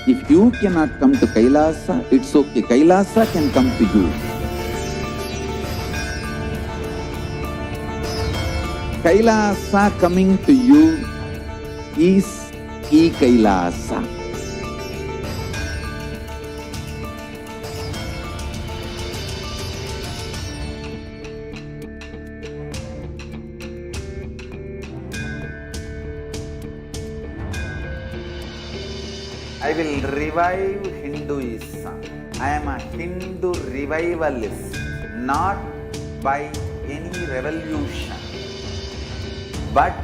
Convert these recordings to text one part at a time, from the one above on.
If you cannot come to Kailasa, it's okay. Kailasa can come to you. Kailasa coming to you is Kailasa. I will revive Hinduism. I am a Hindu revivalist, not by any revolution, but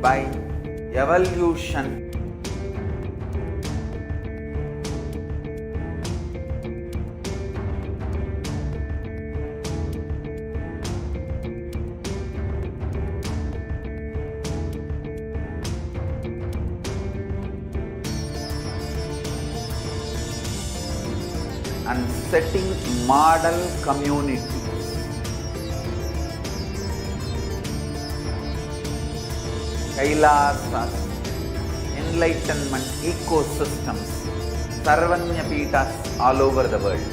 by evolution. And setting model community. Kailasas, enlightenment ecosystems, Sarvanya Pitas all over the world.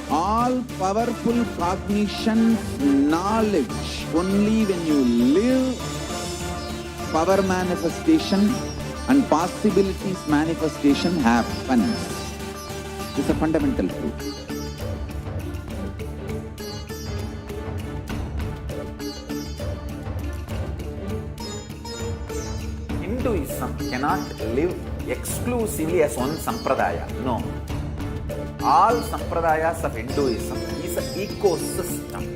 All powerful cognition, knowledge, only when you live, power manifestation and possibilities manifestation happens. This is a fundamental truth. Hinduism cannot live exclusively as one sampradaya. No. All sampradayas of Hinduism is an ecosystem.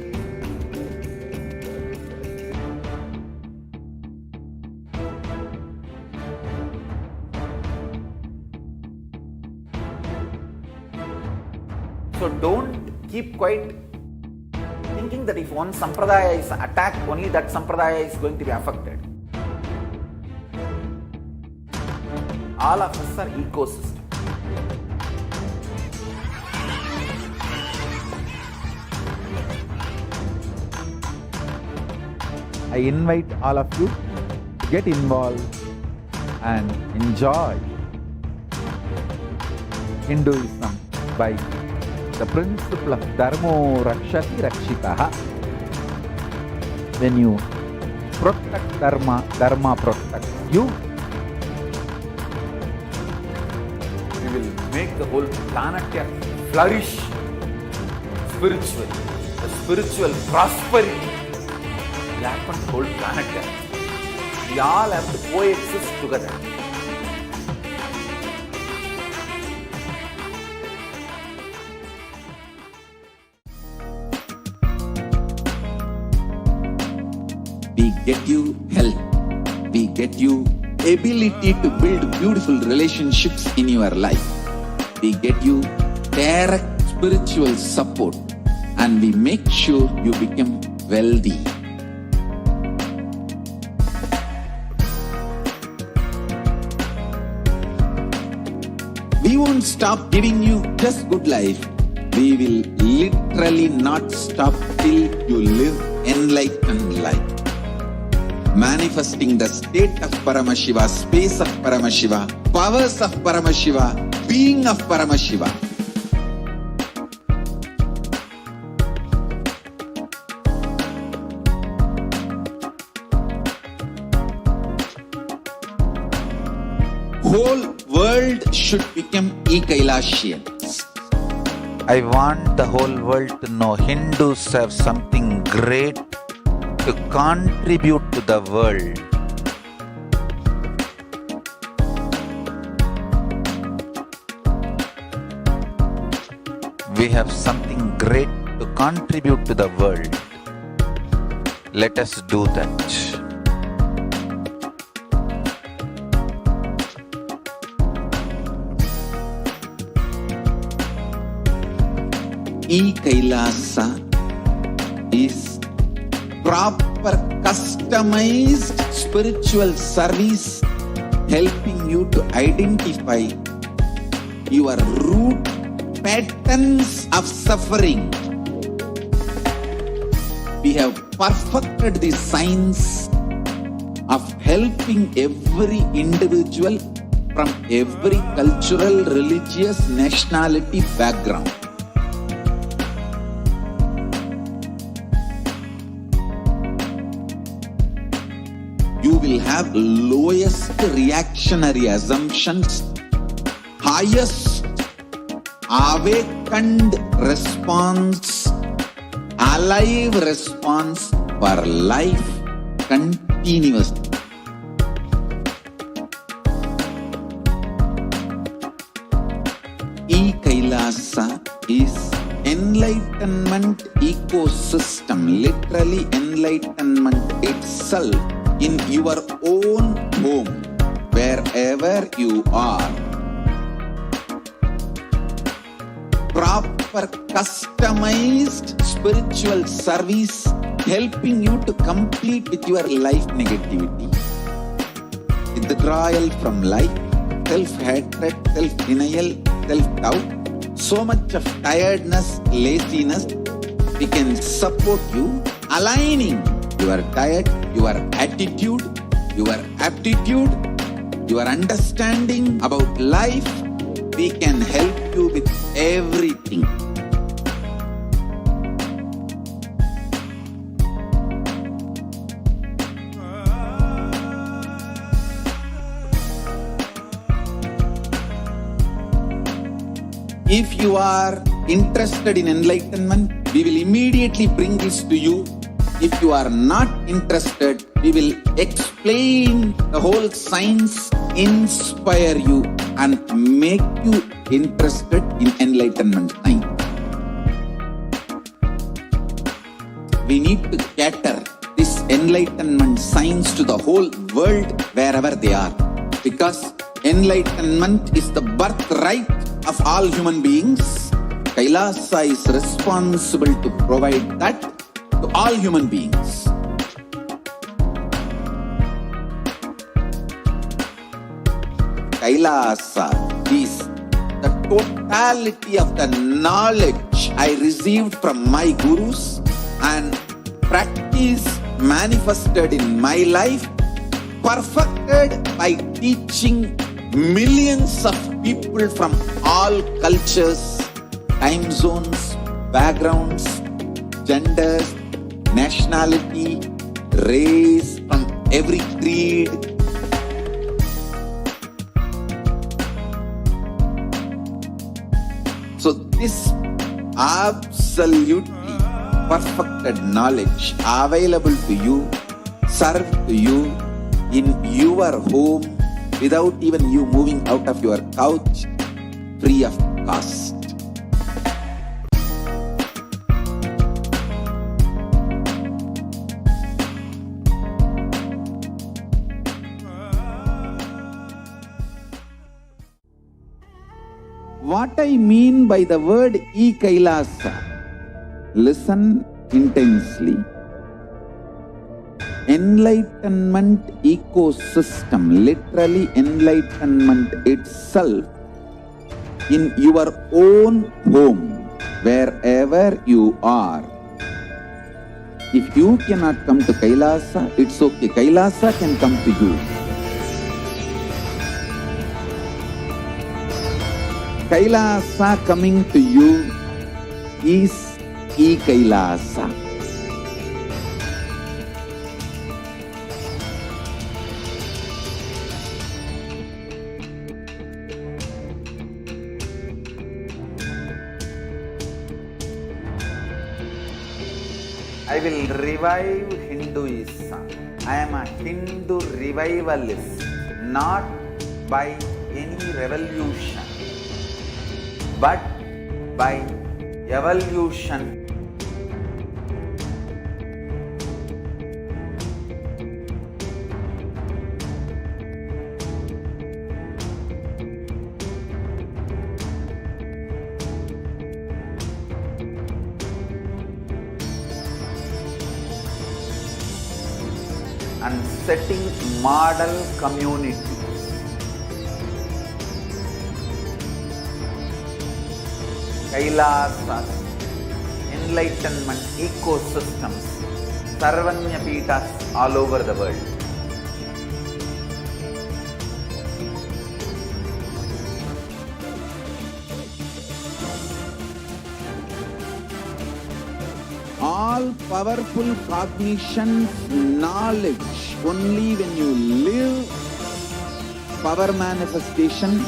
So don't keep quiet thinking that if one sampradaya is attacked, only that sampradaya is going to be affected. All of us are ecosystems. I invite all of you to get involved and enjoy Hinduism by the principle of Dharmo Rakshati Rakshitaha. When you protect Dharma, Dharma protects you. We will make the whole planet flourish spiritually. The spiritual prosperity will happen to the whole planet. We all have to coexist together. We get you health. We get you ability to build beautiful relationships in your life. We get you direct spiritual support, and we make sure you become wealthy. We won't stop giving you just good life. We will literally not stop till you live enlightened life. Manifesting the state of Paramashiva, space of Paramashiva, powers of Paramashiva, being of Paramashiva. Whole world should become Kailasians. I want the whole world to know Hindus have something great to contribute to the world. We have something great to contribute to the world. Let us do that. Kailasa is proper customized spiritual service helping you to identify your root patterns of suffering we have perfected the science of helping every individual from every cultural, religious, nationality background. You will have lowest reactionary assumptions, highest awakened response, alive response for life continuously. Kailasa is enlightenment ecosystem, literally enlightenment itself in your own home, wherever you are. Proper customized spiritual service helping you to complete with your life negativity. Withdrawal from life, self-hatred, self-denial, self-doubt, so much of tiredness, laziness, we can support you aligning your diet, your attitude, your aptitude, your understanding about life. We can help you with everything. If you are interested in enlightenment, we will immediately bring this to you. If you are not interested, we will explain the whole science, inspire you and make you interested in enlightenment science. We need to cater this enlightenment science to the whole world wherever they are, because enlightenment is the birthright of all human beings. Kailasa is responsible to provide that to all human beings. Kailasa is the totality of the knowledge I received from my gurus and practice manifested in my life, perfected by teaching millions of people from all cultures, time zones, backgrounds, genders, nationality, race, from every creed. So this absolutely perfected knowledge available to you, served to you in your home, without even you moving out of your couch, free of cost. What I mean by the word Kailasa, listen intensely. Enlightenment ecosystem, literally enlightenment itself in your own home, wherever you are. If you cannot come to Kailasa, it's okay. Kailasa can come to you. Kailasa coming to you is Kailasa. I will revive Hinduism. I am a Hindu revivalist, not by any revolution, but by evolution. And setting model communities. Kailasas, enlightenment ecosystems Sarvanya Peethas all over the world. All powerful cognition, knowledge, only when you live power manifestation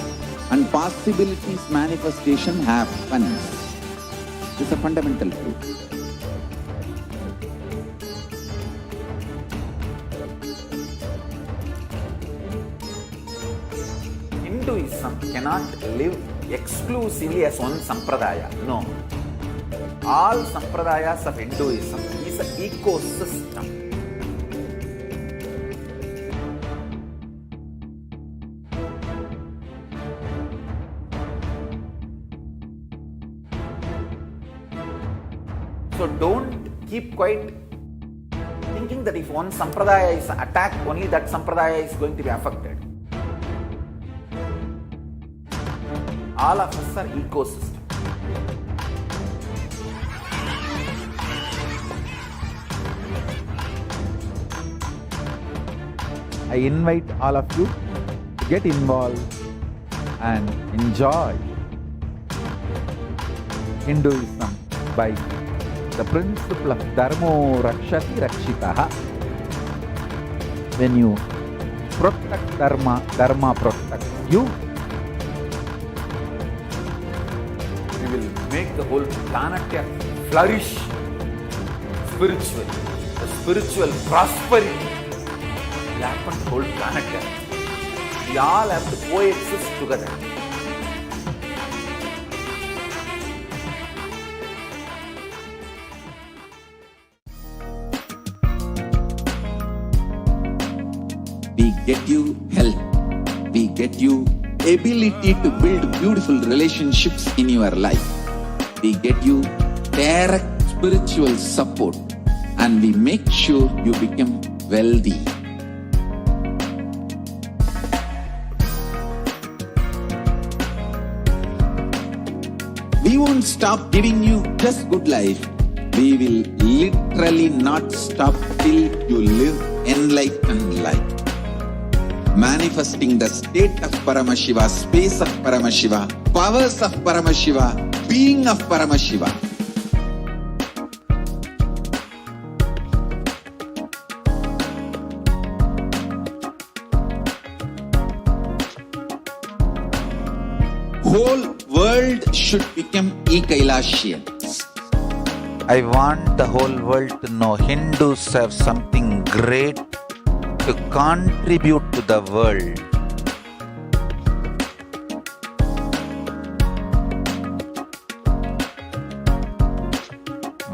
and possibilities manifestation happens. It's a fundamental truth. Hinduism cannot live exclusively as one sampradaya. No. All sampradayas of Hinduism is an ecosystem. So don't keep quiet thinking that if one sampradaya is attacked, only that sampradaya is going to be affected. All of us are ecosystem. I invite all of you to get involved and enjoy Hinduism by the principle of Dharmo Rakshati Rakshitaha. When you protect Dharma, Dharma protects you. We will make the whole planet flourish spiritually. The spiritual prosperity will happen to the whole planet. We all have to coexist together. We get you health. We get you ability to build beautiful relationships in your life. We get you direct spiritual support, and we make sure you become wealthy. We won't stop giving you just good life. We will literally not stop till you live enlightened life. Manifesting the state of Paramashiva, space of Paramashiva, powers of Paramashiva, being of Paramashiva. Whole world should become Kailasians. I want the whole world to know Hindus have something great to contribute to the world.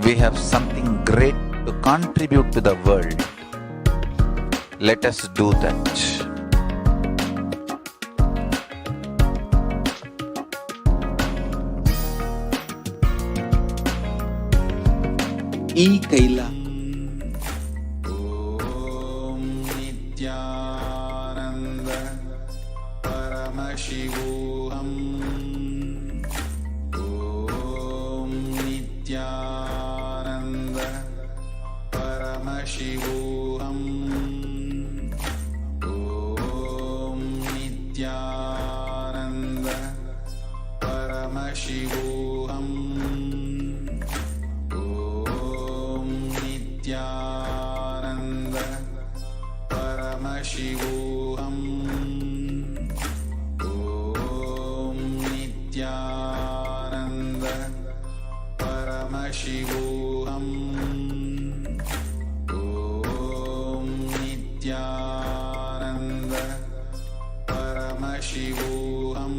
We have something great to contribute to the world. Let us do that. Kaila. Om Nithyananda Paramashivoham. Om Nithyananda Paramashivoham. Om Nithyananda Paramashivoham. Nithyananda Paramashivoham. Om Nithyananda Paramashivoham. Om Nithyananda Paramashivoham.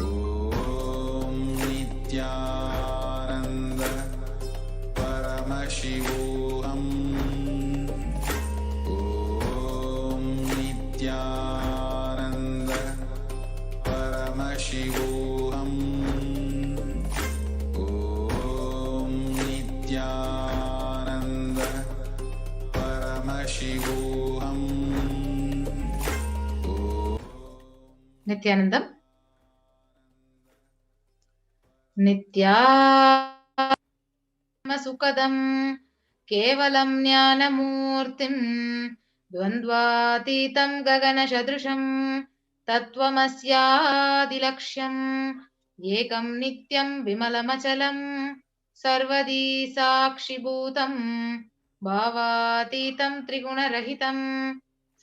Om Nithyananda Paramashivoham. Om Nithyananda Paramashivoham. Om Nithyananda Paramashivoham. Nithyanandam. Nitya Sukadam केवलं ज्ञानमूर्तिं द्वन्द्वातीतं गगनसदृशं तत्त्वमस्यादिलक्ष्यम् एकं नित्यं विमलमचलं सर्वदी साक्षिभूतं भावातीतं त्रिगुणरहितं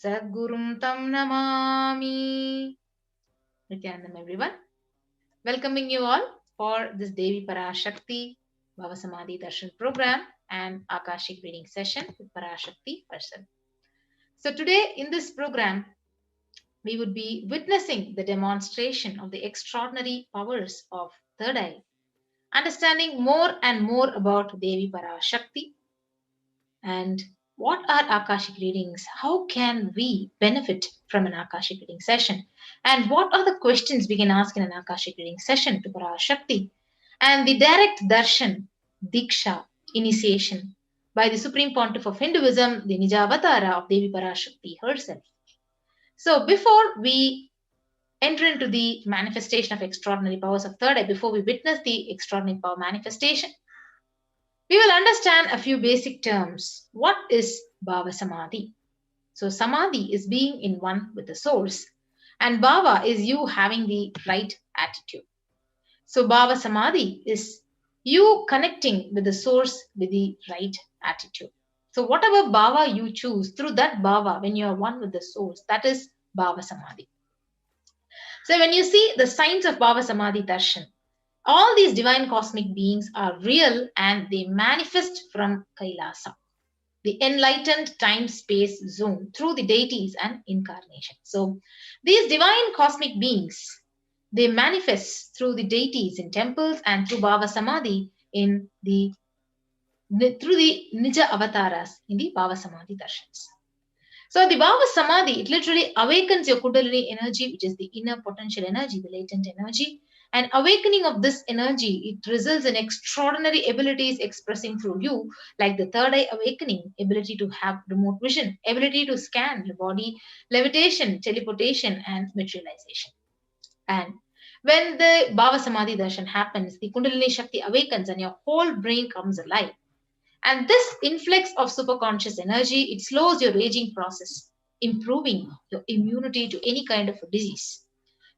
सद्गुरुं तं Namami. Nityanandam everyone. Welcoming you all for this Devi Parashakti Bhavasamadhi Darshan program and Akashic reading session with Parashakti herself. So today in this program, we would be witnessing the demonstration of the extraordinary powers of third eye, understanding more and more about Devi Parashakti and what are Akashic readings, how can we benefit from an Akashic reading session, and what are the questions we can ask in an Akashic reading session to Parashakti, and the direct darshan, diksha, initiation by the Supreme Pontiff of Hinduism, the Nijavatara of Devi Parashakti herself. So before we enter into the manifestation of extraordinary powers of third eye, before we witness the extraordinary power manifestation, we will understand a few basic terms. What is Bhava Samadhi? So Samadhi is being in one with the source, and Bhava is you having the right attitude. So Bhava Samadhi is you connecting with the source with the right attitude. So whatever Bhava you choose, through that Bhava, when you are one with the source, that is Bhava Samadhi. So when you see the signs of Bhava Samadhi Darshan, all these divine cosmic beings are real and they manifest from Kailasa, the enlightened time-space zone, through the deities and incarnation. So these divine cosmic beings, they manifest through the deities in temples and through Bhava Samadhi through the Nija avatars in the Bhava Samadhi darshans. So the Bhava Samadhi, it literally awakens your Kundalini energy, which is the inner potential energy, the latent energy. And awakening of this energy, it results in extraordinary abilities expressing through you, like the third eye awakening, ability to have remote vision, ability to scan the body, levitation, teleportation, and materialization. And when the Bhava Samadhi darshan happens, the Kundalini Shakti awakens and your whole brain comes alive. And this influx of superconscious energy, it slows your aging process, improving your immunity to any kind of a disease.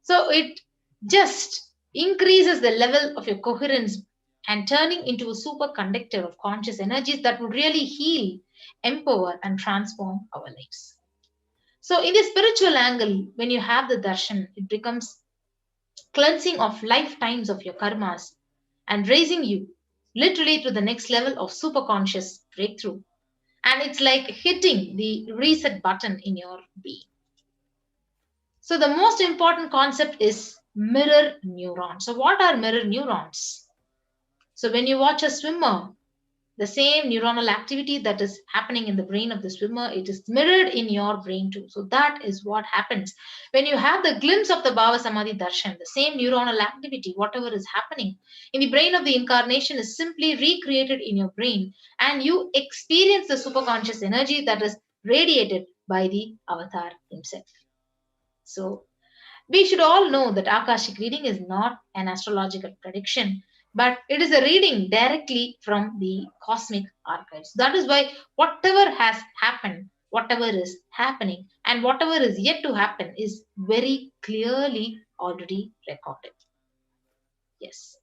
So it just increases the level of your coherence and turning into a superconductor of conscious energies that would really heal, empower, and transform our lives. So in the spiritual angle, when you have the darshan, it becomes cleansing of lifetimes of your karmas and raising you literally to the next level of superconscious breakthrough. And it's like hitting the reset button in your being. So the most important concept is mirror neurons. So what are mirror neurons? So when you watch a swimmer, the same neuronal activity that is happening in the brain of the swimmer, it is mirrored in your brain too. So that is what happens. When you have the glimpse of the Bhava Samadhi Darshan, the same neuronal activity, whatever is happening in the brain of the incarnation is simply recreated in your brain, and you experience the superconscious energy that is radiated by the avatar himself. So we should all know that Akashic reading is not an astrological prediction, but it is a reading directly from the cosmic archives. That is why whatever has happened, whatever is happening, and whatever is yet to happen is very clearly already recorded. Yes.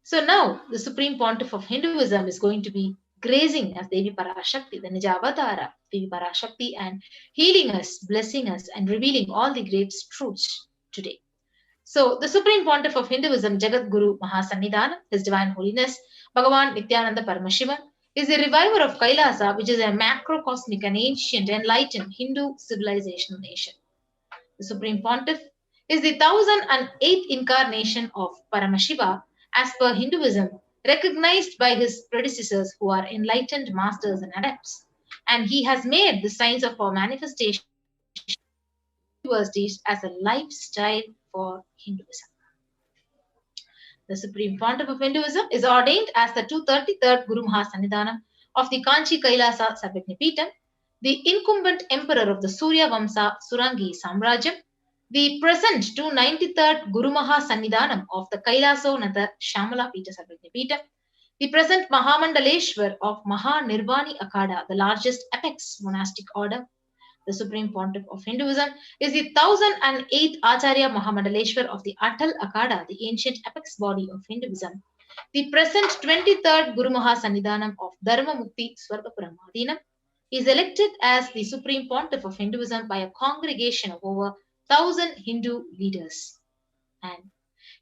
So now the Supreme Pontiff of Hinduism is going to be grazing as Devi Parashakti, the Nijavatara Devi Parashakti, and healing us, blessing us, and revealing all the great truths today. So the Supreme Pontiff of Hinduism, Jagat Guru Mahasannidhanam, His Divine Holiness, Bhagavan Nithyananda Paramashivam, is the reviver of Kailasa, which is a macrocosmic and ancient enlightened Hindu civilizational nation. The Supreme Pontiff is the 1008th incarnation of Paramashiva as per Hinduism, recognized by his predecessors who are enlightened masters and adepts. And he has made the signs of our manifestation universities as a lifestyle for Hinduism. The Supreme Pontiff of Hinduism is ordained as the 233rd Guru Mahasannidhanam of the Kanchi Kailasa Sarvajñapītam, the incumbent emperor of the Surya Vamsa Surangi Samrajyam, the present 293rd Guru Mahasannidhanam of the Kailasonatha Shamala Pita Sarvajñapītam, The present Mahamandaleshwar of Mahanirvani Akhada, the largest apex monastic order, the supreme pontiff of Hinduism, is the 1008th Acharya Mahamandaleshwar of the Atal Akhada, the ancient apex body of Hinduism. The present 23rd Guru Maha Sannidhanam of Dharma Mukti Swargapuram Madinam is elected as the supreme pontiff of Hinduism by a congregation of over 1000 Hindu leaders. And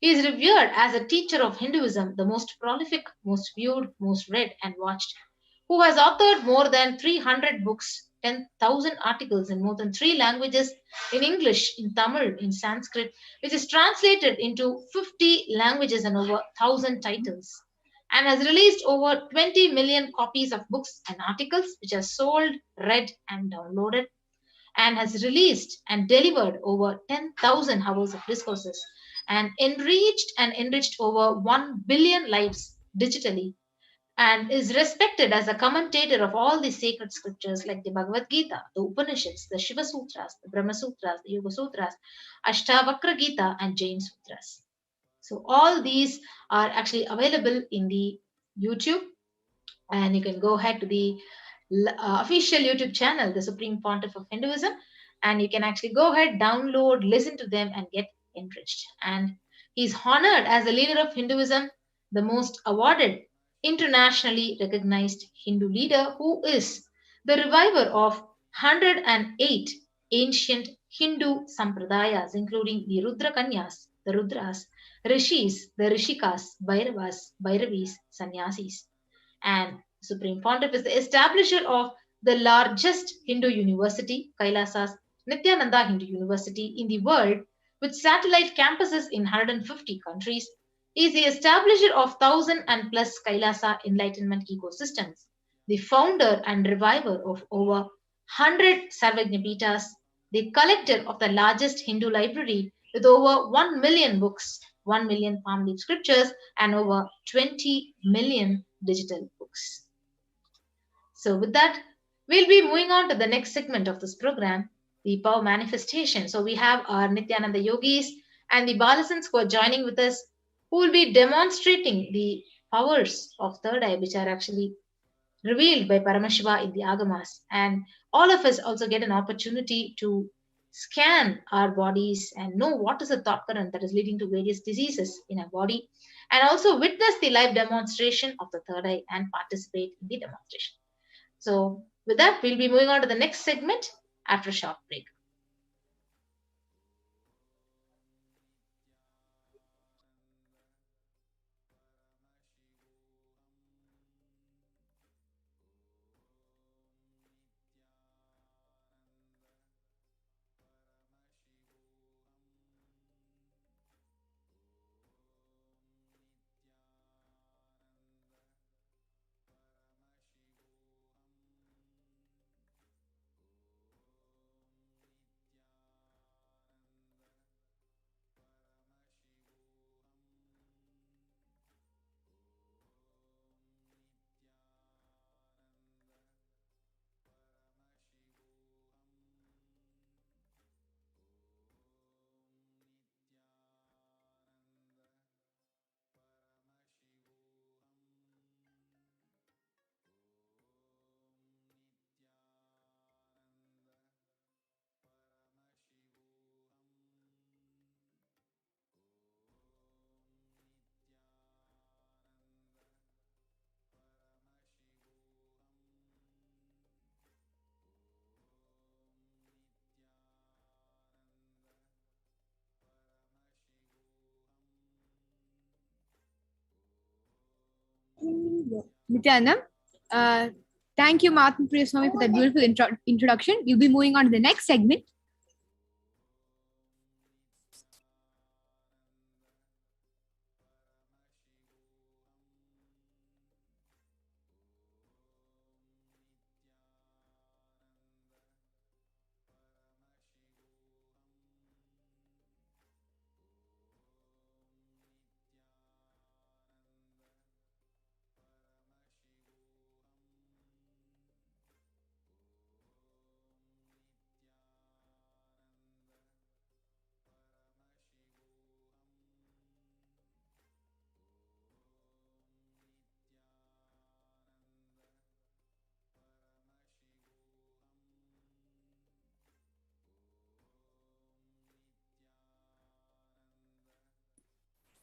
he is revered as a teacher of Hinduism, the most prolific, most viewed, most read, and watched, who has authored more than 300 books, 10,000 articles in more than 3 languages, in English, in Tamil, in Sanskrit, which is translated into 50 languages and over 1,000 titles, and has released over 20 million copies of books and articles, which are sold, read, and downloaded, and has released and delivered over 10,000 hours of discourses and enriched over 1 billion lives digitally, and is respected as a commentator of all the sacred scriptures like the Bhagavad Gita, the Upanishads, the Shiva Sutras, the Brahma Sutras, the Yoga Sutras, Ashtavakra Gita, and Jain Sutras. So all these are actually available in the YouTube, and you can go ahead to the official YouTube channel, the Supreme Pontiff of Hinduism, and you can actually go ahead, download, listen to them, and get enriched. And he's honored as a leader of Hinduism, the most awarded, internationally recognized Hindu leader who is the reviver of 108 ancient Hindu sampradayas, including the Rudra Kanyas, the Rudras, Rishis, the Rishikas, Bhairavas, Bhairavis, Sannyasis. And Supreme Pontiff is the establisher of the largest Hindu university, Kailasa's Nithyananda Hindu University in the world, with satellite campuses in 150 countries. He is the establisher of 1,000 and plus Kailasa Enlightenment ecosystems, the founder and reviver of over 100 Sarvajnapitas, the collector of the largest Hindu library with over 1 million books, 1 million palm leaf scriptures, and over 20 million digital books. So, with that, we'll be moving on to the next segment of this program, the power manifestation. So, we have our Nityananda yogis and the Balasans who are joining with us, who will be demonstrating the powers of third eye, which are actually revealed by Paramashiva in the Agamas. And all of us also get an opportunity to scan our bodies and know what is the thought current that is leading to various diseases in our body, and also witness the live demonstration of the third eye and participate in the demonstration. So, with that, we'll be moving on to the next segment after a short break. Nityanam, thank you, Martin Priyaswamy, for that beautiful introduction. We'll be moving on to the next segment.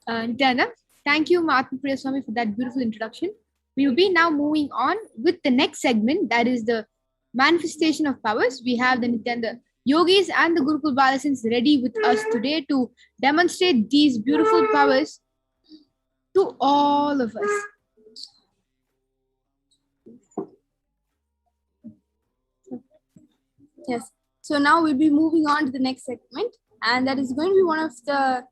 Nithyananda, thank you, Mahatma Swami, for that beautiful introduction. We will be now moving on with the next segment, that is the manifestation of powers. We have the Nithyananda yogis and the Gurukul Balasins ready with us today to demonstrate these beautiful powers to all of us. Yes. So now we'll be moving on to the next segment, and that is going to be one of the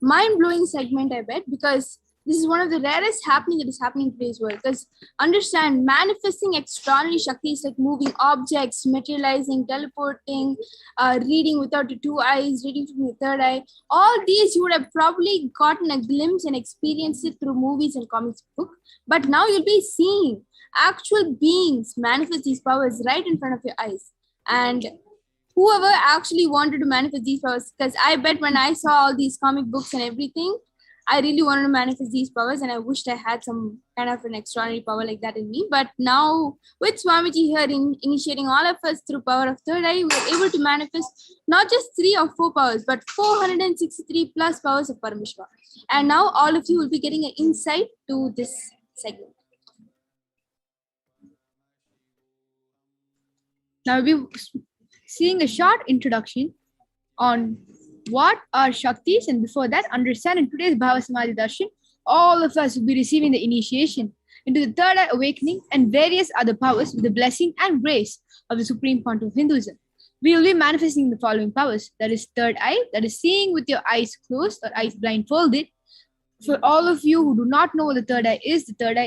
mind-blowing segment, I bet, because this is one of the rarest happening that is happening in today's world. Because understand, manifesting extraordinary shaktis like moving objects, materializing, teleporting, reading without the two eyes, reading from the third eye, all these you would have probably gotten a glimpse and experienced it through movies and comics book. But now you'll be seeing actual beings manifest these powers right in front of your eyes. And whoever actually wanted to manifest these powers, because I bet when I saw all these comic books and everything, I really wanted to manifest these powers, and I wished I had some kind of an extraordinary power like that in me. But now, with Swamiji here initiating all of us through power of third eye, we're able to manifest not just 3 or 4 powers, but 463 plus powers of Paramashiva. And now all of you will be getting an insight to this segment. Now we'll be seeing a short introduction on what are Shaktis, and before that, understand in today's Bhava Samadhi Darshan, all of us will be receiving the initiation into the third eye awakening and various other powers with the blessing and grace of the Supreme Fount of Hinduism. We will be manifesting the following powers, that is third eye, that is seeing with your eyes closed or eyes blindfolded. For all of you who do not know what the third eye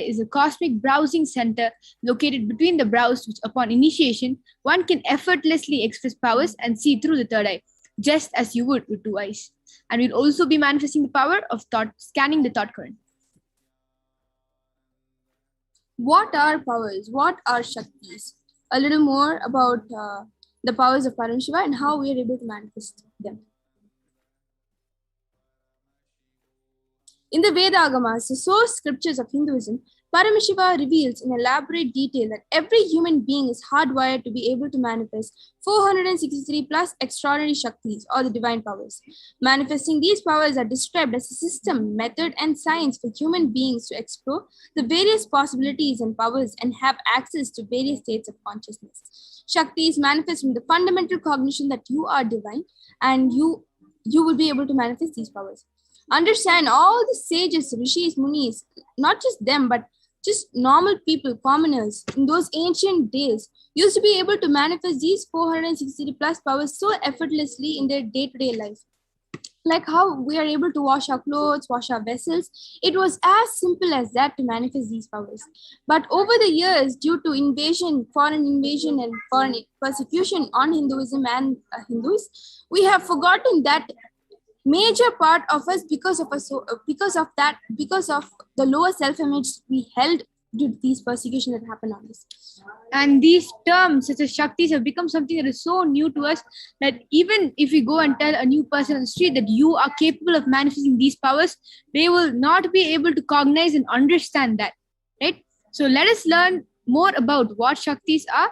is a cosmic browsing center located between the brows, which upon initiation, one can effortlessly express powers and see through the third eye, just as you would with 2 eyes. And we'll also be manifesting the power of thought, scanning the thought current. What are powers? What are Shaktis? A little more about the powers of Paramashiva and how we are able to manifest them. In the Veda Agamas, the source scriptures of Hinduism, Paramashiva reveals in elaborate detail that every human being is hardwired to be able to manifest 463 plus extraordinary Shaktis, or the divine powers. Manifesting these powers are described as a system, method, and science for human beings to explore the various possibilities and powers and have access to various states of consciousness. Shaktis manifest from the fundamental cognition that you are divine, and you will be able to manifest these powers. Understand, all the sages, rishis, munis, not just them, but just normal people, commoners, in those ancient days, used to be able to manifest these 460 plus powers so effortlessly in their day-to-day life. Like how we are able to wash our clothes, wash our vessels. It was as simple as that to manifest these powers. But over the years, due to invasion, foreign invasion and foreign persecution on Hinduism and Hindus, we have forgotten that major part of us because of the lower self-image we held due to these persecution that happened on us. And these terms such as Shaktis have become something that is so new to us that even if we go and tell a new person on the street that you are capable of manifesting these powers, they will not be able to cognize and understand that, right? So let us learn more about what Shaktis are.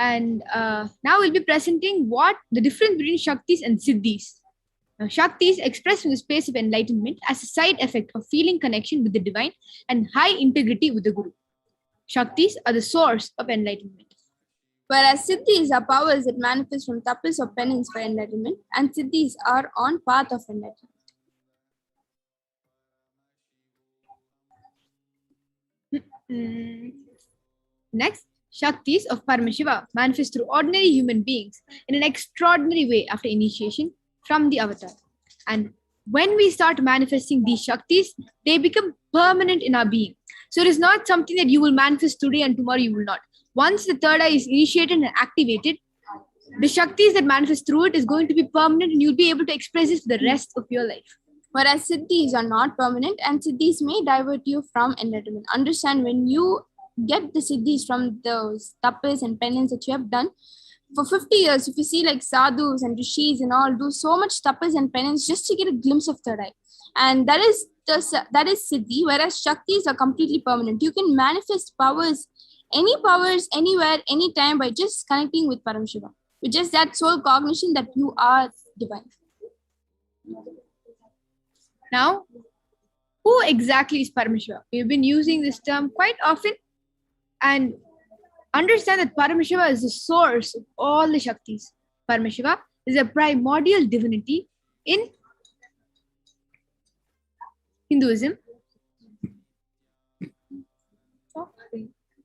And now we'll be presenting what the difference between Shaktis and Siddhis. Now, Shaktis expressed in the space of enlightenment as a side effect of feeling connection with the divine and high integrity with the Guru. Shaktis are the source of enlightenment. Whereas Siddhis are powers that manifest from tapas or penance for enlightenment, and Siddhis are on path of enlightenment. Next, Shaktis of Paramashiva manifest through ordinary human beings in an extraordinary way after initiation from the avatar. And when we start manifesting these Shaktis, they become permanent in our being. So it is not something that you will manifest today and tomorrow you will not. Once the third eye is initiated and activated, the Shaktis that manifest through it is going to be permanent and you'll be able to express it for the rest of your life. Whereas Siddhis are not permanent, and Siddhis may divert you from enlightenment. Understand, when you get the Siddhis from those tapas and penance that you have done, for 50 years, if you see like sadhus and rishis and all do so much tapas and penance just to get a glimpse of third eye. And that is Siddhi, whereas Shaktis are completely permanent. You can manifest powers anywhere, anytime by just connecting with Paramashiva, with just that soul cognition that you are divine. Now, who exactly is Paramashiva? We've been using this term quite often, and understand that Paramashiva is the source of all the Shaktis. Paramashiva is a primordial divinity in Hinduism,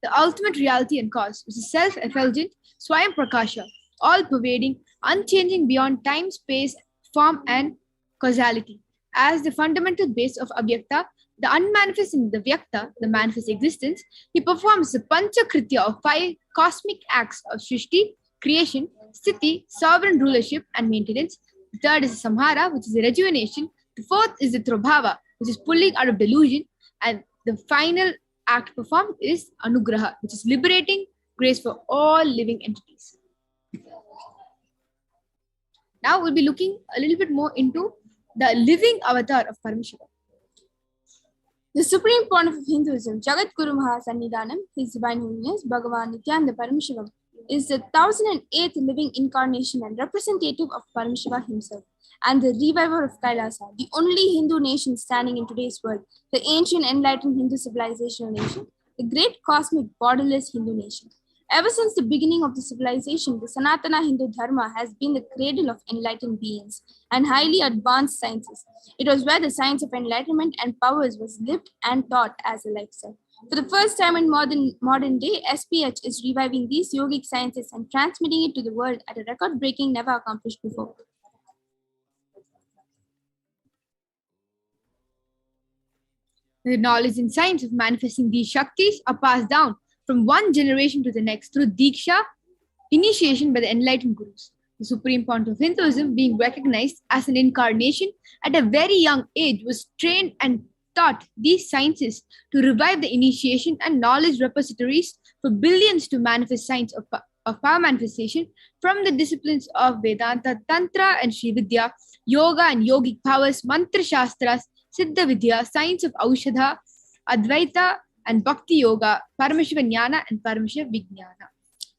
the ultimate reality and cause, which is self-effulgent, Swayam Prakasha, all-pervading, unchanging beyond time, space, form, and causality. As the fundamental base of Avyakta, the unmanifest in the Vyakta, the manifest existence, he performs the Panchakritya of 5 cosmic acts of Srishti, creation, Sthiti, sovereign rulership and maintenance. The third is the Samhara, which is the rejuvenation. The fourth is the Trabhava, which is pulling out of delusion. And the final act performed is Anugraha, which is liberating grace for all living entities. Now we'll be looking a little bit more into the living avatar of Paramashiva. The supreme pontiff of Hinduism, Jagat Guru Mahasannidhanam, His Divine Holiness, Bhagavan Nithyananda Paramashivam, is the 1008th living incarnation and representative of Paramashiva himself, and the reviver of Kailasa, the only Hindu nation standing in today's world, the ancient enlightened Hindu civilizational nation, the great cosmic borderless Hindu nation. Ever since the beginning of the civilization, the Sanatana Hindu Dharma has been the cradle of enlightened beings and highly advanced sciences. It was where the science of enlightenment and powers was lived and taught as a lifestyle. For the first time in modern day, SPH is reviving these yogic sciences and transmitting it to the world at a record-breaking, never accomplished before. The knowledge and science of manifesting these Shaktis are passed down from one generation to the next through Diksha, initiation by the enlightened Gurus. The Supreme Pontiff of Hinduism, being recognized as an incarnation at a very young age, was trained and taught these sciences to revive the initiation and knowledge repositories for billions to manifest science of power manifestation from the disciplines of Vedanta, Tantra and Sri Vidya, Yoga and Yogic powers, Mantra Shastras, Siddha Vidya, science of Aushadha, Advaita and Bhakti Yoga, Paramashiva Jnana and Paramashiva Vijnana.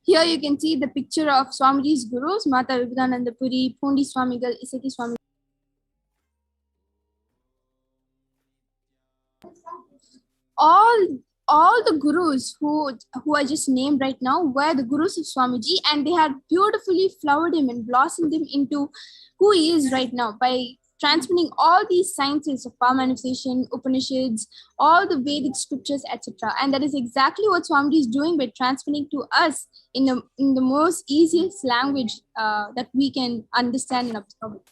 Here you can see the picture of Swamiji's gurus, Mata Vivekananda Puri, Pondi Swamigal, Isaki Swamigal. All the gurus who are just named right now were the gurus of Swamiji, and they had beautifully flowered him and blossomed him into who he is right now by transmitting all these sciences of power manifestation, Upanishads, all the Vedic scriptures, etc. And that is exactly what Swamiji is doing by transmitting to us in the most easiest language that we can understand and absorb.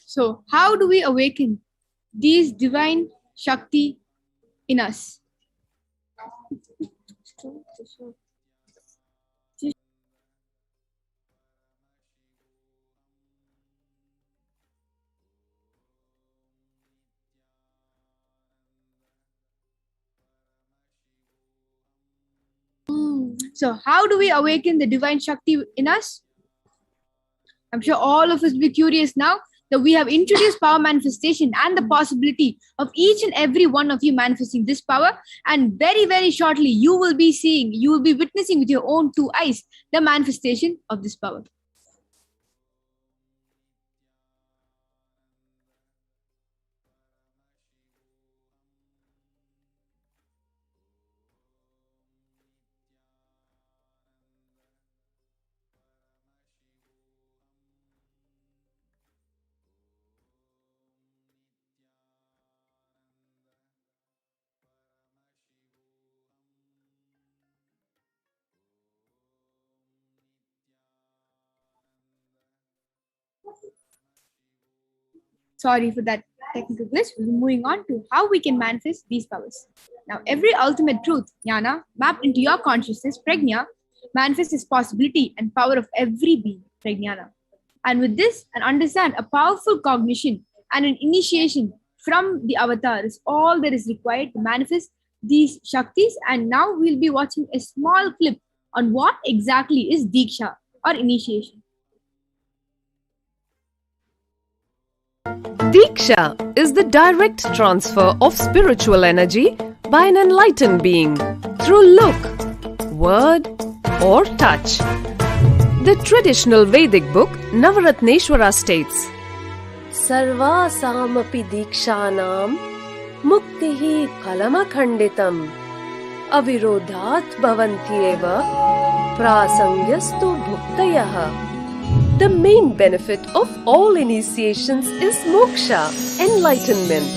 So, how do we awaken these divine Shakti in us? So, how do we awaken the divine Shakti in us? I'm sure all of us will be curious now that we have introduced power manifestation and the possibility of each and every one of you manifesting this power. And very, very shortly, you will be witnessing with your own 2 eyes the manifestation of this power. Sorry for that technical glitch. We'll be moving on to how we can manifest these powers. Now, every ultimate truth, jnana, mapped into your consciousness, prajna, manifests its possibility and power of every being, prajnana. And with this, and understand a powerful cognition and an initiation from the avatar is all that is required to manifest these Shaktis. And now we'll be watching a small clip on what exactly is Diksha or initiation. Diksha is the direct transfer of spiritual energy by an enlightened being through look, word, or touch. The traditional Vedic book Navaratneshwara states, Sarvasamapi dikshanam muktihi phalamakhanditam avirodhat bhavantyeva prasangyastu bhuktayah. The main benefit of all initiations is moksha, enlightenment.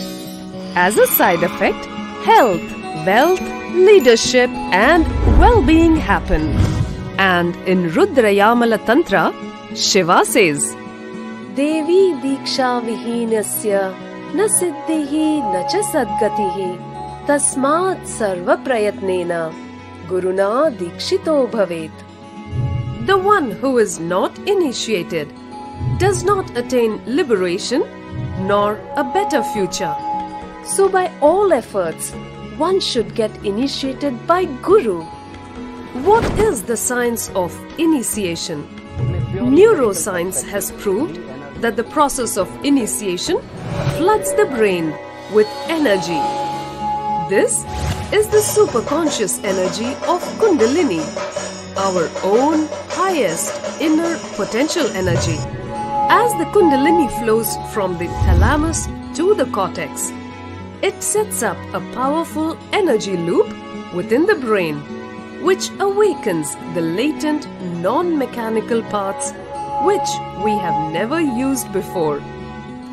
As a side effect, health, wealth, leadership and well-being happen. And in Rudrayamala Tantra, Shiva says, Devi diksha vihinasya na siddhihi na cha sadgatihi tasmat sarva prayatnena guruna dikshito bhavet. the one who is not initiated does not attain liberation nor a better future. So by all efforts, one should get initiated by Guru. What is the science of initiation? Neuroscience has proved that the process of initiation floods the brain with energy. This is the superconscious energy of Kundalini, our own highest inner potential energy. As the Kundalini flows from the thalamus to the cortex, it sets up a powerful energy loop within the brain, which awakens the latent non-mechanical parts which we have never used before.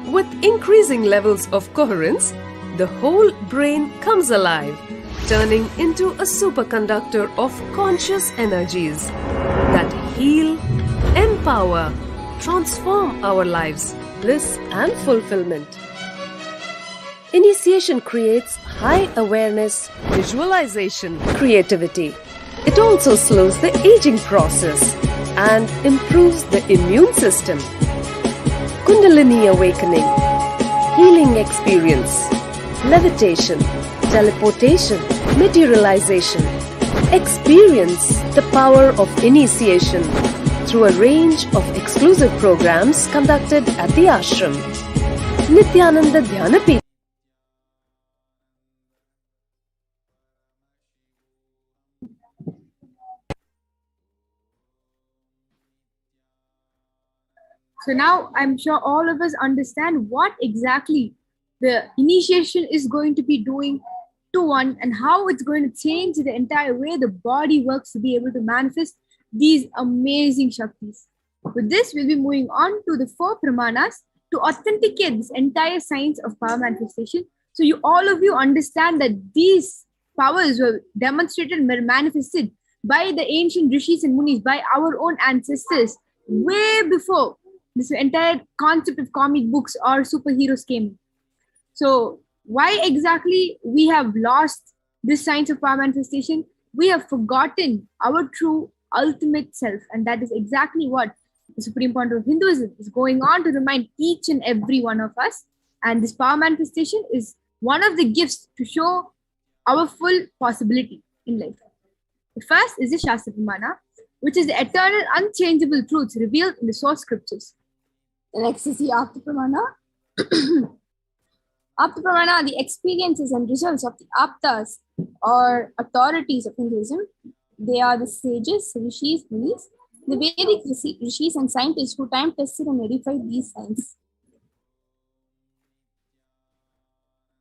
With increasing levels of coherence, the whole brain comes alive, turning into a superconductor of conscious energies that heal, empower, transform our lives, bliss and fulfillment. Initiation creates high awareness, Visualization, creativity. It also slows the aging process and improves the immune system. Kundalini awakening, healing experience, levitation, teleportation, materialization. Experience the power of initiation through a range of exclusive programs conducted at the ashram. Nithyananda Dhyanapeeth. So now I'm sure all of us understand what exactly the initiation is going to be doing to one and how it's going to change the entire way the body works to be able to manifest these amazing Shaktis. With this, we'll be moving on to the 4 Pramanas to authenticate this entire science of power manifestation. So you all of you understand that these powers were demonstrated and were manifested by the ancient rishis and munis, by our own ancestors, way before this entire concept of comic books or superheroes came. So why exactly we have lost this science of power manifestation? We have forgotten our true ultimate self, and that is exactly what the supreme point of Hinduism is going on to remind each and every one of us. And this power manifestation is one of the gifts to show our full possibility in life. The first is the Shastra Pramana, which is the eternal, unchangeable truths revealed in the source scriptures. The next is the Apta Pramana. Apta Pramana are the experiences and results of the Aptas or authorities of Hinduism. They are the sages, rishis, munis, the Vedic rishis and scientists who time tested and verified these science.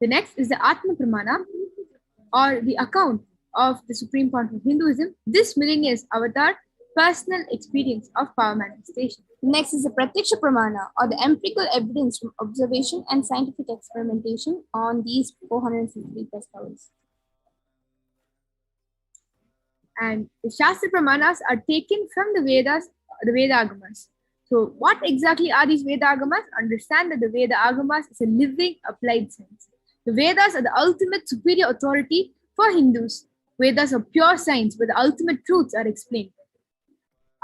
The next is the Atma Pramana, or the account of the supreme point of Hinduism, this millennia's avatar, personal experience of power manifestation. Next is the Pratyaksha Pramana, or the empirical evidence from observation and scientific experimentation on these 450 plus powers. And the Shastra Pramanas are taken from the Vedas, the Veda Agamas. So what exactly are these Veda Agamas? Understand that the Veda Agamas is a living applied science. The Vedas are the ultimate superior authority for Hindus. Vedas are pure science where the ultimate truths are explained.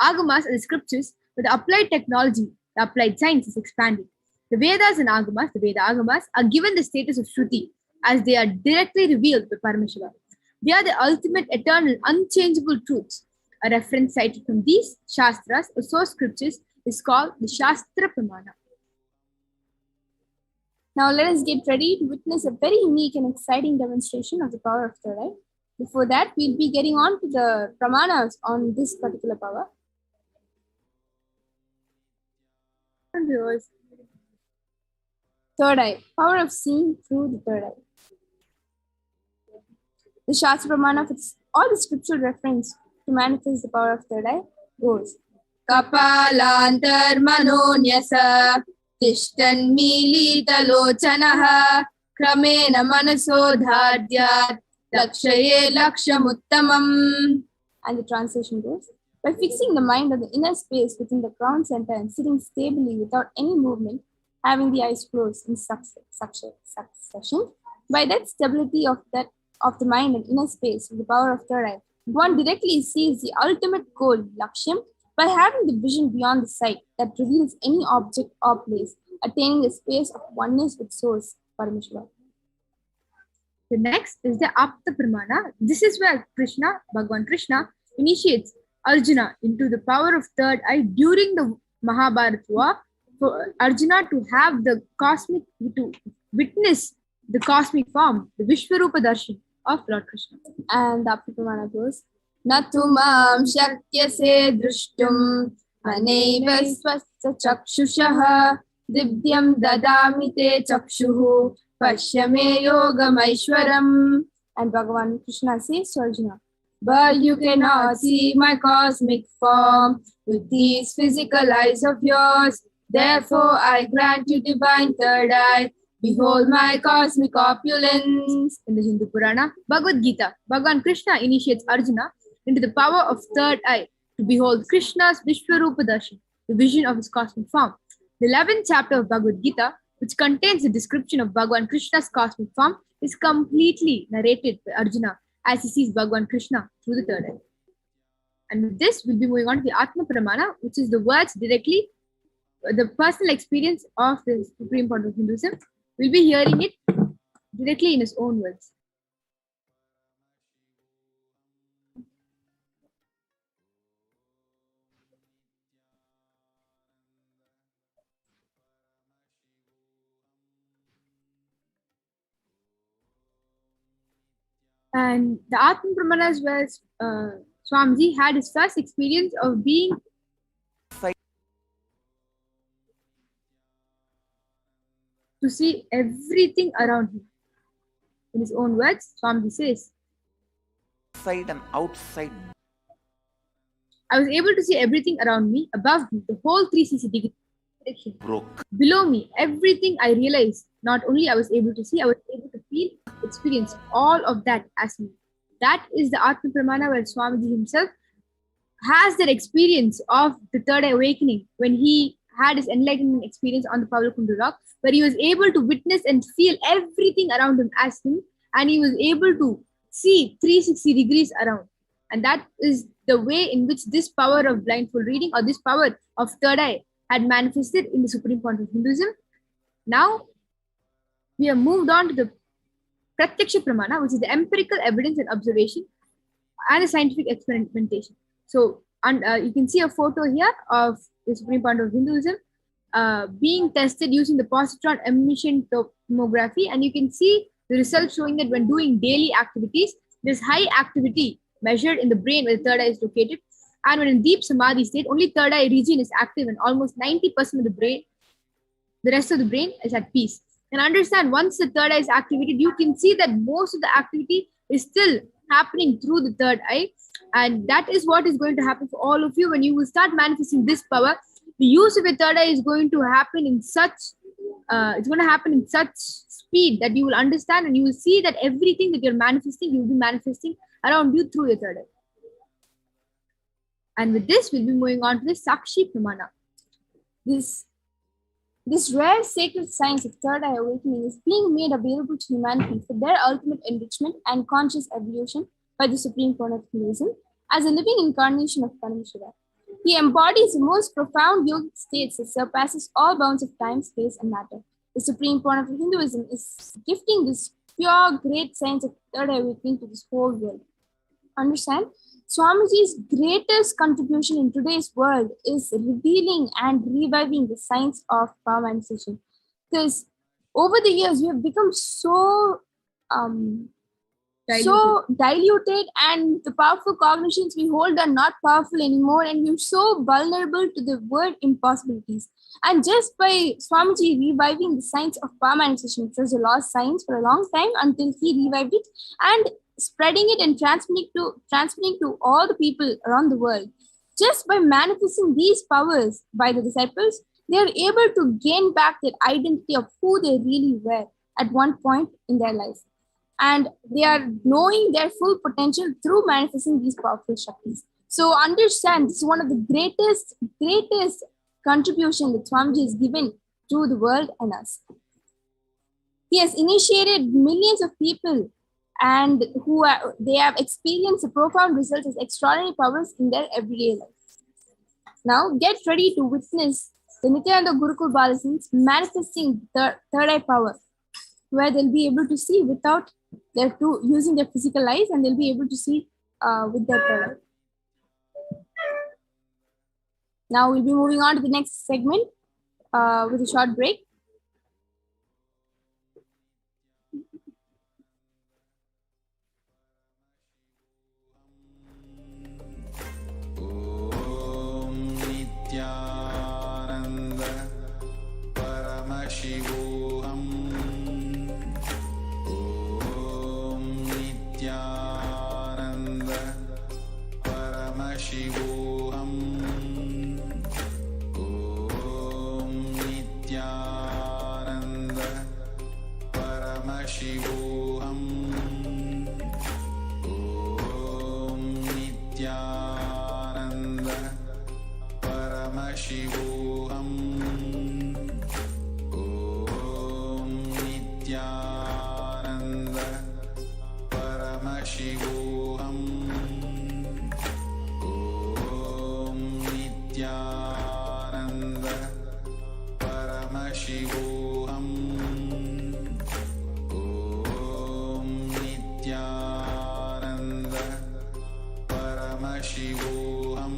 Agamas are the scriptures where the applied technology, the applied science is expanded. The Vedas and Agamas, the Veda Agamas, are given the status of Shruti as they are directly revealed by Paramashiva. They are the ultimate, eternal, unchangeable truths. A reference cited from these Shastras or source scriptures is called the Shastra Pramana. Now let us get ready to witness a very unique and exciting demonstration of the power of third eye. Before that, we'll be getting on to the pramanas on this particular power. And viewers, third eye, power of seeing through the third eye. The Shastra Pramana for all the scriptural reference to manifest the power of third eye goes Kapalantar Manonyasa Tishtan Militalochanaha Kramena Manasodhadyat Lakshaye Lakshamuttamam. And the translation goes, by fixing the mind on the inner space within the crown center and sitting stably without any movement, having the eyes closed in succession, by that stability of the mind and inner space with the power of third eye, one directly sees the ultimate goal, Lakshyam, by having the vision beyond the sight that reveals any object or place, attaining the space of oneness with Source, Paramashivoham. The next is the Apta Pramana. This is where Bhagavan Krishna, initiates Arjuna into the power of third eye during the Mahabharata war, for Arjuna to have the to witness the cosmic form, the Vishwarupa Darshan of Lord Krishna. And the Apta Pramana goes, Natumam shakyase drushtum maneva swasta chakshushaha divyam dadamite chakshuhu pashyame yogamaishwaram. And Bhagavan Krishna says to Arjuna, but you cannot see my cosmic form with these physical eyes of yours. Therefore, I grant you divine third eye. Behold my cosmic opulence. In the Hindu Purana, Bhagavad Gita, Bhagavan Krishna initiates Arjuna into the power of third eye to behold Krishna's Vishwarupa Darshan, the vision of his cosmic form. The 11th chapter of Bhagavad Gita, which contains the description of Bhagavan Krishna's cosmic form, is completely narrated by Arjuna as he sees Bhagavan Krishna through the third eye. And with this, we'll be moving on to the Atma Pramana, which is the words directly, the personal experience of the Supreme Point of Hinduism. We'll be hearing it directly in his own words. And the Atma Pramanas where Swamiji had his first experience of being to see everything around him. In his own words, Swamiji says, Inside and outside. I was able to see everything around me, above me, the whole 360 degree direction. Broke. Below me, everything I realized, not only I was able to see, I was able to feel, experience all of that as me. That is the Atma Pramana where Swamiji himself has that experience of the third eye awakening when he had his enlightenment experience on the Pavlakundu rock, where he was able to witness and feel everything around him as him, and he was able to see 360 degrees around. And that is the way in which this power of blindfold reading or this power of third eye had manifested in the Supreme Point of Hinduism. Now, we have moved on to the Pratyaksha Pramana, which is the empirical evidence and observation and the scientific experimentation. So, you can see a photo here of the Supreme Point of Hinduism being tested using the positron emission tomography, and you can see the results showing that when doing daily activities, there's high activity measured in the brain where the third eye is located, and when in deep samadhi state, only third eye region is active and almost 90% of the brain, the rest of the brain is at peace. And understand, once the third eye is activated, you can see that most of the activity is still happening through the third eye. And that is what is going to happen for all of you when you will start manifesting this power. The use of your third eye is going to happen in such, speed that you will understand and you will see that everything that you're manifesting, you will be manifesting around you through your third eye. And with this, we'll be moving on to the Sakshi Pramana. This rare sacred science of third eye awakening is being made available to humanity for their ultimate enrichment and conscious evolution by the Supreme Point of Hinduism as a living incarnation of Paramashivoham. He embodies the most profound yogic states that surpasses all bounds of time, space, and matter. The Supreme Point of Hinduism is gifting this pure, great science of third eye awakening to this whole world. Understand? Swamiji's greatest contribution in today's world is revealing and reviving the science of power manifestation. Because over the years, we have become so so diluted, and the powerful cognitions we hold are not powerful anymore, and we're so vulnerable to the word impossibilities. And just by Swamiji reviving the science of power manifestation, which was a lost science for a long time until he revived it and spreading it and transmitting to all the people around the world, just by manifesting these powers by the disciples, they are able to gain back their identity of who they really were at one point in their life. And they are knowing their full potential through manifesting these powerful Shaktis. So understand, this is one of the greatest contribution that Swamiji has given to the world and us. He has initiated millions of people, and they have experienced the profound results as extraordinary powers in their everyday life. Now get ready to witness the Nithyananda Gurukul Balasins manifesting the third eye power, where they'll be able to see without using their physical eyes, and they'll be able to see with their third eye. Now we'll be moving on to the next segment with a short break. Om Nithyananda Paramashivoham. Om Nithyananda Paramashivoham. Om Nithyananda Paramashivoham. Om Nithyananda Paramashivoham. Om Nithyananda Paramashivoham. Om Nithyananda Paramashivoham. Om Nithyananda Paramashivoham.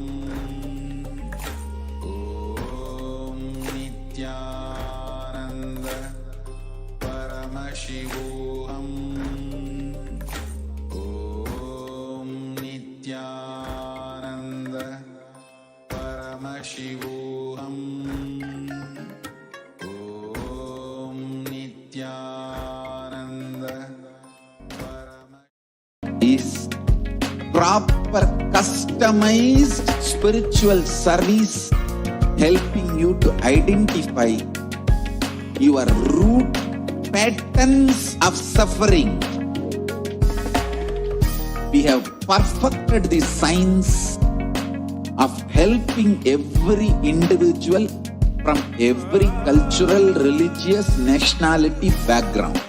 Om Nithyananda Paramashivoham. Om Nithyananda Paramashivoham. Om Nithyananda is proper customized spiritual service helping you to identify your root patterns of suffering. We have perfected the science of helping every individual from every cultural, religious, nationality background.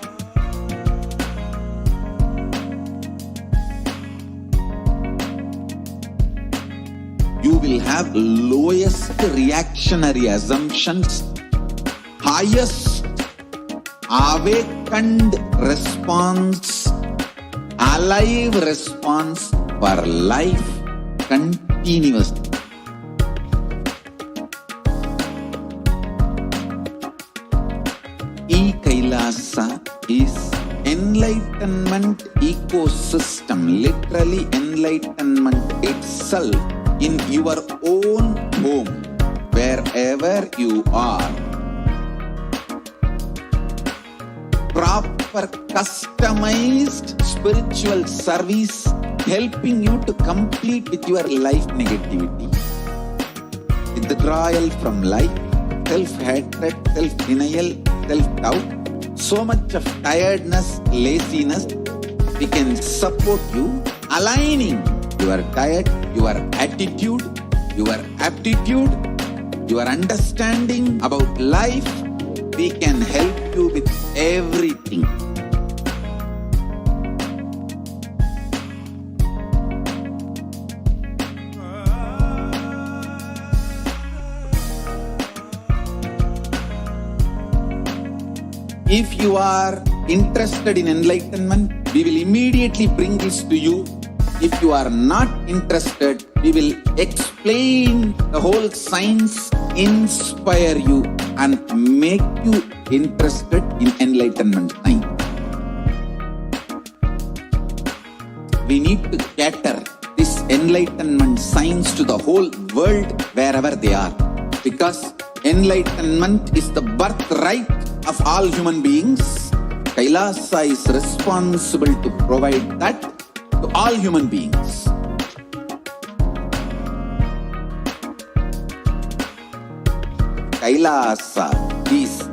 You will have lowest reactionary assumptions, highest awakened response, alive response for life continuously. Kailasa is enlightenment ecosystem, literally enlightenment itself in your own home, wherever you are. Proper customized spiritual service helping you to complete with your life negativity, withdrawal from life, self-hatred, self-denial, self-doubt, so much of tiredness, laziness. We can support you aligning your diet, your attitude, your aptitude, your understanding about life. We can help you with everything. If you are interested in enlightenment, we will immediately bring this to you. If you are not interested, we will explain the whole science, inspire you, and make you interested in enlightenment science. we need to cater this enlightenment science to the whole world wherever they are. Because enlightenment is the birthright of all human beings. Kailasa is responsible to provide that to all human beings. Kailasa is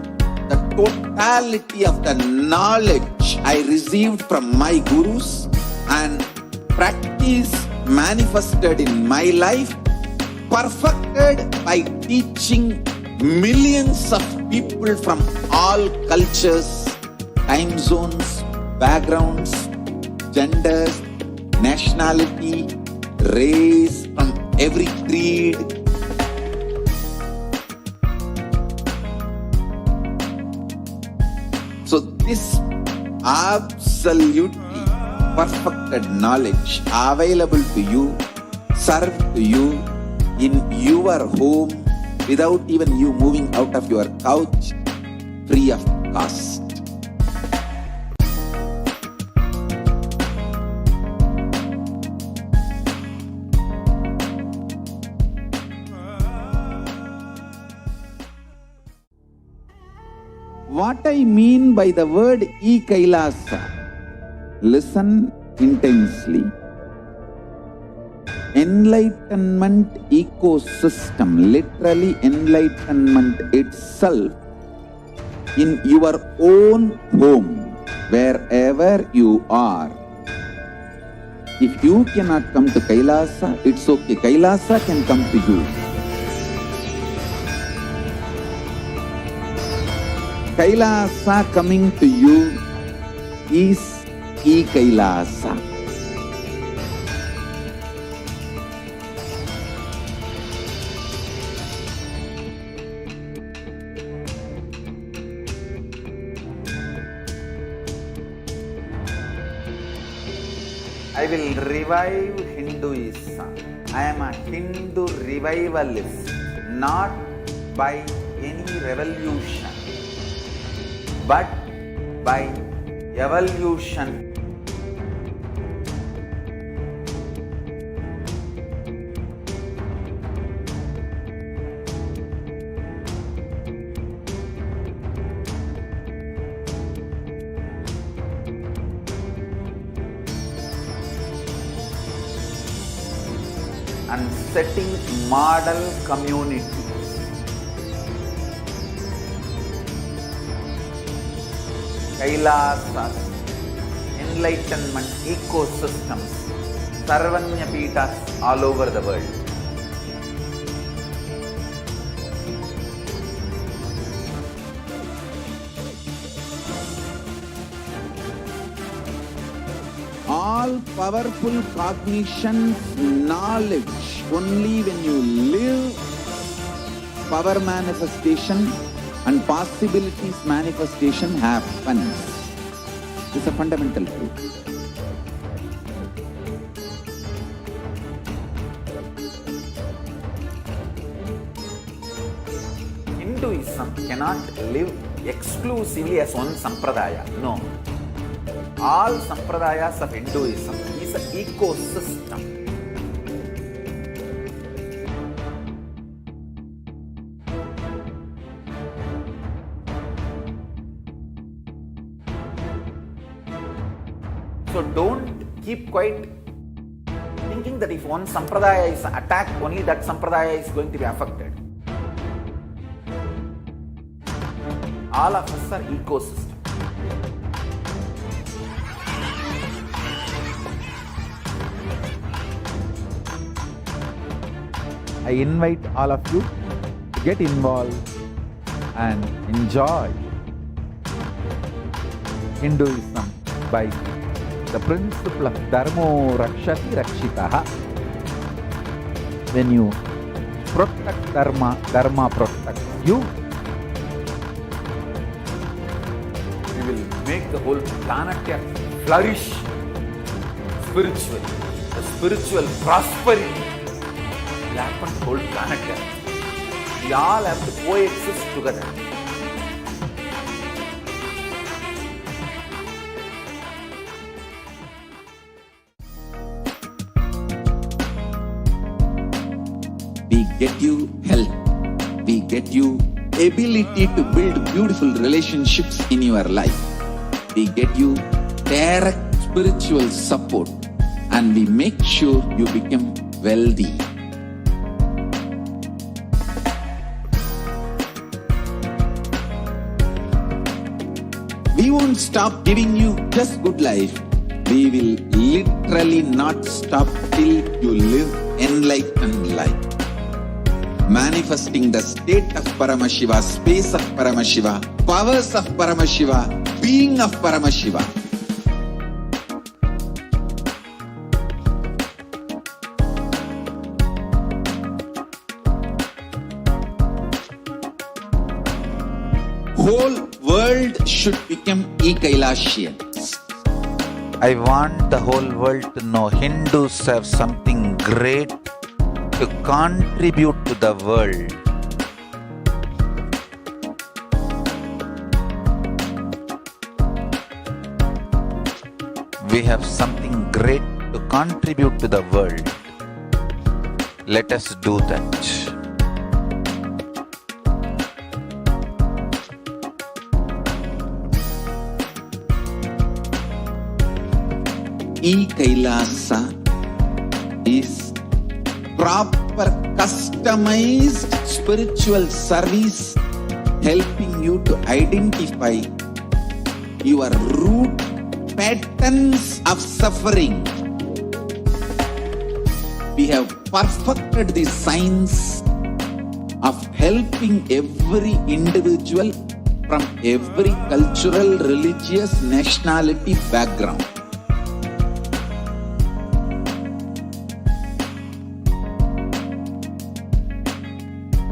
the totality of the knowledge I received from my gurus and practice manifested in my life, perfected by teaching millions of people from all cultures, time zones, backgrounds, genders, nationality, race, from every creed. So this absolutely perfected knowledge available to you, served to you in your home without even you moving out of your couch, free of cost. What I mean by the word Kailasa, listen intensely. Enlightenment ecosystem, literally enlightenment itself, in your own home, wherever you are. If you cannot come to Kailasa, it's okay. Kailasa can come to you. Kailasa coming to you is Kailasa. I will revive Hinduism. I am a Hindu revivalist, not by any revolution, but by evolution. And setting model community. Kailasas, enlightenment ecosystems, Sarvanya Pitas all over the world. All powerful cognition, knowledge, only when you live, power manifestation and possibilities manifestation happens. It's a fundamental truth. Hinduism cannot live exclusively as one sampradaya. No. All sampradayas of Hinduism is an ecosystem. So don't keep quiet thinking that if one sampradaya is attacked, only that sampradaya is going to be affected. All of us are ecosystem. I invite all of you to get involved and enjoy Hinduism by the principle of Dharmo Rakshati Rakshitaha. When you protect Dharma, Dharma protects you. We will make the whole planet flourish spiritually. The spiritual prosperity will happen to the whole planet. We all have to coexist together. get you ability to build beautiful relationships in your life. We get you direct spiritual support, and we make sure you become wealthy. We won't stop giving you just good life. We will literally not stop till you live enlightened life. Manifesting the state of Paramashiva, space of Paramashiva, powers of Paramashiva, being of Paramashiva. Whole world should become Kailasians. I want the whole world to know Hindus have something great to contribute to the world. We have something great to contribute to the world. Let us do that. Kailasa is proper customized spiritual service helping you to identify your root patterns of suffering. We have perfected the science of helping every individual from every cultural, religious, nationality background.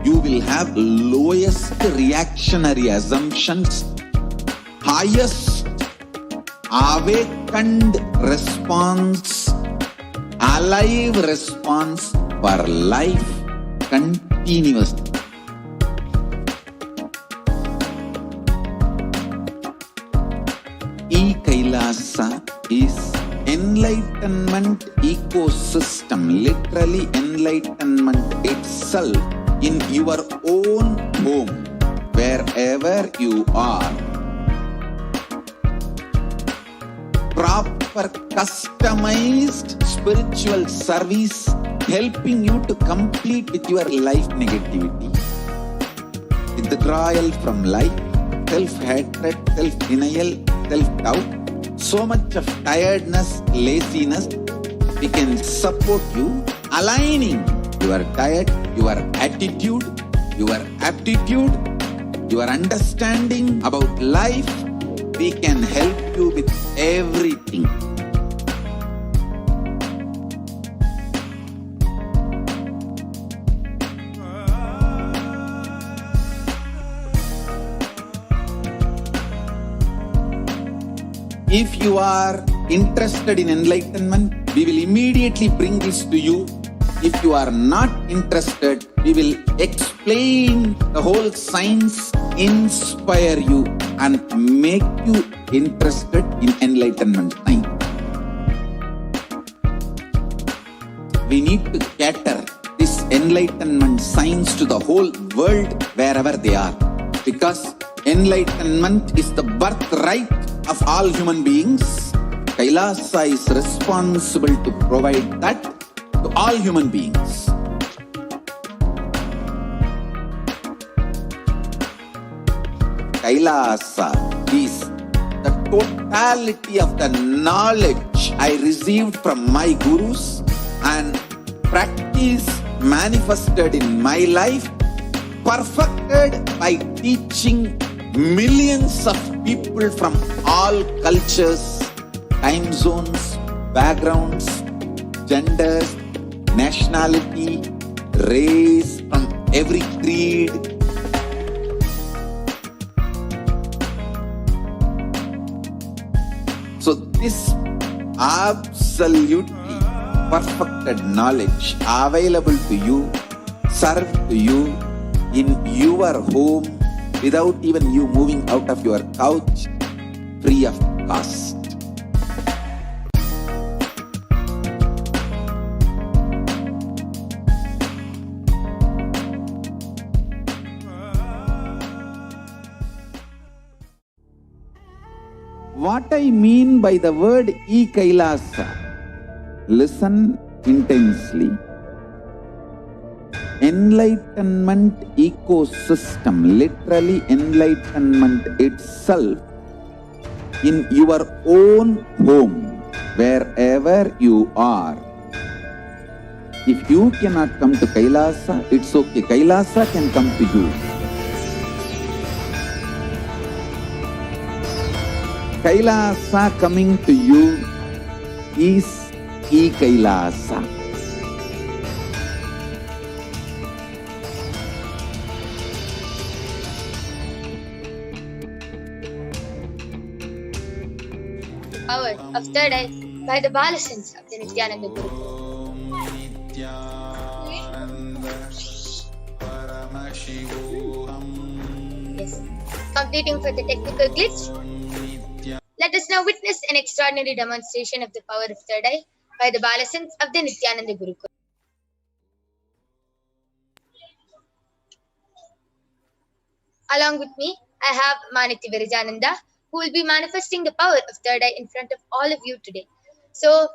You will have lowest reactionary assumptions, highest awakened response, alive response for life continuously. Kailasa is enlightenment ecosystem, literally enlightenment itself in your own home, wherever you are. Proper customized spiritual service helping you to complete with your life negativity, withdrawal from life, self-hatred, self-denial, self-doubt, so much of tiredness, laziness. We can support you aligning your diet, your attitude, your aptitude, your understanding about life. We can help you with everything. If you are interested in enlightenment, we will immediately bring this to you. If you are not interested, we will explain the whole science, inspire you, and make you interested in enlightenment time. We need to cater this enlightenment science to the whole world wherever they are, because enlightenment is the birthright of all human beings. Kailasa is responsible to provide that to all human beings. Kailasa is the totality of the knowledge I received from my gurus and practice manifested in my life, perfected by teaching millions of people from all cultures, time zones, backgrounds, genders, nationality, race, from every creed. So this absolutely perfected knowledge available to you, served to you in your home without even you moving out of your couch, free of cost. What I mean by the word Kailasa, listen intensely. Enlightenment ecosystem, literally enlightenment itself, in your own home, wherever you are. If you cannot come to Kailasa, it's okay. Kailasa can come to you. Kailasa coming to you is Kailasa. Power of third eye by the Balasins of the Nithyananda Guru. Nithyananda Paramashivoham. Yes. Completing for the technical glitch. Let us now witness an extraordinary demonstration of the power of third eye by the Balasins of the Nithyananda Guru. Along with me, I have Maniti Virajananda, who will be manifesting the power of third eye in front of all of you today. So,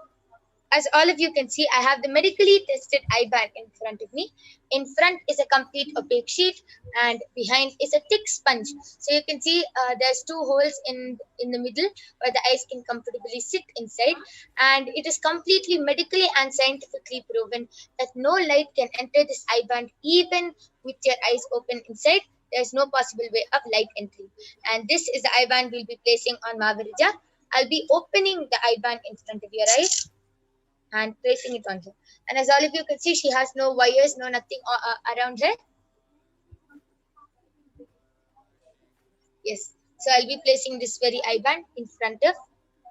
as all of you can see, I have the medically tested eye bag in front of me. In front is a complete opaque sheet, and behind is a thick sponge. So you can see there's two holes in the middle where the eyes can comfortably sit inside. And it is completely medically and scientifically proven that no light can enter this eye band even with your eyes open inside. There's no possible way of light entry. And this is the eye band we'll be placing on Mavirija. I'll be opening the eye band in front of your eyes and placing it on her. And as all of you can see, she has no wires, no nothing around her. Yes. So I'll be placing this very eye band in front of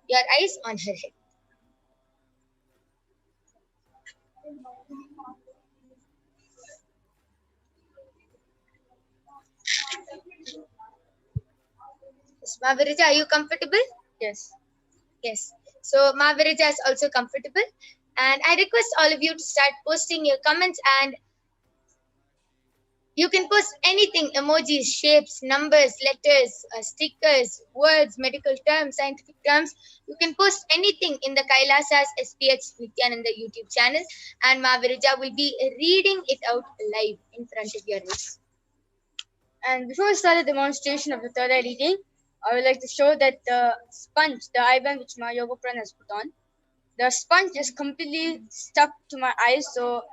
your eyes on her head. Yes. Mavirija, are you comfortable? Yes. Yes. So Mavirija is also comfortable. And I request all of you to start posting your comments, and you can post anything, emojis, shapes, numbers, letters, stickers, words, medical terms, scientific terms. You can post anything in the Kailasa's HDH Nithyananda YouTube channel, and Mavirija will be reading it out live in front of your eyes. And before we start the demonstration of the third eye reading, I would like to show that the sponge, the eye band which my yoga pran has put on, the sponge is completely stuck to my eyes, so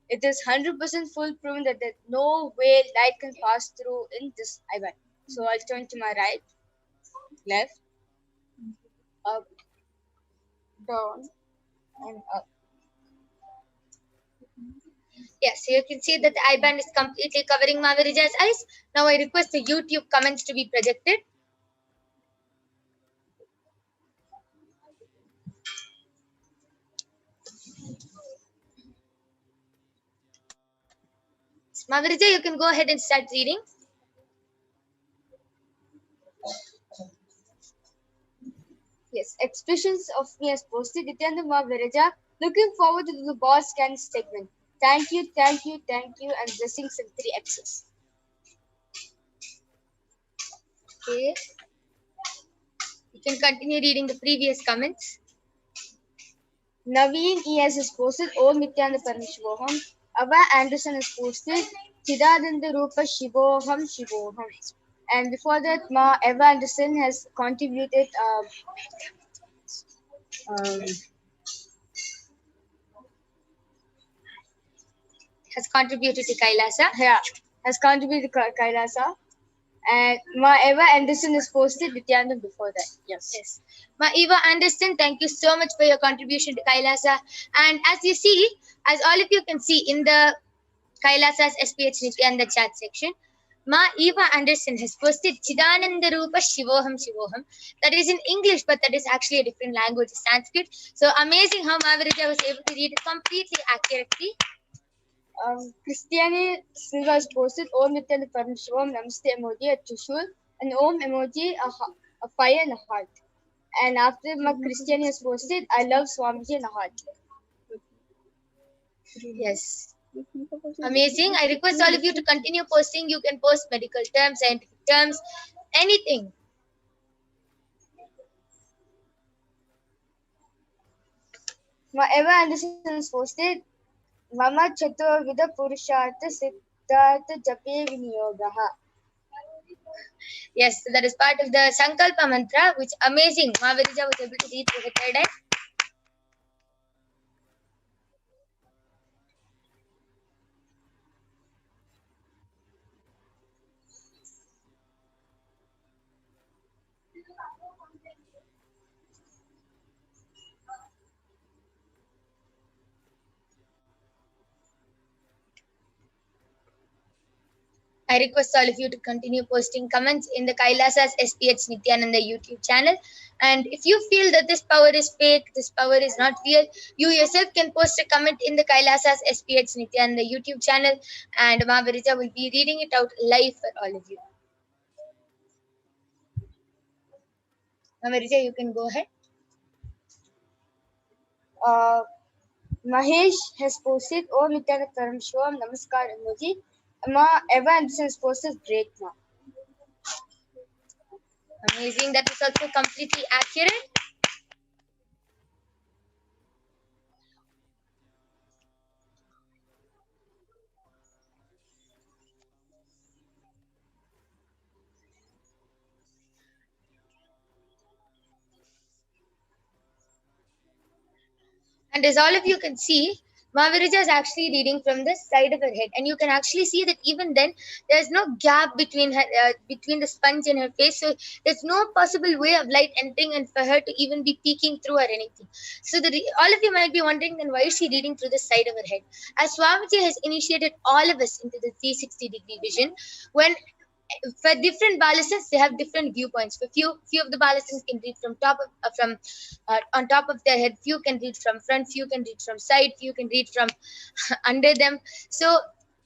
it is 100% full proven that there's no way light can pass through in this eye band. So I'll turn to my right, left, up, down, and up. Yes, so you can see that the eye band is completely covering Mavirija's eyes. Now I request the YouTube comments to be projected. Mavirija, you can go ahead and start reading. Yes, expressions of me as posted. Nithyananda Mavirija, looking forward to the boss scan segment. Thank you, thank you, thank you, and blessings in 3x's. Okay. You can continue reading the previous comments. Naveen ES is posted. Om Nithyananda Paramashivoham. Ava Anderson is posted. Chidananda Rupa Shivoham Shivoham. And before that, Ma Eva Anderson has contributed to Kailasa. Yeah, has contributed to Kailasa. And Ma Eva Anderson is posted Nithyananda before that. Yes. Ma Eva Anderson, thank you so much for your contribution to Kailasa. And as you see, as all of you can see in the Kailasa's SPH Nithyananda chat section, Ma Eva Anderson has posted Chidananda Rupa Shivoham Shivoham. That is in English, but that is actually a different language, Sanskrit. So amazing how Mavirija was able to read it completely accurately. Christiane Silva has posted Om Nithyananda Paramashivam Namaste emoji at Chushul, and Om emoji, a fire and a heart. And after Christiane has posted I love Swamiji and a heart. Yes. Amazing. I request all of you to continue posting. You can post medical terms, scientific terms, anything. Eva Anderson posted, Mama Chaturvida Purushartha Siddhartha Jape Vinyogaha. Yes, so that is part of the Sankalpa mantra, which amazing. Mahavirija was able to read through the third eye. I request all of you to continue posting comments in the Kailasa's HDH Nithyananda YouTube channel. And if you feel that this power is fake, this power is not real, you yourself can post a comment in the Kailasa's HDH Nithyananda YouTube channel, and Mahavirija will be reading it out live for all of you. Mahavirija, you can go ahead. Mahesh has posted, Om Nithyananda Paramashivoham, Namaskar emoji. Eva Anderson has posted, great ma. Amazing, that is also completely accurate. And as all of you can see, Mahavirija is actually reading from the side of her head, and you can actually see that even then there's no gap between her, between the sponge and her face, so there's no possible way of light entering and for her to even be peeking through or anything. So all of you might be wondering, then why is she reading through the side of her head? As Swamiji has initiated all of us into the 360-degree vision, when for different balasins, they have different viewpoints. For few of the balasins can read from on top of their head. Few can read from front. Few can read from side. Few can read from under them. So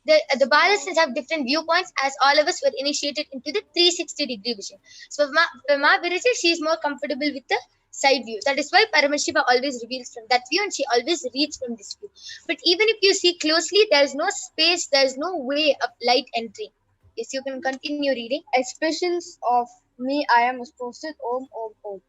the balasins have different viewpoints, as all of us were initiated into the 360-degree vision. So for Mahavirija, she is more comfortable with the side view. That is why Paramashiva always reveals from that view, and she always reads from this view. But even if you see closely, there is no space, there is no way of light entering. Yes, you can continue reading. Expressions of me, I am posted, Om, Om, Om.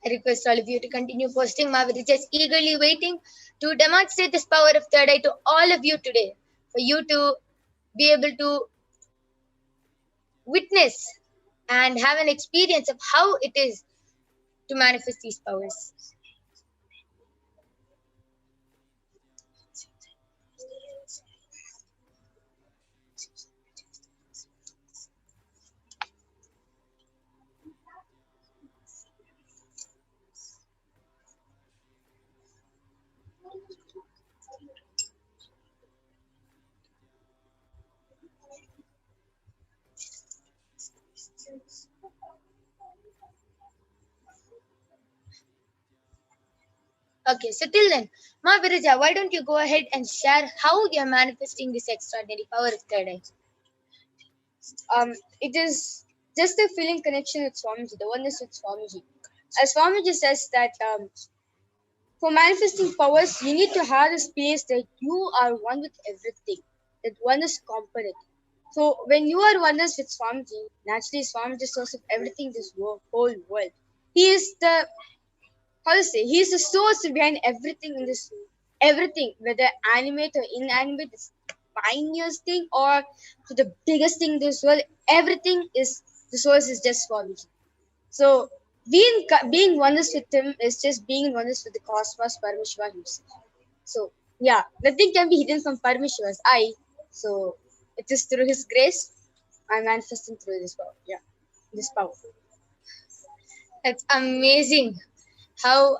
I request all of you to continue posting. Mahavirija is eagerly waiting to demonstrate this power of third eye to all of you today, for you to be able to witness and have an experience of how it is to manifest these powers. Okay, so till then, Mahavirija, why don't you go ahead and share how you are manifesting this extraordinary power of third eye? It is just a feeling connection with Swamiji, the oneness with Swamiji. As Swamiji says that for manifesting powers, you need to have a space that you are one with everything, that one is component. So when you are oneness with Swamiji, naturally Swamiji is source of everything in this whole world. He is the he is the source behind everything in this world. Everything, whether animate or inanimate, the tiniest thing or to the biggest thing in this world, everything is the source is just Swamiji. So being oneness with him is just being oneness with the cosmos, Paramashiva himself. So yeah, nothing can be hidden from Paramashiva's eye. So it is through his grace I'm manifesting through this power. Yeah, this power. That's amazing how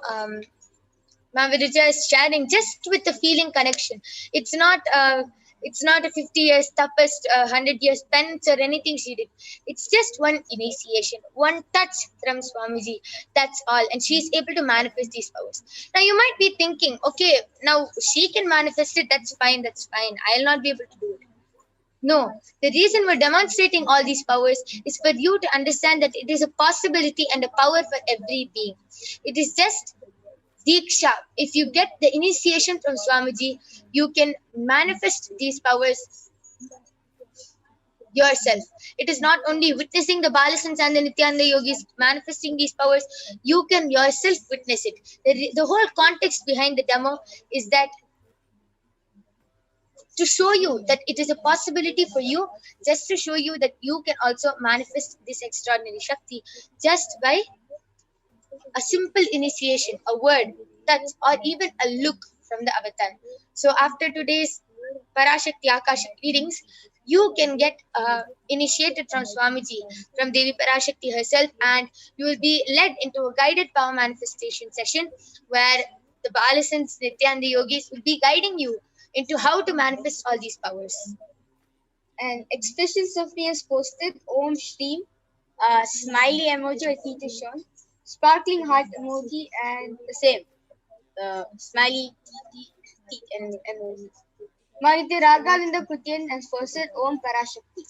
Mahavirija is sharing just with the feeling connection. It's not a 50 years toughest 100 years penance or anything she did. It's just one initiation, one touch from Swamiji. That's all, and she's able to manifest these powers. Now you might be thinking, okay, now she can manifest it. That's fine. I'll not be able to do it. No, the reason we're demonstrating all these powers is for you to understand that it is a possibility and a power for every being. It is just Diksha, if you get the initiation from Swamiji, you can manifest these powers yourself. It is not only witnessing the Balasans and the Nityananda yogis manifesting these powers, you can yourself witness it. The whole context behind the demo is that to show you that it is a possibility for you, just to show you that you can also manifest this extraordinary Shakti just by a simple initiation, a word, touch, or even a look from the avatar. So after today's Parashakti Akashic readings, you can get initiated from Swamiji, from Devi Parashakti herself, and you will be led into a guided power manifestation session where the Balasans, Nityananda yogis will be guiding you into how to manifest all these powers. And expressions of me has posted Om Shreem, smiley emoji I think is shown, sparkling heart emoji, and the same smiley teeth and emoji. Manitya Radhalinda Kutyan has posted Om Parashakti.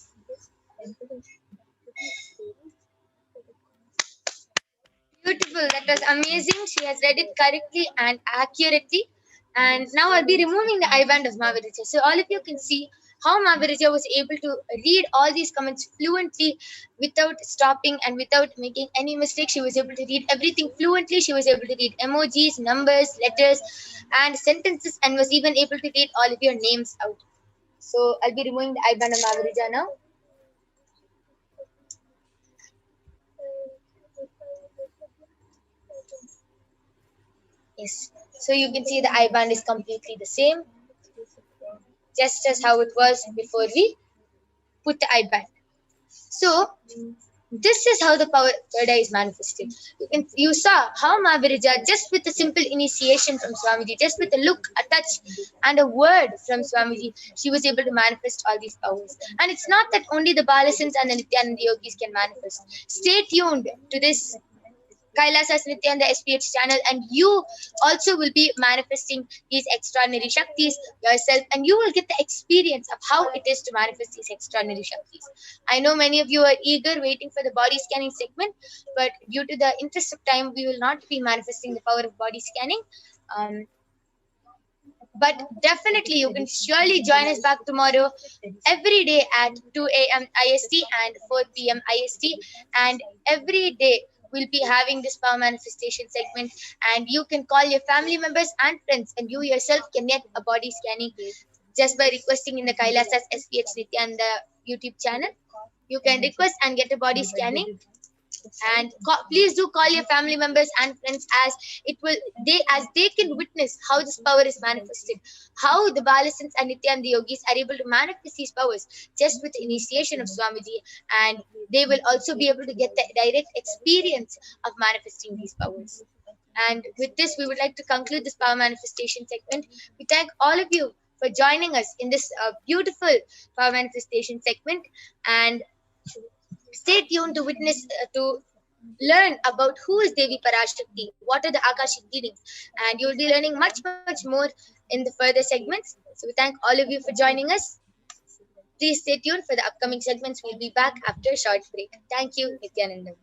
Beautiful, that was amazing. She has read it correctly and accurately. And now I'll be removing the I-band of Mavirija. So all of you can see how Mavirija was able to read all these comments fluently without stopping and without making any mistake. She was able to read everything fluently. She was able to read emojis, numbers, letters, and sentences, and was even able to read all of your names out. So I'll be removing the I-band of Mavirija now. Yes. So you can see the I-band is completely the same, just as how it was before we put the I-band. So this is how the power third eye is manifested. You saw how Mavirija, just with a simple initiation from Swamiji, just with a look, a touch, and a word from Swamiji, she was able to manifest all these powers. And it's not that only the Balasans and the Nityananda yogis can manifest. Stay tuned to this Kailasa's Nithyananda HDH channel, and you also will be manifesting these extraordinary Shaktis yourself, and you will get the experience of how it is to manifest these extraordinary Shaktis. I know many of you are eager waiting for the body scanning segment, but due to the interest of time, we will not be manifesting the power of body scanning. But definitely, you can surely join us back tomorrow every day at 2 a.m. IST and 4 p.m. IST. And every day, we'll be having this power manifestation segment. And you can call your family members and friends, and you yourself can get a body scanning just by requesting in the Kailasa's HDH Nithyananda YouTube channel. You can request and get a body scanning. And please do call your family members and friends, as they can witness how this power is manifested, how the Balasans and Nityananda yogis are able to manifest these powers just with the initiation of Swamiji, and they will also be able to get the direct experience of manifesting these powers. And with this, we would like to conclude this power manifestation segment. We thank all of you for joining us in this beautiful power manifestation segment, and stay tuned to witness, to learn about who is Devi Parashakti, what are the Akashic readings, and you'll be learning much, much more in the further segments. So we thank all of you for joining us. Please stay tuned for the upcoming segments. We'll be back after a short break. Thank you, Nithyananda.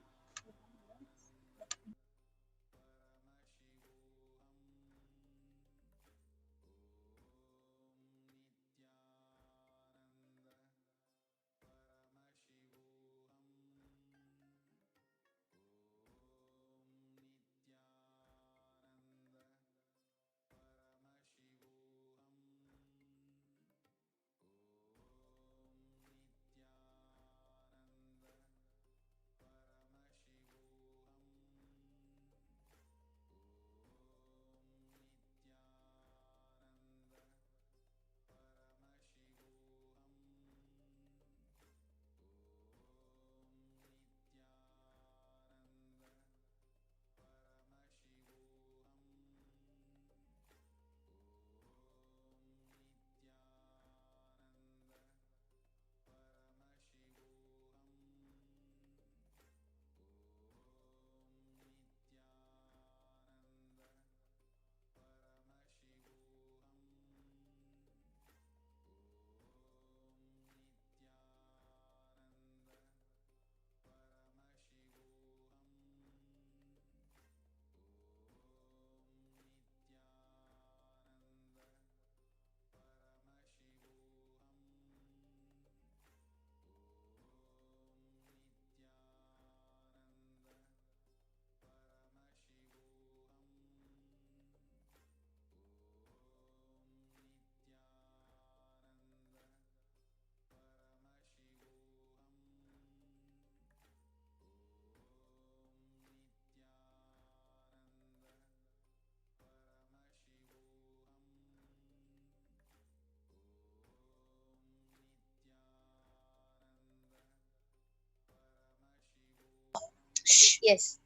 Yes.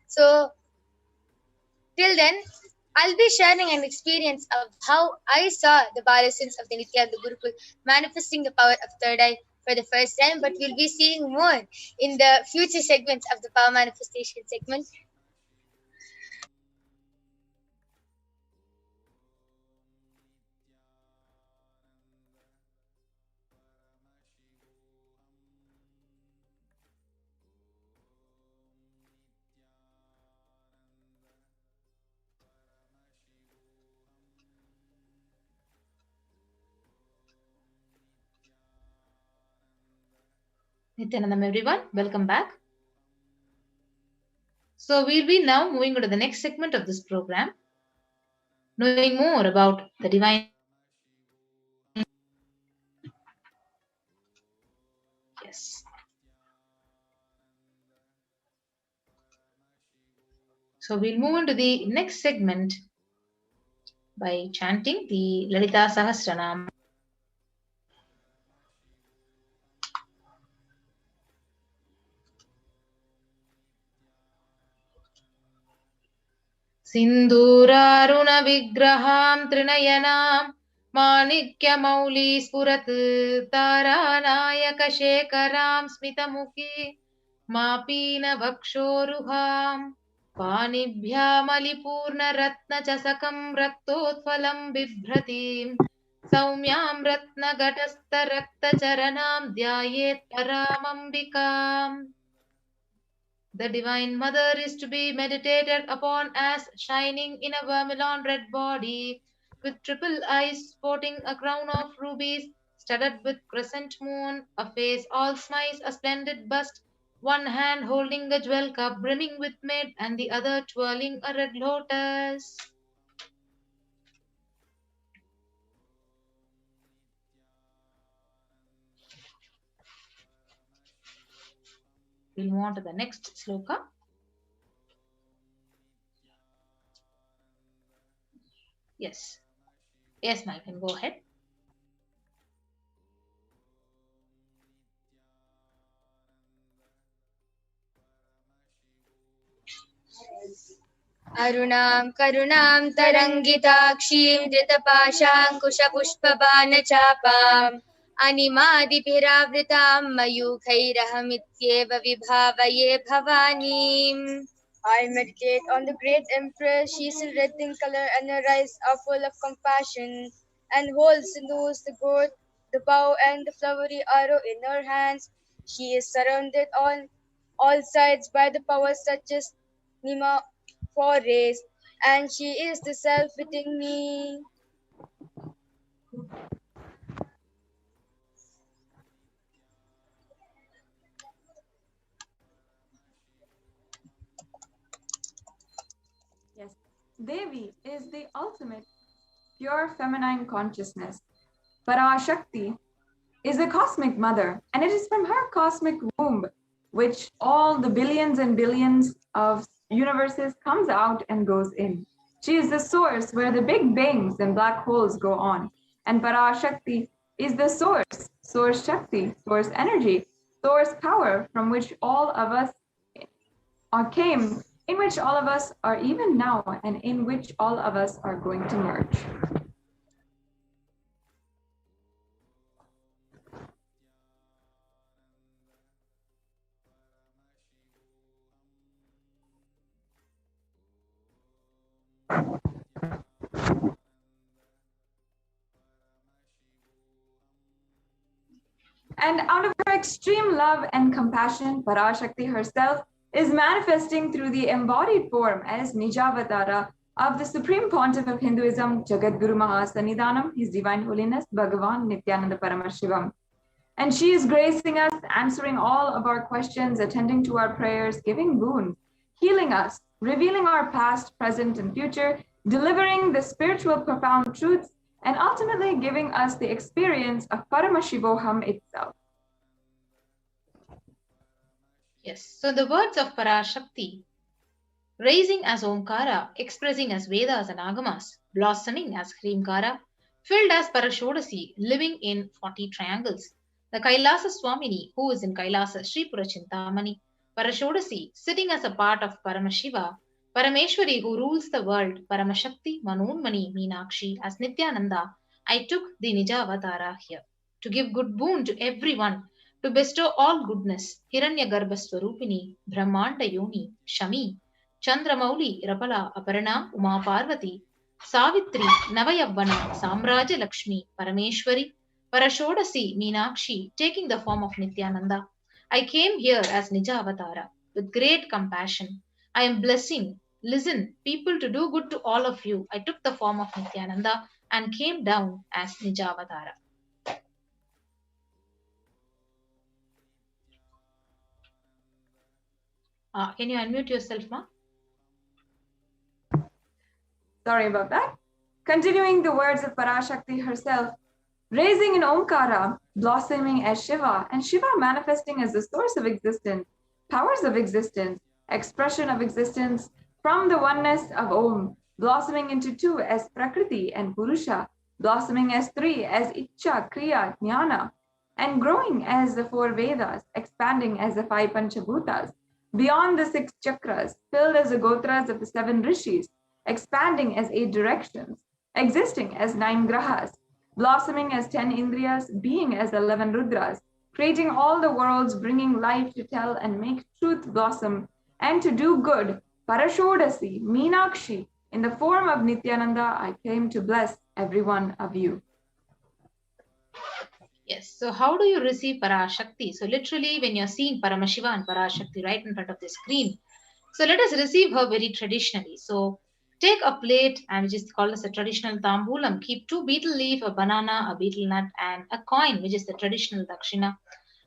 So till then, I'll be sharing an experience of how I saw the Balasins of the Nithyananda Gurukul manifesting the power of third eye for the first time, but we'll be seeing more in the future segments of the power manifestation segment. Nithyanandam, everyone, welcome back. So we'll be now moving on to the next segment of this program, knowing more about the divine. Yes. So we'll move on to the next segment by chanting the Lalita Sahasranam. सिन्दूरारुणविग्रहां त्रिनयनां माणिक्यमौलिस्फुरत् तारानायकशेखरां स्मितमुखी मापीनवक्षोरुहां पाणिभ्यामलिपूर्णरत्नचषकं रक्तोत्फलं बिभ्रतीं सौम्यां रत्नघटस्थरक्तचरणां ध्यायेत् परामम्बिकाम्. The Divine Mother is to be meditated upon as shining in a vermilion red body, with triple eyes sporting a crown of rubies, studded with crescent moon, a face all smiles, a splendid bust, one hand holding a jewel cup brimming with mid, and the other twirling a red lotus. We'll move on to the next sloka. Yes. Yes, Mike, can go ahead. Arunam Karunam Tarangitakshim Dritapashankushpushpabanachapam Animadiphiravritam Mayukhairahamityeva Vibhavaye Bhavanim. I meditate on the great empress. She is in red in color and her eyes are full of compassion and holds in those the gourd, the bow and the flowery arrow in her hands. She is surrounded on all sides by the powers such as Nima Forest, and she is the self within me. Yes, Devi is the ultimate pure feminine consciousness. Parashakti is the cosmic mother, and it is from her cosmic womb which all the billions and billions of universes comes out and goes in. She is the source where the big bangs and black holes go on. And Parashakti is the source Shakti, source energy, source power from which all of us came, in which all of us are even now, and in which all of us are going to merge. And out of her extreme love and compassion, Parashakti herself is manifesting through the embodied form as Nijavatara of the Supreme Pontiff of Hinduism, Jagadguru Mahasannidhanam, His Divine Holiness, Bhagavan Nithyananda Paramashivam. And she is gracing us, answering all of our questions, attending to our prayers, giving boons, healing us, revealing our past, present, and future, delivering the spiritual profound truths, and ultimately giving us the experience of Paramashivoham itself. Yes, so the words of Parashakti, raising as Omkara, expressing as Vedas and Agamas, blossoming as Hrimkara, filled as Parashodasi, living in 40 triangles. The Kailasa Swamini, who is in Kailasa Sri Purachintamani, Parashodasi, sitting as a part of Paramashiva, Parameshwari who rules the world, Paramashakti, Manonmani, Meenakshi, as Nithyananda, I took the Nija Avatara here to give good boon to everyone, to bestow all goodness, Hiranya Garbhaswarupini, Brahmanda Yoni, Shami, Chandramauli, Rapala, Aparana, Uma Parvati, Savitri, Navayavana, Samraja Lakshmi, Parameshwari, Parashodasi, Meenakshi, taking the form of Nithyananda. I came here as Nija Avatara with great compassion. I am blessing, listen, people to do good to all of you. I took the form of Nithyananda and came down as Nija Avatara. Can you unmute yourself, Ma? Sorry about that. Continuing the words of Parashakti herself, raising in Omkara, blossoming as Shiva, and Shiva manifesting as the source of existence, powers of existence, expression of existence from the oneness of Om, blossoming into two as Prakriti and Purusha, blossoming as three as Icha, Kriya, Jnana, and growing as the four Vedas, expanding as the five Panchabhutas, beyond the six chakras, filled as the gotras of the seven rishis, expanding as 8 directions, existing as 9 grahas, blossoming as 10 indriyas, being as 11 rudras, creating all the worlds, bringing life to tell and make truth blossom, and to do good, Parashodasi, Meenakshi, in the form of Nithyananda, I came to bless every one of you. Yes, so how do you receive Parashakti? So literally when you're seeing Paramashiva and Parashakti right in front of the screen, so let us receive her very traditionally. So take a plate, and which is called as a traditional tambulam. Keep 2 betel leaf, a banana, a betel nut, and a coin, which is the traditional dakshina.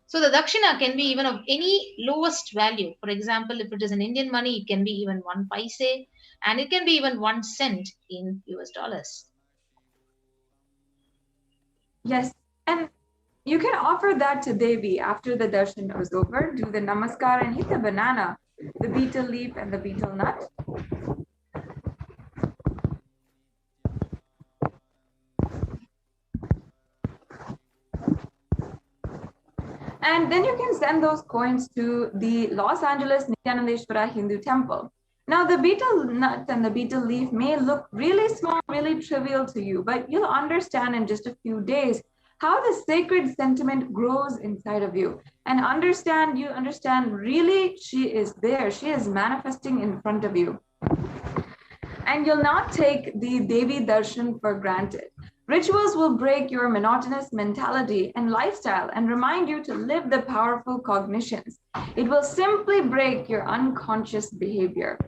So the dakshina can be even of any lowest value. For example, if it is an Indian money, it can be even 1 paise, and it can be even 1 cent in US dollars. Yes, and you can offer that to Devi after the darshan was over. Do the namaskar and hit the banana, the betel leaf, and the betel nut. And then you can send those coins to the Los Angeles Nithyanandeshwara Hindu temple. Now, the betel nut and the betel leaf may look really small, really trivial to you, but you'll understand in just a few days how the sacred sentiment grows inside of you. And you understand really she is there. She is manifesting in front of you. And you'll not take the Devi darshan for granted. Rituals will break your monotonous mentality and lifestyle and remind you to live the powerful cognitions. It will simply break your unconscious behavior.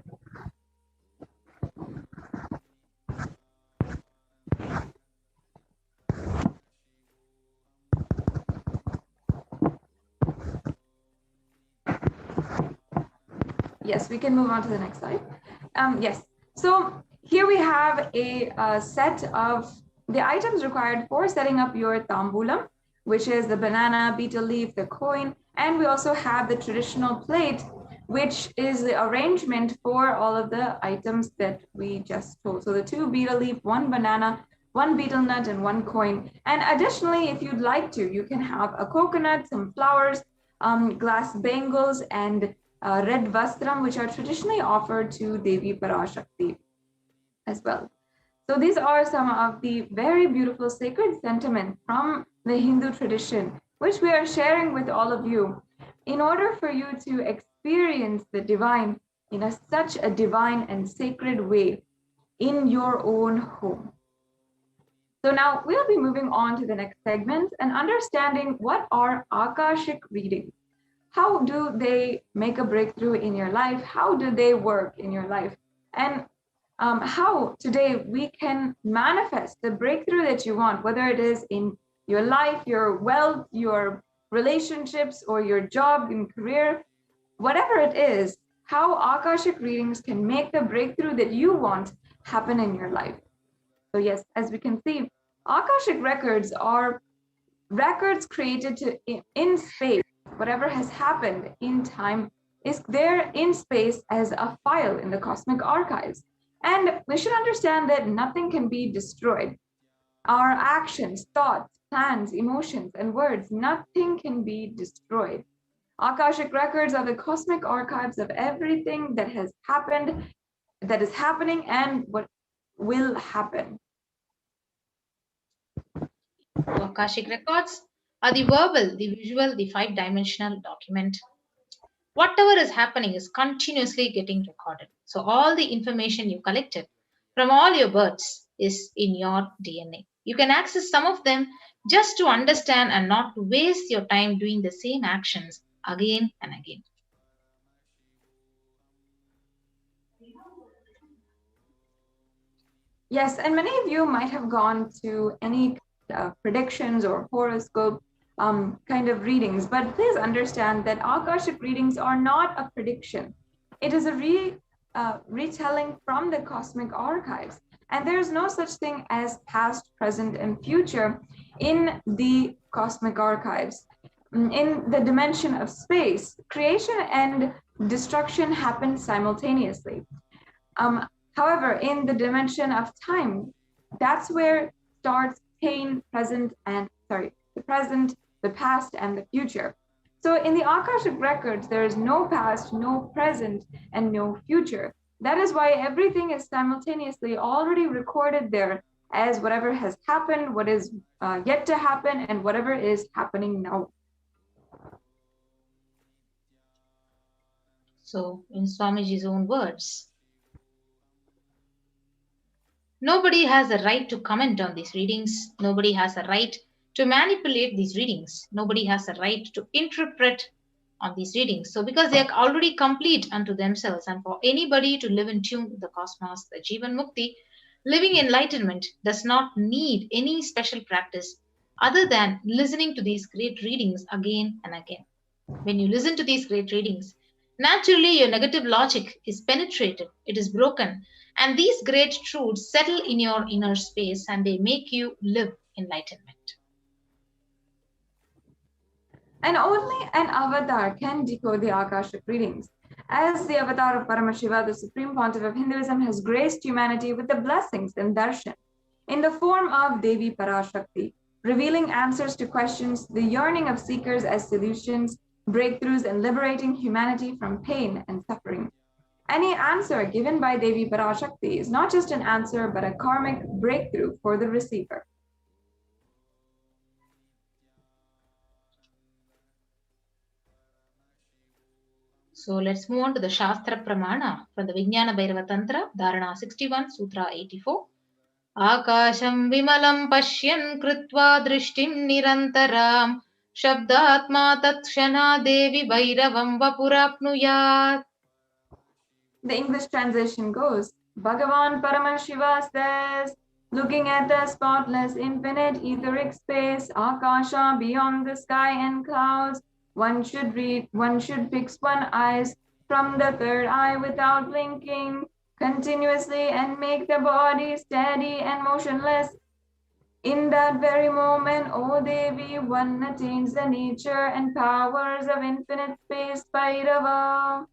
Yes, we can move on to the next slide. Yes, so here we have a set of the items required for setting up your tambulam, which is the banana, betel leaf, the coin, and we also have the traditional plate, which is the arrangement for all of the items that we just told. So the 2 betel leaf, 1 banana, 1 betel nut, and 1 coin. And additionally, if you'd like to, you can have a coconut, some flowers, glass bangles, and red vastram, which are traditionally offered to Devi Parashakti as well. So these are some of the very beautiful sacred sentiments from the Hindu tradition, which we are sharing with all of you in order for you to experience the divine in such a divine and sacred way in your own home. So now we'll be moving on to the next segment and understanding what are Akashic readings. How do they make a breakthrough in your life? How do they work in your life? And how today we can manifest the breakthrough that you want, whether it is in your life, your wealth, your relationships, or your job and career, whatever it is, how Akashic readings can make the breakthrough that you want happen in your life. So yes, as we can see, Akashic records are records created in space. Whatever has happened in time is there in space as a file in the cosmic archives. And we should understand that nothing can be destroyed. Our actions, thoughts, plans, emotions, and words, nothing can be destroyed. Akashic records are the cosmic archives of everything that has happened, that is happening, and what will happen. Akashic records are the verbal, the visual, the five-dimensional document. Whatever is happening is continuously getting recorded. So all the information you collected from all your births is in your DNA. You can access some of them just to understand and not to waste your time doing the same actions again and again. Yes, and many of you might have gone to any predictions or horoscope kind of readings, but please understand that Akashic readings are not a prediction. It is a retelling from the cosmic archives. And there is no such thing as past, present, and future in the cosmic archives. In the dimension of space, creation and destruction happen simultaneously. However, in the dimension of time, that's where starts the present, the past, and the future. So in the Akashic records, there is no past, no present, and no future. That is why everything is simultaneously already recorded there as whatever has happened, what is yet to happen, and whatever is happening now. So, in Swamiji's own words, nobody has a right to comment on these readings. Nobody has a right to manipulate these readings. Nobody has a right to interpret on these readings. So because they are already complete unto themselves, and for anybody to live in tune with the cosmos, the Jivan Mukti, living enlightenment does not need any special practice other than listening to these great readings again and again. When you listen to these great readings, naturally your negative logic is penetrated, it is broken, and these great truths settle in your inner space and they make you live enlightenment. And only an avatar can decode the Akashic readings. As the avatar of Paramashiva, the Supreme Pontiff of Hinduism has graced humanity with the blessings and darshan in the form of Devi Parashakti, revealing answers to questions, the yearning of seekers as solutions, breakthroughs, and liberating humanity from pain and suffering. Any answer given by Devi Parashakti is not just an answer, but a karmic breakthrough for the receiver. So let's move on to the Shastra Pramana from the Vijnana Bhairava Tantra, Dharana 61, Sutra 84. Akasham vimalam pashyan kritva drishtim nirantaram shabdatma tatshana devi bhairavam vapurapnuyat. The English translation goes, Bhagavan Paramashiva says, looking at the spotless infinite etheric space, Akasha beyond the sky and clouds, one should fix one eyes from the third eye without blinking continuously and make the body steady and motionless. In that very moment, O Devi, one attains the nature and powers of infinite space, Bhairava.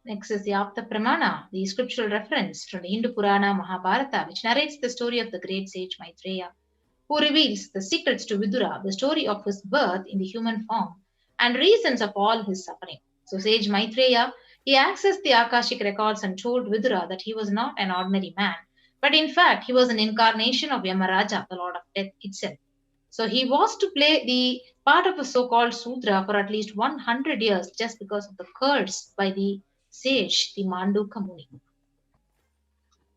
Next is the Apta Pramana, the scriptural reference from the Hindu Purana Mahabharata, which narrates the story of the great sage Maitreya, who reveals the secrets to Vidura, the story of his birth in the human form, and reasons of all his suffering. So sage Maitreya, he accessed the Akashic records and told Vidura that he was not an ordinary man, but in fact he was an incarnation of Yamaraja, the Lord of Death itself. So he was to play the part of a so-called Sudra for at least 100 years just because of the curse by the sage, the Manduka Muni.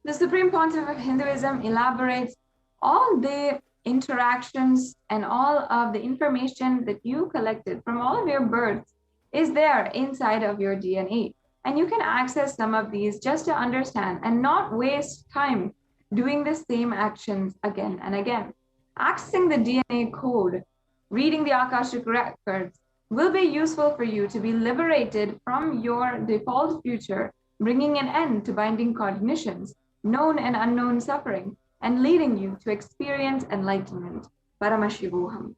The Supreme Pontiff of Hinduism elaborates all the interactions and all of the information that you collected from all of your births is there inside of your DNA. And you can access some of these just to understand and not waste time doing the same actions again and again. Accessing the DNA code, reading the Akashic records will be useful for you to be liberated from your default future, bringing an end to binding cognitions, known and unknown suffering, and leading you to experience enlightenment. Paramashivoham.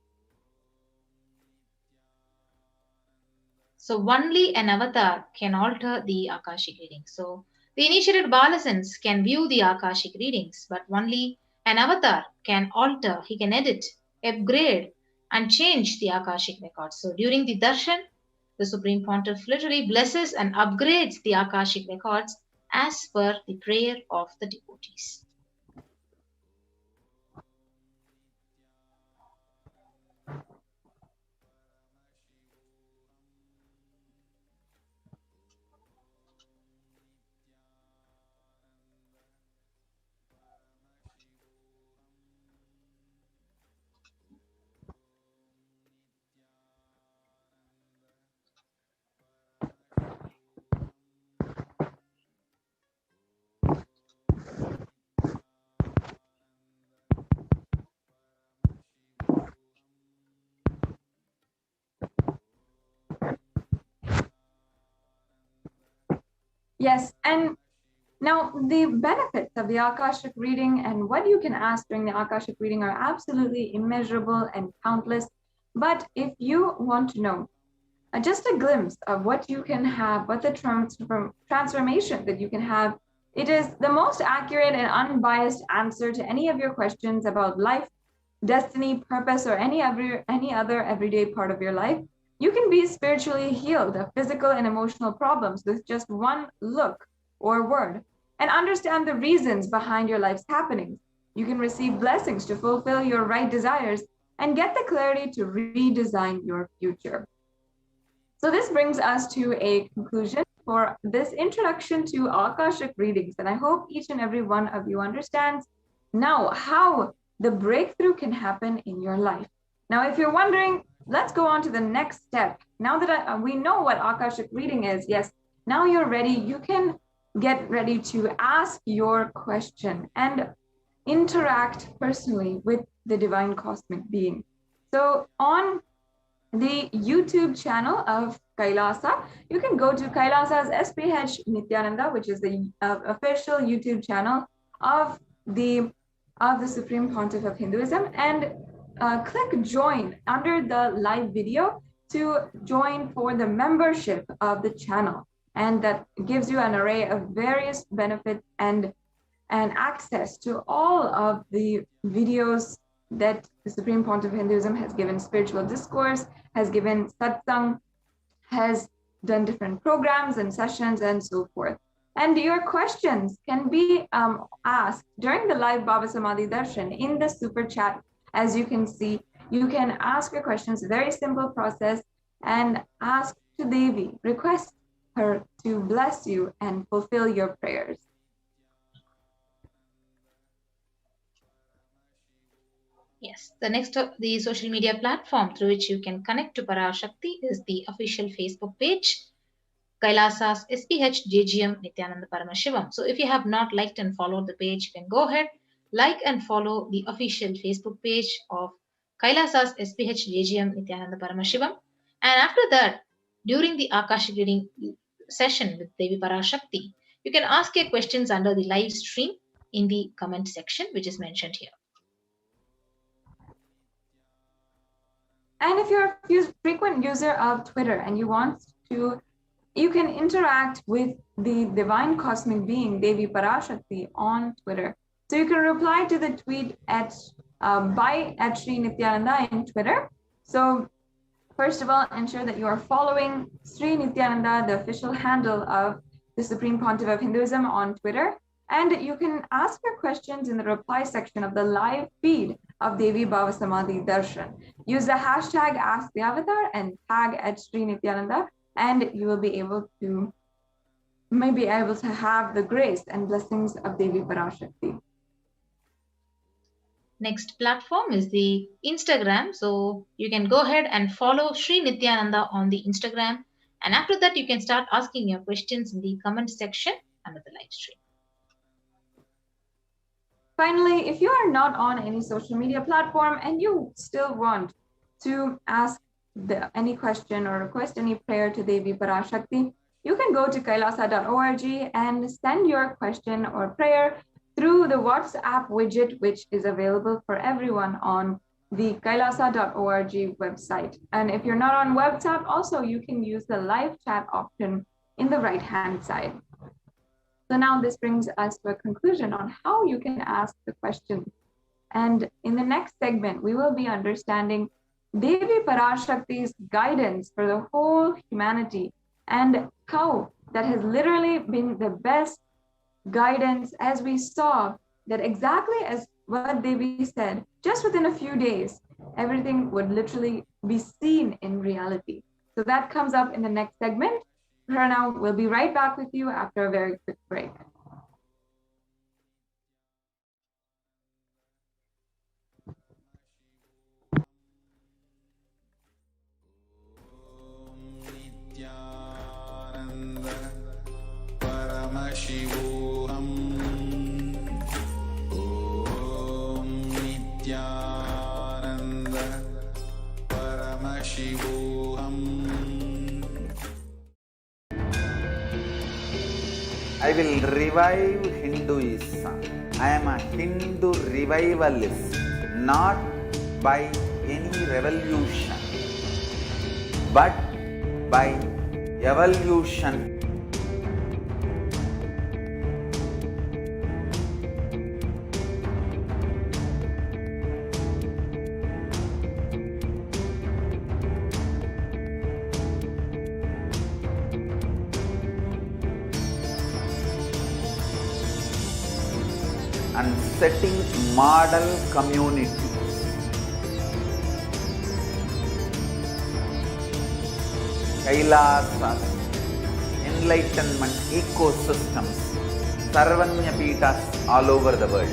So only an avatar can alter the Akashic readings. So the initiated Balasans can view the Akashic readings, but only an avatar can alter, he can edit, upgrade and change the Akashic records. So during the darshan, the Supreme Pontiff literally blesses and upgrades the Akashic records as per the prayer of the devotees. Yes, and now the benefits of the Akashic reading and what you can ask during the Akashic reading are absolutely immeasurable and countless. But if you want to know just a glimpse of what you can have, what the transformation that you can have, it is the most accurate and unbiased answer to any of your questions about life, destiny, purpose, or any other everyday part of your life. You can be spiritually healed of physical and emotional problems with just one look or word, and understand the reasons behind your life's happenings. You can receive blessings to fulfill your right desires and get the clarity to redesign your future. So this brings us to a conclusion for this introduction to Akashic readings. And I hope each and every one of you understands now how the breakthrough can happen in your life. Now, if you're wondering, let's go on to the next step. Now that we know what Akashic reading is, yes, now you're ready. You can get ready to ask your question and interact personally with the divine cosmic being. So on the YouTube channel of Kailasa, you can go to Kailasa's HDH Nithyananda, which is the official YouTube channel of the Supreme Pontiff of Hinduism, and click join under the live video to join for the membership of the channel. And that gives you an array of various benefits and access to all of the videos that the Supreme Pontiff of Hinduism has given spiritual discourse, has given satsang, has done different programs and sessions and so forth. And your questions can be asked during the live Baba Samadhi Darshan in the super chat. As you can see, you can ask your questions, very simple process, and ask to Devi, request her to bless you and fulfill your prayers. Yes, the next the social media platform through which you can connect to Parashakti is the official Facebook page, Kailasa's HDH Nithyananda Paramashivam. So if you have not liked and followed the page, you can go ahead, like and follow the official Facebook page of Kailasa's HDH Nithyananda Paramashivam. And after that, during the Akashic reading session with Devi Parashakti, you can ask your questions under the live stream in the comment section, which is mentioned here. And if you're a frequent user of Twitter and you want to, you can interact with the divine cosmic being, Devi Parashakti, on Twitter. So you can reply to the tweet at Sri Nithyananda in Twitter. So first of all, ensure that you are following Sri Nithyananda, the official handle of the Supreme Pontiff of Hinduism, on Twitter. And you can ask your questions in the reply section of the live feed of Devi Bhava Samadhi Darshan. Use the hashtag #AskTheAvatar and tag at Sri Nithyananda, and you will be able to have the grace and blessings of Devi Parashakti. Next platform is the Instagram. So you can go ahead and follow Sri Nithyananda on the Instagram. And after that, you can start asking your questions in the comment section under the live stream. Finally, if you are not on any social media platform and you still want to ask any question or request any prayer to Devi Parashakti, you can go to kailasa.org and send your question or prayer through the WhatsApp widget, which is available for everyone on the kailasa.org website. And if you're not on WhatsApp, also you can use the live chat option in the right-hand side. So now this brings us to a conclusion on how you can ask the question. And in the next segment, we will be understanding Devi Parashakti's guidance for the whole humanity, and how that has literally been the best guidance, as we saw that exactly as what Devi said, just within a few days, everything would literally be seen in reality. So that comes up in the next segment. For now, we'll be right back with you after a very quick break. Nithyananda Paramashivoham. Om Nithyananda Paramashivoham. I will revive Hinduism. I am a Hindu revivalist, not by any revolution, but by evolution. And setting model communities. Kailasas, enlightenment ecosystems, Sarvanya Peethas all over the world.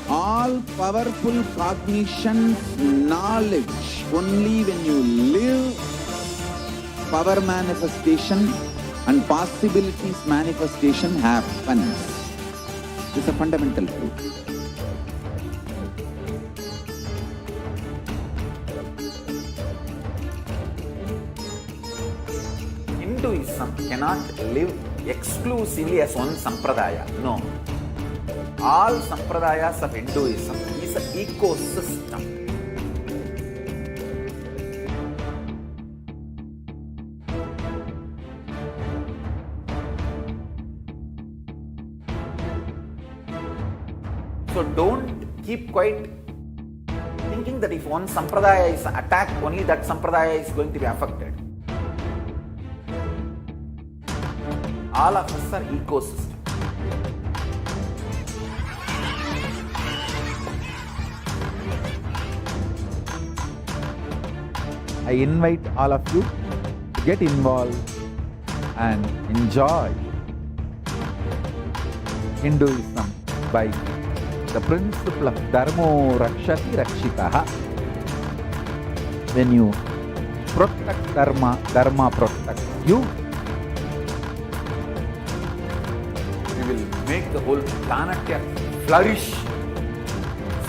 All powerful cognition, knowledge, only when you live, power manifestation and possibilities manifestation happens. It's a fundamental truth. Hinduism cannot live exclusively as one sampradaya. No. All sampradayas of Hinduism is an ecosystem. So don't keep quiet thinking that if one sampradaya is attacked, only that sampradaya is going to be affected. All of us are ecosystem. I invite all of you to get involved and enjoy Hinduism by the principle of Dharmo Rakshati Rakshitaha. When you protect Dharma, Dharma protects you. We will make the whole planet flourish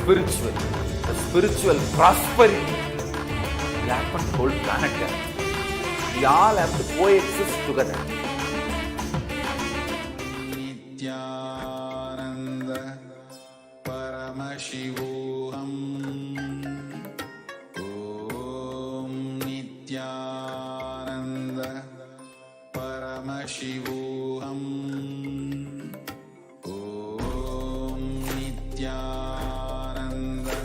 spiritually. The spiritual prosperity will happen to the whole planet. We all have to coexist together. Nithyananda Paramashivoham. Om Nithyananda Paramashivoham. Om Nithyananda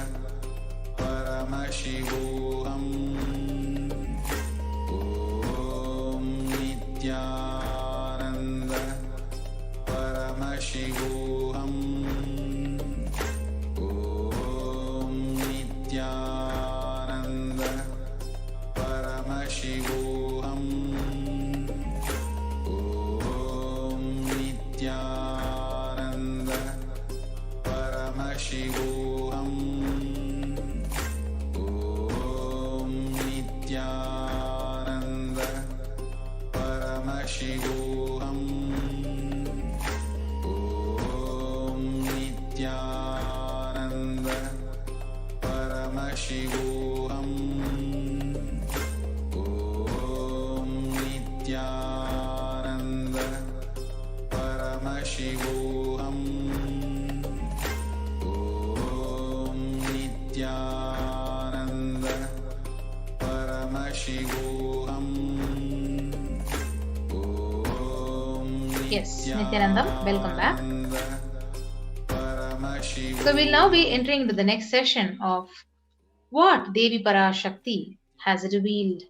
Paramashivoham. Om Nithyananda Paramashivoham. Om Nithyananda Paramashivoham. Om Nithyananda Paramashivoham. Om Nithyananda Paramashivoham. Om Nithyananda Paramashivoham. Om Nithyananda Paramashivoham. Om Nithyananda Paramashivoham. Om Yes, Nithyanandam, welcome back. So we'll now be entering into the next session of what Devi Parashakti has revealed.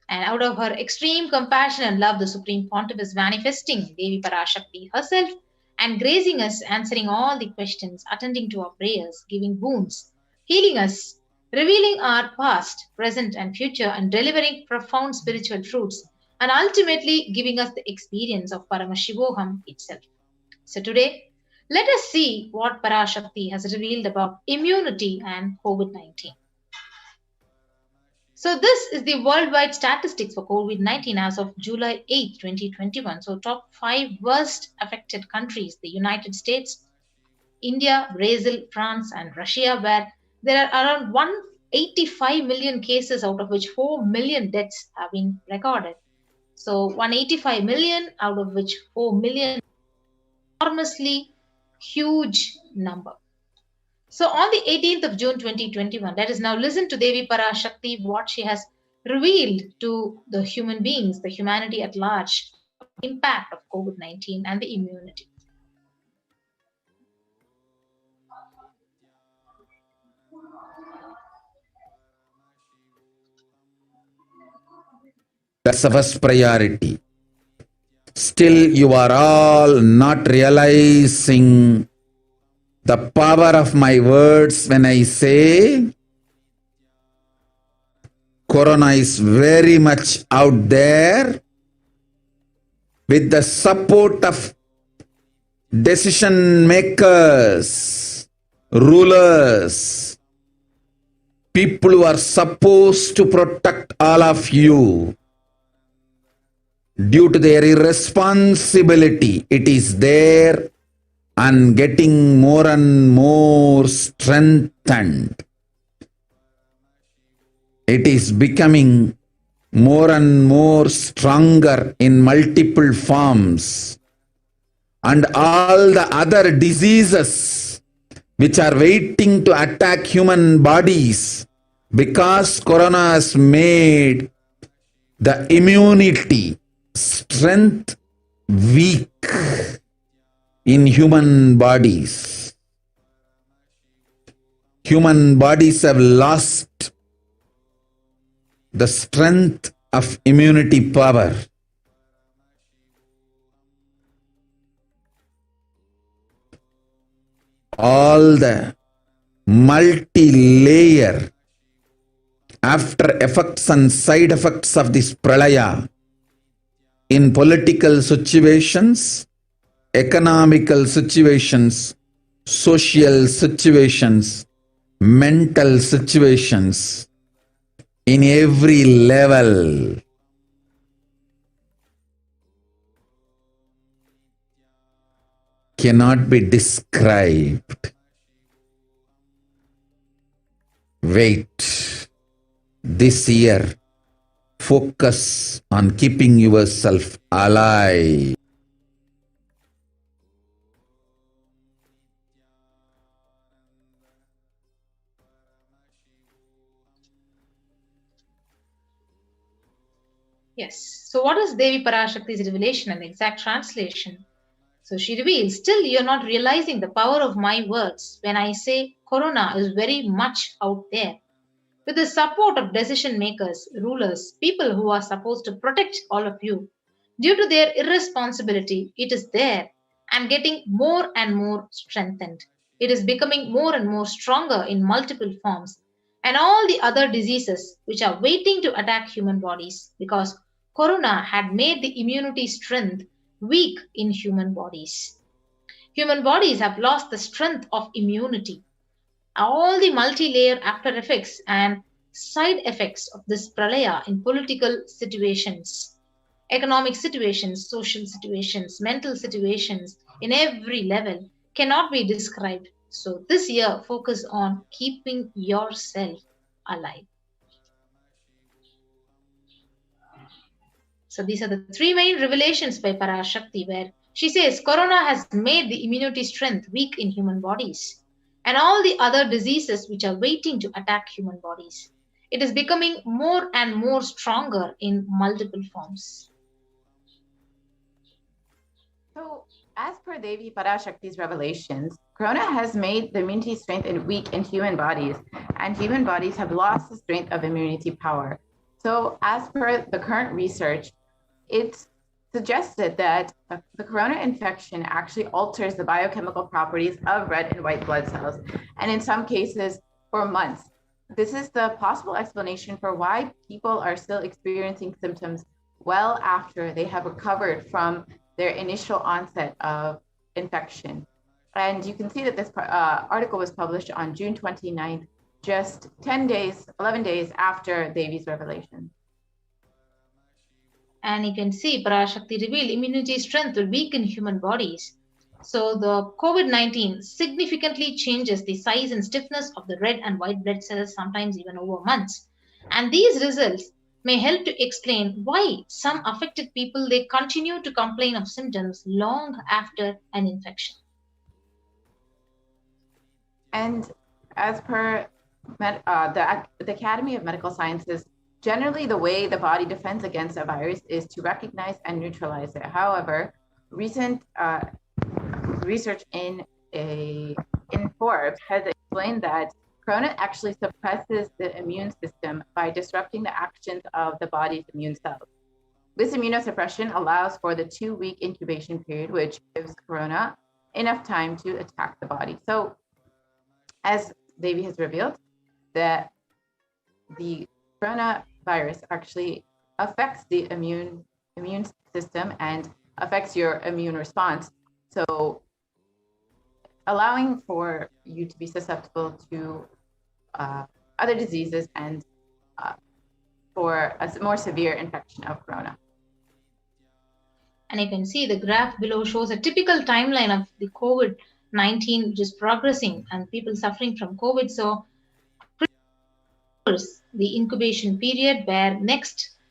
And out of her extreme compassion and love, the Supreme Pontiff is manifesting Devi Parashakti herself and gracing us, answering all the questions, attending to our prayers, giving boons, healing us, revealing our past, present, and future, and delivering profound spiritual truths, and ultimately giving us the experience of Paramashivoham itself. So today, let us see what Parashakti has revealed about immunity and COVID-19. So this is the worldwide statistics for COVID-19 as of July 8, 2021. So top 5 worst affected countries: the United States, India, Brazil, France, and Russia, where there are around 185 million cases, out of which 4 million deaths have been recorded. So 185 million, out of which 4 million, enormously huge number. So on the 18th of June 2021, let us now listen to Devi Parashakti, what she has revealed to the human beings, the humanity at large, the impact of COVID-19 and the immunity. That's the first priority. Still, you are all not realizing the power of my words when I say Corona is very much out there with the support of decision makers, rulers, people who are supposed to protect all of you. Due to their irresponsibility, it is there and getting more and more strengthened. It is becoming more and more stronger in multiple forms. And all the other diseases which are waiting to attack human bodies, because Corona has made the immunity strength weak in human bodies. Human bodies have lost the strength of immunity power. All the multi-layer after effects and side effects of this pralaya in political situations, economical situations, social situations, mental situations, in every level. Cannot be described. Wait. This year, focus on keeping yourself alive. Yes. So what is Devi Parashakti's revelation and the exact translation? So she reveals, still you're not realizing the power of my words when I say Corona is very much out there. With the support of decision makers, rulers, people who are supposed to protect all of you, due to their irresponsibility, it is there and getting more and more strengthened. It is becoming more and more stronger in multiple forms, and all the other diseases which are waiting to attack human bodies, because Corona had made the immunity strength weak in human bodies. Human bodies have lost the strength of immunity. All the multi-layer after effects and side effects of this pralaya in political situations, economic situations, social situations, mental situations, in every level cannot be described. So this year, focus on keeping yourself alive. So these are the 3 main revelations by Parashakti, where she says Corona has made the immunity strength weak in human bodies and all the other diseases which are waiting to attack human bodies. It is becoming more and more stronger in multiple forms. So, as per Devi Parashakti's revelations, Corona has made the immunity strength weak in human bodies, and human bodies have lost the strength of immunity power. So, as per the current research, it's suggested that the corona infection actually alters the biochemical properties of red and white blood cells, and in some cases, for months. This is the possible explanation for why people are still experiencing symptoms well after they have recovered from their initial onset of infection. And you can see that this article was published on June 29th, just 11 days after Devi's revelation. And you can see Parashakti revealed immunity strength will weaken human bodies. So the COVID-19 significantly changes the size and stiffness of the red and white blood cells, sometimes even over months. And these results may help to explain why some affected people, they continue to complain of symptoms long after an infection. And as per the Academy of Medical Sciences, generally the way the body defends against a virus is to recognize and neutralize it. However, recent research in Forbes has explained that corona actually suppresses the immune system by disrupting the actions of the body's immune cells. This immunosuppression allows for the 2-week incubation period, which gives corona enough time to attack the body. So, as Devi has revealed, that the coronavirus actually affects the immune system and affects your immune response. So, allowing for you to be susceptible to other diseases and for a more severe infection of corona. And you can see the graph below shows a typical timeline of the COVID-19, which is progressing and people suffering from COVID. So the incubation period, where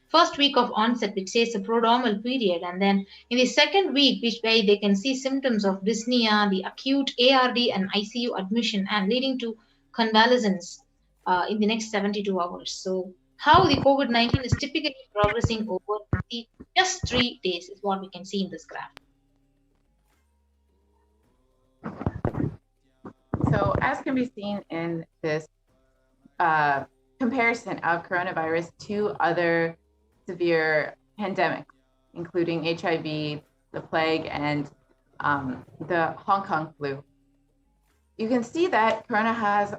first week of onset, which says the prodromal period, and then in the second week, which way they can see symptoms of dyspnea, the acute ARD and ICU admission, and leading to convalescence in the next 72 hours. So how the COVID-19 is typically progressing over just 3 days is what we can see in this graph. So as can be seen in this comparison of coronavirus to other severe pandemics, including HIV, the plague, and the Hong Kong flu, you can see that corona has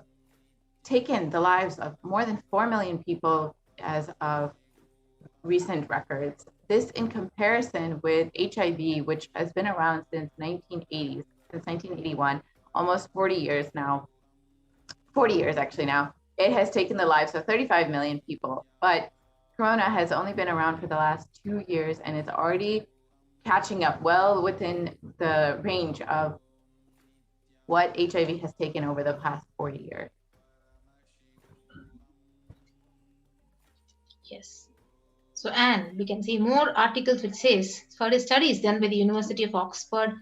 taken the lives of more than 4 million people as of recent records. This in comparison with HIV, which has been around since 1981, almost 40 years now, 40 years actually now. It has taken the lives of 35 million people, but corona has only been around for the last 2 years, and it's already catching up well within the range of what HIV has taken over the past 40 years. Yes. So, Anne, we can see more articles which says, further studies done by the University of Oxford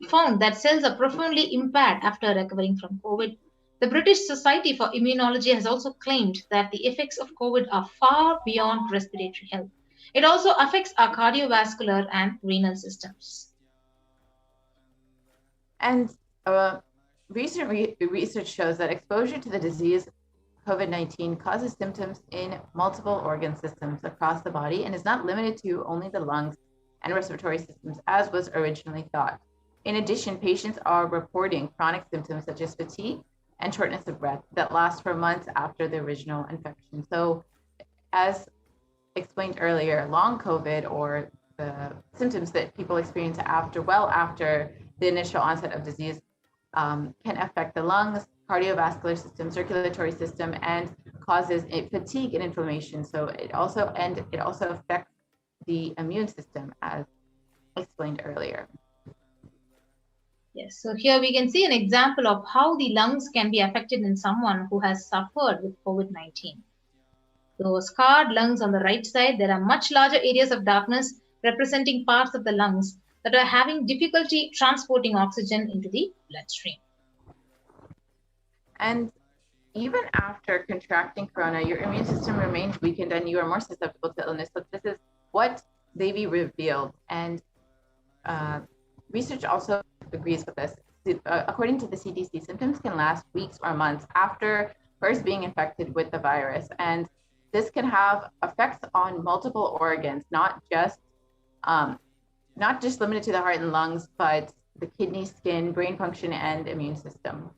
found that cells are profoundly impaired after recovering from COVID. The British Society for Immunology has also claimed that the effects of COVID are far beyond respiratory health. It also affects our cardiovascular and renal systems. And recent research shows that exposure to the disease COVID-19 causes symptoms in multiple organ systems across the body and is not limited to only the lungs and respiratory systems as was originally thought. In addition, patients are reporting chronic symptoms such as fatigue and shortness of breath that last for months after the original infection. So as explained earlier, long COVID, or the symptoms that people experience after the initial onset of disease, can affect the lungs, cardiovascular system, circulatory system, and causes fatigue and inflammation. So it also affects the immune system, as explained earlier. Yes, so here we can see an example of how the lungs can be affected in someone who has suffered with COVID-19. So scarred lungs on the right side, there are much larger areas of darkness representing parts of the lungs that are having difficulty transporting oxygen into the bloodstream. And even after contracting corona, your immune system remains weakened and you are more susceptible to illness. So this is what Devi revealed. And research also agrees with this. According to the CDC, symptoms can last weeks or months after first being infected with the virus. And this can have effects on multiple organs, not just limited to the heart and lungs, but the kidney, skin, brain function, and immune system.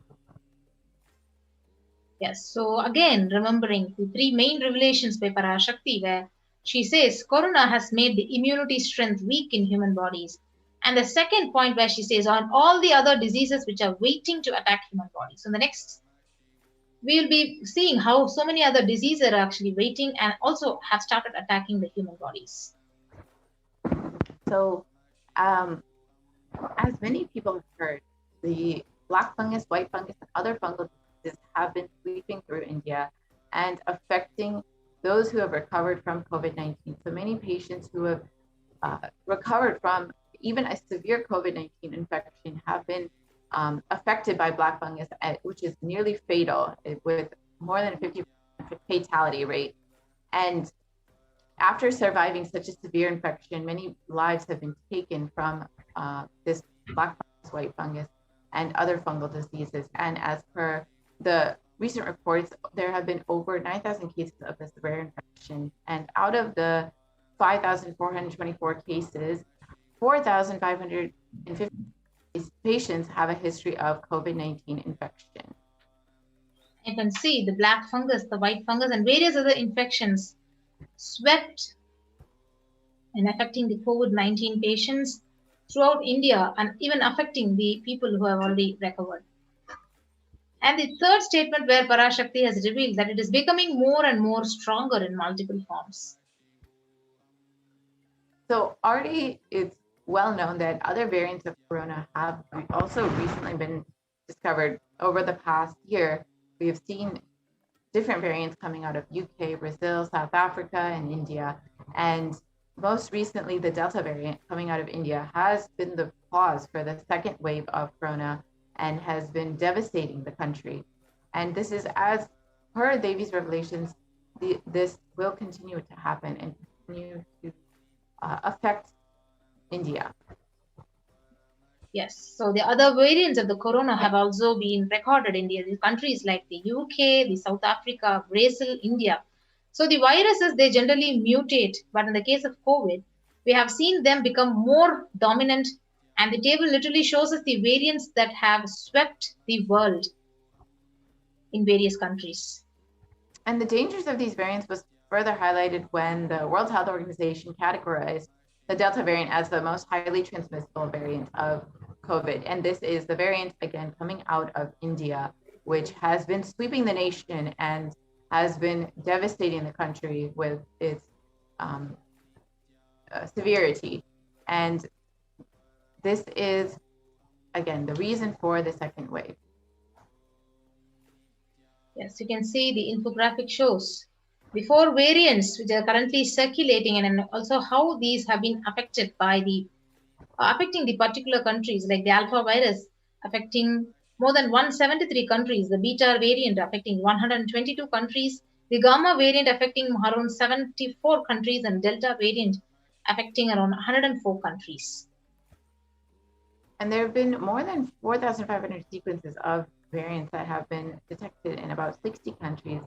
Yes, so again, remembering the three main revelations by Parashakti, where she says Corona has made the immunity strength weak in human bodies. And the second point where she says on all the other diseases which are waiting to attack human bodies. So the next, we'll be seeing how so many other diseases are actually waiting and also have started attacking the human bodies. So, as many people have heard, the black fungus, white fungus, and other fungal diseases have been sweeping through India and affecting those who have recovered from COVID-19. So many patients who have recovered from even a severe COVID-19 infection have been affected by black fungus, which is nearly fatal with more than a 50% fatality rate. And after surviving such a severe infection, many lives have been taken from this black fungus, white fungus, and other fungal diseases. And as per the recent reports, there have been over 9,000 cases of this rare infection. And out of the 5,424 cases, 4,550 patients have a history of COVID-19 infection. You can see the black fungus, the white fungus, and various other infections swept and affecting the COVID-19 patients throughout India and even affecting the people who have already recovered. And the third statement where Parashakti has revealed that it is becoming more and more stronger in multiple forms. So already it's well known that other variants of corona have also recently been discovered over the past year. We have seen different variants coming out of UK, Brazil, South Africa, and India. And most recently, the Delta variant coming out of India has been the cause for the second wave of corona and has been devastating the country. And this is, as per Devi's revelations, this will continue to happen and continue to affect India. Yes, so the other variants of the corona have also been recorded in the countries like the UK, the South Africa, Brazil, India. So the viruses, they generally mutate, but in the case of COVID, we have seen them become more dominant, and the table literally shows us the variants that have swept the world in various countries. And the dangers of these variants was further highlighted when the World Health Organization categorized the Delta variant as the most highly transmissible variant of COVID. And this is the variant, again, coming out of India, which has been sweeping the nation and has been devastating the country with its severity. And this is, again, the reason for the second wave. Yes, you can see the infographic shows the four variants which are currently circulating and also how these have been affected by affecting the particular countries, like the alpha virus affecting more than 173 countries, the beta variant affecting 122 countries, the gamma variant affecting around 74 countries, and delta variant affecting around 104 countries. And there have been more than 4,500 sequences of variants that have been detected in about 60 countries.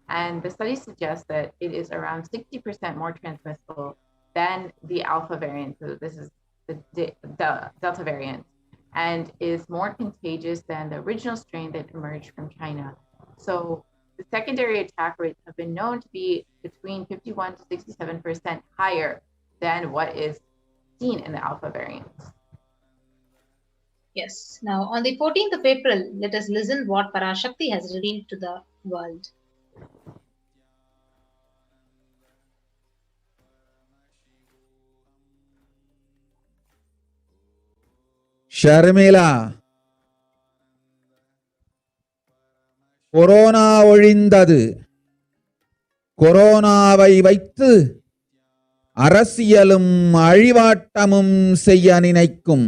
And the study suggests that it is around 60% more transmissible than the alpha variant. So this is the Delta variant, and is more contagious than the original strain that emerged from China. So the secondary attack rates have been known to be between 51 to 67% higher than what is seen in the alpha variants. Yes. Now, on the 14th of April, let us listen what Parashakti has revealed to the world. Sharmila, corona ஒழிந்தது. கொரோனாவை வைத்து அரசியலும் அழிவாட்டமும் செய்ய நினைக்கும்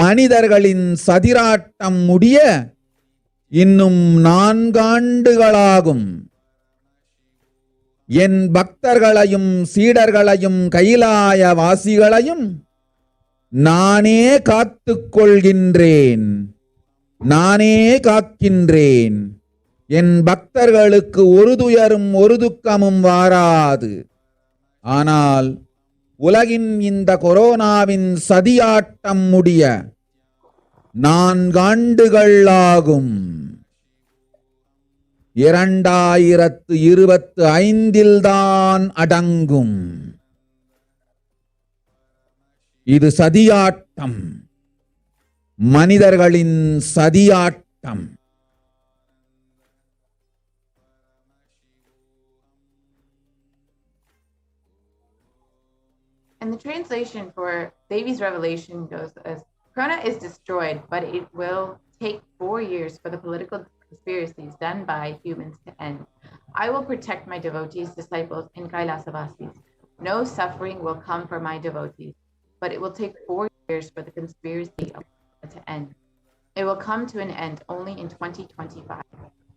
மனிதர்களின் சதிராட்டம் முடிய இன்னும் 4 ஆண்டுகளாகும். என் பக்தர்களையும் சீடர்களையும் கைலாய வாசிகளையும் நானே காத்துக் கொள்கின்றேன், நானே காக்கின்றேன். என் பக்தர்களுக்கு ஒரு துயரும் ஒரு துக்கமும் வாராது. ஆனால் உலகின் இந்த கொரோனாவின் சதியாட்டம் முடிய 4 ஆண்டுகள் ஆகும். 2025 தான் அடங்கும். இது சதியாட்டம், மனிதர்களின் சதியாட்டம். And the translation for Devi's revelation goes as Corona is destroyed, but it will take 4 years for the political conspiracies done by humans to end. I will protect my devotees, disciples, and Kailasa Vasis. No suffering will come for my devotees, but it will take 4 years for the conspiracy to end. It will come to an end only in 2025.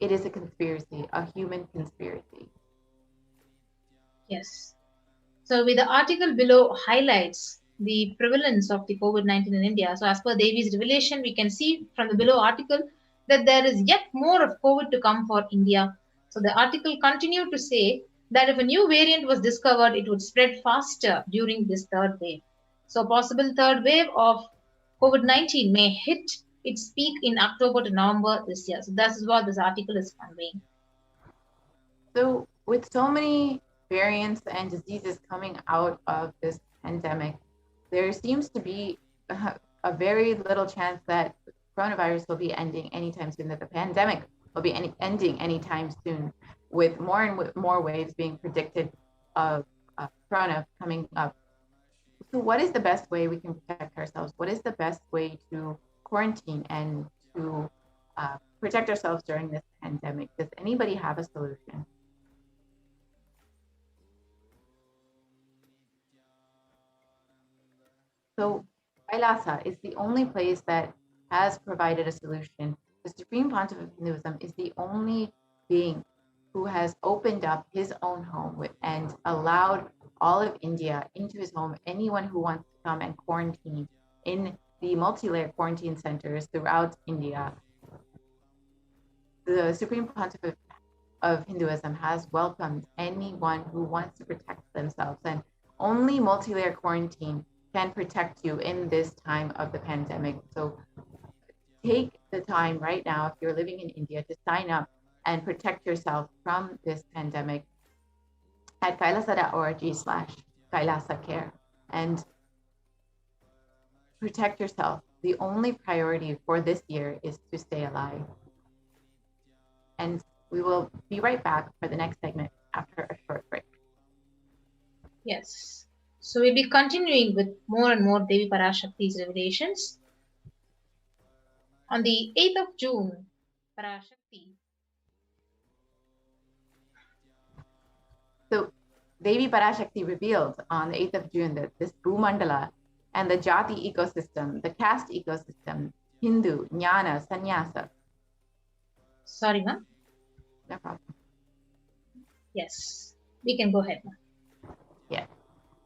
It is a conspiracy, a human conspiracy. Yes. So with the article below highlights the prevalence of the COVID-19 in India. So as per Devi's revelation, we can see from the below article that there is yet more of COVID to come for India. So the article continued to say that if a new variant was discovered, it would spread faster during this third wave. So possible third wave of COVID-19 may hit its peak in October to November this year. So that is what this article is conveying. So with so many variants and diseases coming out of this pandemic, there seems to be a very little chance that coronavirus will be ending anytime soon, that the pandemic will be ending anytime soon, with more and more waves being predicted of corona coming up. So what is the best way we can protect ourselves? What is the best way to quarantine and to protect ourselves during this pandemic? Does anybody have a solution? So Kailasa is the only place that has provided a solution. The Supreme Pontiff of Hinduism is the only being who has opened up his own home and allowed all of India into his home. Anyone who wants to come and quarantine in the multi-layer quarantine centers throughout India. The Supreme Pontiff of Hinduism has welcomed anyone who wants to protect themselves, and only multi-layer quarantine can protect you in this time of the pandemic. So take the time right now, if you're living in India, to sign up and protect yourself from this pandemic at kailasa.org/Kailasa Care, and protect yourself. The only priority for this year is to stay alive. And we will be right back for the next segment after a short break. Yes. So we'll be continuing with more and more Devi Parashakti's revelations. On the 8th of June, Parashakti. So Devi Parashakti revealed on the 8th of June that this Bhumandala and the Jati ecosystem, the caste ecosystem, Hindu, Jnana, Sannyasa. Sorry, ma'am. No problem. Yes, we can go ahead, ma'am. Yeah.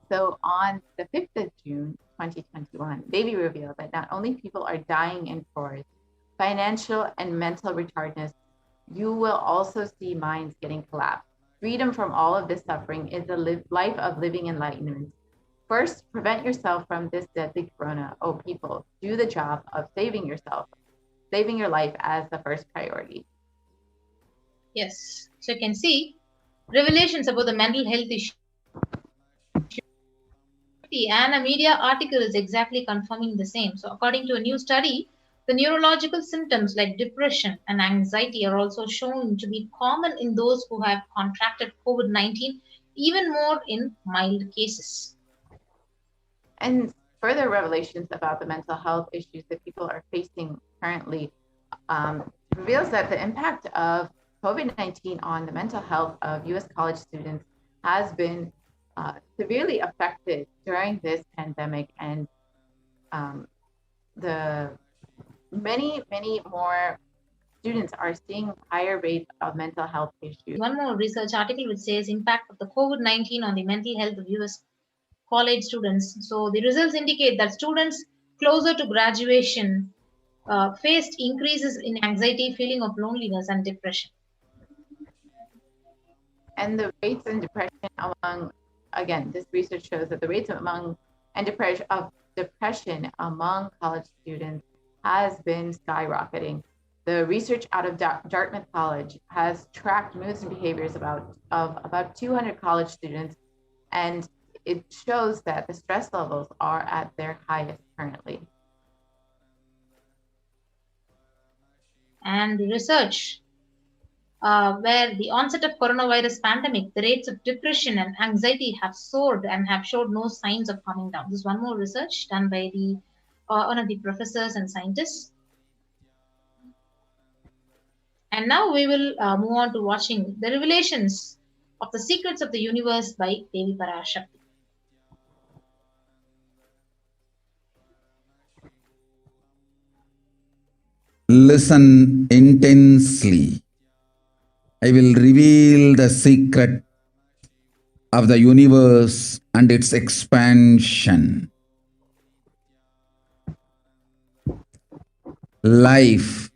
So on the 5th of June, 2021, Devi revealed that not only people are dying in force, financial and mental retardedness, you will also see minds getting collapsed. Freedom from all of this suffering is the life of living enlightenment. First, prevent yourself from this deadly corona. Oh, people, do the job of saving yourself, saving your life as the first priority. Yes. So you can see revelations about the mental health issue. And a media article is exactly confirming the same. So according to a new study, the neurological symptoms like depression and anxiety are also shown to be common in those who have contracted COVID-19, even more in mild cases. And further revelations about the mental health issues that people are facing currently reveals that the impact of COVID-19 on the mental health of US college students has been severely affected during this pandemic, and the many more students are seeing higher rates of mental health issues. One more research article which says impact of the COVID-19 on the mental health of US college students. So the results indicate that students closer to graduation faced increases in anxiety, feeling of loneliness, and depression. And the rates in depression among, again, this research shows that the rates of depression among college students has been skyrocketing. The research out of Dartmouth College has tracked moods and behaviors of about 200 college students, and it shows that the stress levels are at their highest currently. And the research where the onset of coronavirus pandemic, the rates of depression and anxiety have soared and have showed no signs of coming down. This is one more research done by the one of the professors and scientists. And now we will move on to watching the revelations of the secrets of the universe by Devi Parashakti. Listen intensely. I will reveal the secret of the universe and its expansion. Life,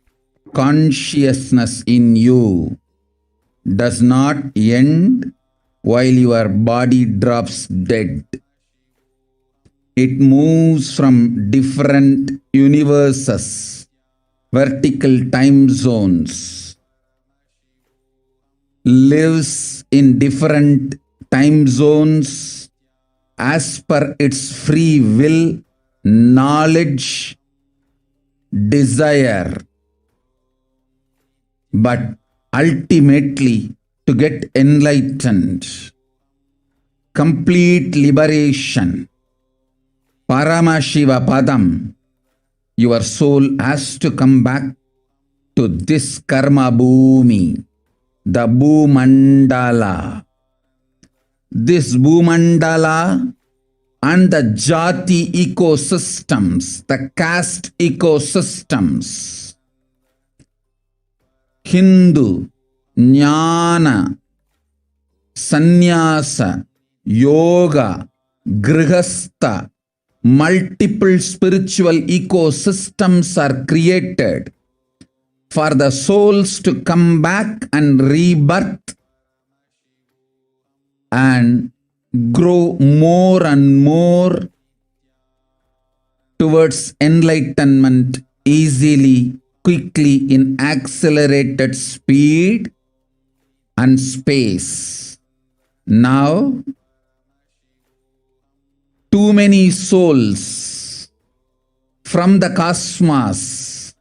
consciousness in you does not end while your body drops dead. It moves from different universes, vertical time zones, lives in different time zones as per its free will, knowledge, desire. But ultimately, to get enlightened, complete liberation, Paramashiva Padam, your soul has to come back to this karma bhumi, the Bhumandala. This Bhumandala and the Jati ecosystems, the caste ecosystems, Hindu, Jnana, Sannyasa, Yoga, Grihastha, multiple spiritual ecosystems are created for the souls to come back and rebirth and grow more and more towards enlightenment easily, quickly, in accelerated speed and space. Now, too many souls from the cosmos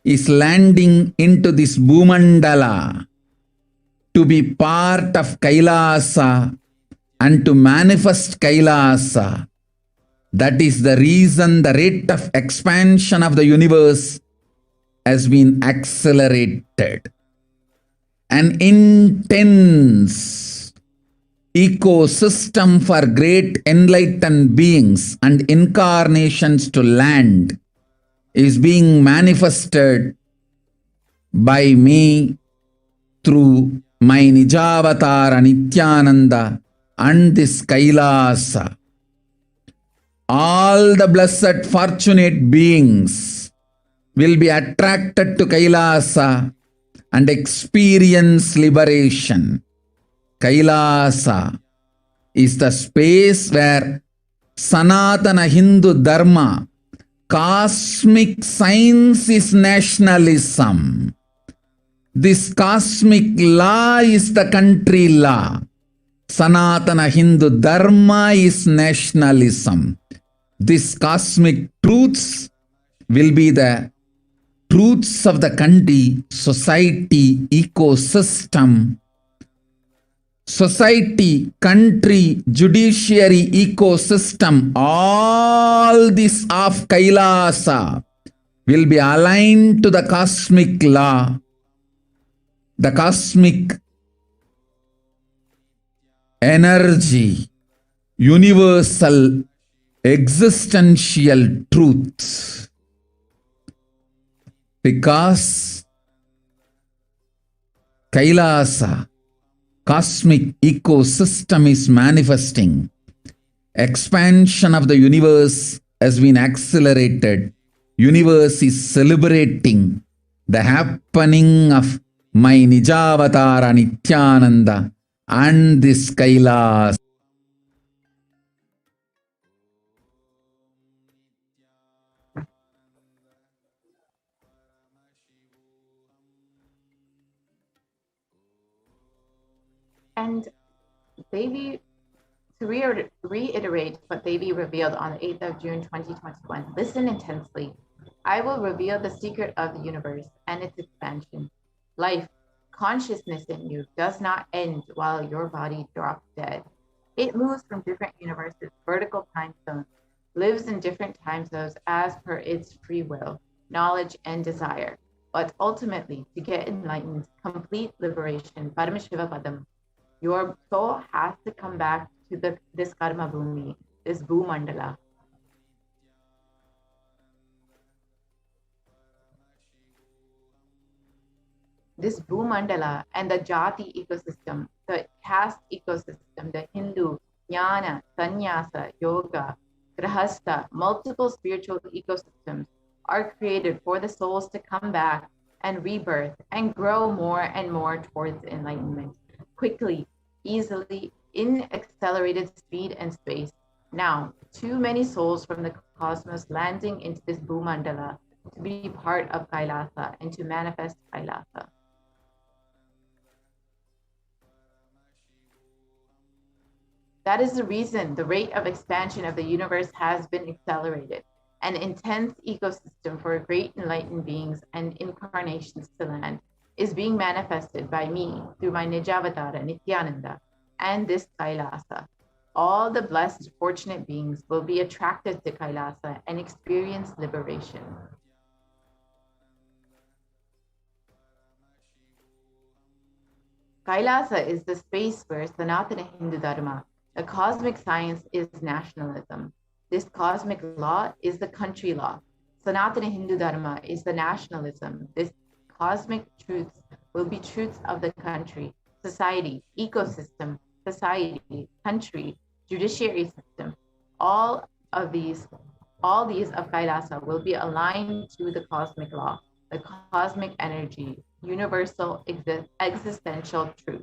is landing into this Bhumandala to be part of Kailasa and to manifest Kailasa. That is the reason the rate of expansion of the universe has been accelerated. An intense ecosystem for great enlightened beings and incarnations to land is being manifested by me through my Nijavatara Nithyananda and this Kailasa. All the blessed fortunate beings will be attracted to Kailasa and experience liberation. Kailasa is the space where Sanatana Hindu Dharma, cosmic science, is nationalism. This cosmic law is the country law. Sanatana Hindu Dharma is nationalism. These cosmic truths will be the truths of the country, society, ecosystem. Society, country, judiciary, ecosystem, all this of Kailasa will be aligned to the cosmic law, the cosmic energy, universal existential truth. Because Kailasa, cosmic ecosystem, is manifesting expansion of the universe has been accelerated. Universe is celebrating the happening of my Nijavatara Nithyananda and this Kailasa. And Devi, to reiterate what Devi revealed on the 8th of June 2021, listen intensely. I will reveal the secret of the universe and its expansion. Life, consciousness in you does not end while your body drops dead. It moves from different universes, vertical time zones, lives in different time zones as per its free will, knowledge, and desire. But ultimately, to get enlightened, complete liberation, Paramashivoham, your soul has to come back to this karma bhumi, this bhumandala. This bhumandala and the jati ecosystem, the caste ecosystem, the Hindu, jnana, sannyasa, yoga, grahastha, multiple spiritual ecosystems are created for the souls to come back and rebirth and grow more and more towards enlightenment. Quickly, easily, in accelerated speed and space. Now, too many souls from the cosmos landing into this bhumandala to be part of Kailasa and to manifest Kailasa. That is the reason the rate of expansion of the universe has been accelerated. An intense ecosystem for great enlightened beings and incarnations to land is being manifested by me through my Nijavatara Nithyananda and this Kailasa. All the blessed, fortunate beings will be attracted to Kailasa and experience liberation. Kailasa is the space where Sanatana Hindu Dharma, the cosmic science, is nationalism. This cosmic law is the country law. Sanatana Hindu Dharma is the nationalism. This cosmic truths will be truths of the country, society, ecosystem, society, country, judiciary system. All these of Kailasa will be aligned to the cosmic law, the cosmic energy, universal existential truth.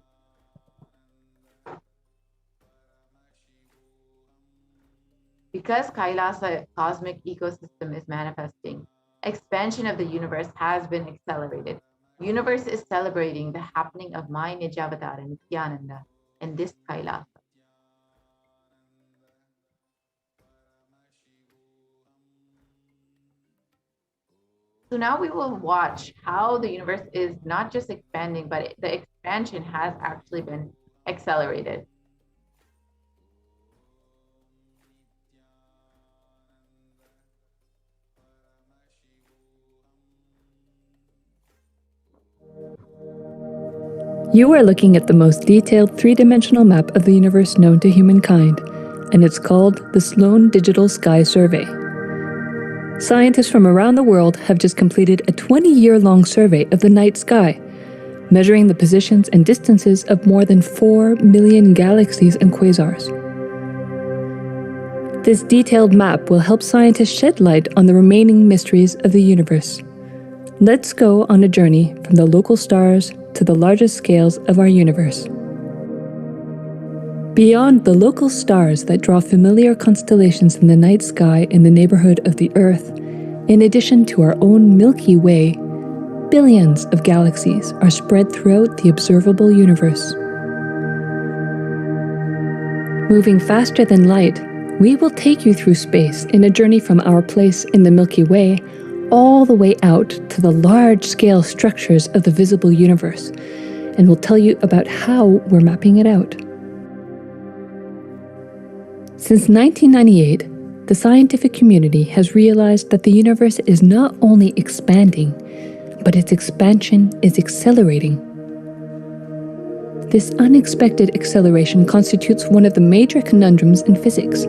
Because Kailasa cosmic ecosystem is manifesting, expansion of the universe has been accelerated. Universe is celebrating the happening of my Nijavatara Nithyananda in this Kailasa. So now we will watch how the universe is not just expanding, but the expansion has actually been accelerated. You are looking at the most detailed three-dimensional map of the universe known to humankind, and it's called the Sloan Digital Sky Survey. Scientists from around the world have just completed a 20-year-long survey of the night sky, measuring the positions and distances of more than 4 million galaxies and quasars. This detailed map will help scientists shed light on the remaining mysteries of the universe. Let's go on a journey from the local stars to the largest scales of our universe. Beyond the local stars that draw familiar constellations in the night sky in the neighborhood of the Earth, in addition to our own Milky Way, billions of galaxies are spread throughout the observable universe. Moving faster than light, we will take you through space in a journey from our place in the Milky Way all the way out to the large-scale structures of the visible universe, and we'll tell you about how we're mapping it out. Since 1998, the scientific community has realized that the universe is not only expanding, but its expansion is accelerating. This unexpected acceleration constitutes one of the major conundrums in physics.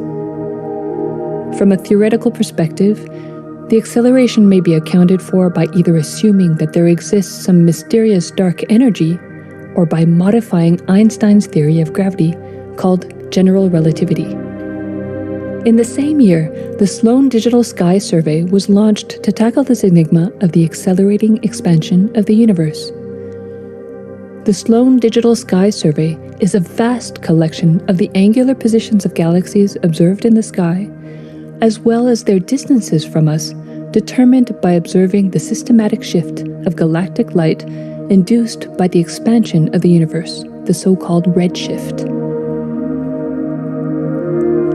From a theoretical perspective, the acceleration may be accounted for by either assuming that there exists some mysterious dark energy, or by modifying Einstein's theory of gravity, called general relativity. In the same year, the Sloan Digital Sky Survey was launched to tackle this enigma of the accelerating expansion of the universe. The Sloan Digital Sky Survey is a vast collection of the angular positions of galaxies observed in the sky, as well as their distances from us, determined by observing the systematic shift of galactic light induced by the expansion of the universe, the so-called redshift.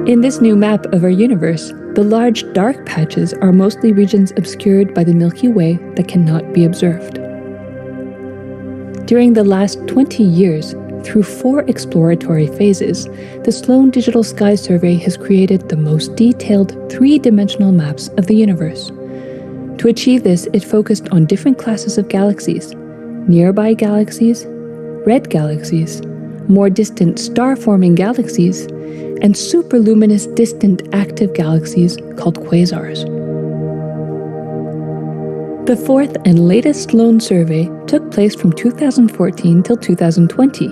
In this new map of our universe, the large dark patches are mostly regions obscured by the Milky Way that cannot be observed. During the last 20 years, through 4 exploratory phases, the Sloan Digital Sky Survey has created the most detailed 3-dimensional maps of the universe. To achieve this, it focused on different classes of galaxies: nearby galaxies, red galaxies, more distant star-forming galaxies, and superluminous distant active galaxies called quasars. The 4th and latest Sloan survey took place from 2014 till 2020.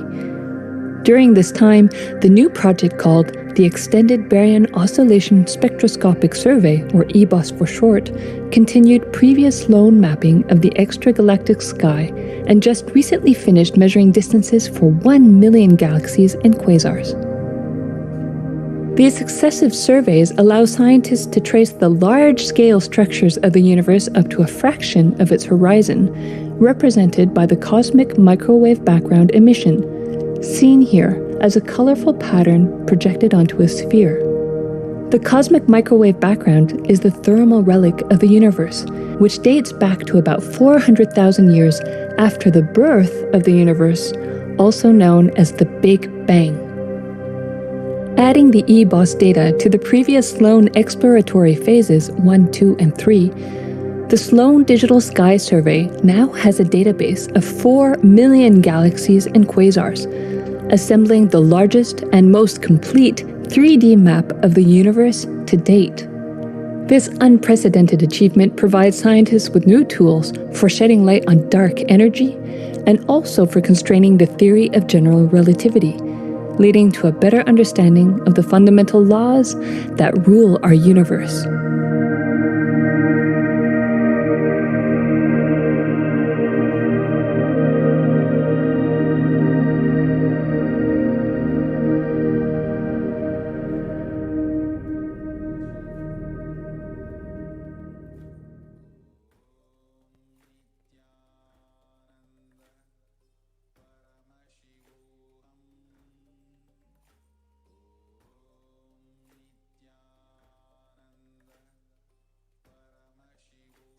During this time, the new project called the Extended Baryon Oscillation Spectroscopic Survey, or EBOS for short, continued previous Sloan mapping of the extragalactic sky and just recently finished measuring distances for 1 million galaxies and quasars. These successive surveys allow scientists to trace the large-scale structures of the universe up to a fraction of its horizon, represented by the cosmic microwave background emission, seen here as a colorful pattern projected onto a sphere. The cosmic microwave background is the thermal relic of the universe, which dates back to about 400,000 years after the birth of the universe, also known as the Big Bang. Adding the EBOS data to the previous Sloan exploratory phases 1, 2, and 3, the Sloan Digital Sky Survey now has a database of 4 million galaxies and quasars, assembling the largest and most complete 3D map of the universe to date. This unprecedented achievement provides scientists with new tools for shedding light on dark energy and also for constraining the theory of general relativity, leading to a better understanding of the fundamental laws that rule our universe.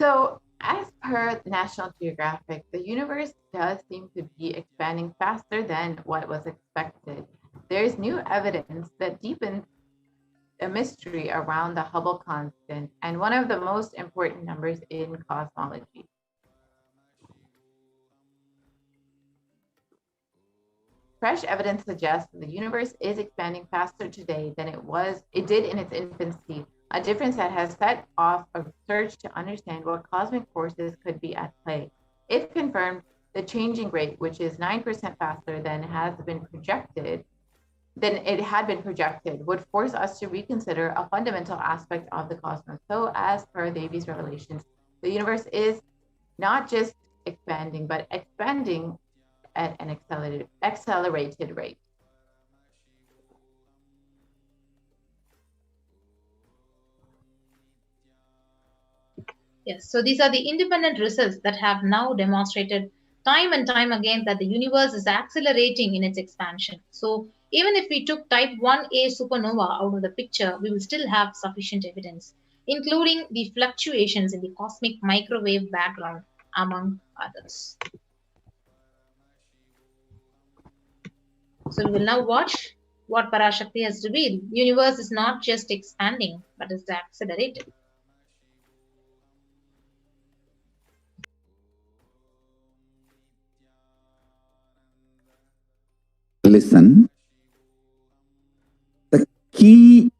So, as per National Geographic, the universe does seem to be expanding faster than what was expected. There is new evidence that deepens a mystery around the Hubble constant and one of the most important numbers in cosmology. Fresh evidence suggests that the universe is expanding faster today than it did in its infancy, a difference that has set off a search to understand what cosmic forces could be at play. If confirmed, the changing rate, which is 9% faster than it had been projected, would force us to reconsider a fundamental aspect of the cosmos. So, as per Devi's revelations, the universe is not just expanding, but expanding at an accelerated rate. Yes, so these are the independent results that have now demonstrated time and time again that the universe is accelerating in its expansion. So even if we took type 1a supernova out of the picture, we will still have sufficient evidence, including the fluctuations in the cosmic microwave background, among others. So we will now watch what Parashakti has revealed. The universe is not just expanding, but is accelerating. Listen, the key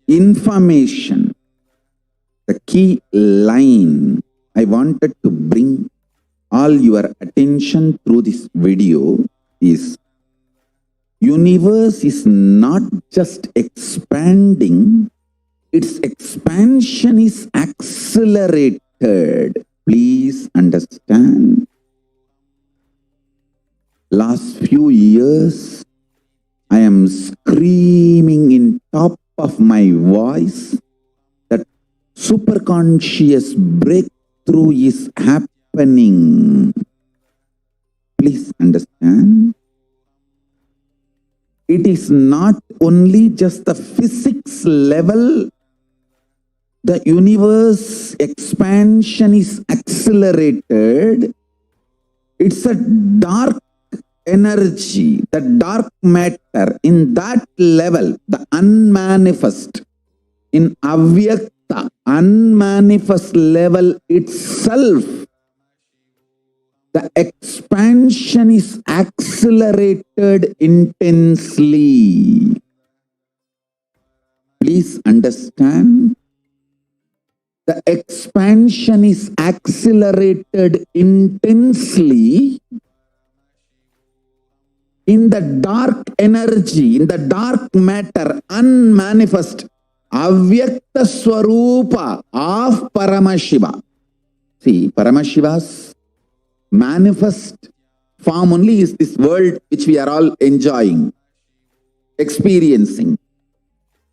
information, the key line I wanted to bring all your attention through this video is universe is not just expanding, its expansion is accelerated. Please understand. Last few years, I am screaming in top of my voice that superconscious breakthrough is happening. Please understand. It is not only just the physics level. The universe expansion is accelerated. It's a dark energy, the dark matter in that level, the unmanifest, in avyakta, unmanifest level itself, the expansion is accelerated intensely. Please understand. The expansion is accelerated intensely in the dark energy, in the dark matter, unmanifest, avyakta swarupa of Paramashiva. See, Paramashiva's manifest form only is this world which we are all enjoying, experiencing.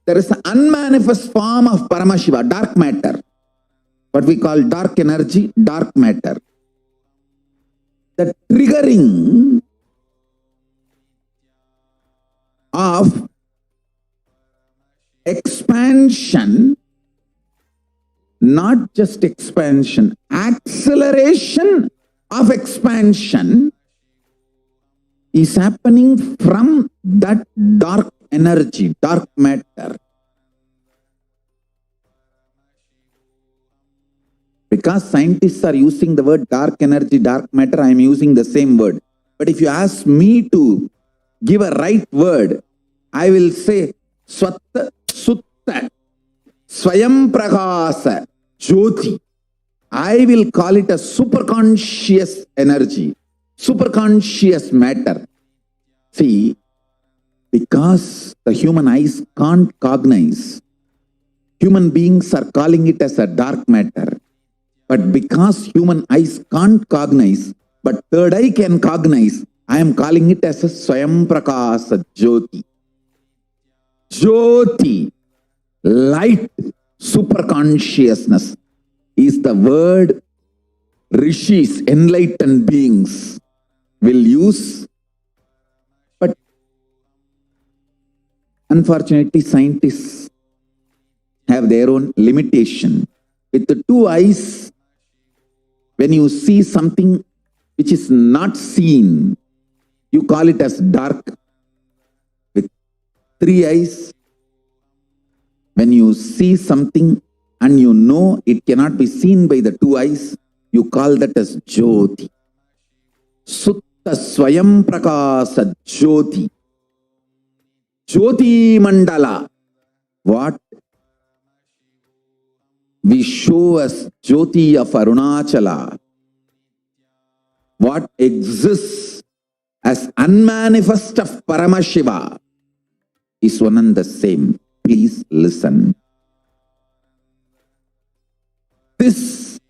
There is an unmanifest form of Paramashiva, dark matter, what we call dark energy, dark matter. The triggering of expansion, not just expansion, acceleration of expansion is happening from that dark energy, dark matter. Because scientists are using the word dark energy, dark matter, I am using the same word. But if you ask me to give a right word, I will say Swatta Sutta Swayam Prakasa Jyoti. I will call it a superconscious energy, superconscious matter. See, because the human eyes can't cognize, human beings are calling it as a dark matter. But because human eyes can't cognize, but third eye can cognize, I am calling it as a Swayam Prakasa Jyoti. Jyoti, light, superconsciousness is the word rishis, enlightened beings will use. But unfortunately, scientists have their own limitation. With the two eyes, when you see something which is not seen, you call it as dark. With three eyes, when you see something and you know it cannot be seen by the two eyes, you call that as Jyoti. Sutta Swayam Prakasa Jyoti. Jyoti Mandala. What we show as Jyoti of Arunachala, what exists as unmanifest of Paramashiva is one and the same. Please listen. This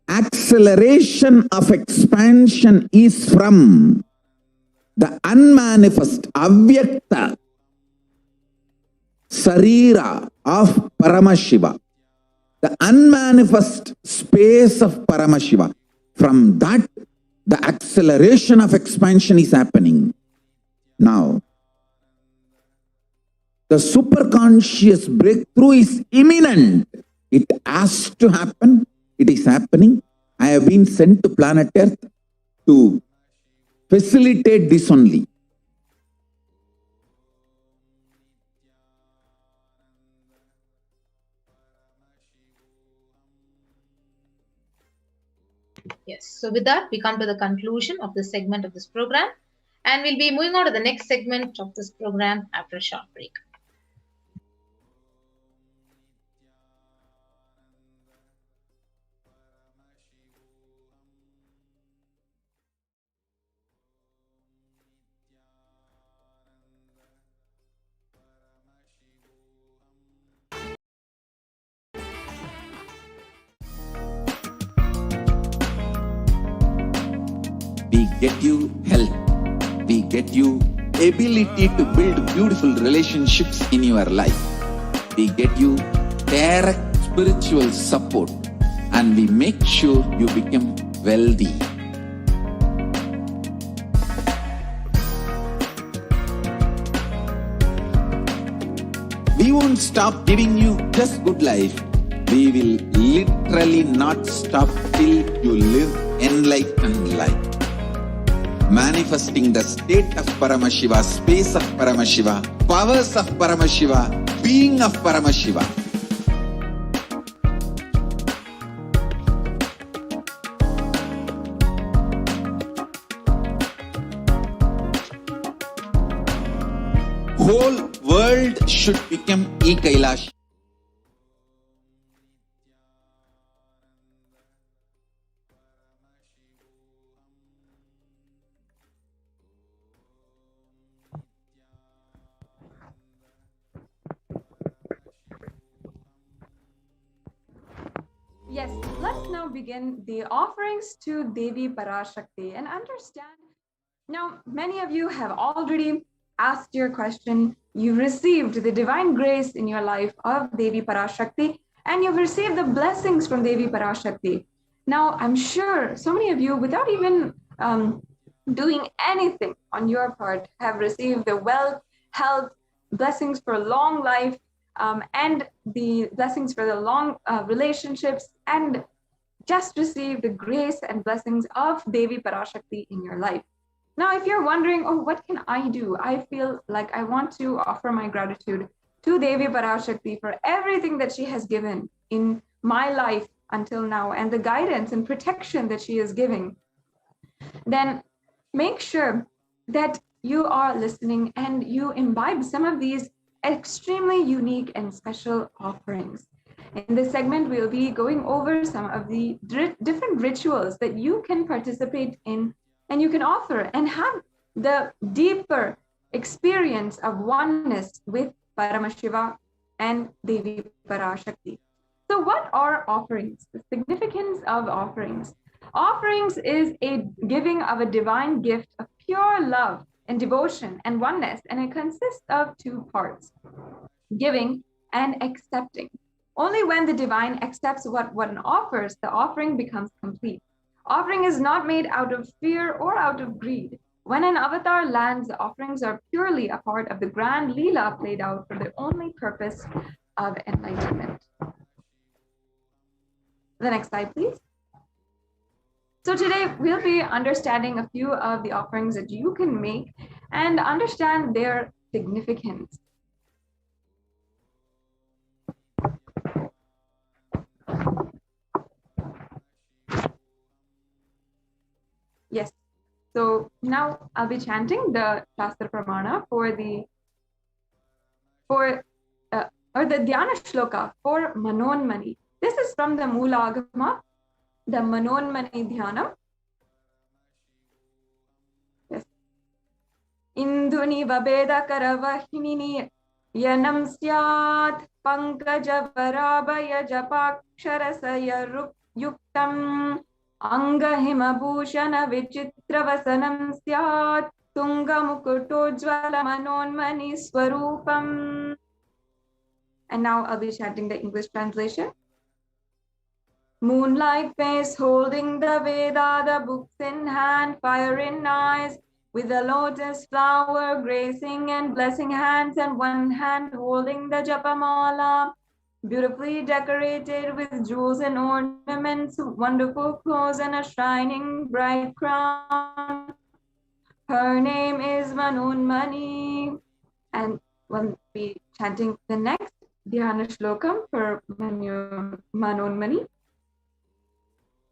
acceleration of expansion is from the unmanifest, avyakta, sarira of Paramashiva, the unmanifest space of Paramashiva. From that, the acceleration of expansion is happening. Now, the superconscious breakthrough is imminent. It has to happen. It is happening. I have been sent to planet Earth to facilitate this only. Yes. So with that, we come to the conclusion of this segment of this program, and we'll be moving on to the next segment of this program after a short break. We get you health. We get you ability to build beautiful relationships in your life. We get you direct spiritual support, and we make sure you become wealthy. We won't stop giving you just good life. We will literally not stop till you live enlightened life. Manifesting the state of Paramashiva, space of Paramashiva, powers of Paramashiva, being of Paramashiva. Whole world should become Kailasa. Yes, let's now begin the offerings to Devi Parashakti and understand. Now, many of you have already asked your question. You've received the divine grace in your life of Devi Parashakti, and you've received the blessings from Devi Parashakti. Now, I'm sure so many of you, without even doing anything on your part, have received the wealth, health, blessings for long life, and the blessings for the long relationships, and just receive the grace and blessings of Devi Parashakti in your life. Now, if you're wondering, oh, what can I do? I feel like I want to offer my gratitude to Devi Parashakti for everything that she has given in my life until now, and the guidance and protection that she is giving. Then make sure that you are listening and you imbibe some of these extremely unique and special offerings. In this segment, we'll be going over some of the different rituals that you can participate in and you can offer and have the deeper experience of oneness with Paramashiva and Devi Parashakti. So what are offerings? The significance of offerings. Offerings is a giving of a divine gift of pure love and devotion and oneness, and it consists of two parts, giving and accepting. Only when the divine accepts what one offers, the offering becomes complete. Offering is not made out of fear or out of greed. When an avatar lands, the offerings are purely a part of the grand Leela played out for the only purpose of enlightenment. The next slide, please. So today we'll be understanding a few of the offerings that you can make and understand their significance. Yes, so now I'll be chanting the Shastra Pramana or the Dhyana Shloka for Manonmani. This is from the Moola Agama, the Manonmani Dhyanam. Yes. Induni Vabeda Karavahini Yanam Syat Pankaja Varabaya Japakshara Yuktam Angahima Bhushana Vichitravasanam Syat Tunga Mukutojvala Manonmani Swarupam. And now I'll be chanting the English translation. Moonlight face holding the Veda, the books in hand, fire in eyes, with a lotus flower gracing and blessing hands, and one hand holding the Japamala, beautifully decorated with jewels and ornaments, wonderful clothes, and a shining bright crown. Her name is Manonmani. And we'll be chanting the next Dhyana Shlokam for Manonmani.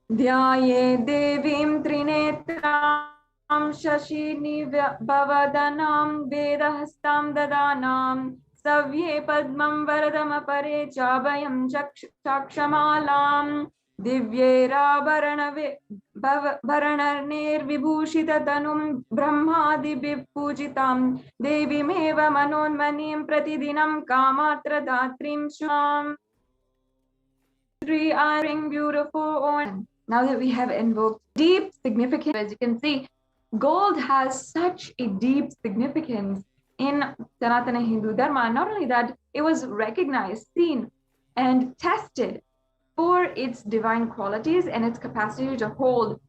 Dhyaye Devim Trinetram Shashini Bhavadanam Vedahastam Dadanam Savye Padmam Varadam Apare Chabhayam Chakshamalam Divyera Bharanarnir Vibhushita Tanum Brahmadi Vippujitam Devi Meva Manonmanim Pratidinam Kamatra Datrim Sham. I bring beautiful ornaments. Now that we have invoked deep significance, as you can see, gold has such a deep significance in Sanatana Hindu Dharma. Not only that, it was recognized, seen, and tested for its divine qualities and its capacity to hold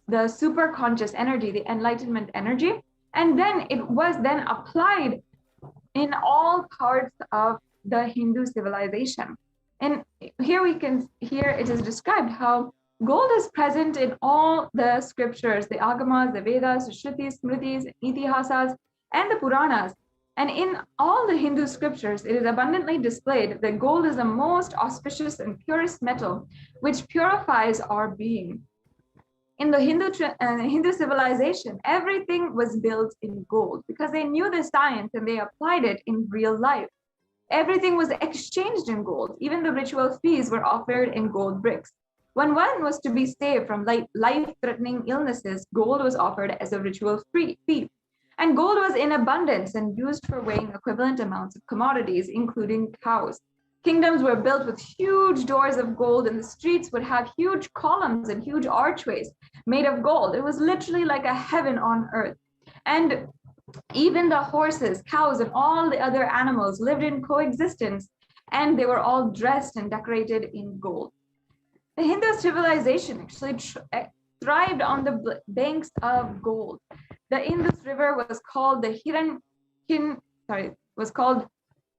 the super conscious energy, the enlightenment energy. And then it was then applied in all parts of the Hindu civilization. And here it is described how gold is present in all the scriptures, the Agamas, the Vedas, the Shrutis, Smritis, Itihasas, and the Puranas. And in all the Hindu scriptures, it is abundantly displayed that gold is the most auspicious and purest metal, which purifies our being. In the Hindu civilization, everything was built in gold because they knew the science and they applied it in real life. Everything was exchanged in gold. Even the ritual fees were offered in gold bricks. When one was to be saved from life-threatening illnesses, gold was offered as a ritual fee. And gold was in abundance and used for weighing equivalent amounts of commodities, including cows. Kingdoms were built with huge doors of gold, and the streets would have huge columns and huge archways made of gold. It was literally like a heaven on earth. And even the horses, cows, and all the other animals lived in coexistence, and they were all dressed and decorated in gold. The Hindu civilization actually thrived on the banks of gold. The Indus River was called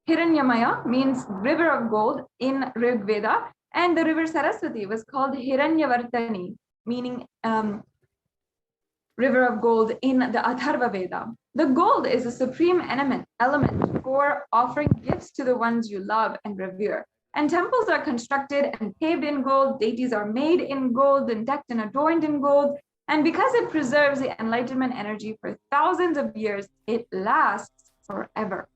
Hiranyamaya, means river of gold in Rig Veda, and the river Saraswati was called Hiranyavartani, meaning river of gold in the Atharva Veda. The gold is a supreme element for offering gifts to the ones you love and revere. And temples are constructed and paved in gold, deities are made in gold and decked and adorned in gold. And because it preserves the enlightenment energy for thousands of years, it lasts forever.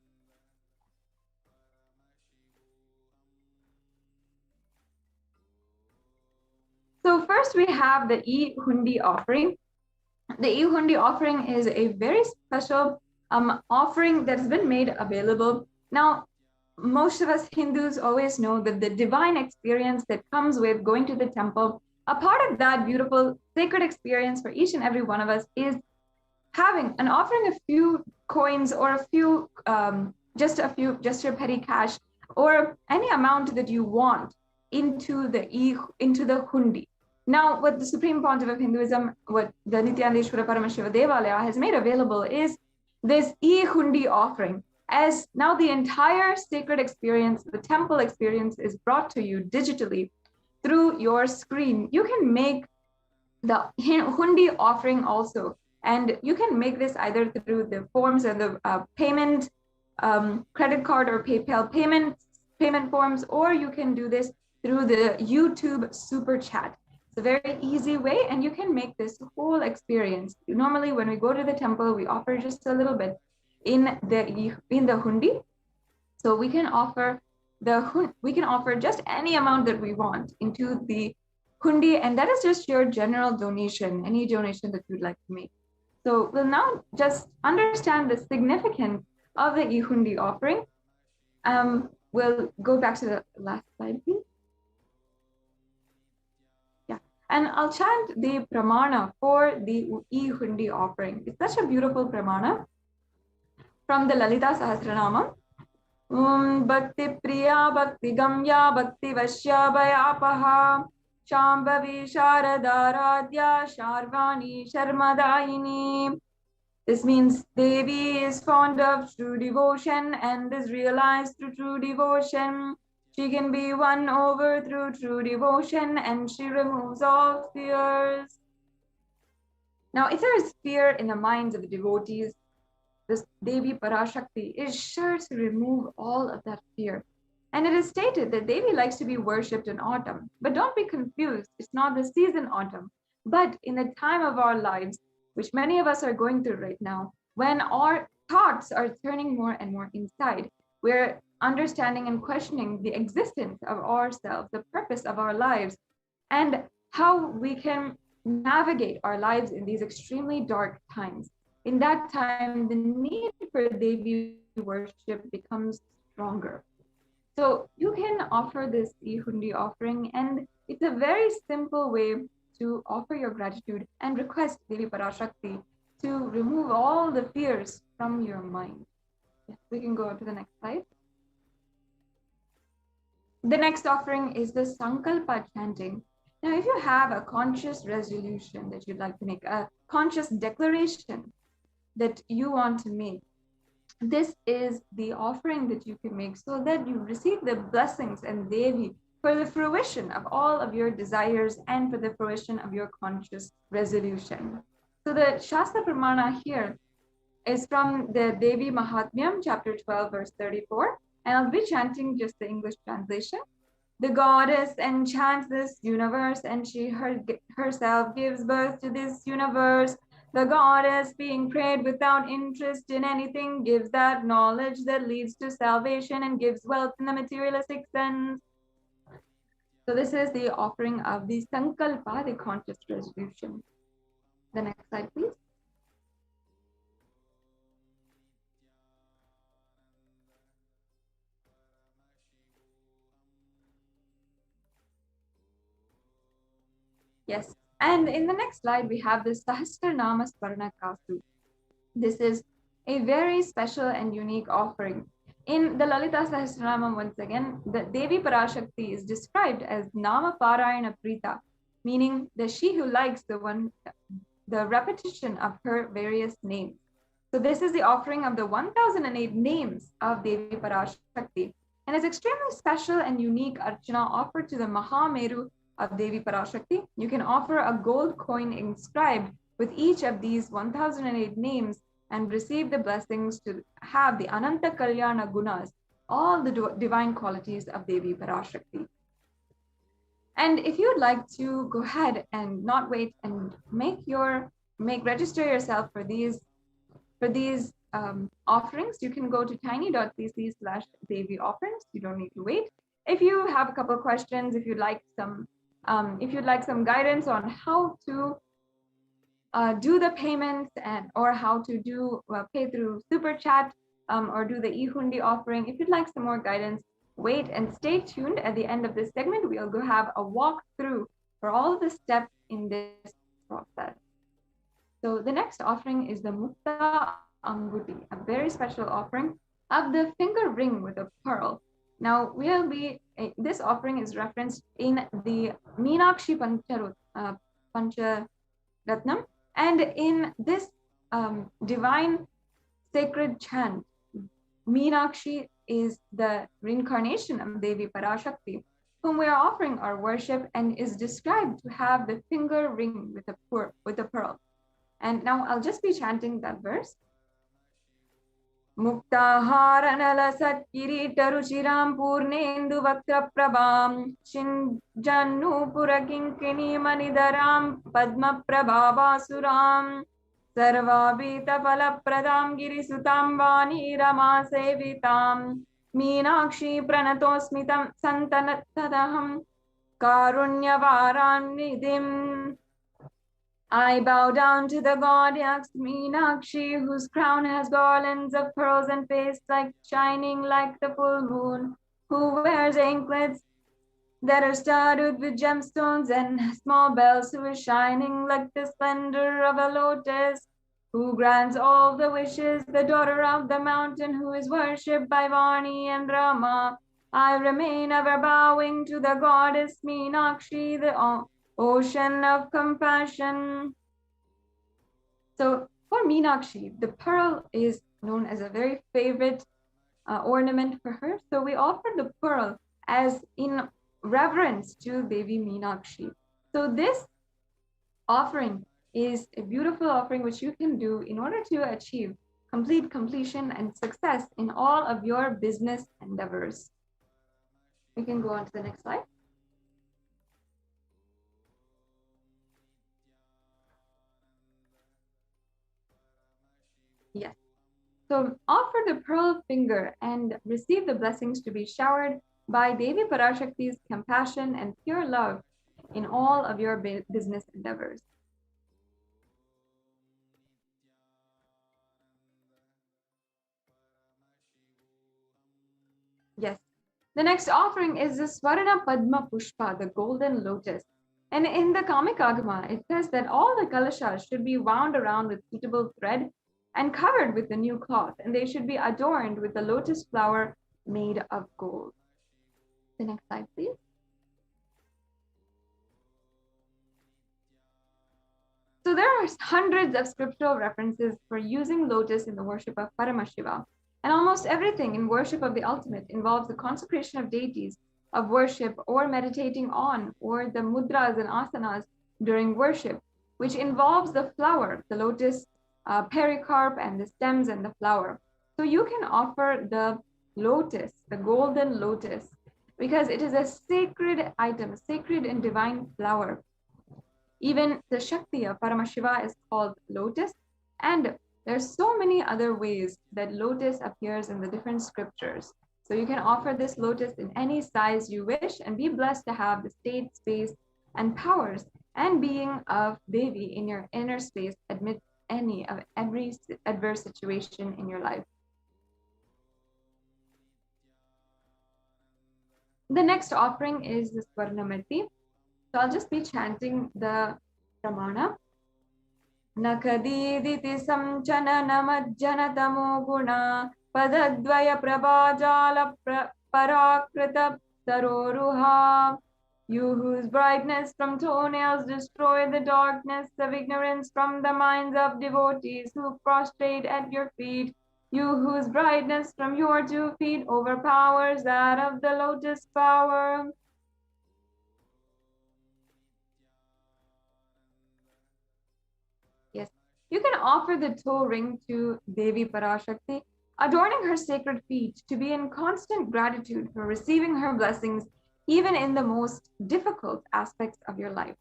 So first we have the E-Hundi offering. The E-Hundi offering is a very special offering that's been made available. Now, most of us Hindus always know that the divine experience that comes with going to the temple, a part of that beautiful sacred experience for each and every one of us is offering a few coins or a few, just your petty cash or any amount that you want into the hundi. Now, what the Supreme Pontiff of Hinduism, what the Nithyananda Paramashivam Devalaya has made available is this e-hundi offering. As now the entire sacred experience, the temple experience is brought to you digitally through your screen. You can make the hundi offering also, and you can make this either through the forms and the payment, credit card or PayPal payment forms, or you can do this through the YouTube super chat. It's a very easy way, and you can make this whole experience. Normally, when we go to the temple, we offer just a little bit in the hundi. So we can offer just any amount that we want into the hundi, and that is just your general donation, any donation that you'd like to make. So we'll now just understand the significance of the e-hundi offering. We'll go back to the last slide, please. Yeah, and I'll chant the pramana for the e-hundi offering. It's such a beautiful pramana from the Lalita Sahasranama. Bhakti Priya Bhakti Gamya Bhakti Vashya Bhayapaha Shambhavi Sharadaradhya Sharvani Sharmadayini. This means Devi is fond of true devotion and is realized through true devotion. She can be won over through true devotion, and she removes all fears. Now, if there is fear in the minds of the devotees, this Devi Parashakti is sure to remove all of that fear. And it is stated that Devi likes to be worshipped in autumn. But don't be confused, it's not the season autumn, but in the time of our lives, which many of us are going through right now, when our thoughts are turning more and more inside, we're understanding and questioning the existence of ourselves, the purpose of our lives, and how we can navigate our lives in these extremely dark times. In that time, the need for Devi worship becomes stronger. So you can offer this e-hundi offering, and it's a very simple way to offer your gratitude and request Devi Parashakti to remove all the fears from your mind. Yes, we can go to the next slide. The next offering is the Sankalpa chanting. Now, if you have a conscious resolution that you'd like to make, a conscious declaration that you want to make, this is the offering that you can make so that you receive the blessings and Devi for the fruition of all of your desires and for the fruition of your conscious resolution. So the Shastra Pramana here is from the Devi Mahatmyam, chapter 12, verse 34. And I'll be chanting just the English translation. The goddess enchants this universe, and she herself gives birth to this universe. The goddess, being prayed without interest in anything, gives that knowledge that leads to salvation and gives wealth in the materialistic sense. So this is the offering of the Sankalpa, the conscious resolution. The next slide, please. Yes, and in the next slide, we have the Sahasranama Sparana Kasu. This is a very special and unique offering. In the Lalita Sahasranama, once again, the Devi Parashakti is described as Nama Parayana Prita, meaning that she who likes the repetition of her various names. So this is the offering of the 1008 names of Devi Parashakti, and it's extremely special and unique Archana offered to the Mahameru of Devi Parashakti. You can offer a gold coin inscribed with each of these 1008 names and receive the blessings to have the Ananta Kalyana Gunas, all the divine qualities of Devi Parashakti. And if you'd like to go ahead and not wait and register yourself for these offerings, you can go to tiny.cc/Devi offerings. You don't need to wait. If you have a couple of questions, if you'd like some guidance on how to do the payments or how to pay through super chat or do the e-hundi offering, if you'd like some more guidance, wait and stay tuned. At the end of this segment, we'll go have a walkthrough for all the steps in this process. So the next offering is the Mukta Anguti, a very special offering of the finger ring with a pearl. Now, this offering is referenced in the Meenakshi Pancharatnam, and in this divine sacred chant, Meenakshi is the reincarnation of Devi Parashakti, whom we are offering our worship, and is described to have the finger ring with a pearl. And now I'll just be chanting that verse. Muktaharanala Satkiritaruchiram Purnendu Vaktra Prabham Shinjannu Purakinkini Manidaram Padma Prabhavasuram Sarvabhita Palapradam Girisutam Vani Rama Sevitam Meenakshi Pranatosmitam Santanatadaham Karunyavaram Nidim. I bow down to the goddess Meenakshi, whose crown has garlands of pearls and face shining like the full moon, who wears anklets that are studded with gemstones and small bells, who is shining like the splendor of a lotus, who grants all the wishes, the daughter of the mountain, who is worshipped by Vani and Rama. I remain ever bowing to the goddess Meenakshi, the ocean of compassion. So for Meenakshi, the pearl is known as a very favorite ornament for her. So we offer the pearl as in reverence to Devi Meenakshi. So this offering is a beautiful offering which you can do in order to achieve complete completion and success in all of your business endeavors. We can go on to the next slide. Yes. So offer the pearl finger and receive the blessings to be showered by Devi Parashakti's compassion and pure love in all of your business endeavors. Yes. The next offering is the Swarna Padma Pushpa, the golden lotus. And in the Kamic Agama, it says that all the kalashas should be wound around with suitable thread and covered with a new cloth, and they should be adorned with the lotus flower made of gold. The next slide, please. So there are hundreds of scriptural references for using lotus in the worship of Paramashiva, and almost everything in worship of the ultimate involves the consecration of deities, of worship, or meditating on, or the mudras and asanas during worship, which involves the flower, the lotus pericarp, and the stems and the flower. So you can offer the lotus, the golden lotus, because it is a sacred item, a sacred and divine flower. Even the Shakti of Paramashiva is called lotus, and there's so many other ways that lotus appears in the different scriptures. So you can offer this lotus in any size you wish and be blessed to have the state, space, and powers and being of Devi in your inner space amidst every adverse situation in your life. The next offering is the Swarnamati. So I'll just be chanting the Pramana. Nakadiditi samchana namajjanatamo guna padadvaya prabhajala parakrita saroruha. You whose brightness from toenails destroy the darkness of ignorance from the minds of devotees who prostrate at your feet. You whose brightness from your 2 feet overpowers that of the lotus flower. Yes, you can offer the toe ring to Devi Parashakti, adorning her sacred feet to be in constant gratitude for receiving her blessings even in the most difficult aspects of your life.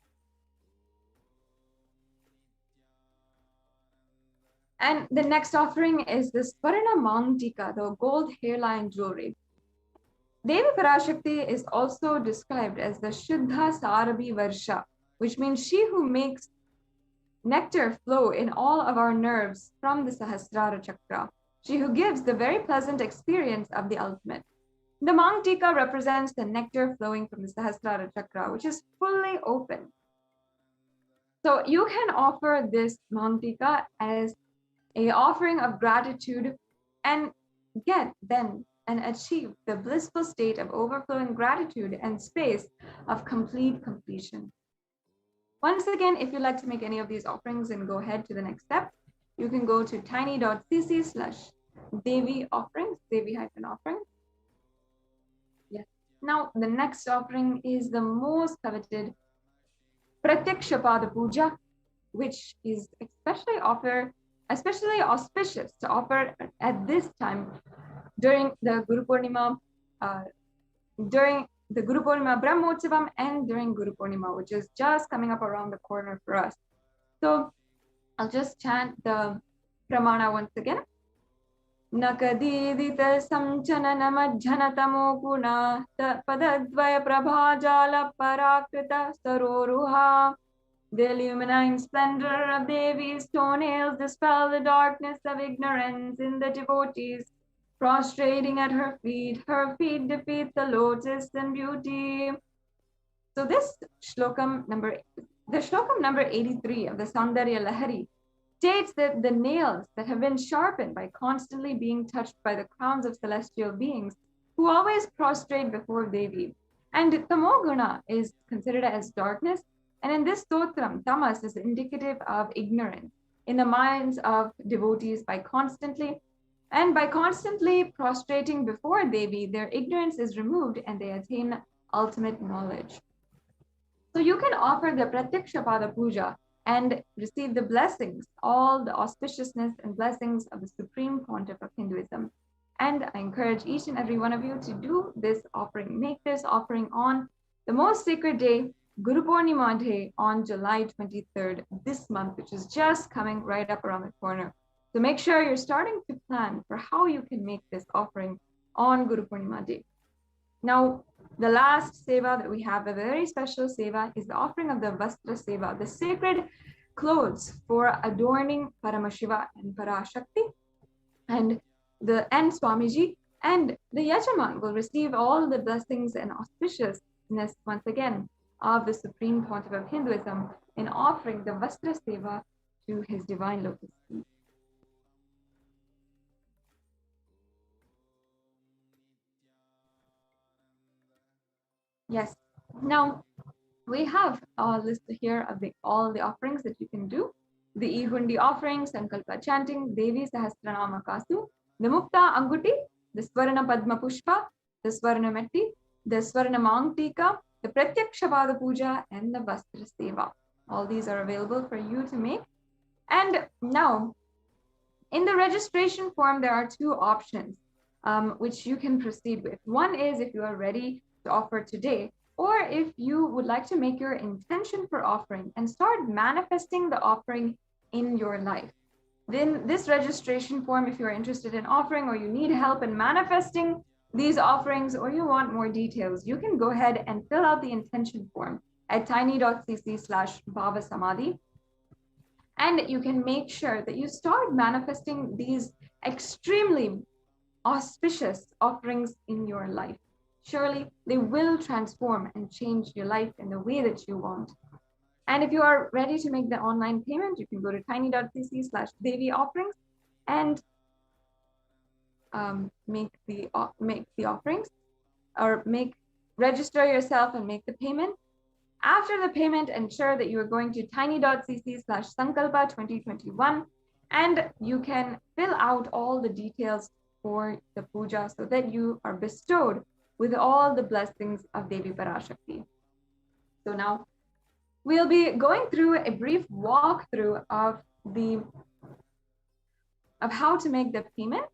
And the next offering is the Swarna Mangtika, the gold hairline jewelry. Devi Parashakti is also described as the Shuddha Sarabhi Varsha, which means she who makes nectar flow in all of our nerves from the Sahasrara Chakra, she who gives the very pleasant experience of the ultimate. The Mangtika represents the nectar flowing from the Sahasrara Chakra, which is fully open. So you can offer this Mangtika as an offering of gratitude and get then and achieve the blissful state of overflowing gratitude and space of complete completion. Once again, if you'd like to make any of these offerings and go ahead to the next step, you can go to tiny.cc/Devi offerings, Devi-offerings. Yes. Now, the next offering is the most coveted Pratyakshapada Puja, which is especially auspicious to offer at this time during the Guru Purnima, Brahmotsavam, and during Guru Purnima, which is just coming up around the corner for us. So I'll just chant the Pramana once again. Nakadidita samchana namajjanatamo guna padadvaya prabhajala parakrita saroruha. The illuminating splendor of Devi's toenails dispel the darkness of ignorance in the devotees. Prostrating at her feet defeat the lotus and beauty. So this shlokam number 83 of the Saundarya Lahari states that the nails that have been sharpened by constantly being touched by the crowns of celestial beings who always prostrate before Devi. And tamoguna is considered as darkness. And in this stotram, tamas is indicative of ignorance in the minds of devotees by constantly prostrating before Devi, their ignorance is removed and they attain ultimate knowledge. So you can offer the Pratyakshapada Puja and receive the blessings, all the auspiciousness and blessings of the Supreme Pontiff of Hinduism. And I encourage each and every one of you to do this offering. Make this offering on the most sacred day, Guru Purnima Day, on July 23rd, this month, which is just coming right up around the corner. So make sure you're starting to plan for how you can make this offering on Guru Purnima Day. Now, the last seva that we have, a very special seva, is the offering of the Vastra Seva, the sacred clothes for adorning Paramashiva and Parashakti. And Swamiji and the Yajaman will receive all the blessings and auspiciousness once again of the Supreme Pontiff of Hinduism in offering the Vastra Seva to his divine lotus feet. Yes. Now, we have a list here of all the offerings that you can do. The Ihundi offering, Sankalpa chanting, Devi Sahasranama Kasu, the Mukta Anguti, the Swarna Padma Pushpa, the Swarna Metti, the Swarna Mangtika, the Pratyakshavada Puja, and the Vastra Seva. All these are available for you to make. And now, in the registration form, there are two options which you can proceed with. One is if you are ready to offer today, or if you would like to make your intention for offering and start manifesting the offering in your life. Then this registration form, if you're interested in offering or you need help in manifesting these offerings or you want more details, you can go ahead and fill out the intention form at tiny.cc/bhavasamadhi. And you can make sure that you start manifesting these extremely auspicious offerings in your life. Surely they will transform and change your life in the way that you want. And if you are ready to make the online payment, you can go to tiny.cc/Devi offerings and make the offerings, or register yourself and make the payment. After the payment, ensure that you are going to tiny.cc/Sankalpa 2021, and you can fill out all the details for the puja so that you are bestowed with all the blessings of Devi Parashakti. So now we'll be going through a brief walkthrough of how to make the payment.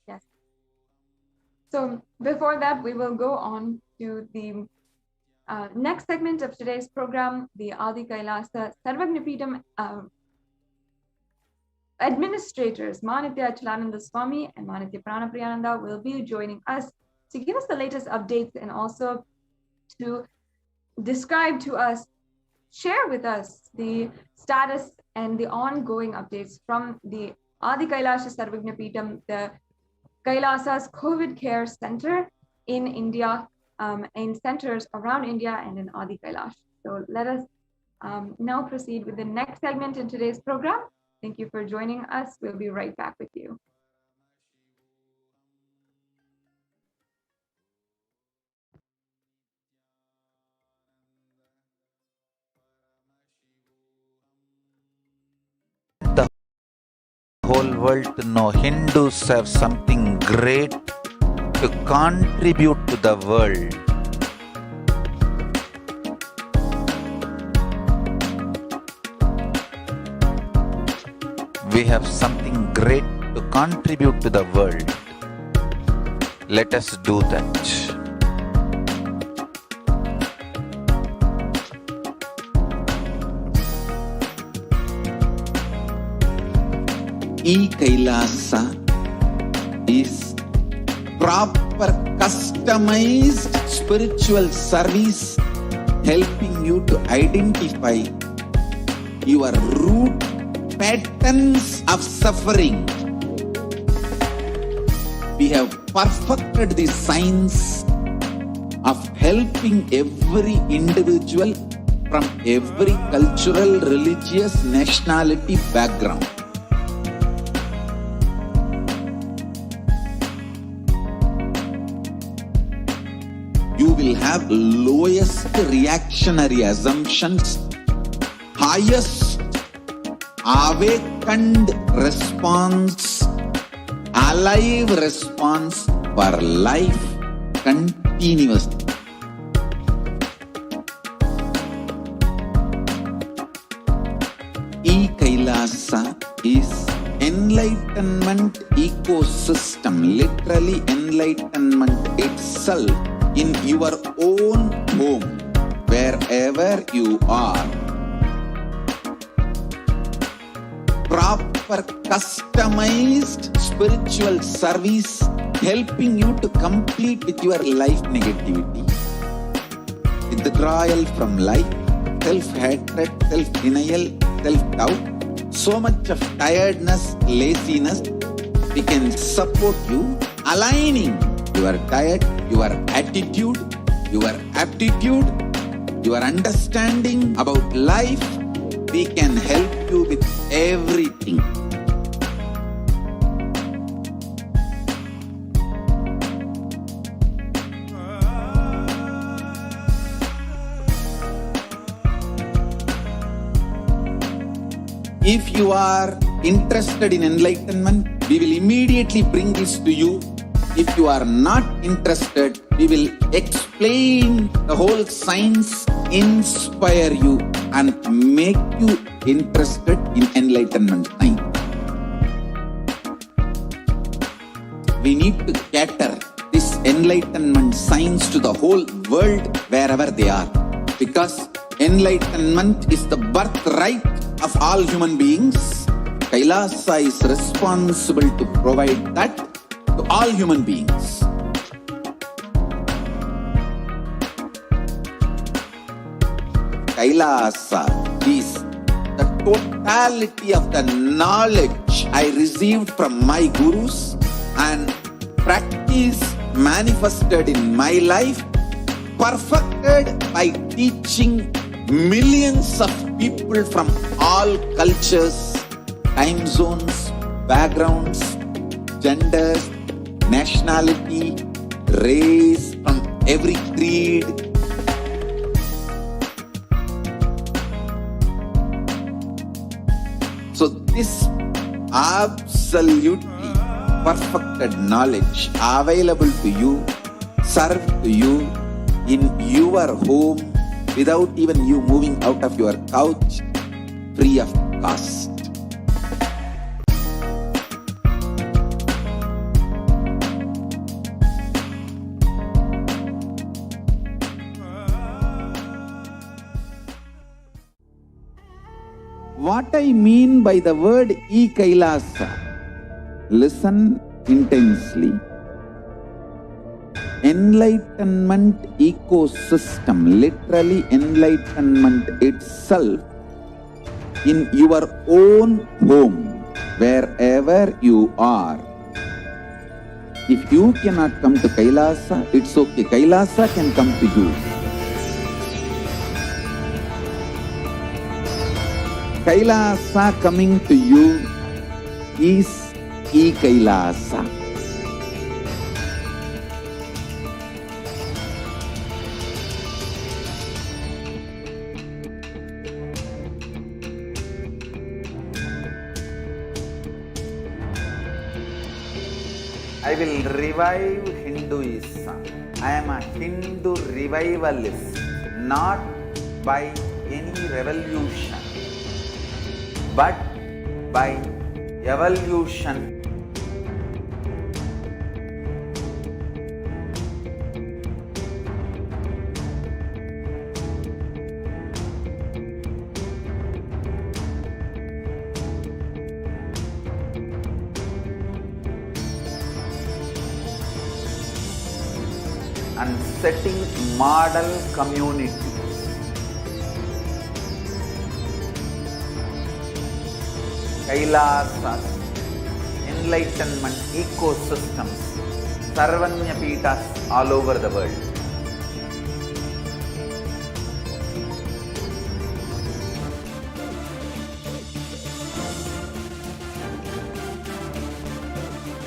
Yes. So before that, we will go on to the next segment of today's program. The Adi Kailasa Sarvagnapeetham administrators, Manitya Achalananda Swami and Manitya Pranapriyananda, will be joining us to give us the latest updates and also to describe to us, share with us the status and the ongoing updates from the Adi Kailasa Sarvagnapeetham, the Kailasa's COVID Care Center in India, in centers around India and in Adi Kailash. So let us now proceed with the next segment in today's program. Thank you for joining us. We'll be right back with you. The whole world to know Hindus have something great to contribute to the world. We have something great to contribute to the world. Let us do that. E-Kailasa is proper customized spiritual service helping you to identify your root patterns of suffering. We have perfected the science of helping every individual from every cultural, religious, nationality background. You will have lowest reactionary assumptions, highest awakened response, alive response for life continuously. E-Kailasa is enlightenment ecosystem, literally enlightenment itself in your own home, wherever you are. Proper customized spiritual service helping you to complete with your life negativity. withdrawal from life, self-hatred, self-denial, self-doubt, so much of tiredness, laziness. We can support you, aligning your diet, your attitude, your aptitude, your understanding about life. We can help you with everything. If you are interested in enlightenment, we will immediately bring this to you. If you are not interested, we will explain the whole science, inspire you, and make you interested in enlightenment science. We need to cater this enlightenment science to the whole world wherever they are, because enlightenment is the birthright of all human beings. Kailasa is responsible to provide that to all human beings. Kailasa is the totality of the knowledge I received from my gurus and practice manifested in my life, perfected by teaching millions of people from all cultures, time zones, backgrounds, genders, nationality, race, from every creed. So this absolutely perfected knowledge available to you, served to you in your home, without even you moving out of your couch, free of cost. What I mean by the word Kailasa, listen intensely. Enlightenment ecosystem, literally enlightenment itself, in your own home, wherever you are. If you cannot come to Kailasa, it's okay. Kailasa can come to you. Kailasa coming to you is Kailasa. I will revive Hinduism. I am a Hindu revivalist, not by any revolution, but by evolution. And setting model communities. Kailasas, enlightenment ecosystems, Sarvanyapitas all over the world.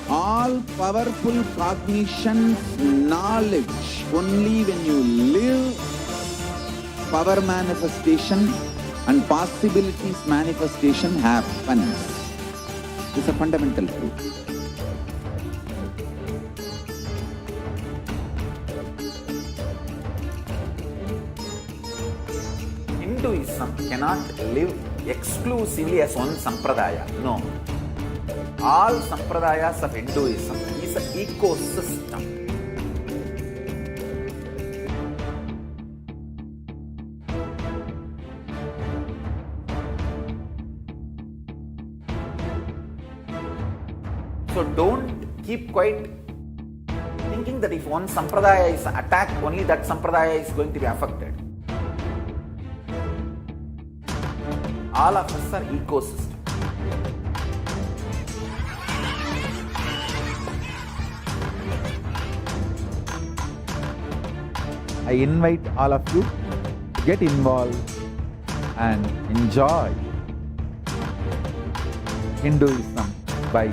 All powerful cognition, knowledge, only when you live, power manifestation and possibilities manifestation happens. It's a fundamental truth. Hinduism cannot live exclusively as one sampradaya. No. All sampradayas of Hinduism is an ecosystem. So don't keep quiet. thinking that if one sampradaya is attacked, only that sampradaya is going to be affected. All of us are ecosystem. I invite all of you to get involved and enjoy Hinduism by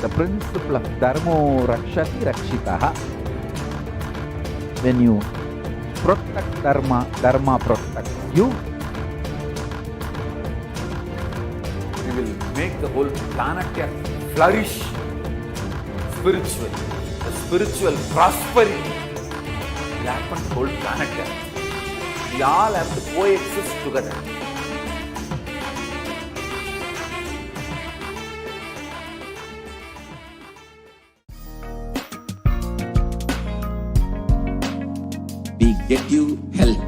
the principle of Dharmo Rakshati Rakshitaha. When you protect Dharma, Dharma protects you. We will make the whole planet flourish spiritually. The spiritual prosperity will happen to the whole planet Earth. We all have to coexist together. We get you health.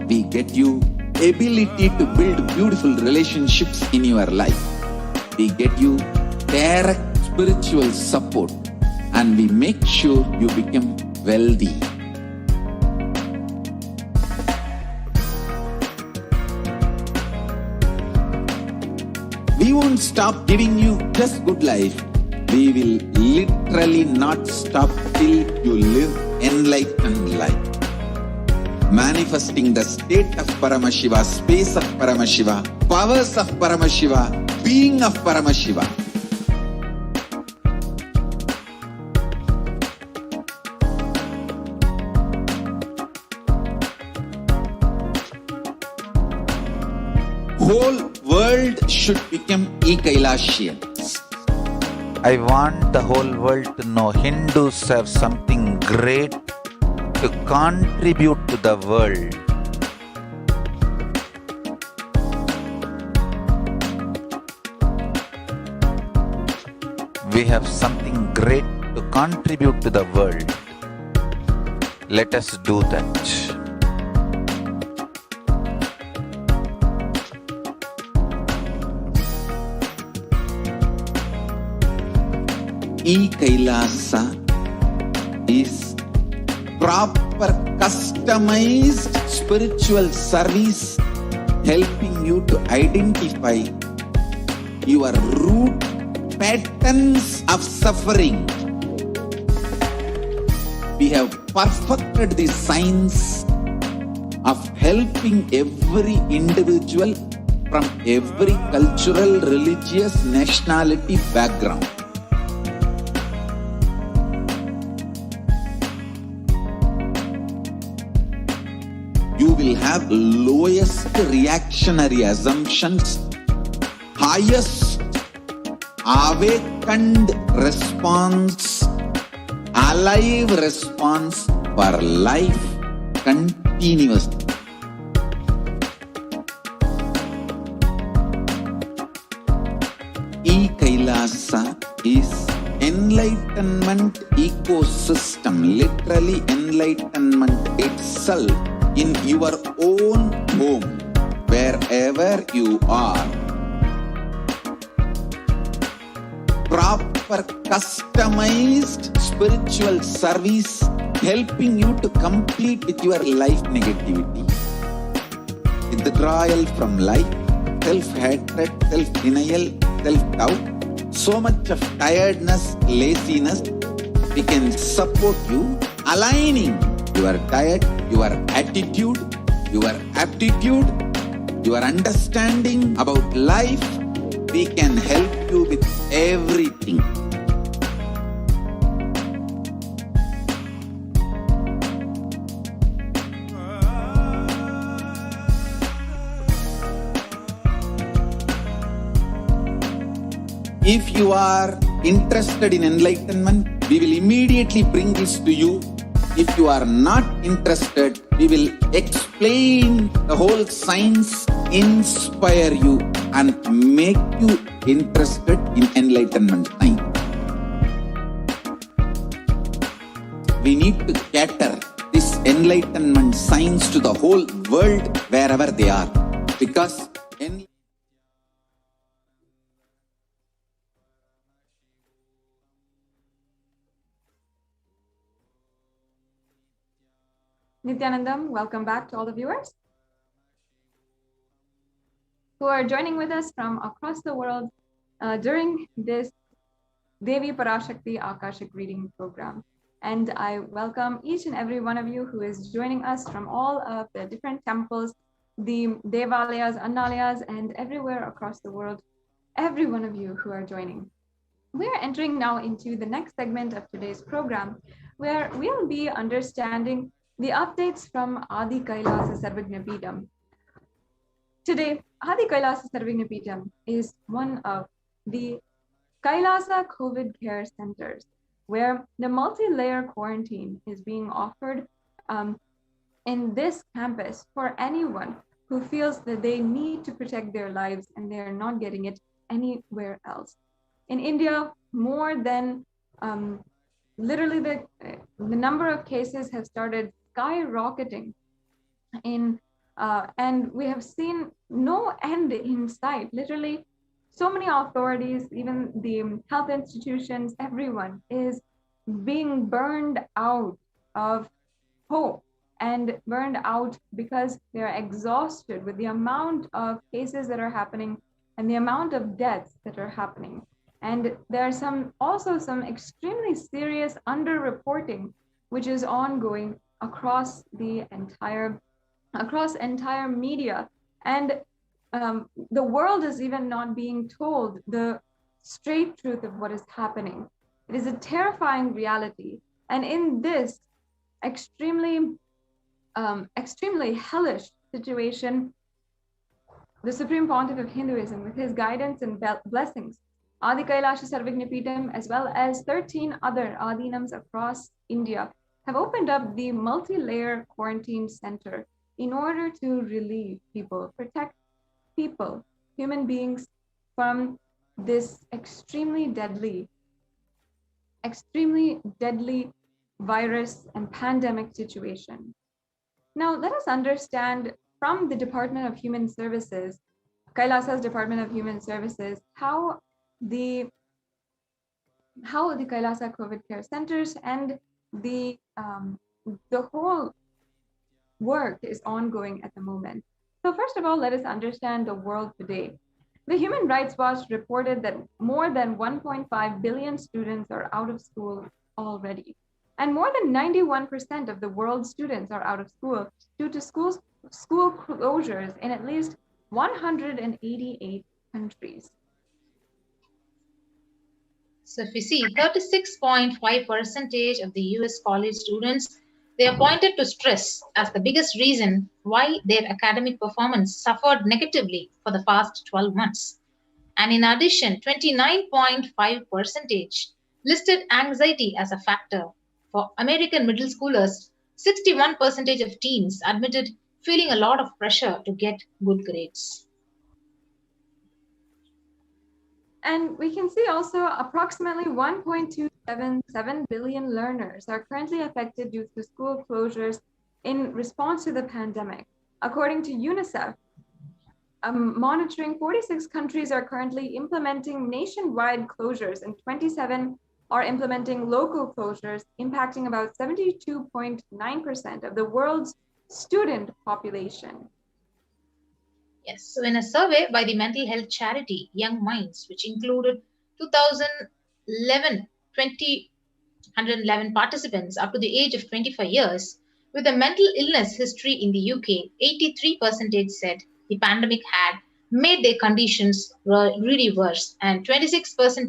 We get you ability to build beautiful relationships in your life. We get you direct spiritual support, and we make sure you become wealthy. We won't stop giving you just good life. We will literally not stop till you live enlightened life. Manifesting the state of Paramashiva, space of Paramashiva, powers of Paramashiva, being of Paramashiva. Whole world should become Kailasians. I want the whole world to know Hindus have something great to contribute to the world. We have something great to contribute to the world. Let us do that. Kailasa is proper customized spiritual service helping you to identify your root patterns of suffering. We have perfected the science of helping every individual from every cultural, religious, nationality background. You will have lowest reactionary assumptions, highest awakened response, alive response for life continuously. Kailasa is enlightenment ecosystem, literally enlightenment itself in your own home, wherever you are. Proper customized spiritual service helping you to complete with your life negativity. Withdrawal from life, self-hatred, self-denial, self-doubt, so much of tiredness, laziness. We can support you aligning your diet, your attitude, your aptitude, your understanding about life. We can help you with everything. If you are interested in enlightenment, we will immediately bring this to you. If you are not interested, we will explain the whole science, inspire you, and make you interested in enlightenment science. We need to cater this enlightenment science to the whole world wherever they are, because Nithyanandam, welcome back to all the viewers who are joining with us from across the world during this Devi Parashakti Akashik reading program. And I welcome each and every one of you who is joining us from all of the different temples, the Devalayas, Annalayas, and everywhere across the world, every one of you who are joining. We are entering now into the next segment of today's program, where we'll be understanding the updates from Adi Kailasa Sarvagna Peetham. Today, Adi Kailasa Sarvagna Peetham is one of the Kailasa COVID care centers, where the multi-layer quarantine is being offered in this campus for anyone who feels that they need to protect their lives and they are not getting it anywhere else. In India, more than literally the number of cases have started skyrocketing and we have seen no end in sight. Literally, so many authorities, even the health institutions, everyone is being burned out of hope and burned out because they're exhausted with the amount of cases that are happening and the amount of deaths that are happening. And there are also some extremely serious underreporting, which is ongoing across the entire media. And the world is even not being told the straight truth of what is happening. It is a terrifying reality. And in this extremely hellish situation, the Supreme Pontiff of Hinduism, with his guidance and blessings, Adi Kailasa Sarvagna Peetham, as well as 13 other Adinams across India, have opened up the multi-layer quarantine center in order to relieve people, protect people, human beings, from this extremely deadly virus and pandemic situation. Now, let us understand from the Department of Human Services, Kailasa's Department of Human Services, how the Kailasa COVID care centers and the whole work is ongoing at the moment. So first of all, let us understand the world today. The Human Rights Watch reported that more than 1.5 billion students are out of school already. And more than 91% of the world's students are out of school due to school closures in at least 188 countries. So if we see 36.5% of the US college students, they are pointed to stress as the biggest reason why their academic performance suffered negatively for the past 12 months. And in addition, 29.5% listed anxiety as a factor. For American middle schoolers, 61% of teens admitted feeling a lot of pressure to get good grades. And we can see also approximately 1.277 billion learners are currently affected due to school closures in response to the pandemic. According to UNICEF, monitoring 46 countries are currently implementing nationwide closures and 27 are implementing local closures, impacting about 72.9% of the world's student population. Yes, so in a survey by the mental health charity Young Minds, which included 211 participants up to the age of 25 years with a mental illness history in the UK, 83% said the pandemic had made their conditions really worse, and 26%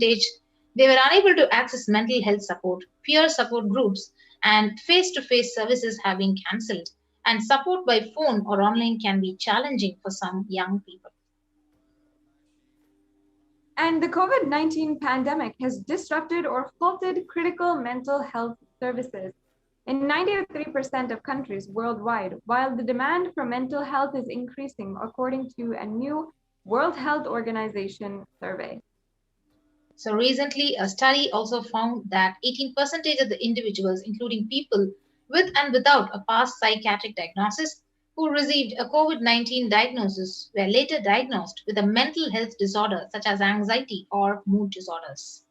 they were unable to access mental health support, peer support groups, and face-to-face services have been cancelled. And support by phone or online can be challenging for some young people. And the COVID-19 pandemic has disrupted or halted critical mental health services in 93% of countries worldwide, while the demand for mental health is increasing, according to a new World Health Organization survey. So recently, a study also found that 18% of the individuals, including people with and without a past psychiatric diagnosis, who received a COVID-19 diagnosis were later diagnosed with a mental health disorder such as anxiety or mood disorders.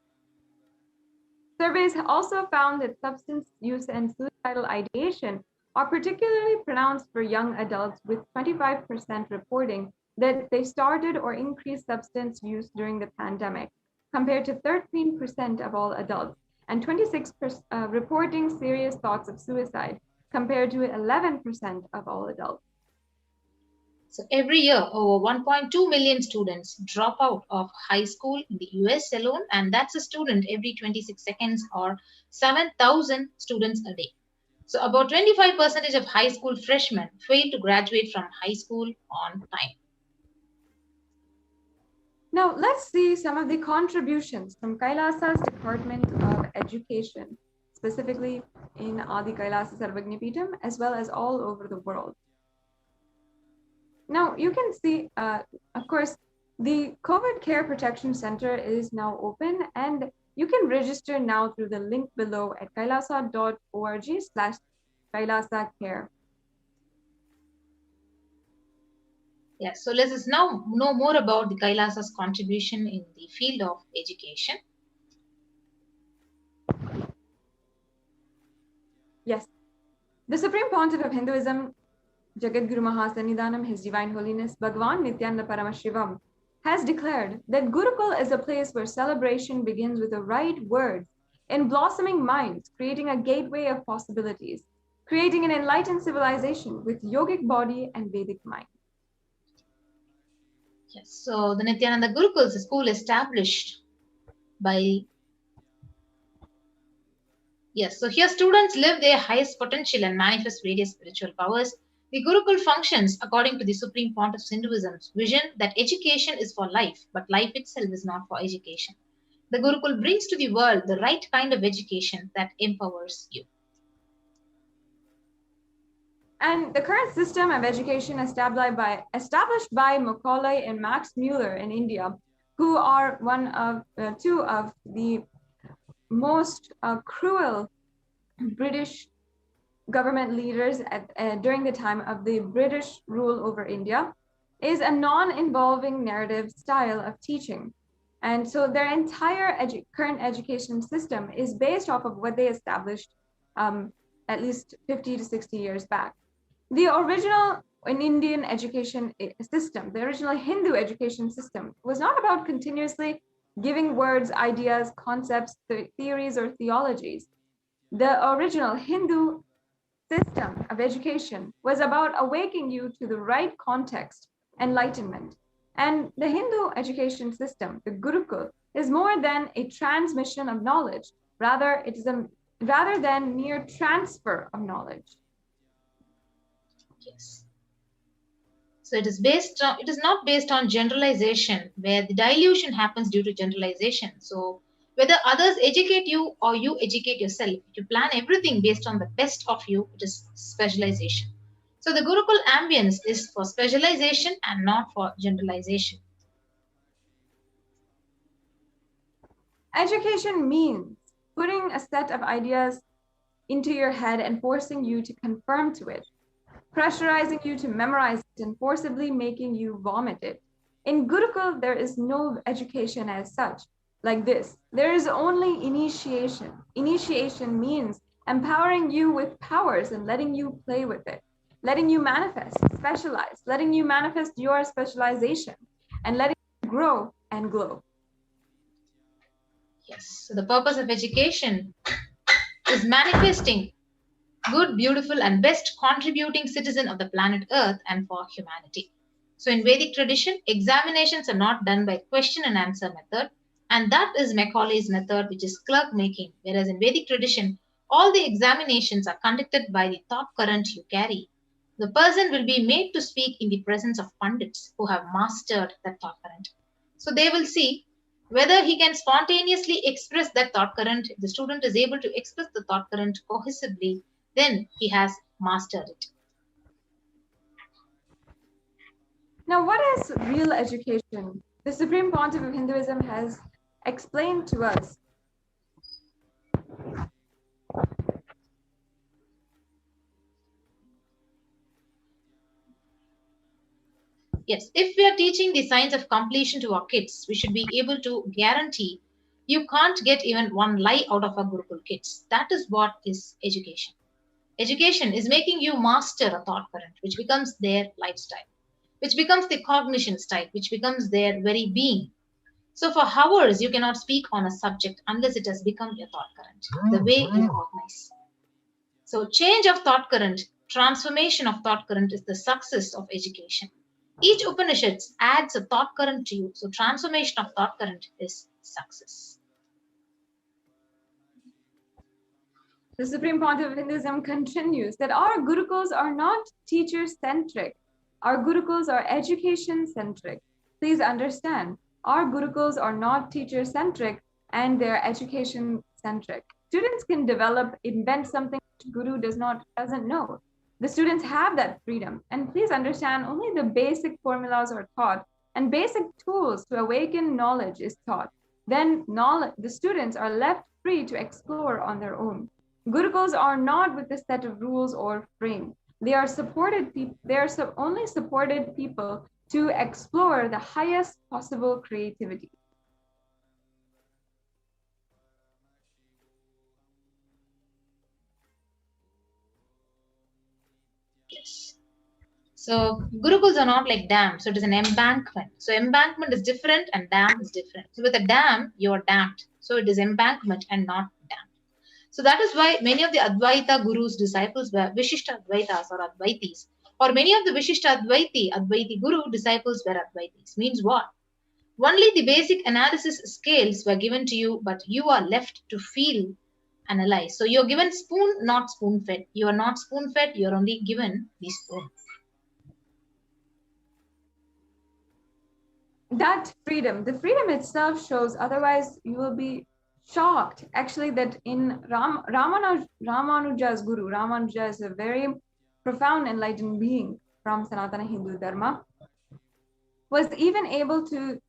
Surveys also found that substance use and suicidal ideation are particularly pronounced for young adults, with 25% reporting that they started or increased substance use during the pandemic, compared to 13% of all adults, and 26% reporting serious thoughts of suicide, compared to 11% of all adults. So every year, over 1.2 million students drop out of high school in the US alone, and that's a student every 26 seconds or 7,000 students a day. So about 25% of high school freshmen fail to graduate from high school on time. Now, let's see some of the contributions from Kailasa's Department of Education, specifically in Adi Kailasa Sarvagnipeetham, as well as all over the world. Now, you can see, of course, the COVID Care Protection Center is now open, and you can register now through the link below at kailasa.org/Kailasa Yes, so let us now know more about the Kailasa's contribution in the field of education. Yes. The Supreme Pontiff of Hinduism, Jagadguru Mahasannidhanam, His Divine Holiness Bhagwan Nithyananda Paramashivam, has declared that Gurukul is a place where celebration begins with the right words in blossoming minds, creating a gateway of possibilities, creating an enlightened civilization with yogic body and Vedic mind. Yes, so the Nithyananda Gurukul is a school established by so here students live their highest potential and manifest various spiritual powers. The Gurukul functions according to the Supreme Pontiff of Hinduism's vision that education is for life, but life itself is not for education. The Gurukul brings to the world the right kind of education that empowers you. And the current system of education established by Macaulay and Max Muller in India, who are two of the most cruel British government leaders during the time of the British rule over India, is a non-involving narrative style of teaching. And so their entire current education system is based off of what they established at least 50 to 60 years back. The original Indian education system, the original Hindu education system, was not about continuously giving words, ideas, concepts, theories, or theologies. The original Hindu system of education was about awakening you to the right context, enlightenment. And the Hindu education system, the Gurukul, is more than a transmission of knowledge. Rather than mere transfer of knowledge. Yes. So it is not based on generalization, where the dilution happens due to generalization. So whether others educate you or you educate yourself, if you plan everything based on the best of you, it is specialization. So the Gurukul ambience is for specialization and not for generalization. Education means putting a set of ideas into your head and forcing you to conform to it, pressurizing you to memorize it and forcibly making you vomit it. In Gurukul, there is no education as such, like this. There is only initiation. Initiation means empowering you with powers and letting you play with it, letting you manifest, specialize, letting you manifest your specialization, and letting you grow and glow. Yes, so the purpose of education is manifesting good, beautiful, and best contributing citizen of the planet Earth and for humanity. So in Vedic tradition, examinations are not done by question and answer method, and that is Macaulay's method, which is clerk making, whereas in Vedic tradition, all the examinations are conducted by the thought current you carry. The person will be made to speak in the presence of pandits who have mastered that thought current. So they will see whether he can spontaneously express that thought current. If the student is able to express the thought current cohesively, then he has mastered it. Now, what is real education? The Supreme Pontiff of Hinduism has explained to us. Yes, if we are teaching the science of completion to our kids, we should be able to guarantee you can't get even one lie out of our Gurukul kids. That is what is education. Education is making you master a thought current, which becomes their lifestyle, which becomes the cognition style, which becomes their very being. So for hours, you cannot speak on a subject unless it has become your thought current, the way you cognize. So change of thought current, transformation of thought current is the success of education. Each Upanishad adds a thought current to you. So transformation of thought current is success. The Supreme Pontiff of Hinduism continues that our Gurukuls are not teacher-centric. Our Gurukuls are education-centric. Please understand, our Gurukuls are not teacher-centric and they're education-centric. Students can develop, invent something which Guru doesn't know. The students have that freedom. And please understand, only the basic formulas are taught and basic tools to awaken knowledge is taught. Then the students are left free to explore on their own. Gurukuls are not with a set of rules or frame. They are supported people. They are only supported people to explore the highest possible creativity. Yes. So Gurukuls are not like dams. So it is an embankment. So embankment is different and dam is different. So with a dam, you are dammed. So it is embankment and not dam. So that is why many of the Advaita Guru's disciples were Vishishta Advaitas or Advaitis. Or many of the Vishishta Advaiti Guru disciples were Advaitis. Means what? Only the basic analysis scales were given to you, but you are left to feel, analyze. So you're given spoon, not spoon-fed. You are not spoon-fed, you're only given the spoon. That freedom, the freedom itself shows, otherwise you will be shocked actually that in Ramanuja's Guru, Ramanuja is a very profound enlightened being from Sanatana Hindu Dharma, was even able to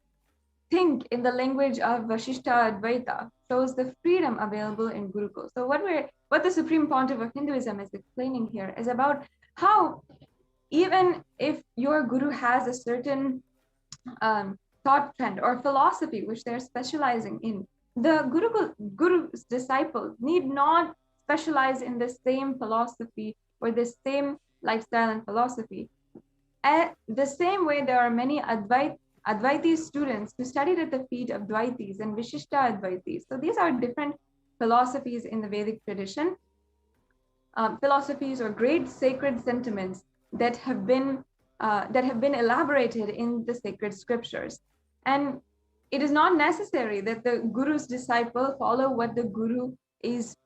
think in the language of Vashishta Advaita, shows the freedom available in Gurukul. So what the Supreme Pontiff of Hinduism is explaining here is about how even if your Guru has a certain thought trend or philosophy which they're specializing in, the Guru's disciple need not specialize in the same philosophy or the same lifestyle and philosophy. At the same way, there are many Advaiti students who studied at the feet of Dvaitis and Vishishta Advaitis. So these are different philosophies in the Vedic tradition, philosophies or great sacred sentiments that have been elaborated in the sacred scriptures. And it is not necessary that the Guru's disciple follow what the Guru is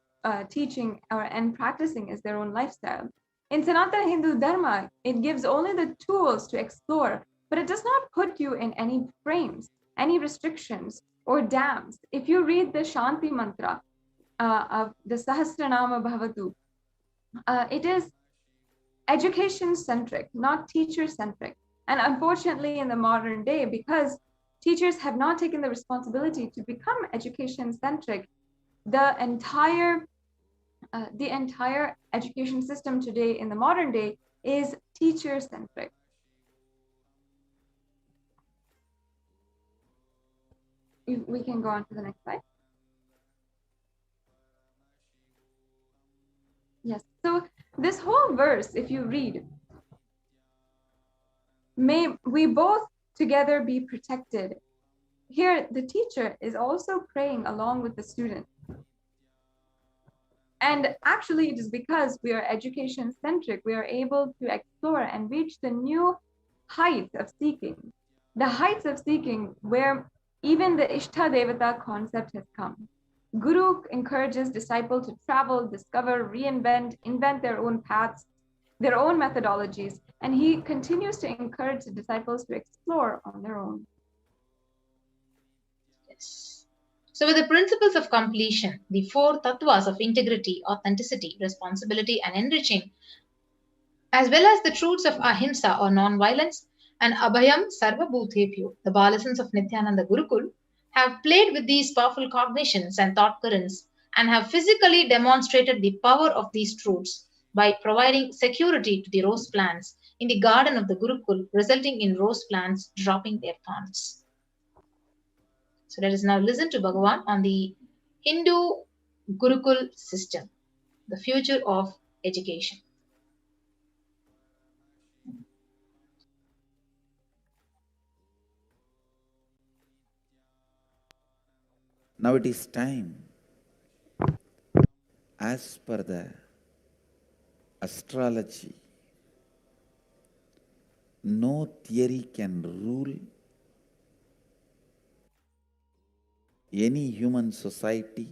teaching and practicing as their own lifestyle. In Sanatana Hindu Dharma, it gives only the tools to explore, but it does not put you in any frames, any restrictions or dams. If you read the Shanti mantra of the Sahasranama Bhavatu, it is education-centric, not teacher-centric. And unfortunately, in the modern day, because teachers have not taken the responsibility to become education-centric, the entire education system today in the modern day is teacher-centric. We can go on to the next slide. Yes, so this whole verse, if you read, may we both together be protected. Here, the teacher is also praying along with the student. And actually, it is because we are education-centric, we are able to explore and reach the new heights of seeking. The heights of seeking where even the Ishta Devata concept has come. Guru encourages disciples to travel, discover, reinvent, invent their own paths, their own methodologies, and he continues to encourage the disciples to explore on their own. Yes. So with the principles of completion, the four tattvas of integrity, authenticity, responsibility, and enriching, as well as the truths of ahimsa or non-violence, and abhayam sarva bhutebhyo, the Balasans of Nithyananda Gurukul, have played with these powerful cognitions and thought currents and have physically demonstrated the power of these truths by providing security to the rose plants in the garden of the Gurukul, resulting in rose plants dropping their thorns. So let us now listen to Bhagavan on the Hindu Gurukul system, the future of education. Now it is time, as per the astrology, no theory can rule any human society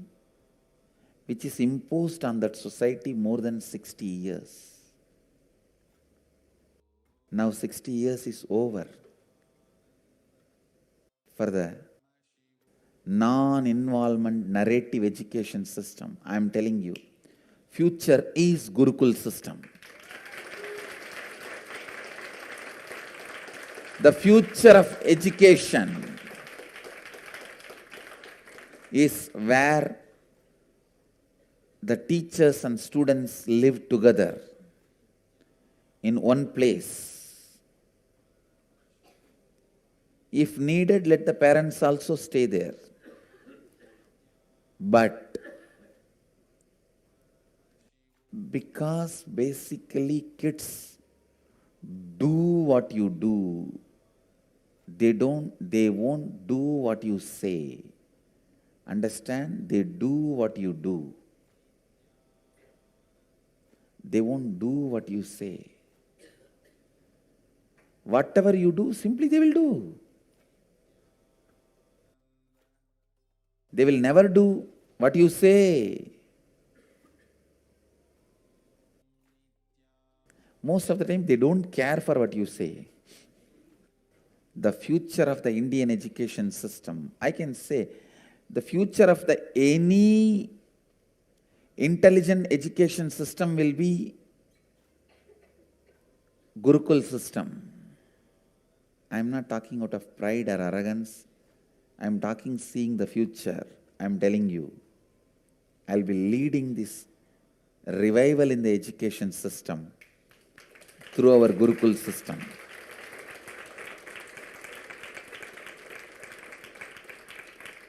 which is imposed on that society more than 60 years. Now 60 years is over for the non-involvement narrative education system. I am telling you, future is Gurukul system. The future of education is where the teachers and students live together in one place. If needed, let the parents also stay there. But because basically kids do what you do, they won't do what you say. Understand? They do what you do. They won't do what you say. Whatever you do, simply they will do. They will never do what you say. Most of the time, they don't care for what you say. The future of the Indian education system, I can say, the future of any intelligent education system will be Gurukul system. I am not talking out of pride or arrogance. I am talking seeing the future. I am telling you, I will be leading this revival in the education system through our Gurukul system.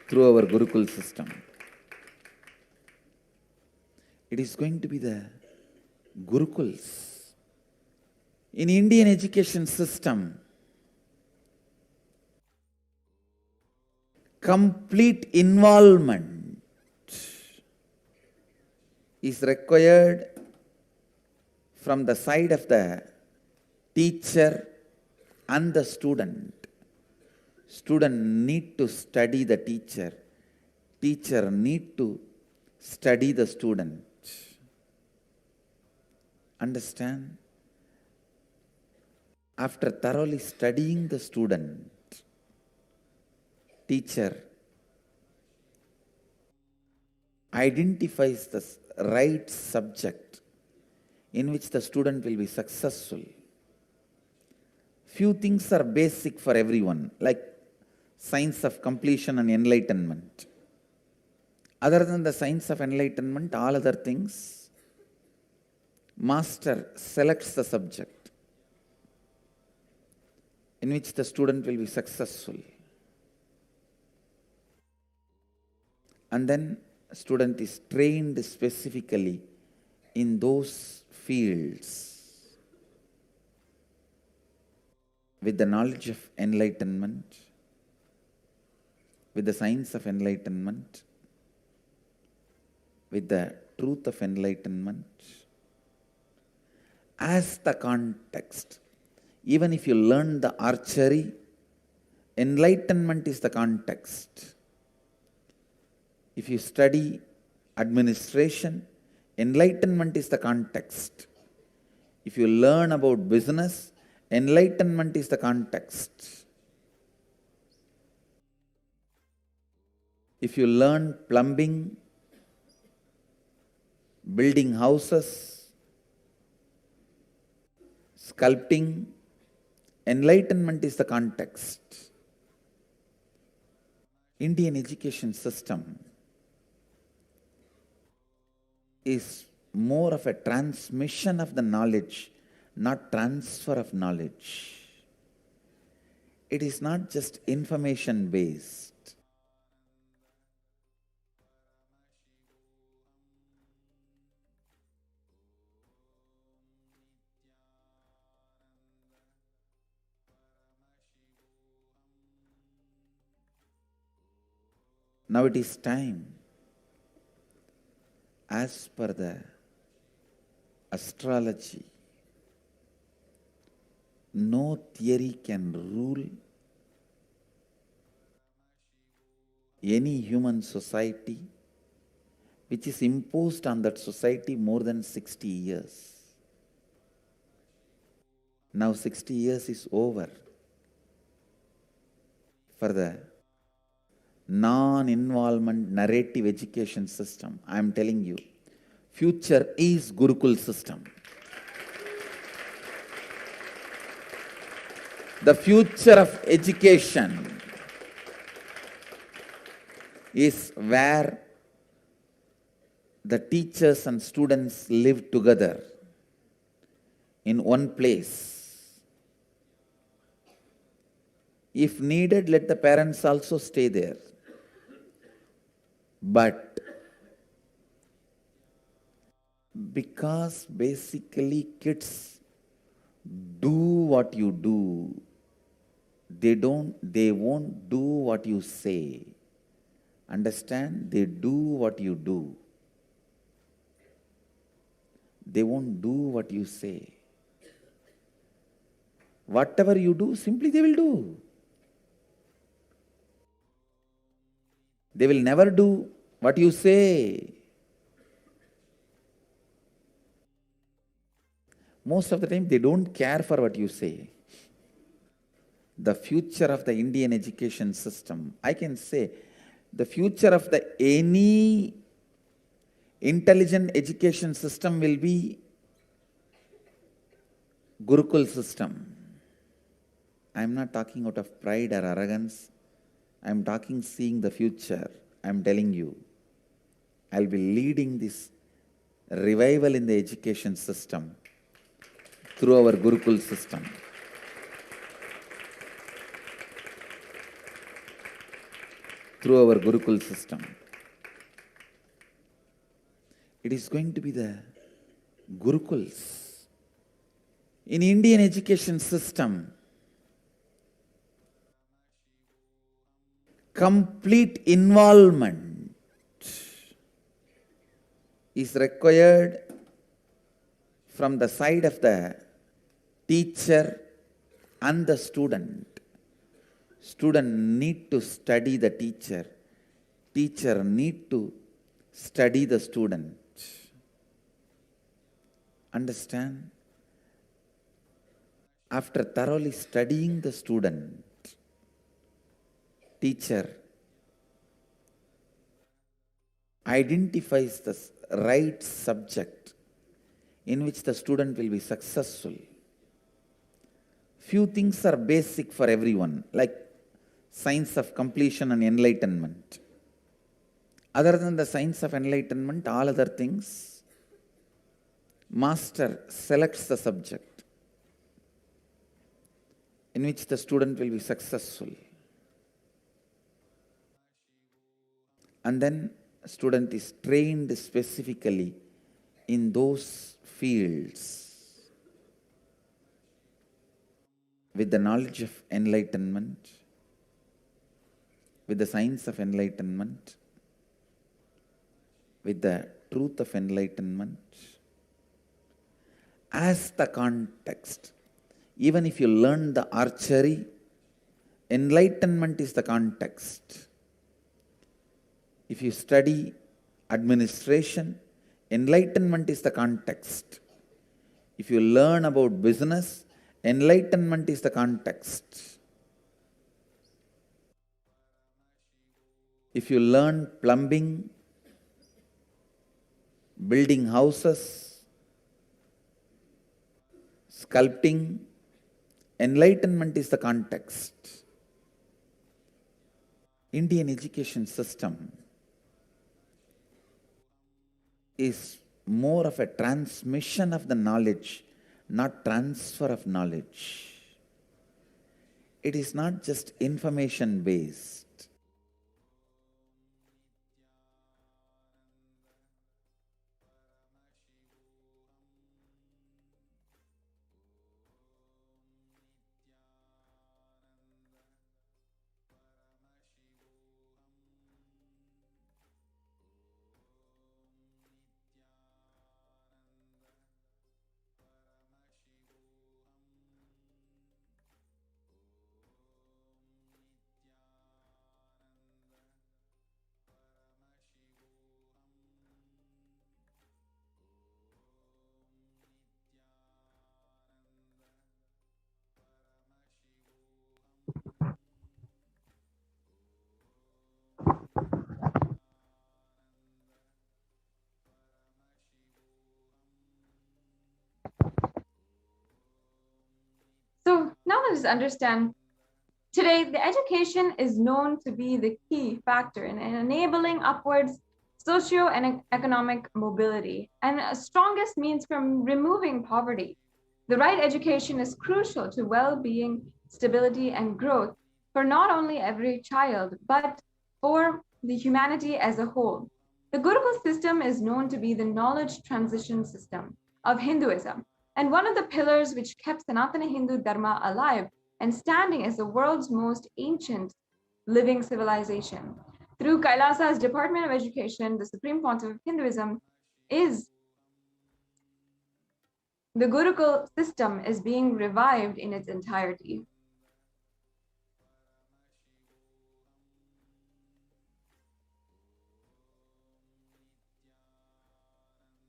Through our Gurukul system. It is going to be the Gurukuls. In Indian education system, complete involvement is required from the side of the teacher and the student. Student need to study the teacher. Teacher need to study the student. Understand? After thoroughly studying the student, teacher identifies the right subject in which the student will be successful. Few things are basic for everyone, like science of completion and enlightenment. Other than the science of enlightenment, all other things, master selects the subject in which the student will be successful. And then student is trained specifically in those fields with the knowledge of enlightenment, with the science of enlightenment, with the truth of enlightenment as the context. Even if you learn the archery, enlightenment is the context. If you study administration, enlightenment is the context. If you learn about business, enlightenment is the context. If you learn plumbing, building houses, sculpting, enlightenment is the context. Indian education system is more of a transmission of the knowledge, not transfer of knowledge. It is not just information based. Now it is time, as per the astrology, no theory can rule any human society which is imposed on that society more than 60 years. Now 60 years is over for the non-involvement narrative education system. I am telling you, future is Gurukul system. The future of education is where the teachers and students live together in one place. If needed, let the parents also stay there. But because basically kids do what you do, they won't do what you say. Understand? They do what you do. They won't do what you say. Whatever you do, simply they will do. They will never do what you say. Most of the time, they don't care for what you say. The future of the Indian education system, I can say, the future of any intelligent education system will be Gurukul system. I am not talking out of pride or arrogance. I am talking seeing the future. I am telling you, I will be leading this revival in the education system through our Gurukul system. Through our Gurukul system. It is going to be the Gurukuls. In Indian education system, complete involvement is required from the side of the teacher and the student. Student need to study the teacher. Teacher need to study the student. Understand? After thoroughly studying the student, teacher identifies the right subject in which the student will be successful. Few things are basic for everyone, like science of completion and enlightenment. Other than the science of enlightenment, all other things, master selects the subject in which the student will be successful. And then student is trained specifically in those fields with the knowledge of enlightenment, with the science of enlightenment, with the truth of enlightenment as the context. Even if you learn the archery, enlightenment is the context. If you study administration, enlightenment is the context. If you learn about business, enlightenment is the context. If you learn plumbing, building houses, sculpting, enlightenment is the context. Indian education system is more of a transmission of the knowledge, not transfer of knowledge. It is not just information based. to just understand today, the education is known to be the key factor in enabling upwards socio and economic mobility and a strongest means from removing poverty. The right education is crucial to well-being, stability, and growth for not only every child, but for the humanity as a whole. The Gurukul system is known to be the knowledge transition system of Hinduism and one of the pillars which kept Sanatana Hindu Dharma alive and standing as the world's most ancient living civilization. Through Kailasa's Department of Education, the Supreme Pontiff of Hinduism the Gurukul system is being revived in its entirety.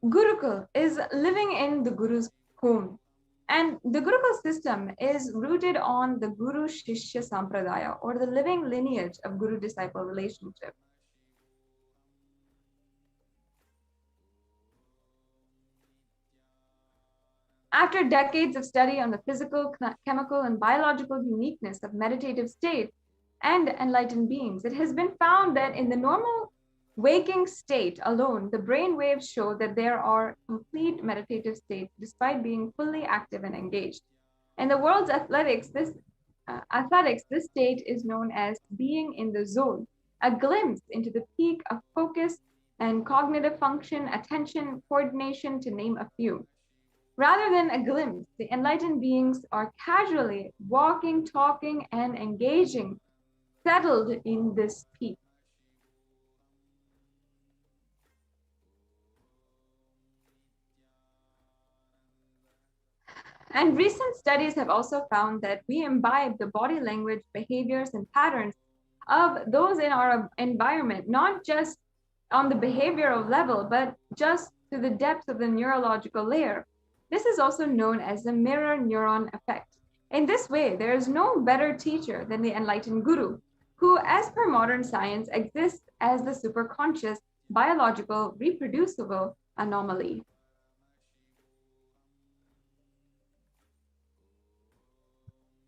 Gurukul is living in the Guru's home. And the Gurukul system is rooted on the Guru Shishya Sampradaya, or the living lineage of Guru-disciple relationship. After decades of study on the physical, chemical, and biological uniqueness of meditative state and enlightened beings, it has been found that in the normal waking state alone, the brain waves show that there are complete meditative states despite being fully active and engaged. In the world's athletics, this state is known as being in the zone, a glimpse into the peak of focus and cognitive function, attention, coordination, to name a few. Rather than a glimpse, the enlightened beings are casually walking, talking, and engaging, settled in this peak. And recent studies have also found that we imbibe the body language, behaviors, and patterns of those in our environment, not just on the behavioral level, but just to the depth of the neurological layer. This is also known as the mirror neuron effect. In this way, there is no better teacher than the enlightened guru, who, as per modern science, exists as the superconscious, biological, reproducible anomaly.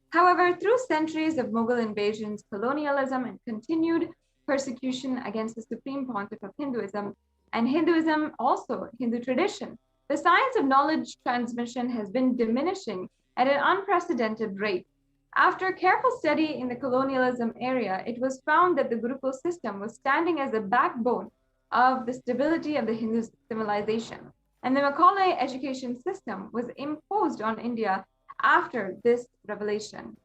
However, through centuries of Mughal invasions, colonialism, and continued persecution against the Supreme Pontiff of Hinduism, and Hinduism also Hindu tradition, the science of knowledge transmission has been diminishing at an unprecedented rate. After careful study in the colonialism area, it was found that the Gurukul system was standing as a backbone of the stability of the Hindu civilization. And the Macaulay education system was imposed on India after this revelation.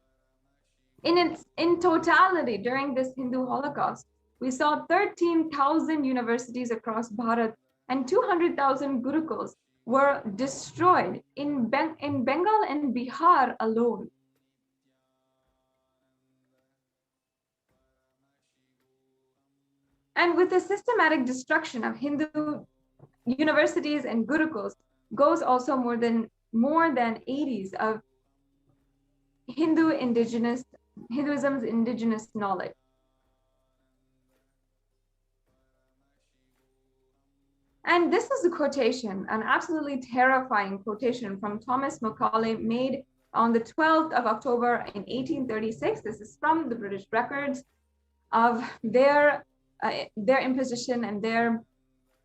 In totality, during this Hindu Holocaust, we saw 13,000 universities across Bharat and 200,000 Gurukuls were destroyed in Bengal and Bihar alone. And with the systematic destruction of Hindu universities and Gurukuls goes also more than 80s of Hinduism's indigenous knowledge. And this is a quotation, an absolutely terrifying quotation from Thomas Macaulay, made on the 12th of October in 1836. This is from the British records of their imposition and their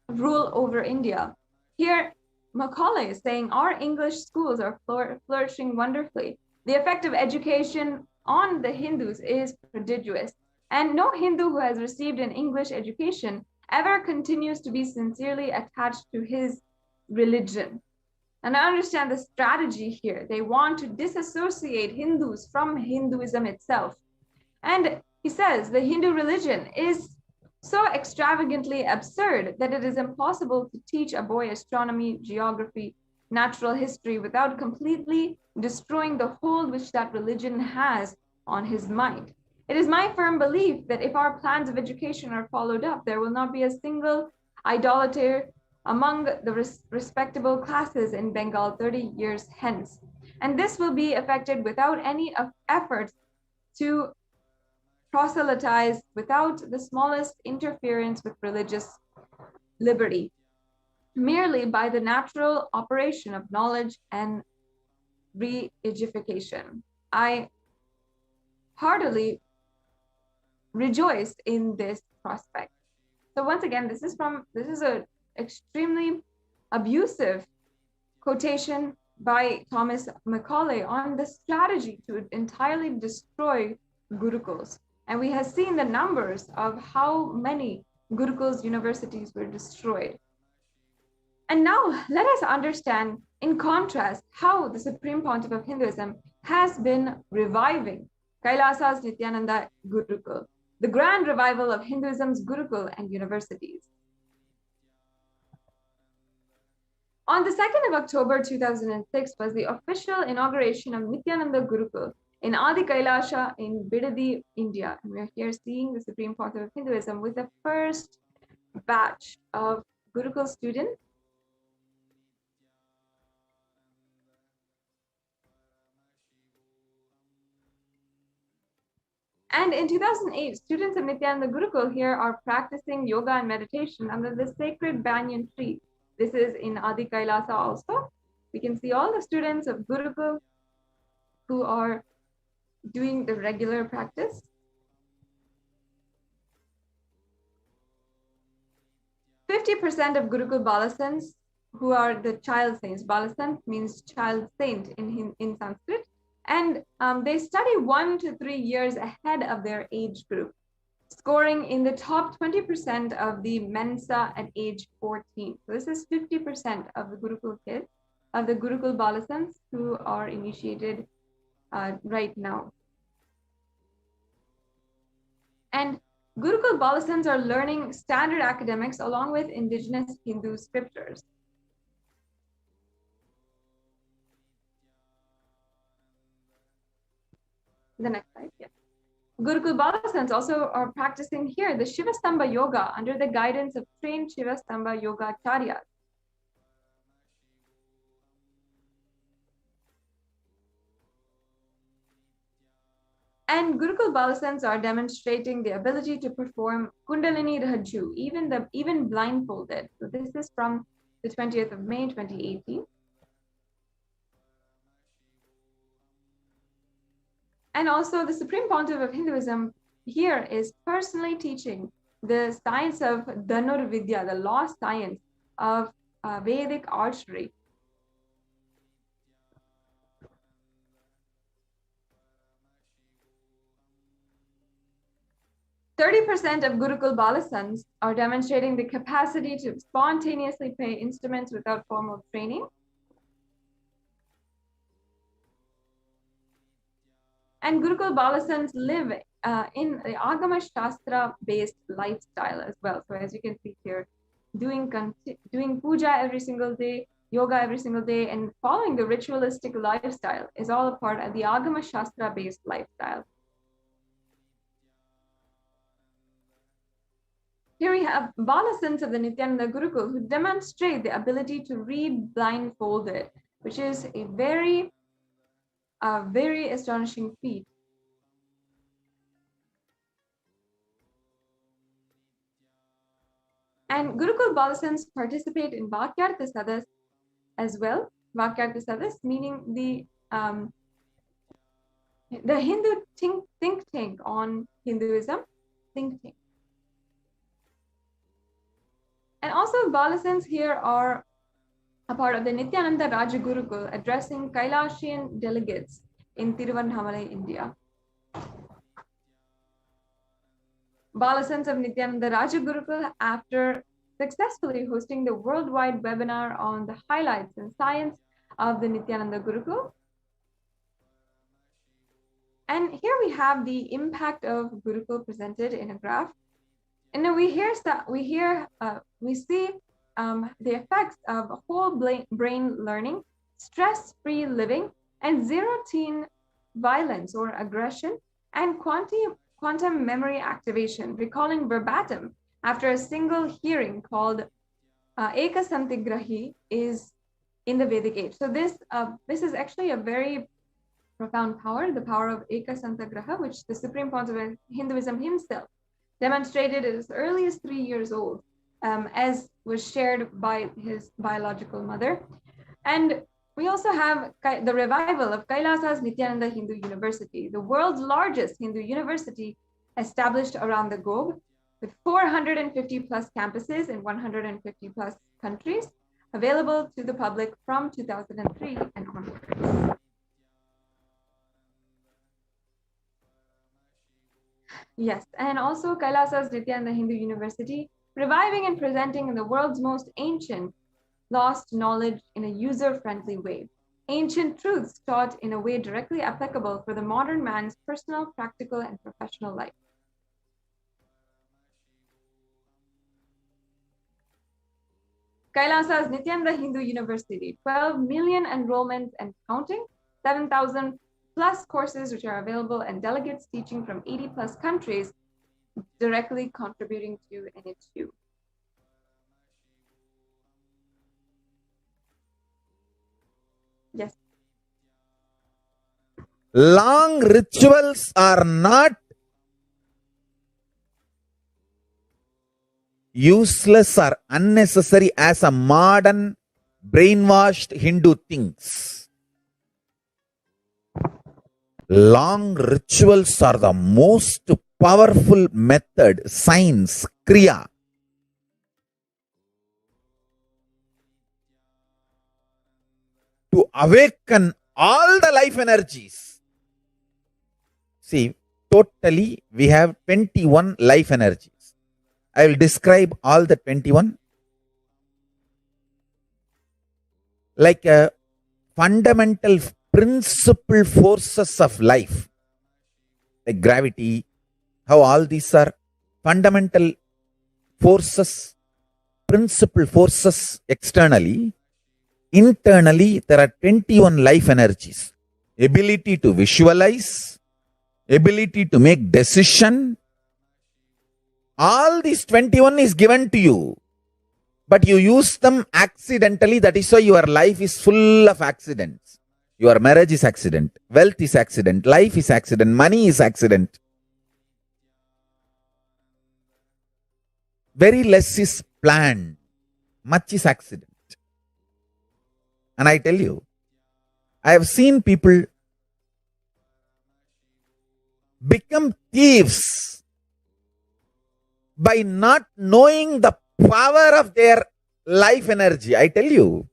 rule over India. Here, Macaulay is saying, our English schools are flourishing wonderfully. The effect of education on the Hindus is prodigious, and no Hindu who has received an English education ever continues to be sincerely attached to his religion. And I understand the strategy here. They want to disassociate Hindus from Hinduism itself. And he says the Hindu religion is so extravagantly absurd that it is impossible to teach a boy astronomy, geography, natural history without completely destroying the hold which that religion has on his mind. It is my firm belief that if our plans of education are followed up, there will not be a single idolater among the respectable classes in Bengal 30 years hence. And this will be effected without any efforts to proselytize, without the smallest interference with religious liberty, merely by the natural operation of knowledge and re-edification. I heartily rejoice in this prospect. So once again, this is a extremely abusive quotation by Thomas Macaulay on the strategy to entirely destroy gurukuls. And we have seen the numbers of how many gurukuls universities were destroyed. And now let us understand, in contrast, how the Supreme Pontiff of Hinduism has been reviving Kailasa's Nithyananda Gurukul, the grand revival of Hinduism's Gurukul and universities. On the 2nd of October 2006 was the official inauguration of Nithyananda Gurukul in Adi Kailasa in Bidadi, India. And we're here seeing the Supreme Pontiff of Hinduism with the first batch of Gurukul students. And in 2008, students of Nithyananda Gurukul here are practicing yoga and meditation under the sacred banyan tree. This is in Adi Kailasa also. We can see all the students of Gurukul who are doing the regular practice. %50 of Gurukul Balasants, who are the child saints. Balasant means child saint in Sanskrit. And they study 1 to 3 years ahead of their age group, scoring in the top 20% of the Mensa at age 14. So this is 50% of the Gurukul kids, of the Gurukul Balasants who are initiated right now. And Gurukul Balasants are learning standard academics along with indigenous Hindu scriptures. The next slide, yes. Gurukul Balasants also are practicing here the Shivastamba Yoga under the guidance of trained Shivastamba Yoga Acharyas. And Gurukul Balasants are demonstrating the ability to perform Kundalini Raju, even blindfolded. So this is from the 20th of May, 2018. And also the Supreme Pontiff of Hinduism here is personally teaching the science of Dhanur Vidya, the lost science of Vedic archery. %30 of Gurukul Balasants are demonstrating the capacity to spontaneously play instruments without formal training. And Gurukul Balasants live in the Agama Shastra based lifestyle as well. So as you can see here, doing puja every single day, yoga every single day, and following the ritualistic lifestyle is all a part of the Agama Shastra based lifestyle. Here we have Balasants of the Nithyananda Gurukul who demonstrate the ability to read blindfolded, which is a very astonishing feat. And Gurukul Balasants participate in Vakyartha Sadas as well. Vakyartha Sadas meaning the Hindu think tank on Hinduism, think tank. And also Balasants here are a part of the Nithyananda Raja Gurukul addressing Kailasian delegates in Tiruvannamalai, India. Balasants of Nithyananda Raja Gurukul, after successfully hosting the worldwide webinar on the highlights and science of the Nithyananda Gurukul. And here we have the impact of Gurukul presented in a graph. And then we see the effects of whole brain learning, stress-free living, and zero-teen violence or aggression, and quantum memory activation, recalling verbatim after a single hearing called Eka Santigrahi is in the Vedic age. So this is actually a very profound power, the power of Eka Santigraha, which the Supreme Pontiff of Hinduism himself demonstrated as early as 3 years old, as was shared by his biological mother. And We also have the revival of Kailasa's Nithyananda Hindu University, the world's largest Hindu university established around the globe with 450 plus campuses in 150 plus countries, available to the public from 2003 and onwards. Yes, and also Kailasa's Nithyananda Hindu University, reviving and presenting the world's most ancient lost knowledge in a user-friendly way. Ancient truths taught in a way directly applicable for the modern man's personal, practical, and professional life. Kailasa's Nithyananda Hindu University, 12 million enrollments and counting, 7,000 plus courses which are available, and delegates teaching from 80 plus countries directly contributing to NHU. Yes. Long rituals are not useless or unnecessary as a modern brainwashed Hindu thinks. Long rituals are the most powerful method, science, kriya, to awaken all the life energies. See, totally we have 21 life energies. I will describe all the 21 like a fundamental principal forces of life, like gravity, how all these are fundamental forces, principal forces externally. Internally, there are 21 life energies. Ability to visualize, ability to make decision. All these 21 is given to you, but you use them accidentally. That is why your life is full of accidents. Your marriage is accident, wealth is accident, life is accident, money is accident. Very less is planned, much is accident. And I tell you, I have seen people become thieves by not knowing the power of their life energy. I tell you,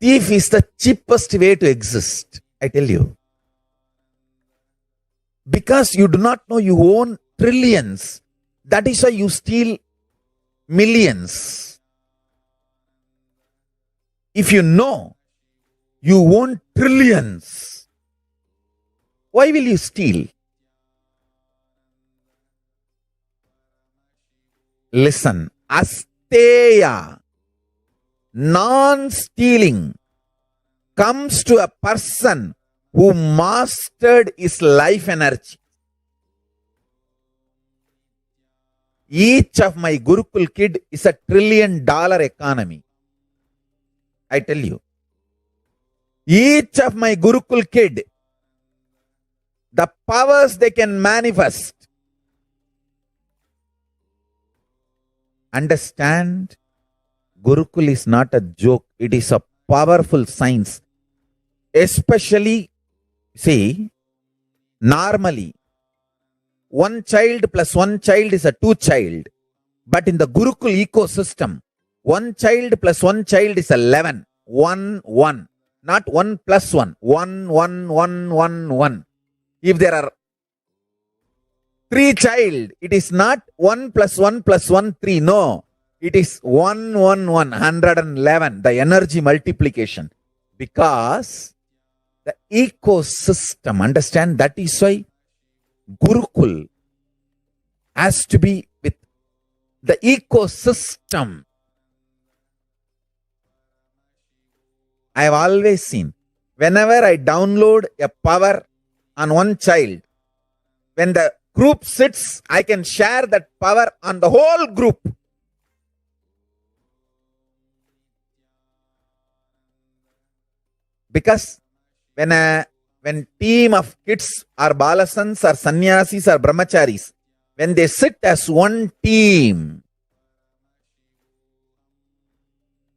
thief is the cheapest way to exist. I tell you. Because you do not know you own trillions. That is why you steal millions. If you know you own trillions, why will you steal? Listen, asteya, non-stealing, comes to a person who mastered his life energy. Each of my Gurukul kid is $1 trillion economy. I tell you. Each of my Gurukul kid, the powers they can manifest. Understand, Gurukul is not a joke. It is a powerful science. Especially, see, normally, one child plus one child is a two child. But in the Gurukul ecosystem, one child plus one child is 11. 1, 1. Not 1 plus 1. 1, 1, 1, 1, 1. If there are 3 child, it is not 1 plus 1 plus 1, 3. No. It is 1, 1, 1. 111. The energy multiplication. Because the ecosystem, understand, that is why Gurukul has to be with the ecosystem. I have always seen, whenever I download a power on one child, when the group sits, I can share that power on the whole group. Because when team of kids or balasans or sannyasis or brahmacharis, when they sit as one team,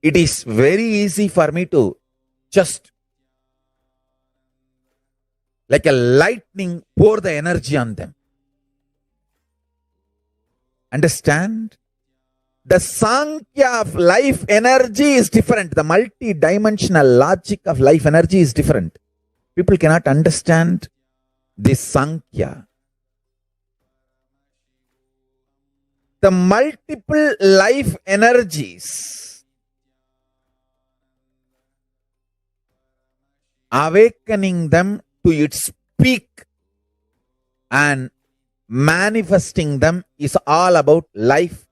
it is very easy for me to just like a lightning pour the energy on them. Understand? The Sankhya of life energy is different. The multi-dimensional logic of life energy is different. People cannot understand this Sankhya. The multiple life energies, awakening them to its peak and manifesting them is all about life.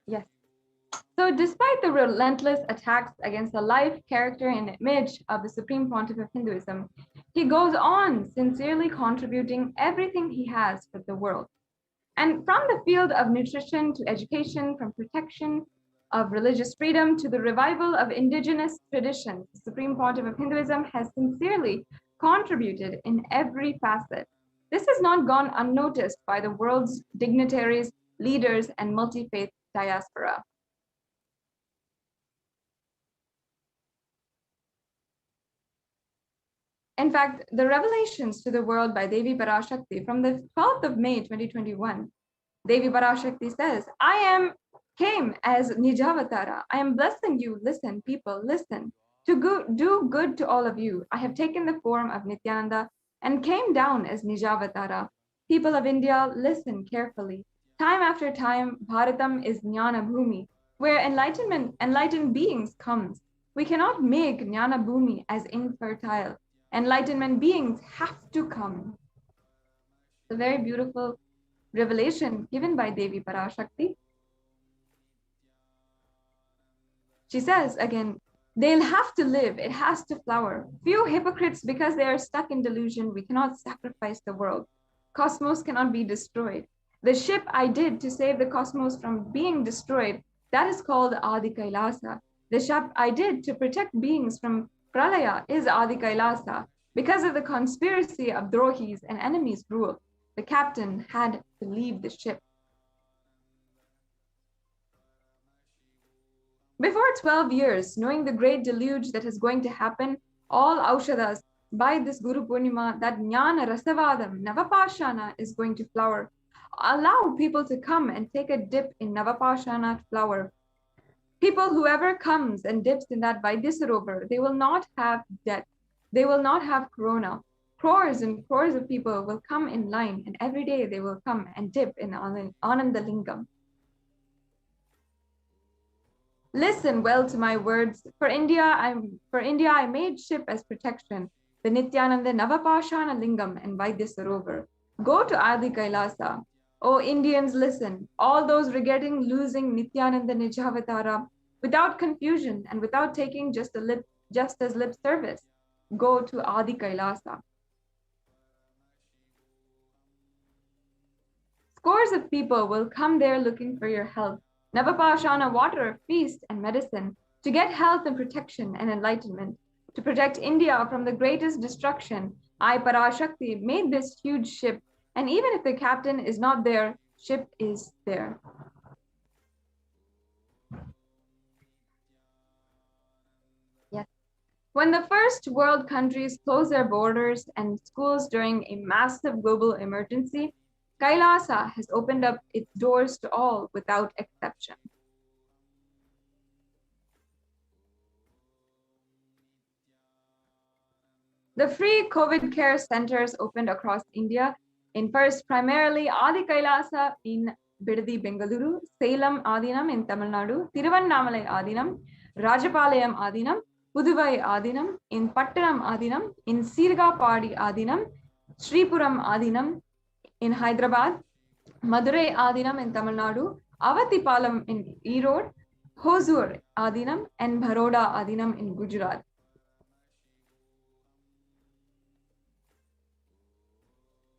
Yes. So despite the relentless attacks against the life, character, and image of the Supreme Pontiff of Hinduism, he goes on sincerely contributing everything he has for the world. And from the field of nutrition to education, from protection of religious freedom to the revival of indigenous traditions, the Supreme Pontiff of Hinduism has sincerely contributed in every facet. This has not gone unnoticed by the world's dignitaries, leaders, and multi-faith diaspora. In fact, the revelations to the world by Devi Parashakti from the 12th of May 2021, Devi Parashakti says, came as Nijavatara. I am blessing you. Listen, people, listen. To do good to all of you. I have taken the form of Nithyananda and came down as Nijavatara. People of India, listen carefully. Time after time, Bharatam is Jnana Bhumi, where enlightened beings comes. We cannot make Jnana Bhumi as infertile. Enlightenment beings have to come. It's a very beautiful revelation given by Devi Parashakti. She says again, they'll have to live, it has to flower. Few hypocrites, because they are stuck in delusion, we cannot sacrifice the world. Cosmos cannot be destroyed. The ship I did to save the cosmos from being destroyed, that is called Adi Kailasa. The ship I did to protect beings from Pralaya is Adi Kailasa. Because of the conspiracy of Drohis and enemies' rule, the captain had to leave the ship. Before 12 years, knowing the great deluge that is going to happen, all Aushadas, by this Guru Purnima, that Jnana Rasavadam, Navapashana is going to flower. Allow people to come and take a dip in Navapashana flower. People, whoever comes and dips in that Vaidyasarovar, they will not have death. They will not have corona. Crores and crores of people will come in line, and every day they will come and dip in Ananda Lingam. Listen well to my words. For India, I made ship as protection, the Nithyananda Navapashana Lingam and Vaidyasarovar. Go to Adi Kailasa. O Indians, listen. All those regretting losing Nithyananda Nijavatara without confusion and without taking just as lip service, go to Adi Kailasa. Scores of people will come there looking for your help. Navapashana water, feast, and medicine. To get health and protection and enlightenment, to protect India from the greatest destruction, I, Parashakti, made this huge ship, and even if the captain is not there, ship is there. Yes. When the first world countries closed their borders and schools during a massive global emergency, Kailasa has opened up its doors to all without exception. The free COVID care centers opened across India in first primarily Adi Kailasa in Bidadi, Bengaluru, Salem Adinam in Tamil Nadu, Tiruvannamalai Adinam, Rajapalayam Adinam, Puduvai Adinam, in Pattanam Adinam, in Sirgapadi Adinam, Sripuram Adinam in Hyderabad, Madurai Adinam in Tamil Nadu, Avatipalam in Erode, Hosur Adinam, and Baroda Adinam in Gujarat.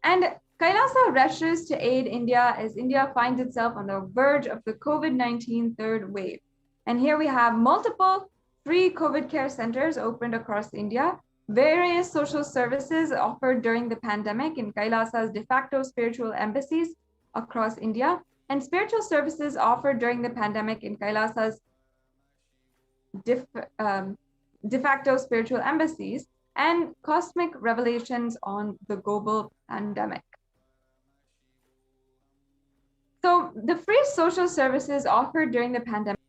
And Kailasa rushes to aid India as India finds itself on the verge of the COVID-19 third wave. And here we have multiple free COVID care centers opened across India, various social services offered during the pandemic in Kailasa's de facto spiritual embassies across India, and spiritual services offered during the pandemic in Kailasa's de facto spiritual embassies, and cosmic revelations on the global pandemic. So the free social services offered during the pandemic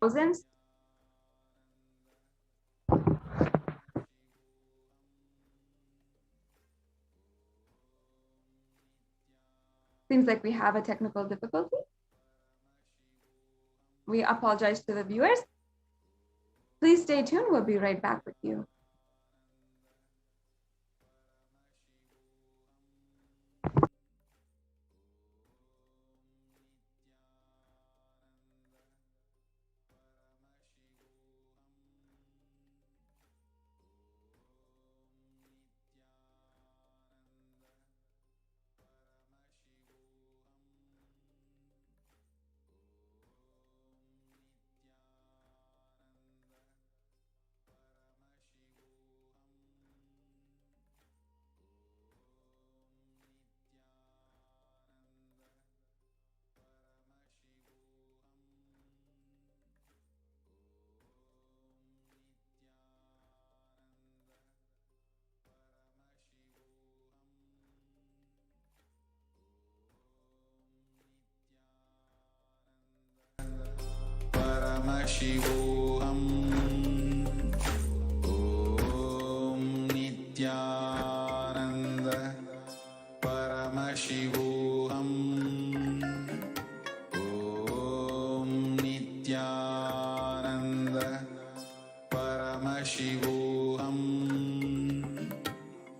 thousands. Seems like we have a technical difficulty. We apologize to the viewers. Please stay tuned. We'll be right back with you. Paramashivoham. Om Nithyananda Paramashivoham. Om Nithyananda Paramashivoham.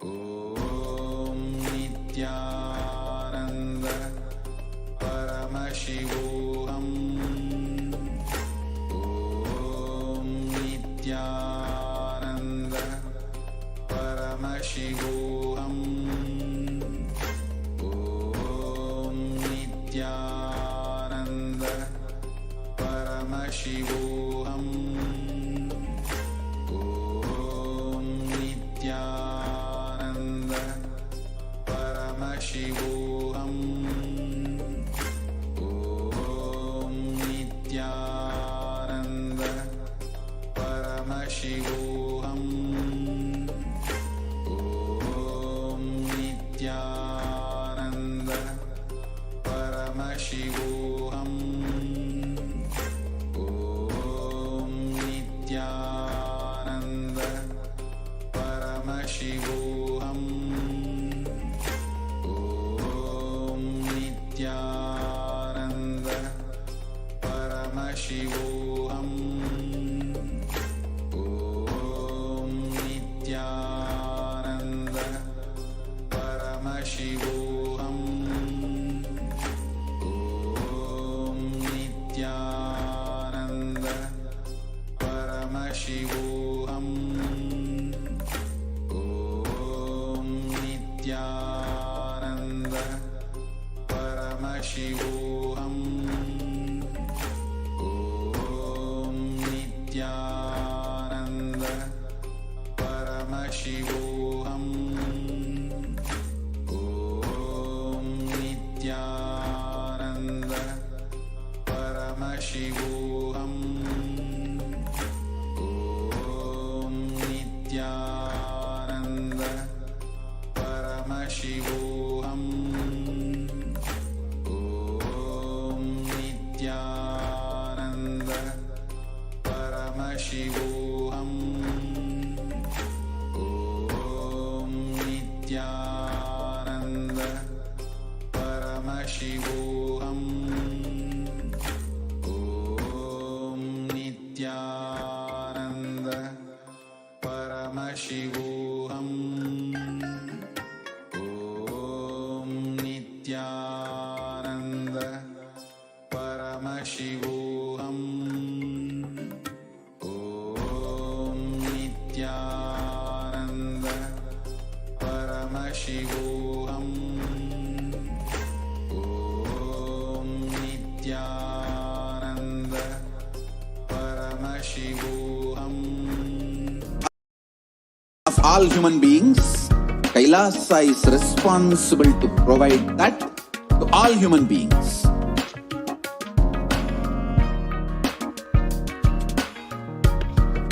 Om Nithyananda Paramashivoham. Nithyananda Paramashivoham. Om Nithyananda Paramashivoham. Om Nithyananda Paramashivoham. Om Nithyananda Paramashivoham. Om Nithyananda Paramashivoham. Om Nithyananda Paramashivoham. Om Nithyananda Paramashivoham. Om Nithyananda Paramashivoham. Om Nithyananda Paramashivoham. Om Nithyananda Paramashivoham. Om Nithyananda Paramashivoham. Om Nithyananda Paramashivoham. Om Nithyananda Paramashivoham. Om Nithyananda Paramashivoham. Om Nithyananda Paramashivoham. Om Nithyananda Paramashivoham. Om Nithyananda Paramashivoham. Of all human beings, Kailasa is responsible to provide that to all human beings.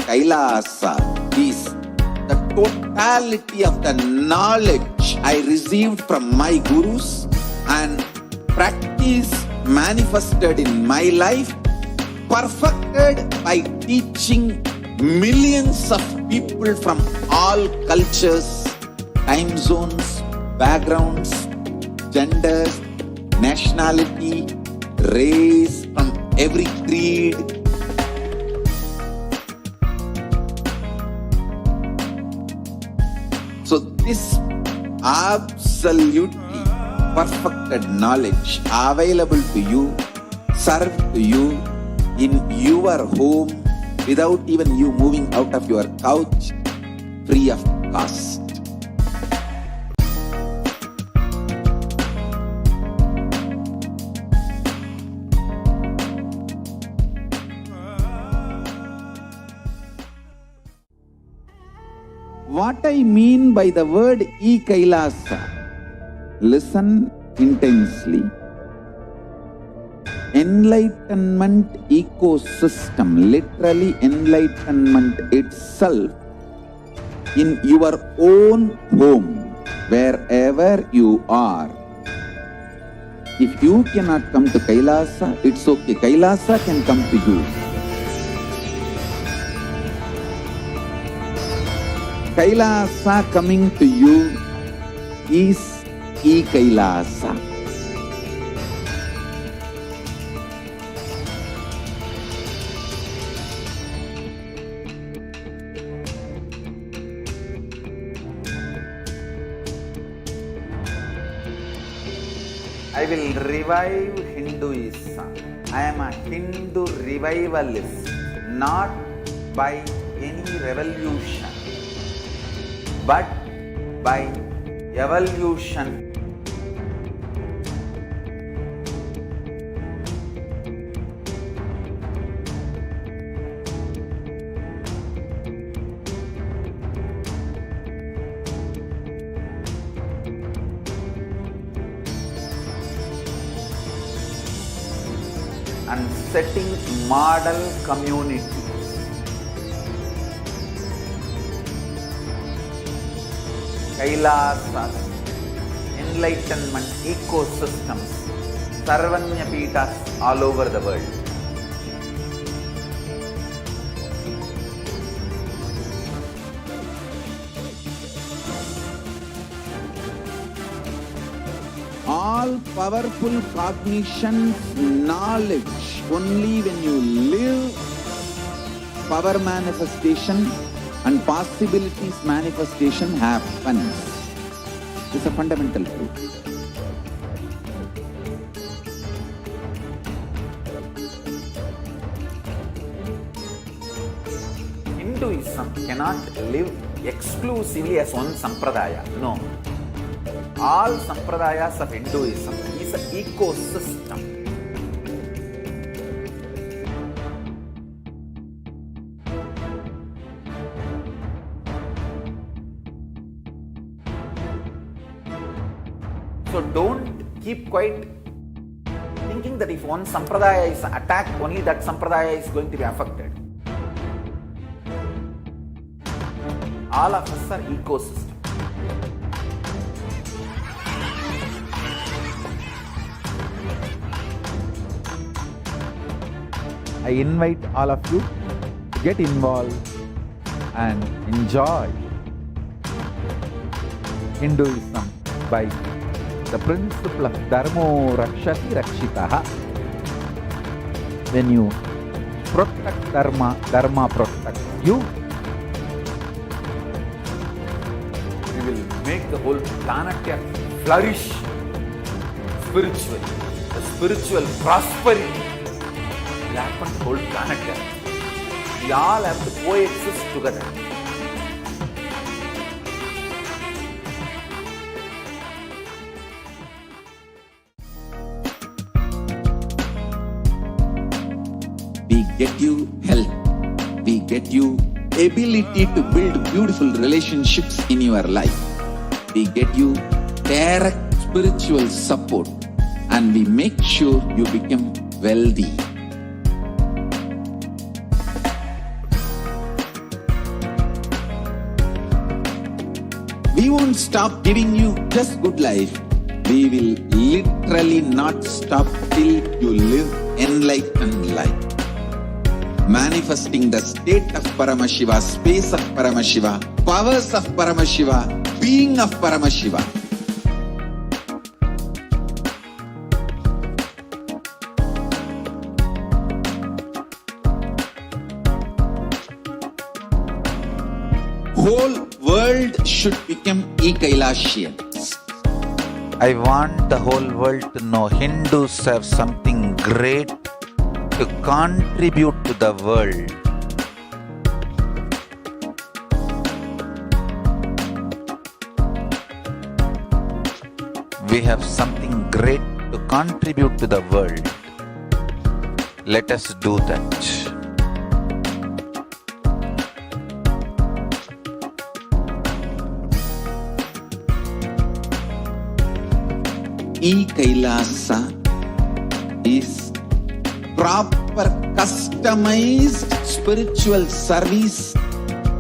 Kailasa is the totality of the knowledge I received from my gurus and practice manifested in my life, perfected by teaching millions of people from all cultures, time zones, backgrounds, genders, nationality, race, from every creed. So this absolutely perfected knowledge available to you, served to you in your home without even you moving out of your couch, free of cost. What I mean by the word Kailasa, listen intensely. Enlightenment ecosystem, literally enlightenment itself, in your own home, wherever you are. If you cannot come to Kailasa, it's okay. Kailasa can come to you. Kailasa coming to you is Kailasa. I will revive Hinduism. I am a Hindu revivalist, not by any revolution, but by evolution. And setting model communities. Kailasas, enlightenment ecosystems, Sarvanya Pitas all over the world. All powerful cognition, knowledge, only when you live, power manifestation and possibilities manifestation happens. It's a fundamental truth. Hinduism cannot live exclusively as one sampradaya. No. All sampradayas of Hinduism is an ecosystem. So don't keep quiet. Think thinking that if one sampradaya is attacked, only that sampradaya is going to be affected. All of us are ecosystem. I invite all of you to get involved and enjoy Hinduism by the principle of Dharmo Rakshati Rakshitaha. When you protect Dharma, Dharma protects you. We will make the whole planet flourish spiritually. The spiritual prosperity will happen to the whole planet Earth. We all have to coexist together. We get you health. We get you ability to build beautiful relationships in your life. We get you direct spiritual support, and we make sure you become wealthy. We won't stop giving you just good life. We will literally not stop till you live enlightened life. Manifesting the state of Paramashiva, space of Paramashiva, powers of Paramashiva, being of Paramashiva. Whole world should become Kailasians. I want the whole world to know Hindus have something great to contribute to the world. We have something great to contribute to the world. Let us do that. Kailasa is proper customized spiritual service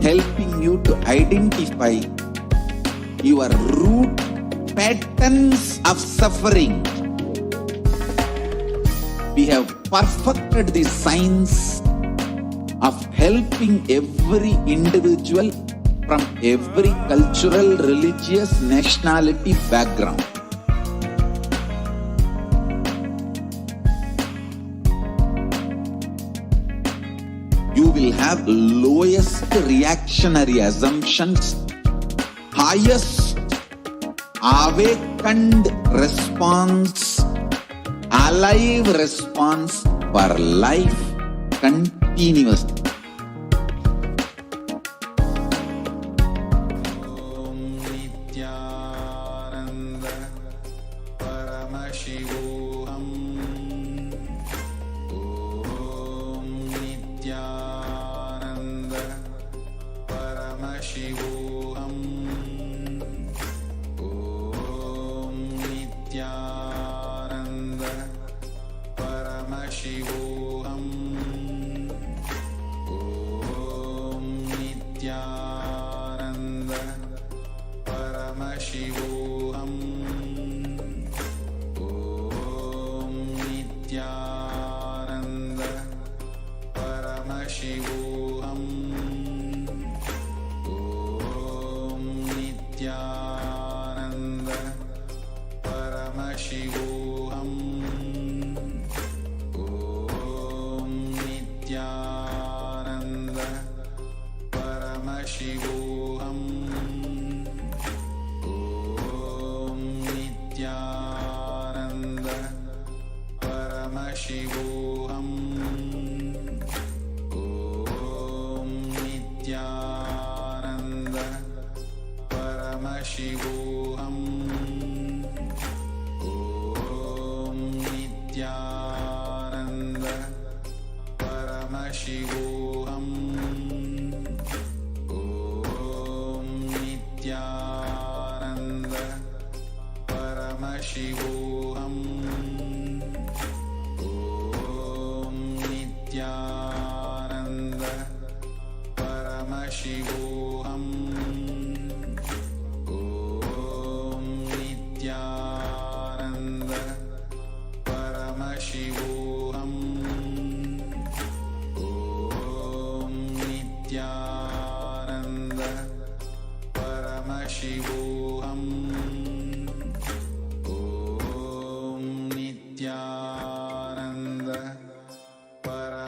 helping you to identify your root patterns of suffering. We have perfected the science of helping every individual from every cultural, religious, nationality background. You will have lowest reactionary assumptions, highest awakened response, alive response for life continuously. Nithyananda Paramashivoham. Nithyananda Paramashivoham. Nithyananda Paramashivoham. Nithyananda Paramashivoham. Nithyananda Paramashivoham. Nithyananda Paramashivoham. Nithyananda Paramashivoham. Nithyananda Paramashivoham. Nithyananda Paramashivoham. Nithyananda Paramashivoham. Nithyananda Paramashivoham.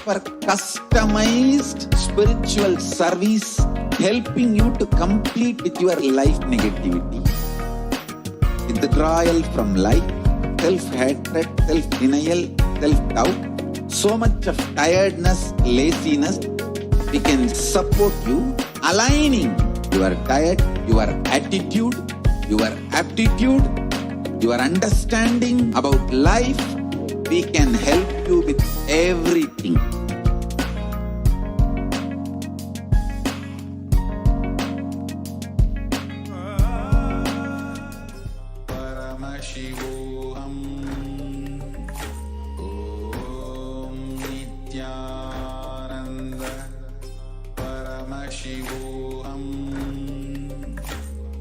offer customized spiritual service, helping you to complete with your life negativity. Withdrawal from life, self-hatred, self-denial, self-doubt, so much of tiredness, laziness. We can support you, aligning your diet, your attitude, your aptitude, your understanding about life. We can help you with everything. Paramashivoham. Om Nithyananda Paramashivoham.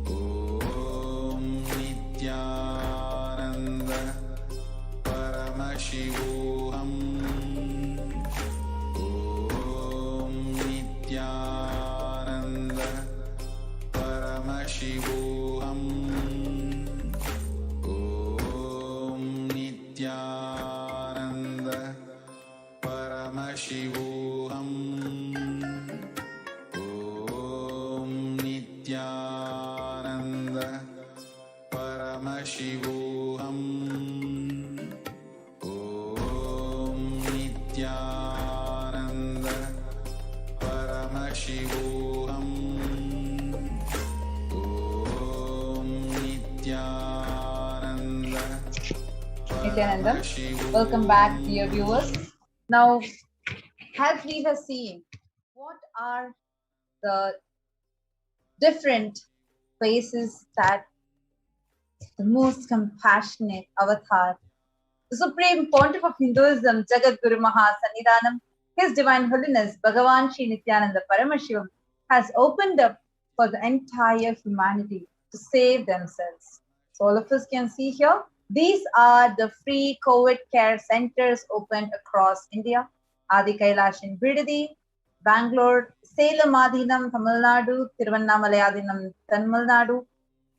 Om Nithyananda Paramashivoham. Om Nithyananda Paramashivoham. Om Nithyananda Paramashivoham. Om Nithyananda Paramashivoham. Om Nithyananda Paramashivoham. Om Nithyananda. Nithyanandam, welcome back, dear viewers. Now, as we have seen, what are the different places that the most compassionate avatar, the Supreme Pontiff of Hinduism, Jagat Guru Maha Sannidhanam, His Divine Holiness Bhagavan Sri Nithyananda Paramashivam, has opened up for the entire humanity to save themselves. So all of us can see here, these are the free COVID care centers opened across India. Adi Kailash in Bidadi, Bangalore, Salem Adinam, Tamil Nadu, Tiruvannamalai Adinam, Tamil Nadu,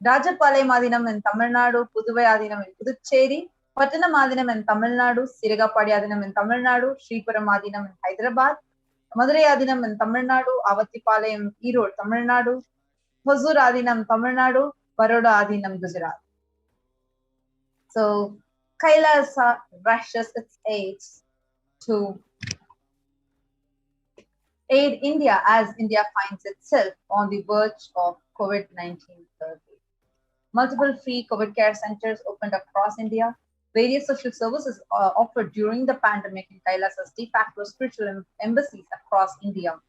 Rajapalayam Adinam in Tamil Nadu, Puduvai Adinam in Puducherry, Pattanam Adinam in Tamil Nadu, Sirigapadi Adinam in Tamil Nadu, Sripuram Adinam in Hyderabad, Madurai Adinam in Tamil Nadu, Avatipalayam, Erode, Tamil Nadu, Hosur Adinam, Tamil Nadu, Baroda Adinam, Gujarat. So, Kailasa rushes its aids to aid India as India finds itself on the verge of COVID-19 surge. Multiple free COVID care centers opened across India. Various social services offered during the pandemic in Kailasa's de facto spiritual embassies across India.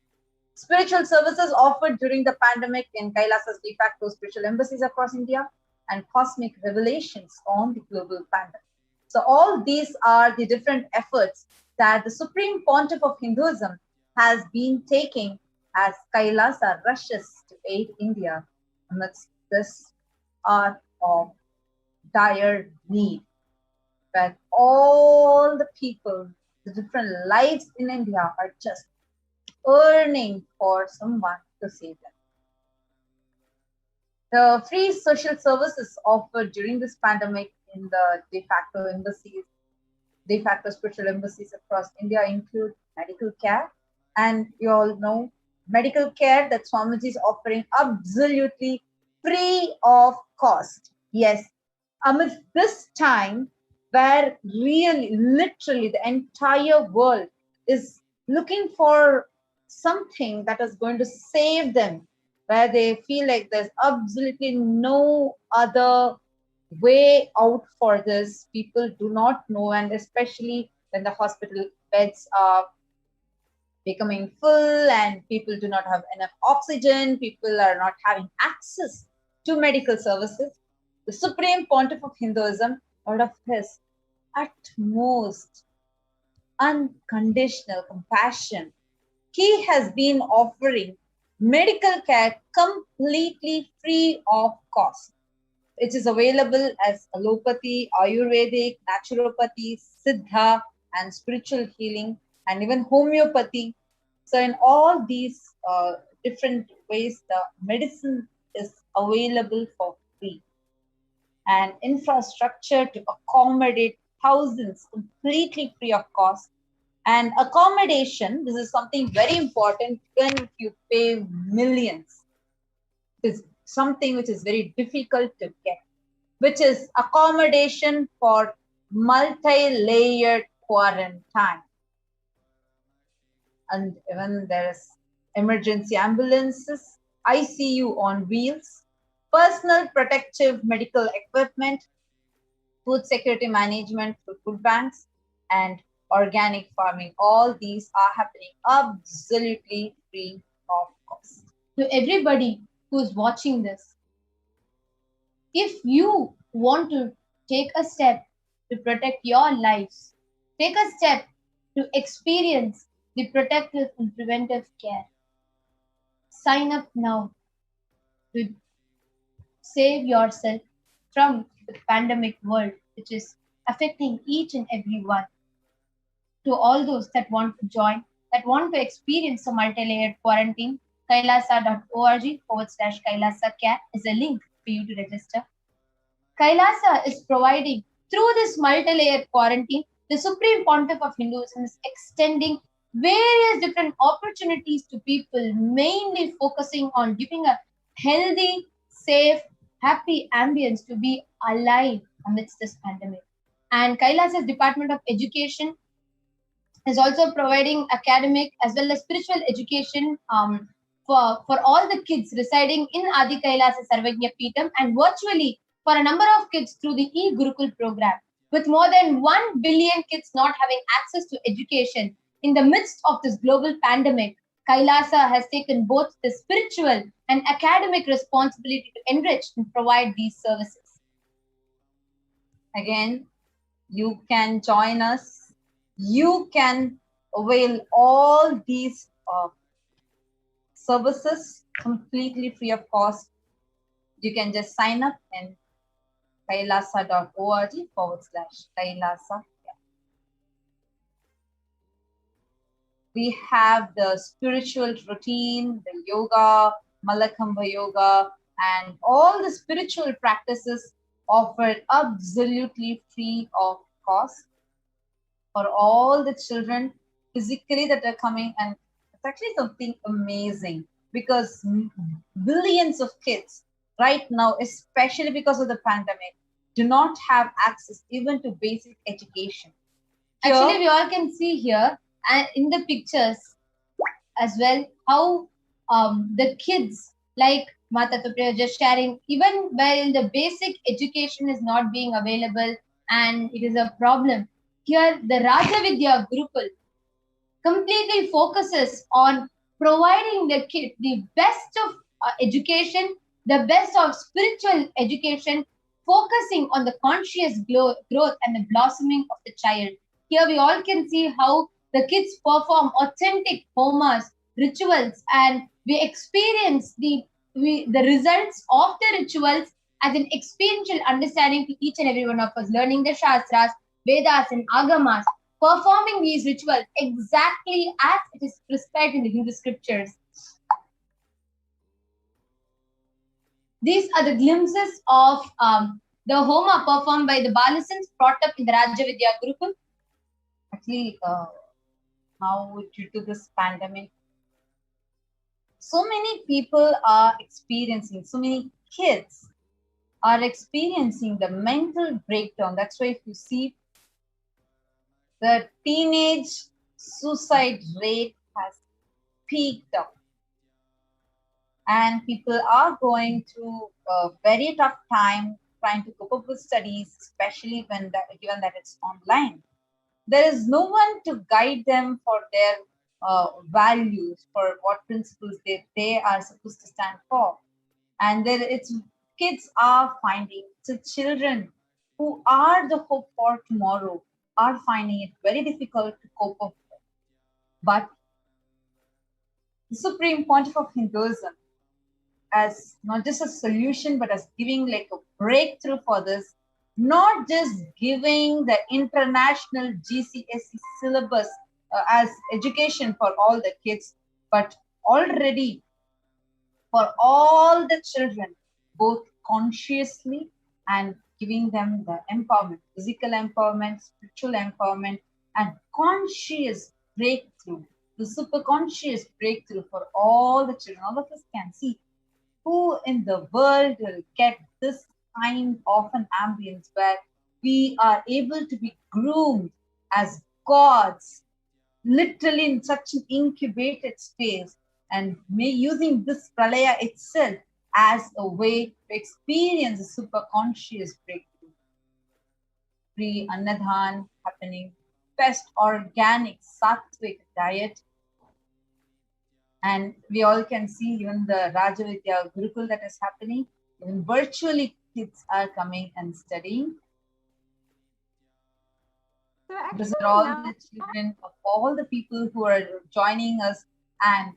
Spiritual services offered during the pandemic in Kailasa's de facto spiritual embassies across India, and cosmic revelations on the global pandemic. So all these are the different efforts that the Supreme Pontiff of Hinduism has been taking as Kailasa rushes to aid India amidst this hour of dire need, that all the people, the different lives in India are just yearning for someone to save them. The free social services offered during this pandemic in the de facto embassies, de facto spiritual embassies across India include medical care. And you all know medical care that Swamiji is offering absolutely free of cost. Yes, amidst this time where really, literally the entire world is looking for something that is going to save them, where they feel like there's absolutely no other way out for this. People do not know, and especially when the hospital beds are becoming full and people do not have enough oxygen, people are not having access to medical services. The Supreme Pontiff of Hinduism, out of his utmost unconditional compassion, he has been offering medical care completely free of cost. It is available as allopathy, Ayurvedic, naturopathy, Siddha, and spiritual healing, and even homeopathy. So in all these different ways, the medicine is available for free. And infrastructure to accommodate thousands completely free of cost. And accommodation, this is something very important, even if you pay millions. It is something which is very difficult to get, which is accommodation for multi-layered quarantine. And even there is emergency ambulances, ICU on wheels, personal protective medical equipment, food security management through food banks, and organic farming. All these are happening absolutely free of cost. To everybody who's watching this, if you want to take a step to protect your lives, take a step to experience the protective and preventive care. Sign up now to save yourself from the pandemic world, which is affecting each and every one. To all those that want to join, that want to experience a multi-layered quarantine, kailasa.org/Kailasa care is a link for you to register. Kailasa is providing, through this multi-layered quarantine, the Supreme Pontiff of Hinduism is extending various different opportunities to people, mainly focusing on giving a healthy, safe, happy ambience to be alive amidst this pandemic. And Kailasa's Department of Education is also providing academic as well as spiritual education for all the kids residing in Adi Kailasa Sarvagya Peetham and virtually for a number of kids through the e-Gurukul program. With more than 1 billion kids not having access to education in the midst of this global pandemic, Kailasa has taken both the spiritual and academic responsibility to enrich and provide these services. Again, you can join us. You can avail all these services completely free of cost. You can just sign up in kailasa.org/Kailasa. We have the spiritual routine, the yoga, Malakamba yoga, and all the spiritual practices offered absolutely free of cost for all the children physically that are coming. And it's actually something amazing because billions of kids right now, especially because of the pandemic, do not have access even to basic education. Actually, we all can see here and in the pictures as well how the kids, like Mata Tupriya just sharing, even while the basic education is not being available and it is a problem, here the Raja Vidya Gurukul completely focuses on providing the kid the best of education, the best of spiritual education, focusing on the conscious growth and the blossoming of the child. Here we all can see how the kids perform authentic homas, rituals, and we experience the results of the rituals as an experiential understanding to each and every one of us, learning the Shastras, Vedas, and Agamas, performing these rituals exactly as it is prescribed in the Hindu scriptures. These are the glimpses of the Homa performed by the Balasans brought up in the Raja Vidya Gurukul. Actually, now due to this pandemic, so many people are experiencing, so many kids are experiencing the mental breakdown. That's why if you see the teenage suicide rate has peaked up. And people are going through a very tough time trying to cope up with studies, especially when given that it's online. There is no one to guide them for their values, for what principles they are supposed to stand for. And kids are finding, so children who are the hope for tomorrow are finding it very difficult to cope up with. But the Supreme Pontiff of Hinduism, as not just a solution, but as giving like a breakthrough for this, not just giving the international GCSE syllabus as education for all the kids, but already for all the children, both consciously and giving them the empowerment, physical empowerment, spiritual empowerment, and conscious breakthrough, the super conscious breakthrough for all the children. All of us can see who in the world will get this kind of an ambience where we are able to be groomed as gods, literally in such an incubated space, and using this pralaya itself as a way to experience a super conscious breakthrough. Free Annadhan happening, best organic sattvic diet, and we all can see even the Rajavidya Gurukul that is happening. Even virtually kids are coming and studying. So These actually are all now, the children of all the people who are joining us and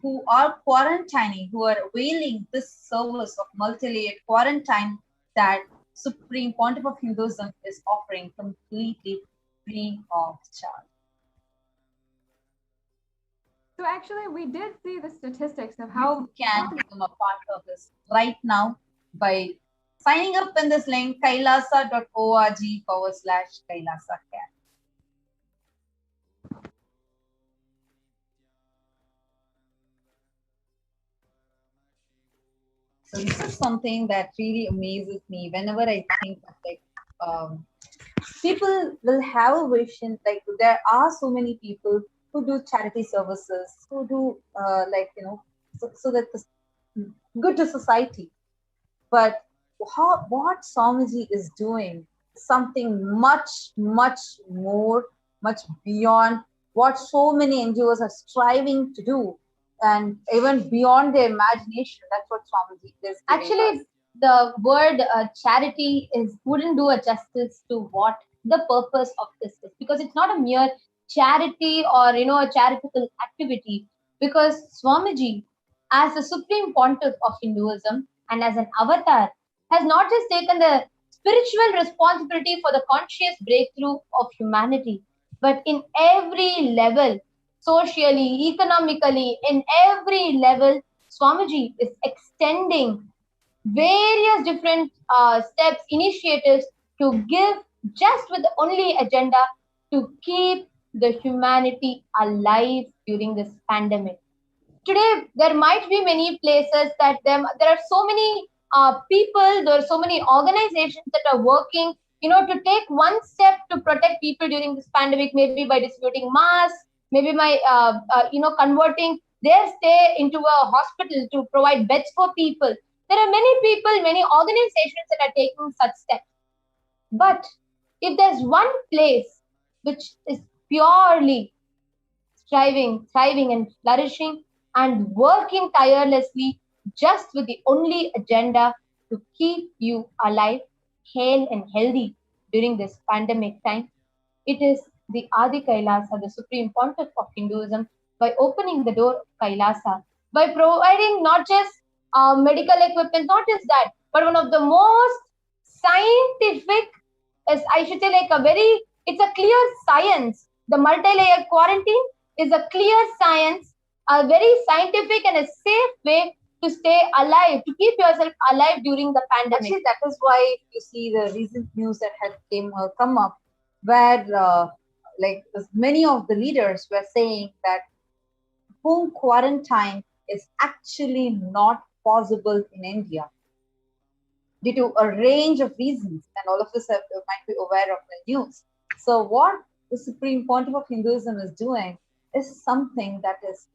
who are quarantining, who are availing this service of multi-layered quarantine that Supreme Pontiff of Hinduism is offering completely free of charge. so actually we did see the statistics of You how can become a part of this right now by signing up in this link, kailasa.org/Kailasa Care. So this is something that really amazes me whenever I think of people will have a vision, like there are so many people who do charity services, who do so that it's good to society. But what Swamiji is doing something much, much more, much beyond what so many NGOs are striving to do, and even beyond their imagination. That's what Swamiji is. Actually, the word charity wouldn't do a justice to what the purpose of this is, because it's not a mere charity or a charitable activity. Because Swamiji, as the supreme pontiff of Hinduism and as an avatar, has not just taken the spiritual responsibility for the conscious breakthrough of humanity, but in every level, socially, economically, in every level, Swamiji is extending various different steps, initiatives to give, just with the only agenda to keep the humanity alive during this pandemic. Today, there might be many places that there are so many people, there are so many organizations that are working, to take one step to protect people during this pandemic, maybe by distributing masks, maybe by, converting their stay into a hospital to provide beds for people. There are many people, many organizations that are taking such steps. But if there's one place which is purely thriving and flourishing and working tirelessly just with the only agenda to keep you alive, hale and healthy during this pandemic time, it is the Adi Kailasa, the Supreme Pontiff of Hinduism, by opening the door of Kailasa, by providing not just medical equipment, not just that, but one of the most scientific, as I should say, it's a clear science. The multi-layer quarantine is a clear science, a very scientific and a safe way to stay alive, to keep yourself alive during the pandemic. Actually, that is why you see the recent news that had come up, where many of the leaders were saying that home quarantine is actually not possible in India due to a range of reasons, and all of us might be aware of the news. So what the Supreme Pontiff of Hinduism is doing is something that is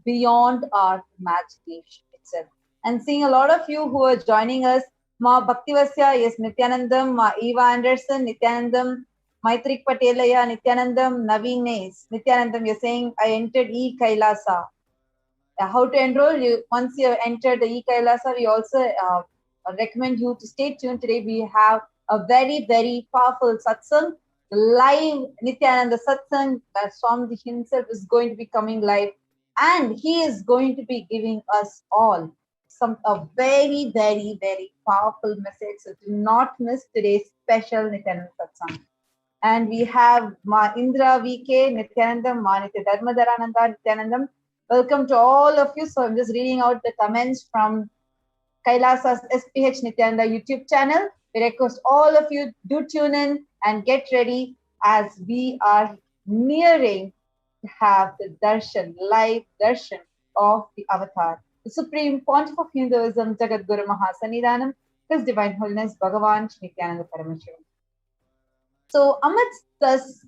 beyond our imagination itself. And seeing a lot of you who are joining us, Ma Bhaktivasya, yes, Nithyanandam, Ma Eva Anderson, Nithyanandam, Maitrik Patelaya, Nithyanandam, Naveen Nays, Nithyanandam, you're saying, I entered E-Kailasa. How to enroll you? Once you have entered the E-Kailasa, we also recommend you to stay tuned. Today we have a very, very powerful satsang, live Nithyananda satsang, that Swamiji himself is going to be coming live, and he is going to be giving us all a very, very, very powerful message. So do not miss today's special Nithyananda satsang. And we have Ma Indra VK, Nithyanandam, Ma Nitya Dharmadharananda, Nithyanandam. Welcome to all of you. So I'm just reading out the comments from Kailasa's HDH Nithyananda YouTube channel. We request all of you do tune in and get ready. as we are nearing to have the darshan, live darshan of the avatar, the Supreme Pontiff of Hinduism, Jagat Guru Mahasannidhanam, His Divine Holiness Bhagavan Nithyananda Paramashivam. So amidst this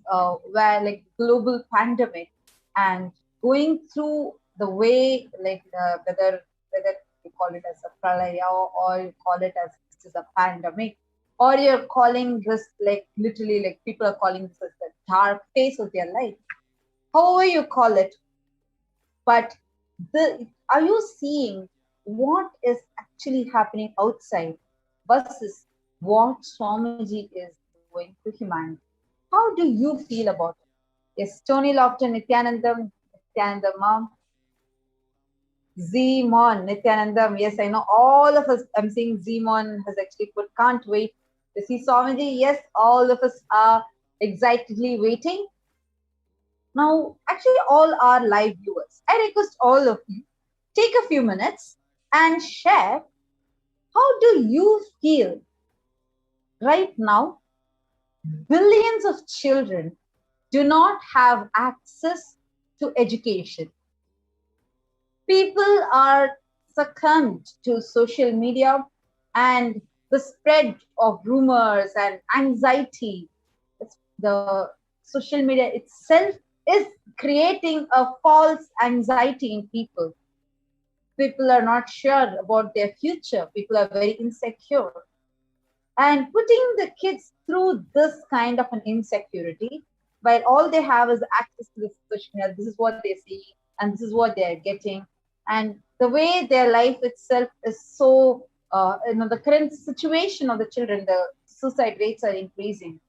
global pandemic and going through the way whether you call it as a pralaya or you call it as this is a pandemic, or you're calling this like literally like people are calling this as the dark phase of their life, however you call it, but are you seeing what is actually happening outside versus what Swamiji is doing to humanity? How do you feel about it? Yes, Tony Lofton, Nithyanandam, Mom, Zmon, Nithyanandam. Yes, I know all of us. I'm seeing Zmon has actually put, can't wait to see Swamiji. Yes, all of us are excitedly waiting. Now, actually, all our live viewers, I request all of you, take a few minutes and share how do you feel right now. Billions of children do not have access to education. People are succumbed to social media and the spread of rumors and anxiety. The social media itself is creating a false anxiety in people. People are not sure about their future. People are very insecure. And putting the kids through this kind of an insecurity, while all they have is access to this social media, this is what they see and this is what they are getting. And the way their life itself is so, the current situation of the children, the suicide rates are increasing.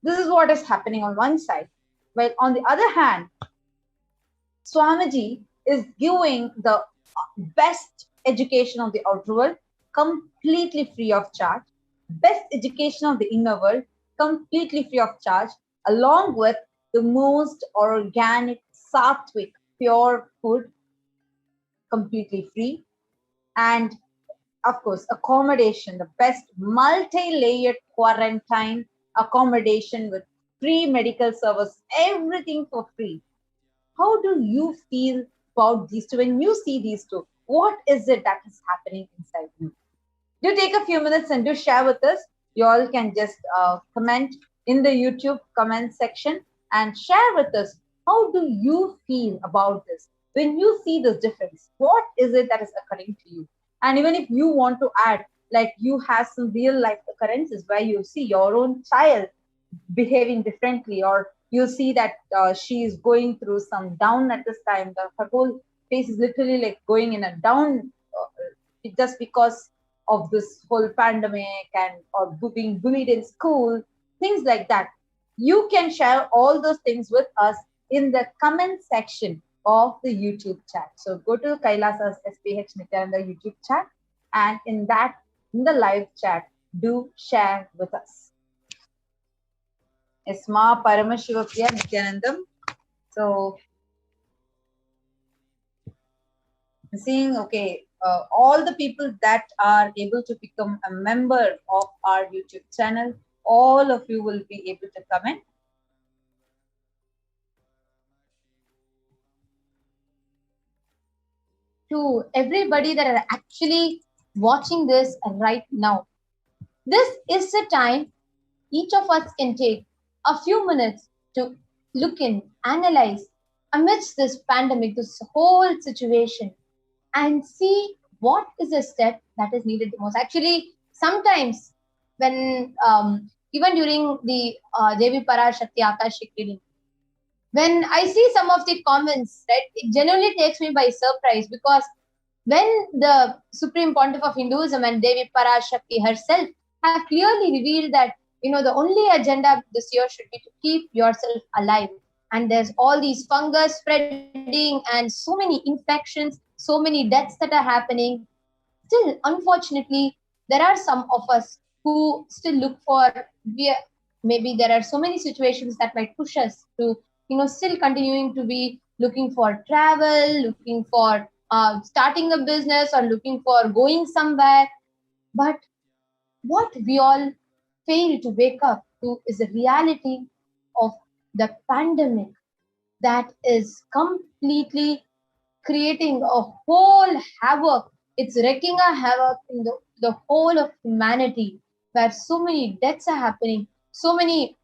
This is what is happening on one side. While on the other hand, Swamiji is giving the best education of the outer world completely free of charge, best education of the inner world completely free of charge, along with the most organic, sattvic, pure food completely free, and of course, accommodation, the best multi-layered quarantine accommodation with free medical service, everything for free. How do you feel about these two? When you see these two, what is it that is happening inside you? Do take a few minutes and do share with us. You all can just comment in the YouTube comment section and share with us. How do you feel about this? When you see this difference, what is it that is occurring to you? And even if you want to add, like you have some real life occurrences where you see your own child behaving differently, or you see that she is going through some down at this time, her whole face is literally like going in a down just because of this whole pandemic and or being bullied in school, things like that. You can share all those things with us in the comment section of the YouTube chat. So go to Kailasa's HDH Nithyananda YouTube chat, and in the live chat, do share with us. Esma Paramashivoham Nithyanandam. So seeing, okay, all the people that are able to become a member of our YouTube channel, all of you will be able to comment. To everybody that are actually watching this right now, this is the time each of us can take a few minutes to look in, analyze amidst this pandemic, this whole situation, and see what is a step that is needed the most. Actually, sometimes when even during the Devi Parashakti Akashik reading, when I see some of the comments, right, it genuinely takes me by surprise, because when the Supreme Pontiff of Hinduism and Devi Parashakti herself have clearly revealed that, the only agenda this year should be to keep yourself alive. And there's all these fungus spreading and so many infections, so many deaths that are happening. Still, unfortunately, there are some of us who still look for, maybe there are so many situations that might push us to, still continuing to be looking for travel, looking for starting a business, or looking for going somewhere. But what we all fail to wake up to is the reality of the pandemic that is completely creating a whole havoc. It's wreaking a havoc in the whole of humanity, where so many deaths are happening, so many,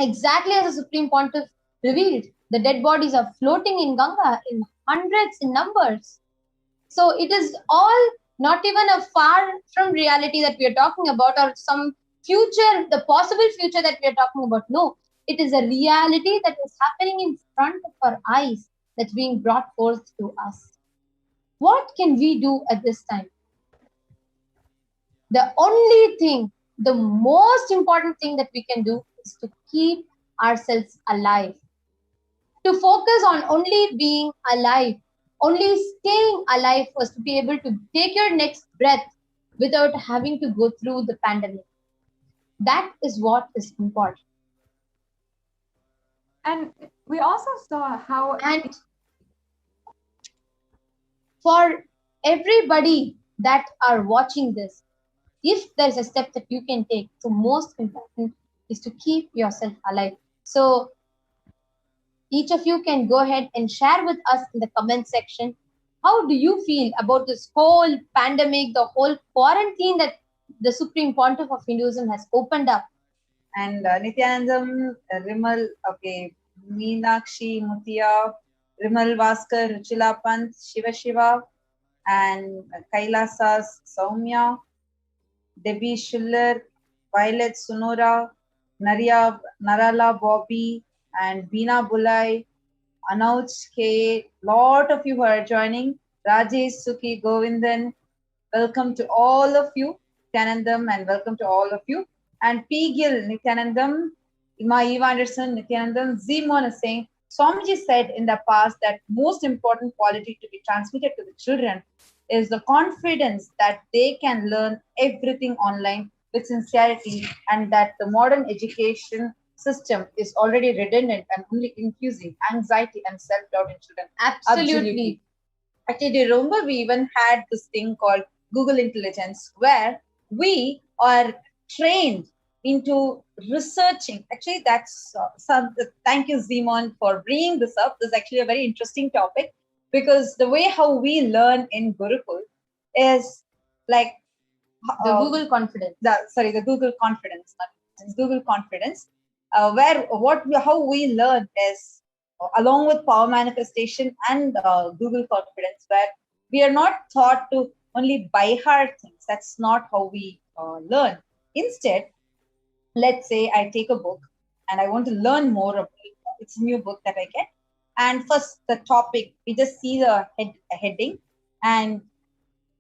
exactly as the Supreme Pontiff revealed, the dead bodies are floating in Ganga in hundreds in numbers. So it is all not even a far from reality that we are talking about, or some future, the possible future that we are talking about. No, it is a reality that is happening in front of our eyes, that's being brought forth to us. What can we do at this time? The only thing, the most important thing that we can do is to keep ourselves alive. To focus on only being alive, only staying alive was to be able to take your next breath without having to go through the pandemic. That is what is important. And we also saw how... And for everybody that are watching this, if there's a step that you can take, the most important is to keep yourself alive. So each of you can go ahead and share with us in the comment section, how do you feel about this whole pandemic, the whole quarantine that the Supreme Pontiff of Hinduism has opened up? And Nithyanandam, Rimal, okay, Meenakshi, Mutia, Rimal Vaskar, Ruchila Pant, Shiva Shiva, and Kailasa's Soumya, Debbie Schiller, Violet Sunora, Narala Bobby, and Beena Bulai, Anouch K. Lot of you who are joining. Rajesh, Suki, Govindan, welcome to all of you. Nithyanandam, and welcome to all of you. And P. Gill, Nithyanandam, Eva Anderson, Nithyanandam, Zimon is saying, Swamiji said in the past that most important quality to be transmitted to the children is the confidence that they can learn everything online with sincerity, and that the modern education system is already redundant and only infusing anxiety and self-doubt in children. Absolutely. Actually, do you remember we even had this thing called Google Intelligence, where we are trained into researching. Actually, that's thank you, Zimon, for bringing this up. This is actually a very interesting topic, because the way how we learn in Gurukul is like the Google confidence. The Google confidence, not Google confidence, where how we learn is along with power manifestation and Google confidence, where we are not taught to only by heart things. That's not how we learn. Instead, let's say I take a book and I want to learn more about it. It's a new book that I get. And first, the topic, we just see the heading, and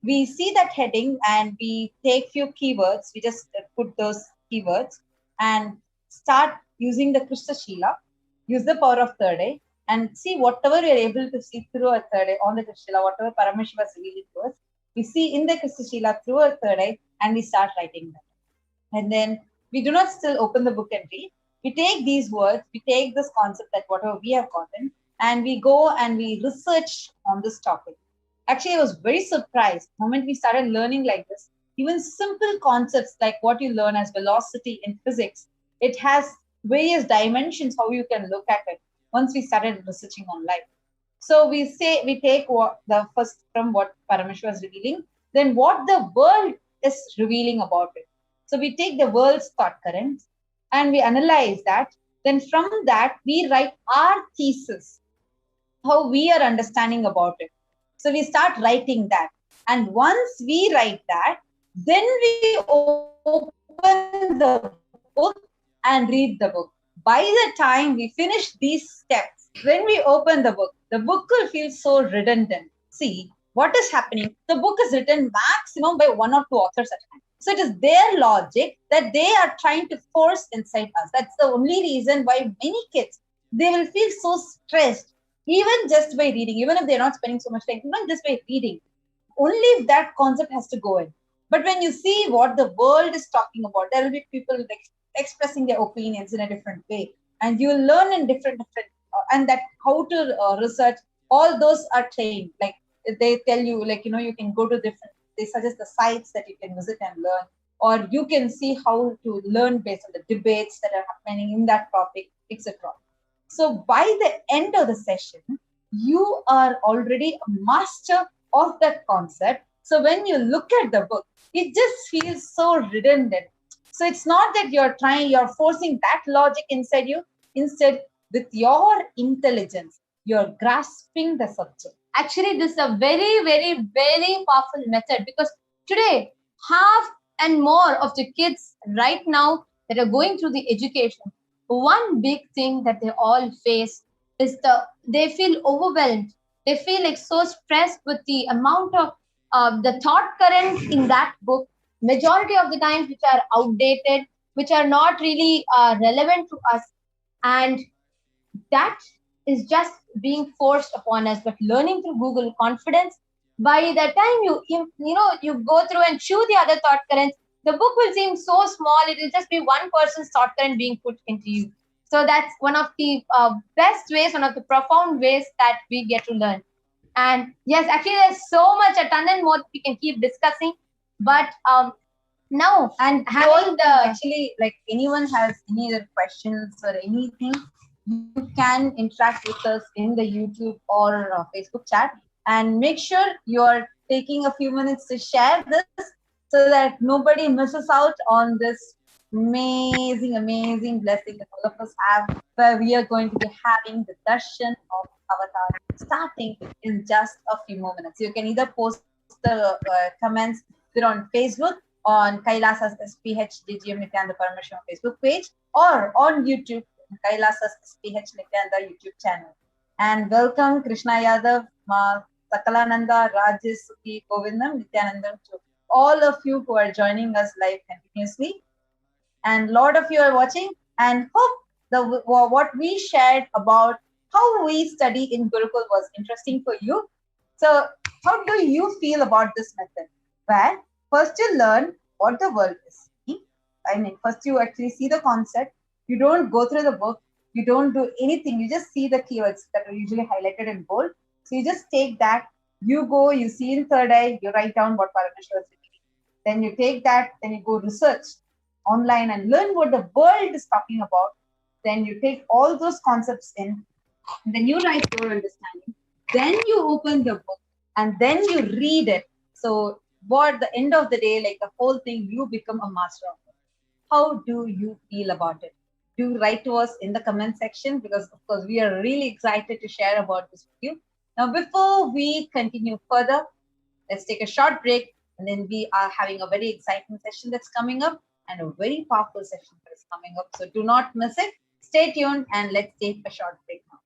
we see that heading and we take few keywords. We just put those keywords and start using the Krishna Shila, use the power of third eye, and see whatever we are able to see through a third eye on the Krishna Shila, whatever Paramashiva is revealing to us, we see in the Krishna Shila through a third eye, and we start writing that. And then we do not still open the book and read. We take these words, we take this concept that whatever we have gotten, and we go and we research on this topic. Actually, I was very surprised the moment we started learning like this. Even simple concepts like what you learn as velocity in physics, it has various dimensions how you can look at it once we started researching online. So we take what the first from what Paramashiva is revealing, then what the world is revealing about it. So we take the world's thought currents and we analyze that. Then from that, we write our thesis, how we are understanding about it. So we start writing that. And once we write that, then we open the book and read the book. By the time we finish these steps, when we open the book will feel so redundant. See, what is happening? The book is written maximum by 1 or 2 authors at a time. So it is their logic that they are trying to force inside us. That's the only reason why many kids, they will feel so stressed, even just by reading, even if they're not spending so much time, even just by reading. Only if that concept has to go in. But when you see what the world is talking about, there will be people expressing their opinions in a different way. And you will learn in different and that how to research, all those are trained. Like they tell you, you can go to different, they suggest the sites that you can visit and learn. or you can see how to learn based on the debates that are happening in that topic, etc. So by the end of the session, you are already a master of that concept. So when you look at the book, it just feels so redundant. So it's not that you're forcing that logic inside you. Instead, with your intelligence, you're grasping the subject. Actually, this is a very, very, very powerful method, because today, half and more of the kids right now that are going through the education, one big thing that they all face is they feel overwhelmed. They feel like so stressed with the amount of the thought currents in that book, majority of the times which are outdated, which are not really relevant to us. And that is just being forced upon us. But learning through Google Confidence, by the time you go through and chew the other thought currents, the book will seem so small. It will just be one person's thought current being put into you. So that's one of the best ways, one of the profound ways that we get to learn. And yes, actually, there's so much, a ton and more we can keep discussing. But now, and having actually, like, anyone has any other questions or anything, you can interact with us in the YouTube or Facebook chat, and make sure you're taking a few minutes to share this so that nobody misses out on this amazing, amazing blessing that all of us have, where we are going to be having the darshan of Avatar starting in just a few more minutes. You can either post the comments either on Facebook, on Kailasa's SPH Nithyananda Paramashivam Facebook page, or on YouTube, Kailasa's SPH Nithyananda YouTube channel. And welcome Krishna Yadav, Sakalananda, Rajesh, Suki, Govindam, Nithyanandam, to all of you who are joining us live continuously. And a lot of you are watching, and hope what we shared about how we study in Gurukul was interesting for you. So how do you feel about this method? Where first you learn what the world is. I mean, first you actually see the concept. You don't go through the book. You don't do anything. You just see the keywords that are usually highlighted in bold. So you just take that. You go, you see in third eye, you write down what Paramashiva is doing. Then you take that, then you go research online and learn what the world is talking about. Then you take all those concepts in, and then you write your understanding. Then you open the book, and then you read it. So at the end of the day, like the whole thing, you become a master of it. How do you feel about it? Do write to us in the comment section, because of course we are really excited to share about this with you. Now, before we continue further, let's take a short break, and then we are having a very exciting session that's coming up, and a very powerful session that is coming up. So do not miss it. Stay tuned, and let's take a short break now.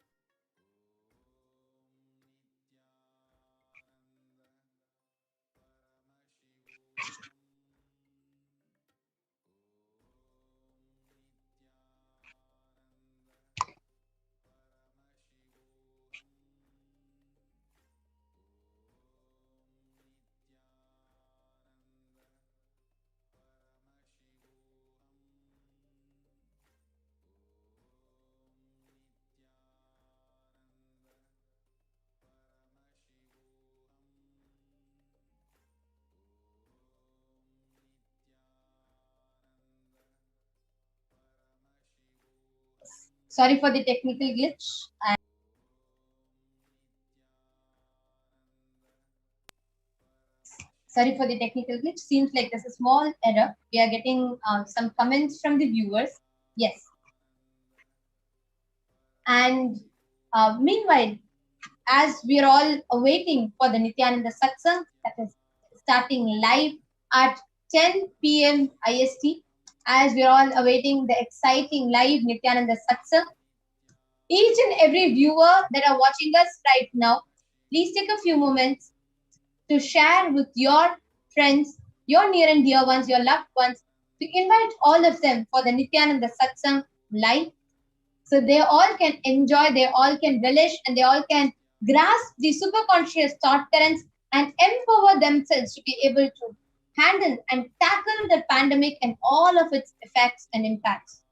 Sorry for the technical glitch. Sorry for the technical glitch. Seems like there's a small error. We are getting some comments from the viewers. Yes. And meanwhile, as we are all waiting for the Nithyananda Satsang that is starting live at 10 p.m. IST, as we are all awaiting the exciting live Nithyananda Satsang, each and every viewer that are watching us right now, please take a few moments to share with your friends, your near and dear ones, your loved ones, to invite all of them for the Nithyananda Satsang live, so they all can enjoy, they all can relish, and they all can grasp the superconscious thought currents and empower themselves to be able to handle and tackle the pandemic and all of its effects and impacts.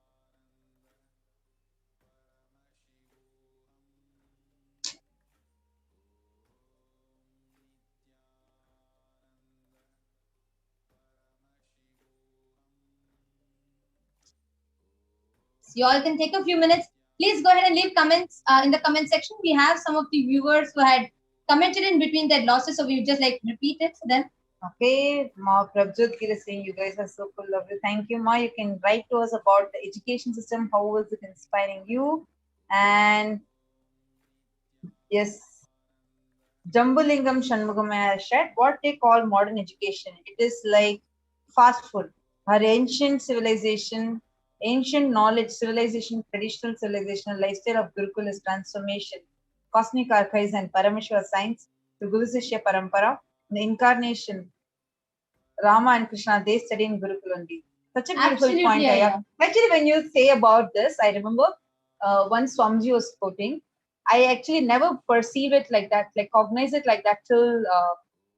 You all can take a few minutes. Please go ahead and leave comments in the comment section. We have some of the viewers who had commented in between their losses, so we would just like repeat it for them. Okay, Ma Prabjot Gil is saying you guys are so full of it. Thank you, Ma. You can write to us about the education system. How was it inspiring you? And yes, Jambulingam Shanmugam has shared what they call modern education. It is like fast food. Our ancient civilization, ancient knowledge, civilization, traditional civilization, lifestyle of Gurukul is transformation. Cosmic archives and Paramashiva science, the Guru Sishya Parampara, the incarnation, Rama and Krishna, they study in Gurukul only. Such a beautiful Absolutely, point. yeah. Actually, when you say about this, I remember once Swamiji was quoting, I actually never perceive it like that, like cognize it like that till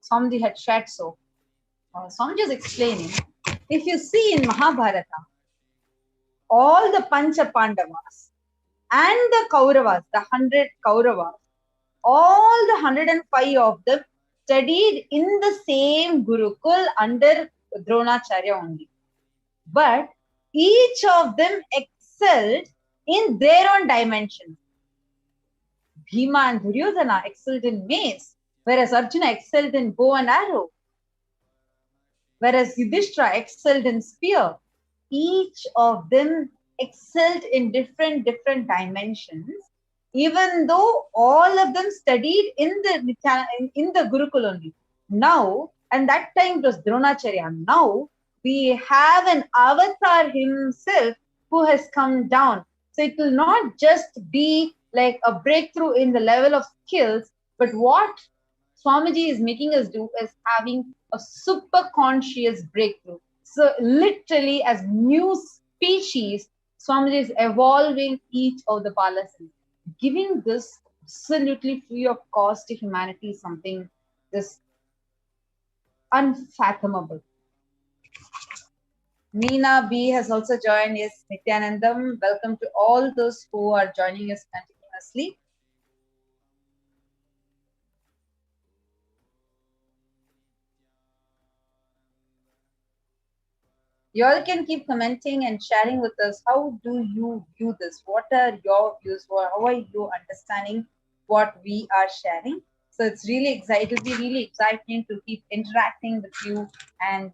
Swamiji had shared so. Swamiji is explaining, if you see in Mahabharata, all the Pancha Pandavas and the Kauravas, the 100 Kauravas, all the 105 of them studied in the same Gurukul under Dronacharya only. But each of them excelled in their own dimensions. Bhima and Duryodhana excelled in mace, whereas Arjuna excelled in bow and arrow, whereas Yudhishthira excelled in spear. Each of them excelled in different dimensions, even though all of them studied in the Gurukul only. Now, and that time it was Dronacharya. Now we have an avatar himself who has come down. So it will not just be like a breakthrough in the level of skills, but what Swamiji is making us do is having a super conscious breakthrough. So literally as new species, Swamiji is evolving each of the palasas. Giving this absolutely free of cost to humanity is something just unfathomable. Meena B has also joined. Yes, Nithyanandam. Welcome to all those who are joining us continuously. You all can keep commenting and sharing with us. How do you view this? What are your views? How are you understanding what we are sharing? So it's really exciting. It'll be really exciting to keep interacting with you and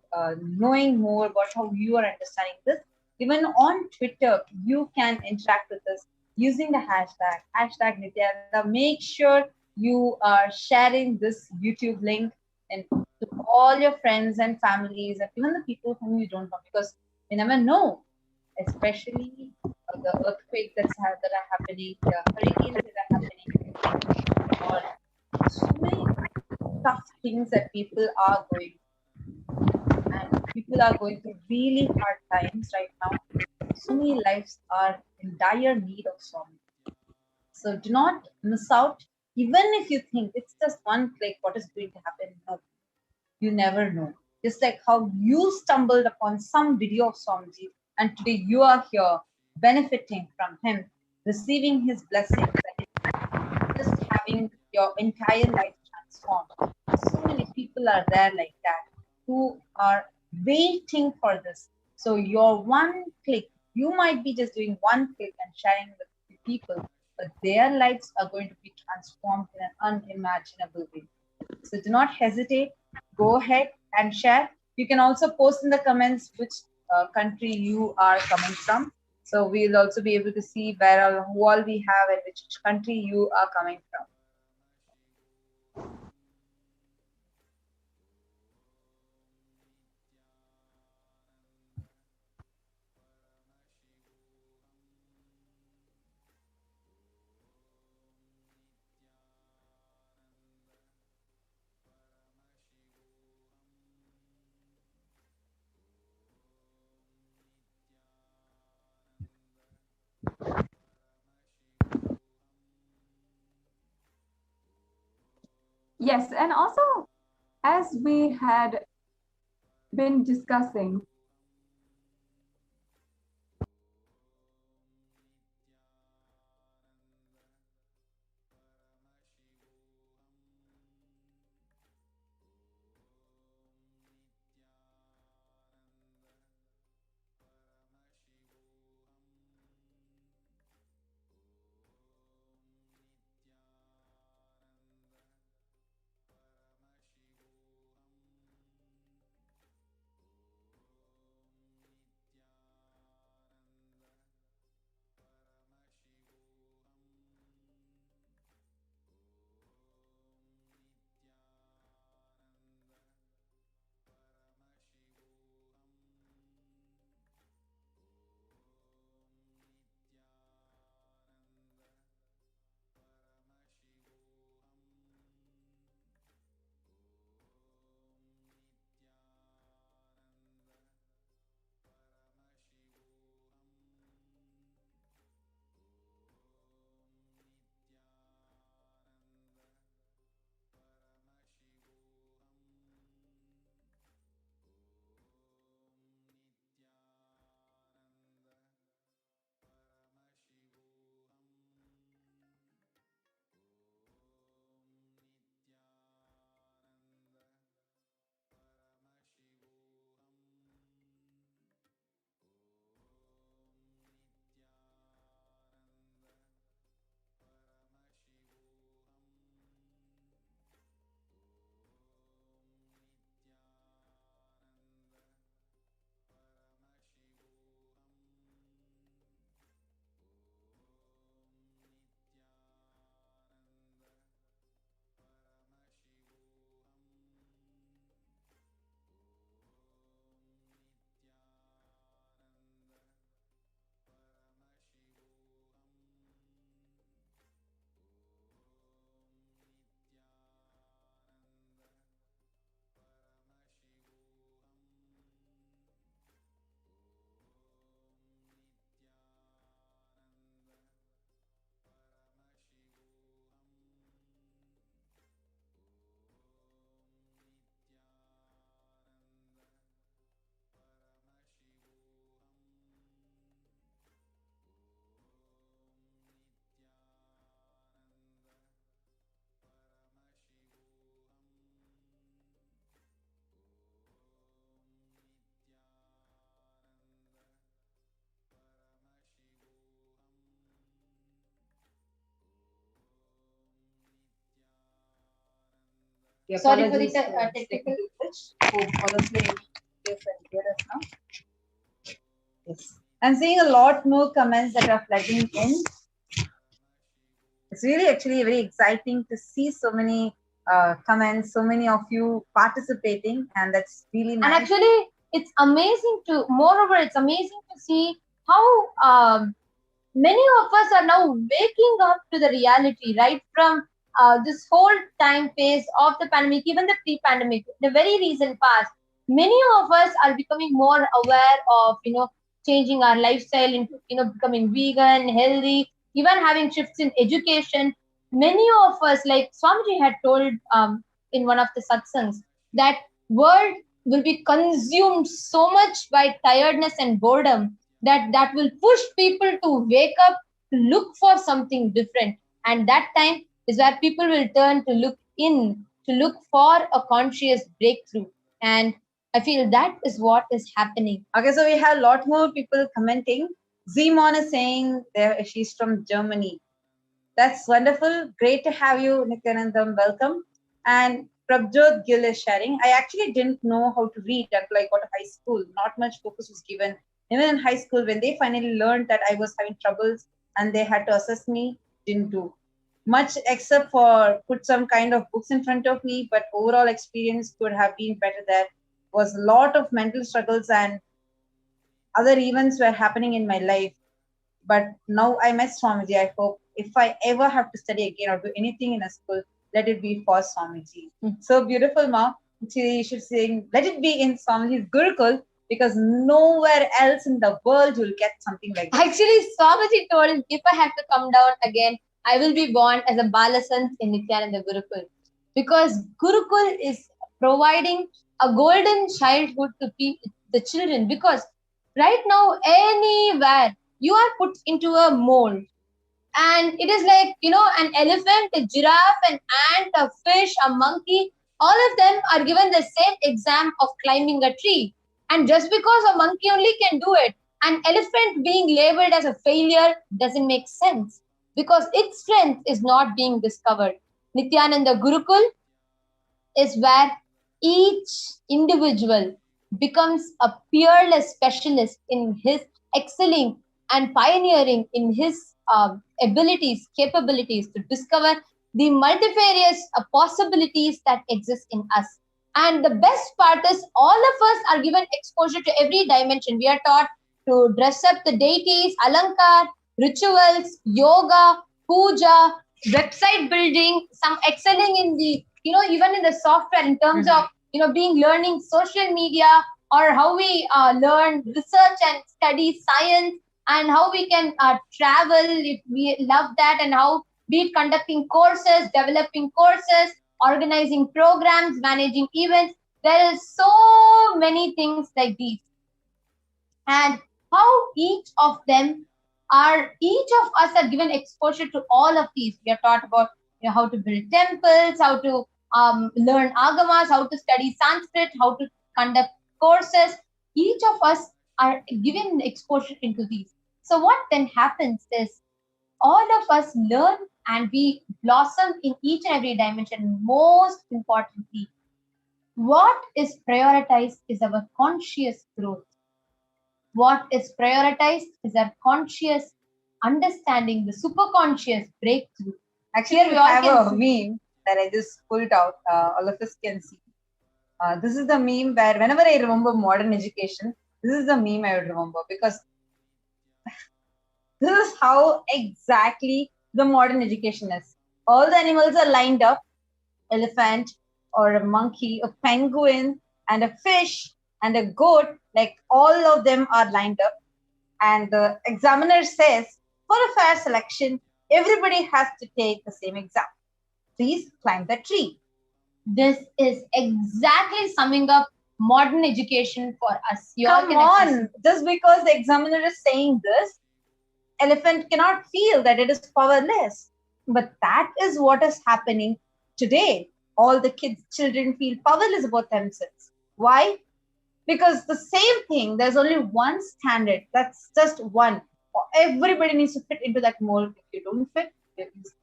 knowing more about how you are understanding this. Even on Twitter, you can interact with us using the hashtag Nithyananda. Make sure you are sharing this YouTube link and to all your friends and families and even the people whom you don't know, because you never know, especially the earthquake that are happening, the hurricanes that are happening, or so many tough things that people are going through. And people are going through really hard times right now. So many lives are in dire need of something. So do not miss out, even if you think it's just one click, what is going to happen? No. You never know. Just like how you stumbled upon some video of Swamiji and today you are here benefiting from him, receiving his blessings, and just having your entire life transformed. So many people are there like that who are waiting for this. So your one click, you might be just doing one click and sharing with people, but their lives are going to be transformed in an unimaginable way. So do not hesitate. Go ahead and share. You can also post in the comments which country you are coming from. So we'll also be able to see who all we have and which country you are coming from. Yes, and also, as we had been discussing, Sorry for the technical glitch. Hope all of you can hear us now. Yes. I'm seeing a lot more comments that are flooding in. It's really actually very exciting to see so many comments, so many of you participating, and that's really nice. And actually, it's amazing moreover, it's amazing to see how many of us are now waking up to the reality, right from this whole time phase of the pandemic, even the pre-pandemic, the very recent past. Many of us are becoming more aware of, changing our lifestyle into, becoming vegan, healthy, even having shifts in education. Many of us, like Swamiji had told in one of the satsangs, that world will be consumed so much by tiredness and boredom that will push people to wake up, to look for something different. And that time is where people will turn to look in, to look for a conscious breakthrough. And I feel that is what is happening. Okay, so we have a lot more people commenting. Zimon is saying she's from Germany. That's wonderful. Great to have you, Nithyanandam. Welcome. And Prabjot Gill is sharing. I actually didn't know how to read until I got to high school. Not much focus was given. Even in high school, when they finally learned that I was having troubles and they had to assess me, didn't do much except for put some kind of books in front of me. But overall experience could have been better. There was a lot of mental struggles and other events were happening in my life. But now I met Swamiji. I hope if I ever have to study again or do anything in a school, let it be for Swamiji. So beautiful, Ma. Actually, you should say, let it be in Swamiji's Gurukul, because nowhere else in the world you'll get something like that. Actually, Swamiji told him, if I have to come down again, I will be born as a Balasant in Nithyananda Gurukul. Because Gurukul is providing a golden childhood to the children. Because right now, anywhere, you are put into a mold. And it is like, an elephant, a giraffe, an ant, a fish, a monkey, all of them are given the same exam of climbing a tree. And just because a monkey only can do it, an elephant being labeled as a failure doesn't make sense, because its strength is not being discovered. Nithyananda Gurukul is where each individual becomes a peerless specialist in his excelling and pioneering in his abilities, capabilities to discover the multifarious possibilities that exist in us. And the best part is all of us are given exposure to every dimension. We are taught to dress up the deities, alankar, rituals, yoga, puja, website building, some excelling in the, even in the software in terms of, learning social media, or how we learn, research and study science, and how we can travel if we love that, and how be it conducting courses, developing courses, organizing programs, managing events. There is so many things like these. And how each of us are given exposure to all of these. We are taught about how to build temples, how to learn agamas, how to study Sanskrit, how to conduct courses. Each of us are given exposure into these. So what then happens is all of us learn and we blossom in each and every dimension. Most importantly, what is prioritized is our conscious growth. What is prioritized is our conscious understanding, the superconscious breakthrough. Actually, we have a meme that I just pulled out. All of us can see. This is the meme where whenever I remember modern education, this is the meme I would remember, because this is how exactly the modern education is. All the animals are lined up, elephant or a monkey, a penguin and a fish and a goat, like all of them are lined up. And the examiner says, for a fair selection, everybody has to take the same exam. Please climb the tree. This is exactly summing up modern education for us. Come on, just because the examiner is saying this, elephant cannot feel that it is powerless. But that is what is happening today. All the children feel powerless about themselves. Why? Because the same thing, there's only one standard. That's just one. Everybody needs to fit into that mold. If you don't fit, you're useless.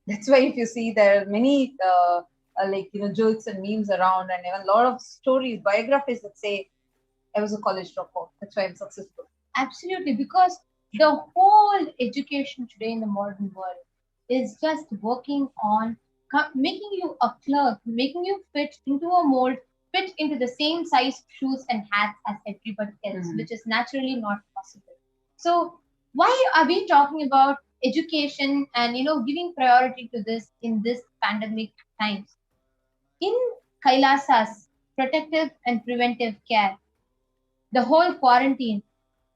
That's why if you see there are many like jokes and memes around, and even a lot of stories, biographies that say I was a college dropout. That's why I'm successful. Absolutely, because the whole education today in the modern world is just working on making you a clerk, making you fit into a mold, fit into the same size shoes and hats as everybody else, which is naturally not possible. So, why are we talking about education and giving priority to this in this pandemic times? In Kailasa's protective and preventive care, the whole quarantine,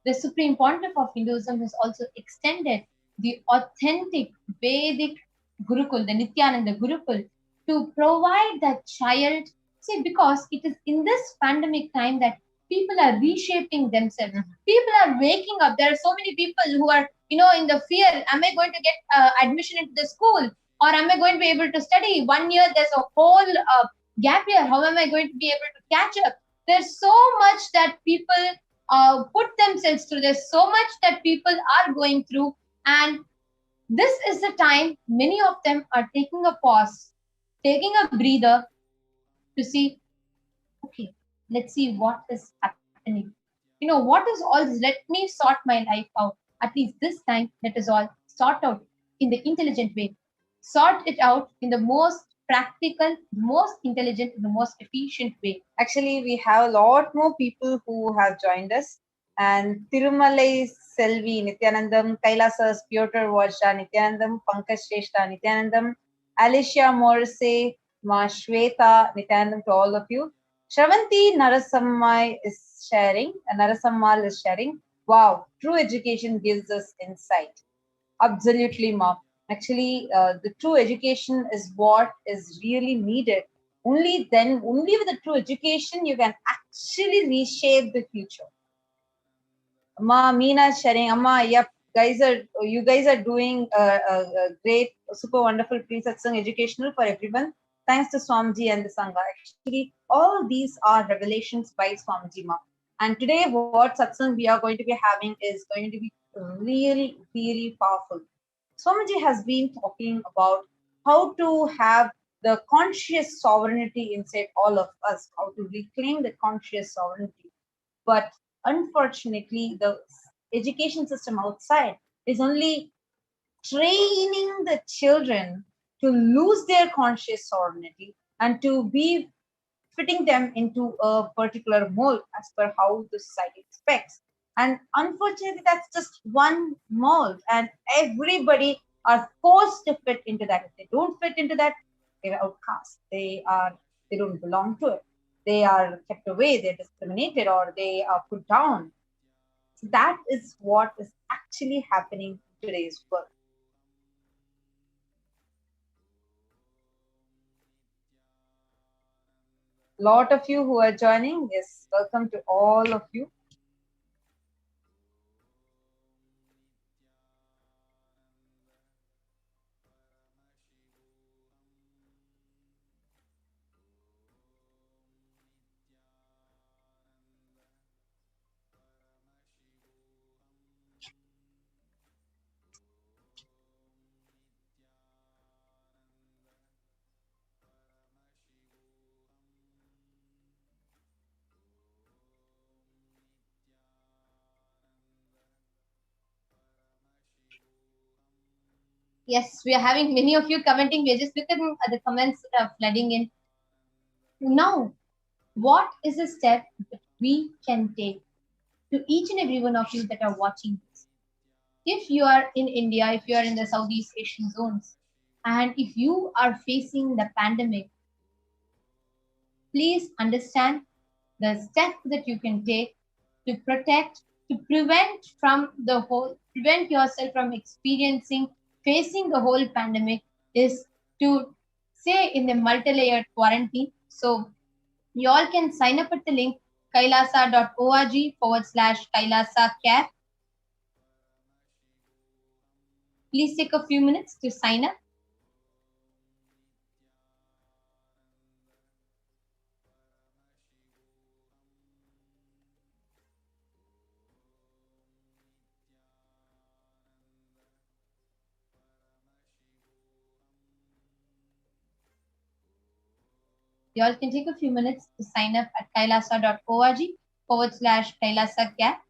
the Supreme Pontiff of Hinduism has also extended the authentic Vedic Gurukul, the Nithyananda Gurukul, to provide that child. See, because it is in this pandemic time that people are reshaping themselves. People are waking up. There are so many people who are, in the fear. Am I going to get admission into the school? Or am I going to be able to study? 1 year, there's a whole gap year. How am I going to be able to catch up? There's so much that people put themselves through. There's so much that people are going through, and this is the time many of them are taking a pause, taking a breather to see, okay, let's see what is happening. What is all this? Let me sort my life out. At least this time, let us all sort out in the intelligent way. Sort it out in the most practical, most intelligent, the most efficient way. Actually, we have a lot more people who have joined us. And Tirumalai Selvi Nithyanandam, Kailasas Piotr Varsha Nithyanandam, Pankaj Shrestha Nithyanandam, Alicia Morrissey, Ma Shweta Nithyanandam to all of you. Shravanti Narasammal is sharing. Wow, true education gives us insight. Absolutely, Ma. Actually, the true education is what is really needed. Only with the true education, you can actually reshape the future. Amma, Meena is sharing. Amma, yep, you guys are doing a great, super wonderful pre-satsang educational for everyone. Thanks to Swamiji and the Sangha. Actually, all these are revelations by Swamiji Ma. And today, what satsang we are going to be having is going to be really, really powerful. Swamiji has been talking about how to have the conscious sovereignty inside all of us, how to reclaim the conscious sovereignty. But unfortunately, the education system outside is only training the children to lose their conscious sovereignty and to be fitting them into a particular mold as per how the society expects. And unfortunately, that's just one mold, and everybody are forced to fit into that. If they don't fit into that, they're outcast. They don't belong to it. They are kept away, they're discriminated, or they are put down. So that is what is actually happening in today's world. Lot of you who are joining, yes, welcome to all of you. Yes, we are having many of you commenting. We are just looking at the comments that are flooding in. Now, what is a step that we can take to each and every one of you that are watching this? If you are in India, if you are in the Southeast Asian zones, and if you are facing the pandemic, please understand the step that you can take to protect, to prevent yourself from facing the whole pandemic is to stay in the multi-layered quarantine. So you all can sign up at the link kailasa.org/Kailasa care. Please take a few minutes to sign up. You all can take a few minutes to sign up at kailasa.org/Kailasa Cap.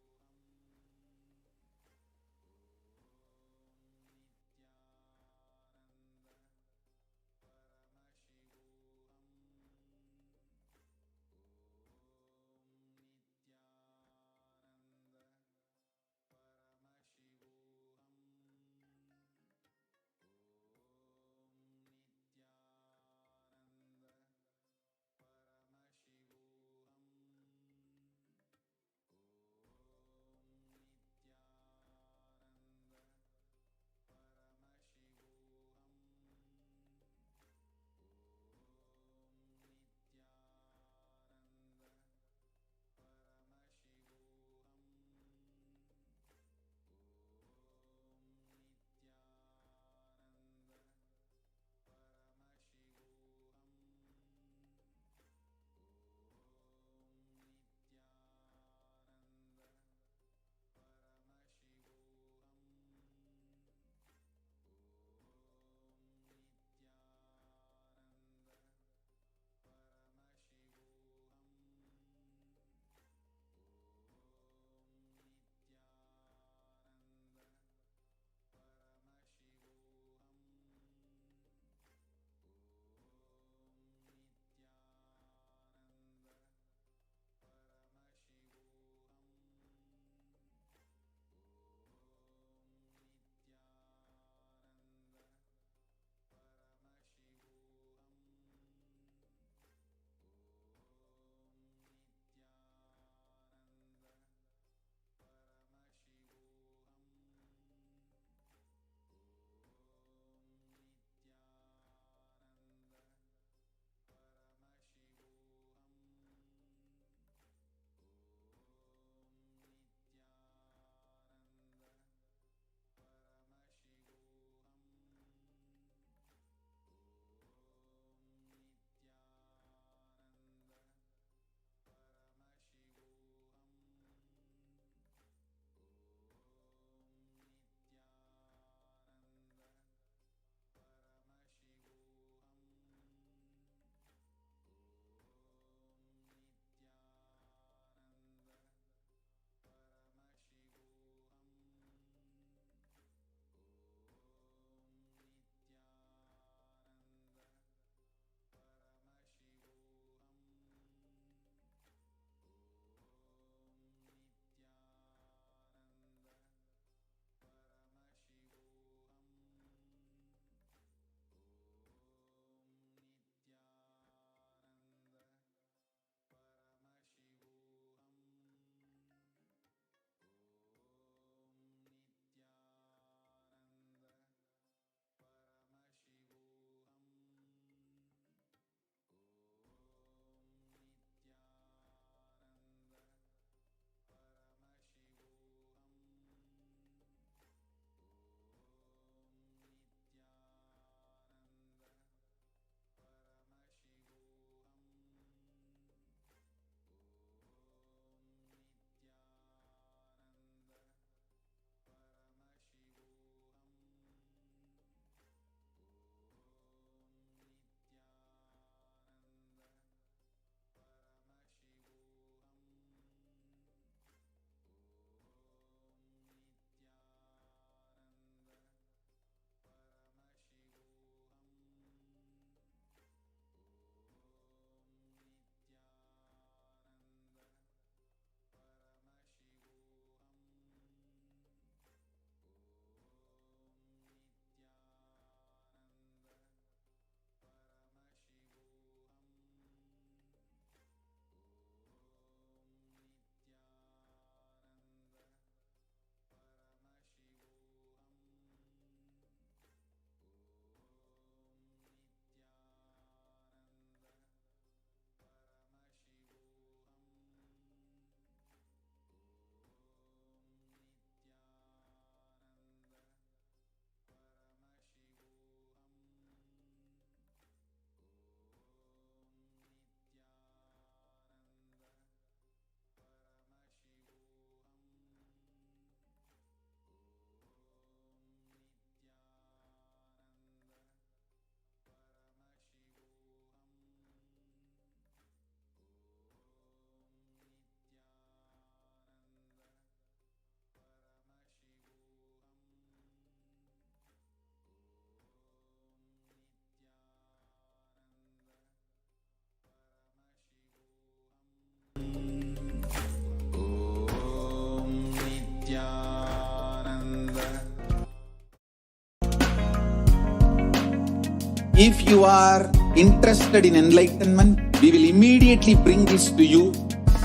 If you are interested in enlightenment, we will immediately bring this to you.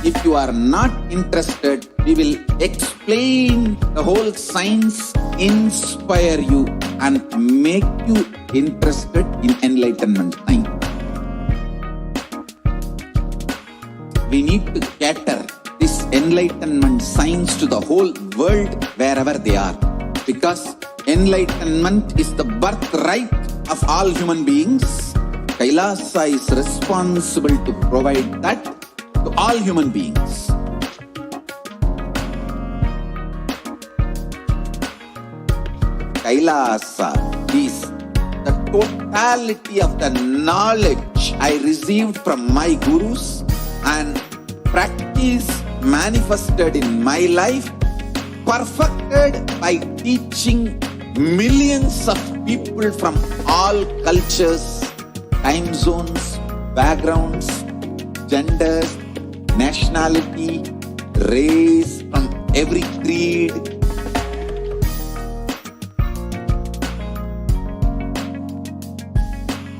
If you are not interested, we will explain the whole science, inspire you and make you interested in enlightenment time. We need to cater this enlightenment science to the whole world wherever they are. Because enlightenment is the birthright of all human beings. Kailasa is responsible to provide that to all human beings. Kailasa is the totality of the knowledge I received from my gurus and practice manifested in my life, perfected by teaching millions of people from all cultures, time zones, backgrounds, genders, nationality, race, from every creed.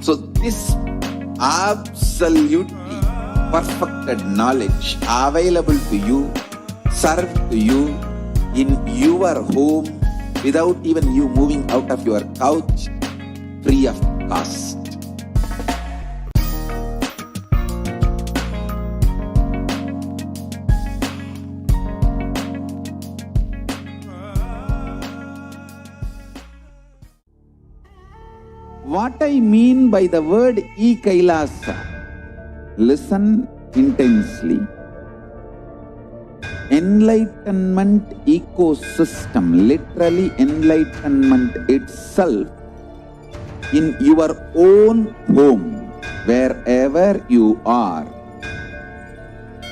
So this absolutely perfected knowledge available to you, served to you in your home without even you moving out of your couch, free of cost. What I mean by the word Kailasa, listen intensely. Enlightenment ecosystem, literally enlightenment itself, in your own home, wherever you are.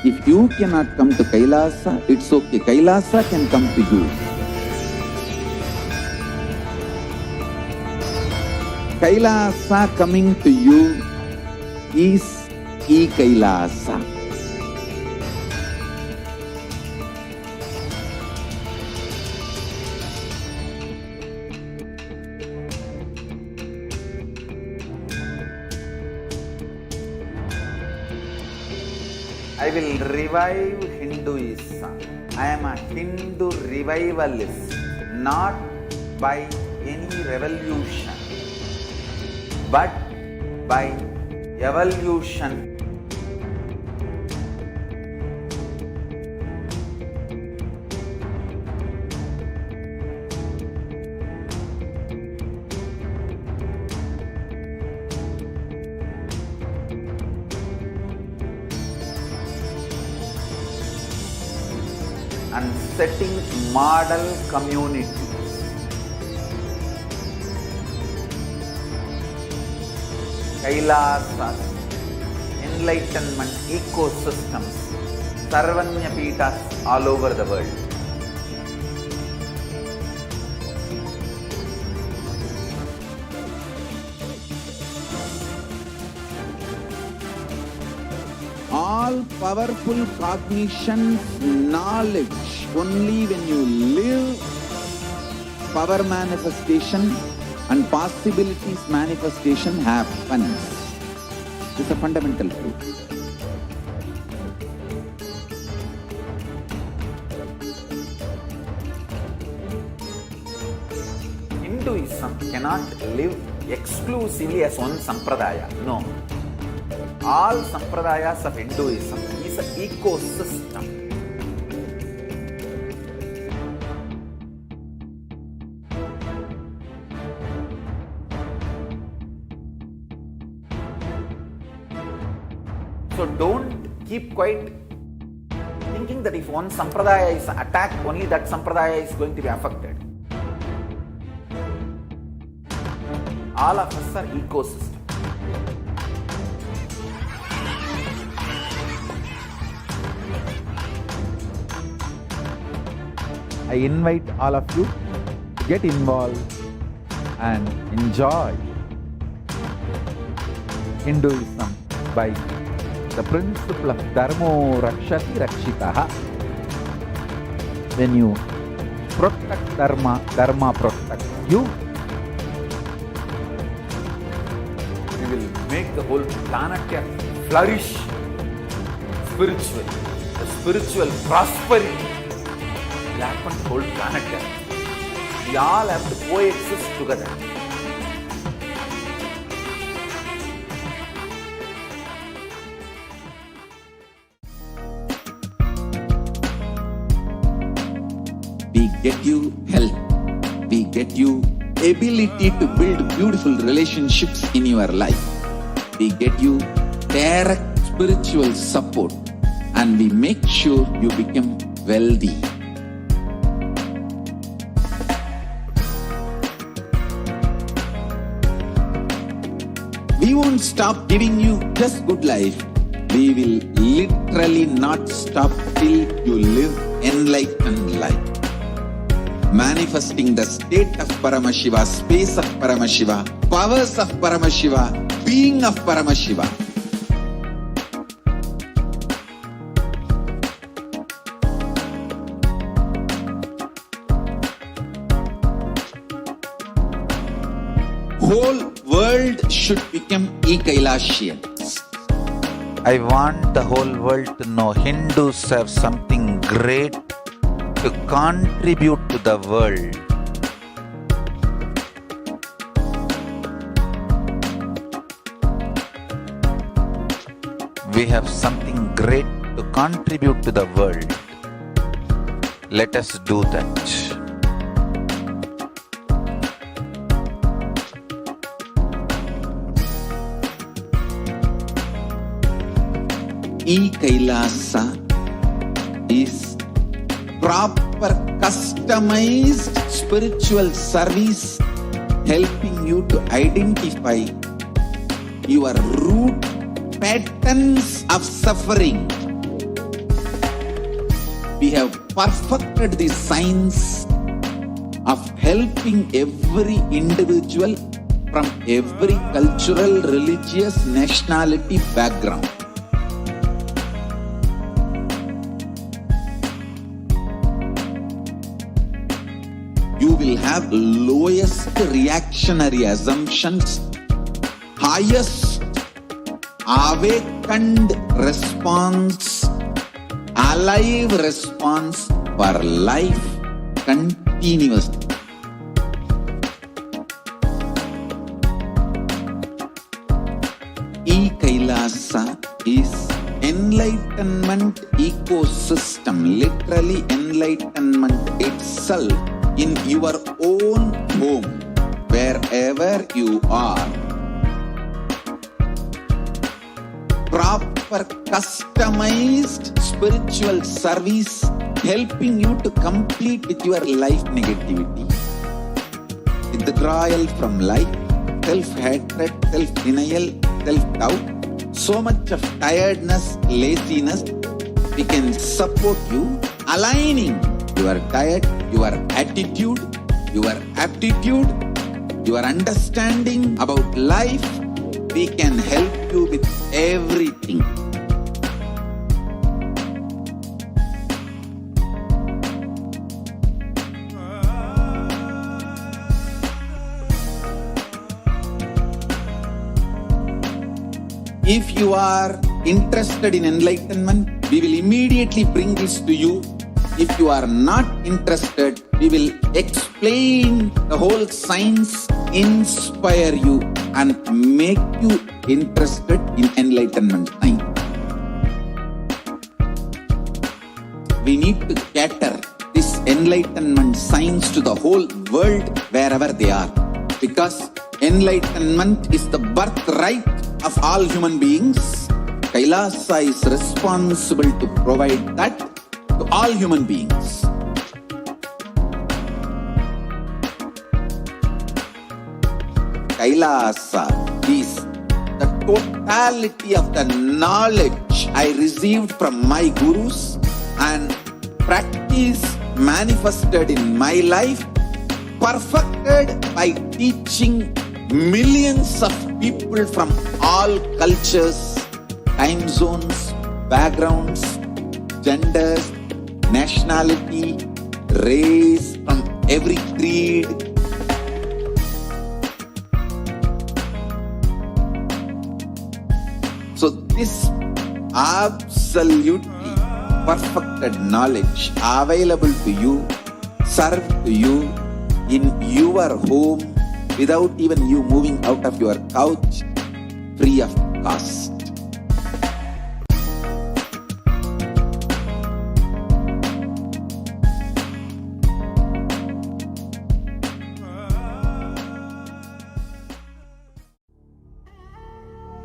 If you cannot come to Kailasa, it's okay. Kailasa can come to you. Kailasa coming to you is Kailasa. I will revive Hinduism. I am a Hindu revivalist, not by any revolution, but by evolution. And setting model communities. Kailasas, enlightenment ecosystems, Sarvanya Pitas all over the world. All powerful cognition, knowledge, only when you live power manifestation and possibilities manifestation happens. This is a fundamental truth. Hinduism cannot live exclusively as one sampradaya. No. All sampradayas of Hinduism is an ecosystem. So don't keep quiet thinking that if one sampradaya is attacked, only that sampradaya is going to be affected. All of us are ecosystem. I invite all of you to get involved and enjoy Hinduism by the principle of Dharmo Rakshati Rakshitaha. When you protect Dharma, Dharma protects you. we will make the whole planet flourish spiritually. The spiritual prosperity will happen to the whole planet. We all have to coexist together. We get you health. We get you ability to build beautiful relationships in your life. We get you direct spiritual support, and we make sure you become wealthy. We won't stop giving you just good life. We will literally not stop till you live enlightened life. Manifesting the state of Paramashiva, space of Paramashiva, powers of Paramashiva, being of Paramashiva. Whole world should become Kailasians. I want the whole world to know Hindus have something great to contribute to the world. We have something great to contribute to the world. Let us do that. Kailasa is proper customized spiritual service helping you to identify your root patterns of suffering. We have perfected the science of helping every individual from every cultural, religious, nationality background. You will have lowest reactionary assumptions, highest awakened response, alive response for life continuously. Kailasa is enlightenment ecosystem, literally enlightenment itself in your own home, wherever you are. Proper customized spiritual service helping you to complete with your life negativity, withdrawal from life, self-hatred, self-denial, self-doubt, so much of tiredness, laziness. We can support you aligning your diet, your attitude, your aptitude, your understanding about life. We can help you with everything. If you are interested in enlightenment, we will immediately bring this to you. If you are not interested, we will explain the whole science, inspire you, and make you interested in enlightenment science. We need to cater this enlightenment science to the whole world wherever they are, because enlightenment is the birthright of all human beings. Kailasa is responsible to provide that to all human beings. Kailasa is the totality of the knowledge I received from my gurus and practice manifested in my life, perfected by teaching millions of people from all cultures, time zones, backgrounds, genders, nationality, race, from every creed. this absolutely perfected knowledge available to you, served to you in your home without even you moving out of your couch, free of cost.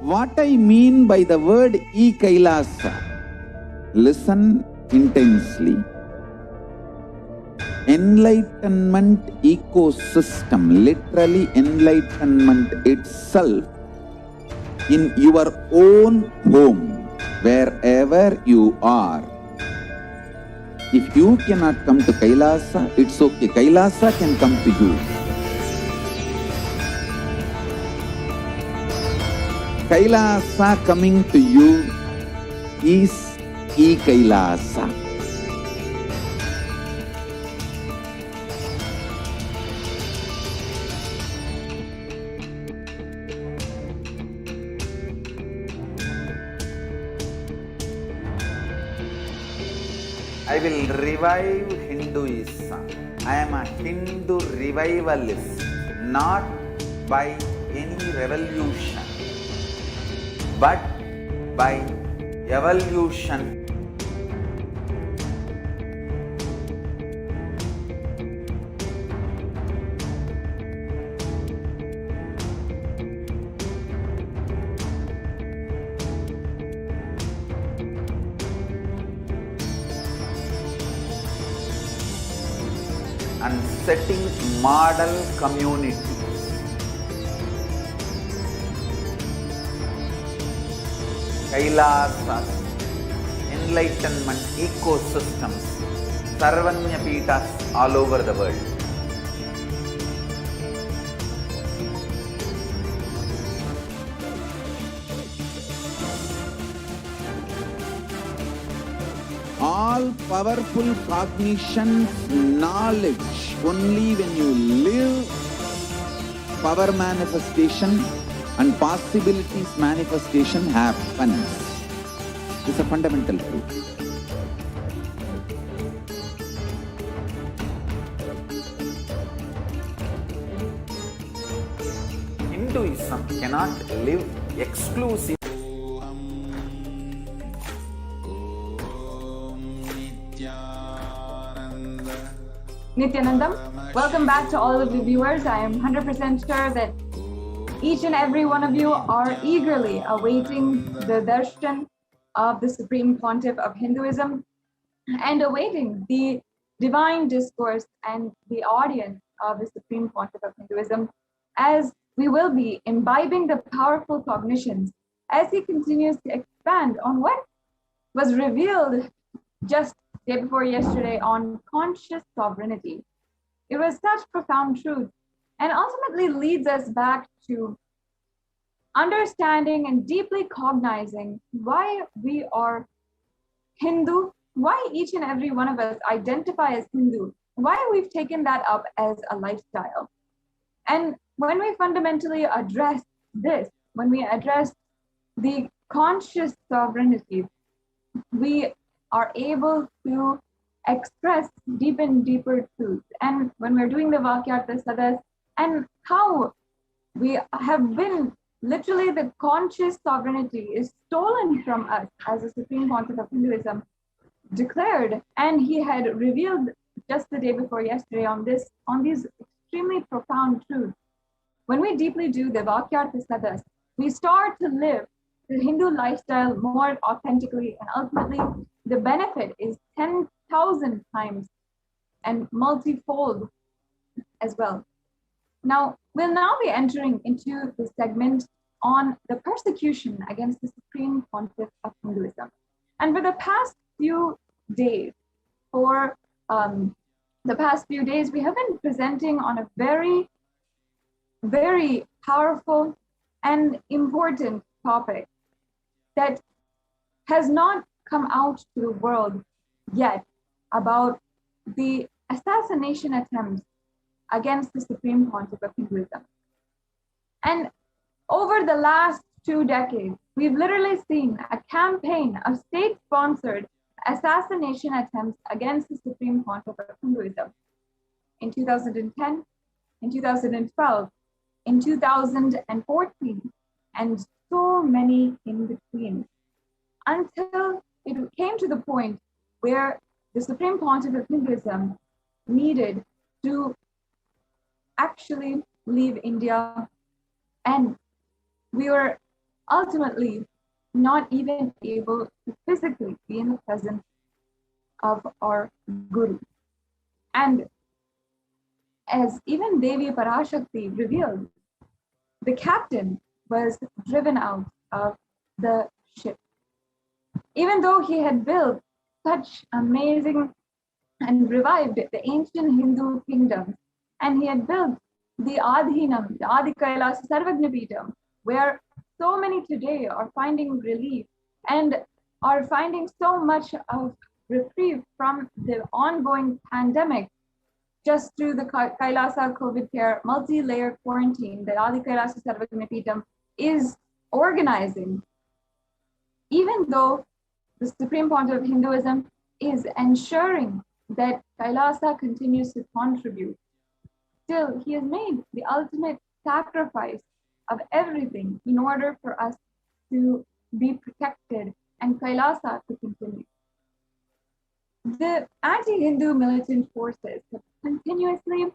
What I mean by the word Kailasa, listen intensely. Enlightenment ecosystem, literally enlightenment itself in your own home, wherever you are. If you cannot come to Kailasa, it's okay. Kailasa can come to you. Kailasa coming to you is Kailasa. I will revive Hinduism. I am a Hindu revivalist, not by any revolution, but by evolution. And setting model communities. Kailasas, enlightenment ecosystems, Sarvanyapitas all over the world. All powerful cognition, knowledge, only when you live, power manifestation and possibilities manifestation happens. It's a fundamental truth. Hinduism cannot live exclusively. Nithyanandam, welcome back to all of the viewers. I am 100% sure that each and every one of you are eagerly awaiting the darshan of the Supreme Pontiff of Hinduism and awaiting the divine discourse and the audience of the Supreme Pontiff of Hinduism, as we will be imbibing the powerful cognitions as he continues to expand on what was revealed just day before yesterday on conscious sovereignty. It was such profound truth and ultimately leads us back to understanding and deeply cognizing why we are Hindu, why each and every one of us identify as Hindu, why we've taken that up as a lifestyle. And when we fundamentally address this, when we address the conscious sovereignty, we are able to express deep and deeper truths. And when we're doing the Vakyartha Sadas, and how we have been literally the conscious sovereignty is stolen from us as the Supreme Pontiff of Hinduism declared, and he had revealed just the day before yesterday on these extremely profound truths. When we deeply do the Vakyartha Sadas, we start to live the Hindu lifestyle more authentically, and ultimately the benefit is 10,000 times and multifold as well. Now, we'll now be entering into the segment on the persecution against the Supreme Pontiff of Hinduism. And for the past few days, we have been presenting on a very, very powerful and important topic that has not come out to the world yet about the assassination attempts against the Supreme Pontiff of Hinduism. And over the last 2 decades, We've literally seen a campaign of state-sponsored assassination attempts against the Supreme Pontiff of Hinduism in 2010, in 2012, in 2014, and so many in between, until it came to the point where the Supreme Pontiff of Hinduism needed to actually leave India, and we were ultimately not even able to physically be in the presence of our Guru. And as even Devi Parashakti revealed, the captain was driven out of the ship. Even though he had built such amazing and revived the ancient Hindu kingdoms, and he had built the Adhinam, the Adi Kailasa Sarvagnapitam, where so many today are finding relief and are finding so much of reprieve from the ongoing pandemic just through the Kailasa COVID care multi-layer quarantine that Adi Kailasa Sarvagnapitam is organizing. Even though the Supreme Pontiff of Hinduism is ensuring that Kailasa continues to contribute, still he has made the ultimate sacrifice of everything in order for us to be protected and Kailasa to continue. The anti-Hindu militant forces have continuously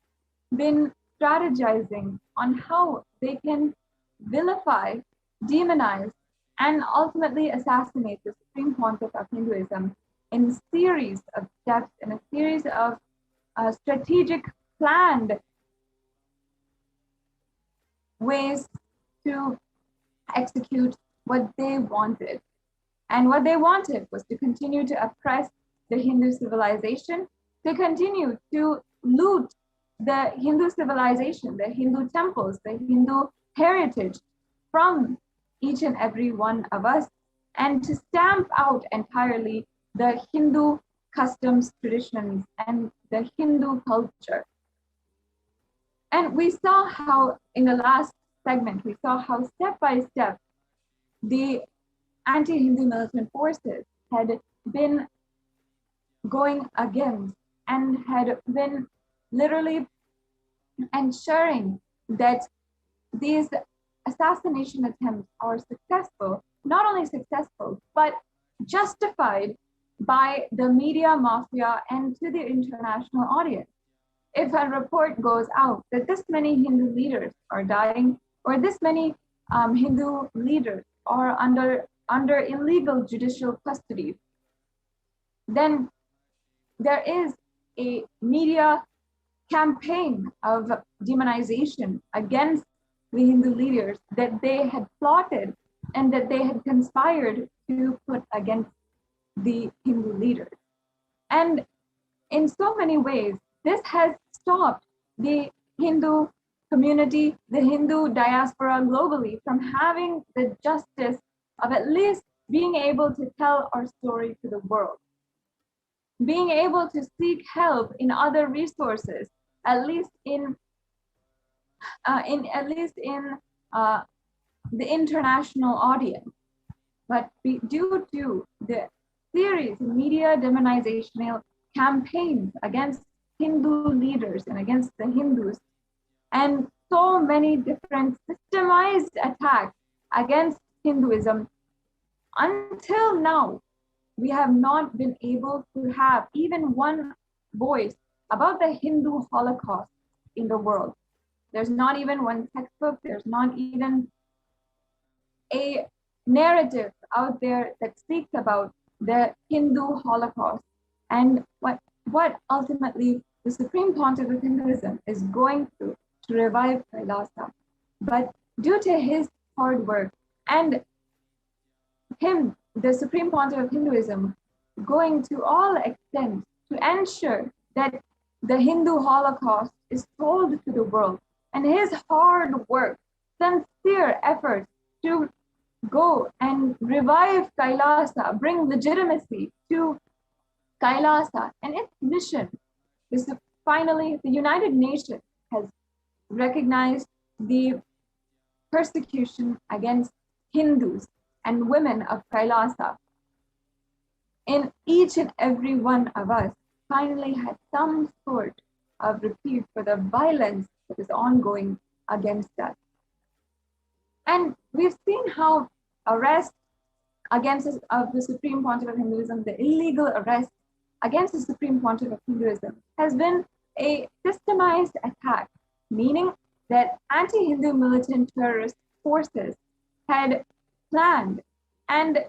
been strategizing on how they can vilify, demonize, and ultimately assassinate the Supreme Pontiff of Hinduism in a series of steps, in a series of strategic, planned ways to execute what they wanted. And what they wanted was to continue to oppress the Hindu civilization, to continue to loot the Hindu civilization, the Hindu temples, the Hindu heritage from each and every one of us, and to stamp out entirely the Hindu customs, traditions, and the Hindu culture. And we saw how in the last segment, we saw how step by step the anti-Hindu militant forces had been going against and had been literally ensuring that these assassination attempts are successful, not only successful, but justified by the media mafia and to the international audience. If a report goes out that this many Hindu leaders are dying, or this many Hindu leaders are under illegal judicial custody, then there is a media campaign of demonization against the Hindu leaders that they had plotted and that they had conspired to put against the Hindu leaders. And in so many ways, this has stopped the Hindu community, the Hindu diaspora globally from having the justice of at least being able to tell our story to the world, being able to seek help in other resources, at least in the international audience. But due to the series of media demonizational campaigns against Hindu leaders and against the Hindus, and so many different systemized attacks against Hinduism, until now, we have not been able to have even one voice about the Hindu Holocaust in the world. There's not even one textbook, there's not even a narrative out there that speaks about the Hindu Holocaust and what ultimately the Supreme Pontiff of Hinduism is going through to revive Kailasa. But due to his hard work and him, the Supreme Pontiff of Hinduism, going to all extents to ensure that the Hindu Holocaust is told to the world, and his hard work, sincere efforts to go and revive Kailasa, bring legitimacy to Kailasa and its mission. Finally, the United Nations has recognized the persecution against Hindus and women of Kailasa, in each and every one of us, finally had some sort of reprieve for the violence that is ongoing against us. And we've seen how arrest against of the Supreme Pontiff of Hinduism, the illegal arrest against the Supreme Pontiff of Hinduism, has been a systemized attack, meaning that anti-Hindu militant terrorist forces had planned and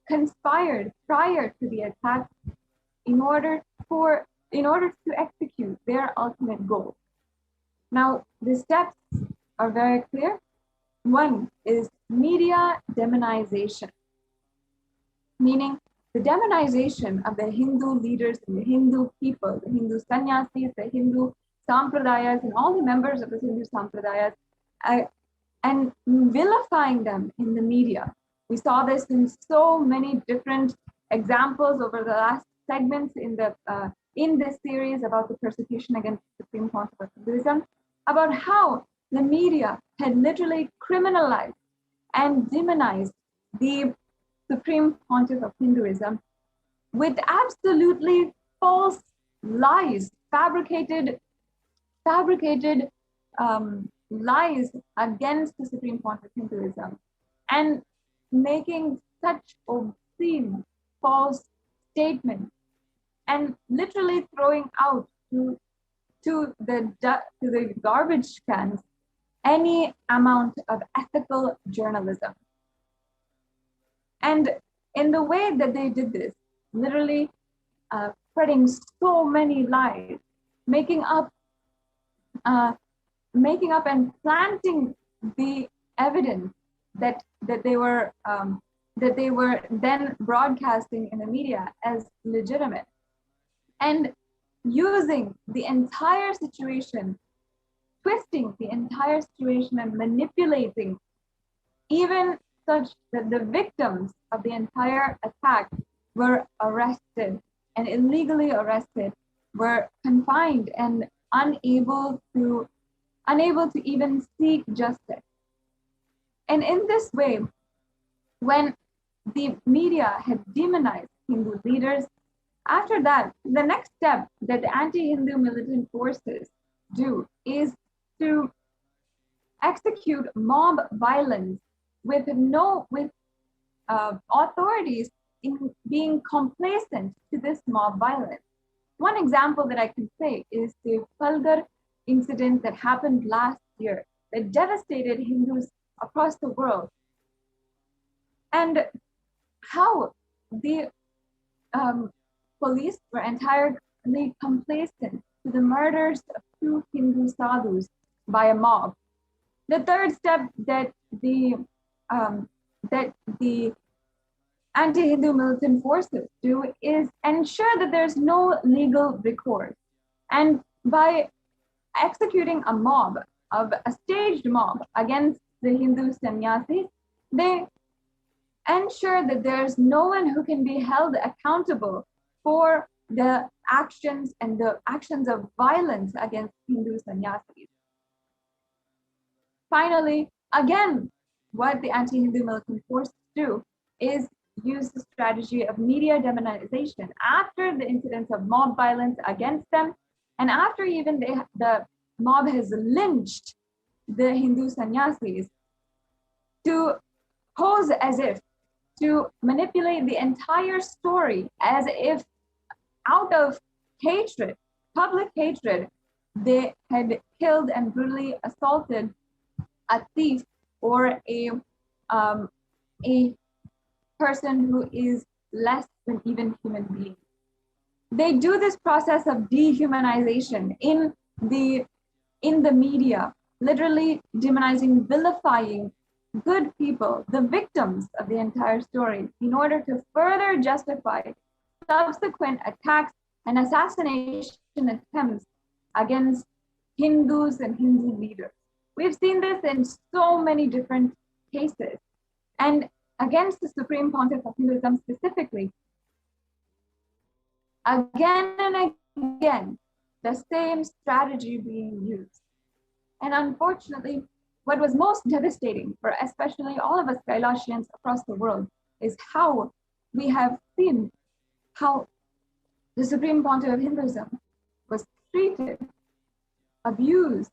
conspired prior to the attack in order to execute their ultimate goal. Now, the steps are very clear. One is media demonization, meaning the demonization of the Hindu leaders and the Hindu people, the Hindu sannyasis, the Hindu sampradayas, and all the members of the Hindu sampradayas, and vilifying them in the media. We saw this in so many different examples over the last segments in this series about the persecution against the Supreme Pontiff of Hinduism, about how the media had literally criminalized and demonized the Supreme Pontiff of Hinduism with absolutely false lies, fabricated lies against the Supreme Pontiff of Hinduism, and making such obscene false statements, and literally throwing out to the garbage cans any amount of ethical journalism. And in the way that they did this, literally spreading so many lies, making up and planting the evidence that they were then broadcasting in the media as legitimate, and using the entire situation, twisting the entire situation and manipulating, even such that the victims of the entire attack were arrested and illegally arrested, were confined and unable to even seek justice. And in this way, when the media had demonized Hindu leaders, after that, the next step that the anti-Hindu militant forces do is to execute mob violence with authorities in being complacent to this mob violence. One example that I can say is the Palghar incident that happened last year that devastated Hindus across the world, and how the police were entirely complacent to the murders of 2 Hindu sadhus by a mob. The third step that the anti-Hindu militant forces do is ensure that there's no legal recourse. And by executing a staged mob against the Hindu sannyasis, they ensure that there's no one who can be held accountable for the actions and the actions of violence against Hindu sannyasis. Finally, again, what the anti-Hindu militant forces do is use the strategy of media demonization after the incidents of mob violence against them, and after even the mob has lynched the Hindu sannyasis, to pose as if, to manipulate the entire story as if out of hatred, public hatred, they had killed and brutally assaulted a thief or a person who is less than even human being. They do this process of dehumanization in the media, literally demonizing, vilifying good people, the victims of the entire story, in order to further justify subsequent attacks and assassination attempts against Hindus and Hindu leaders. We've seen this in so many different cases. And against the Supreme Pontiff of Hinduism specifically, again and again, the same strategy being used. And unfortunately, what was most devastating for especially all of us Kailasians across the world is how we have seen how the Supreme Pontiff of Hinduism was treated, abused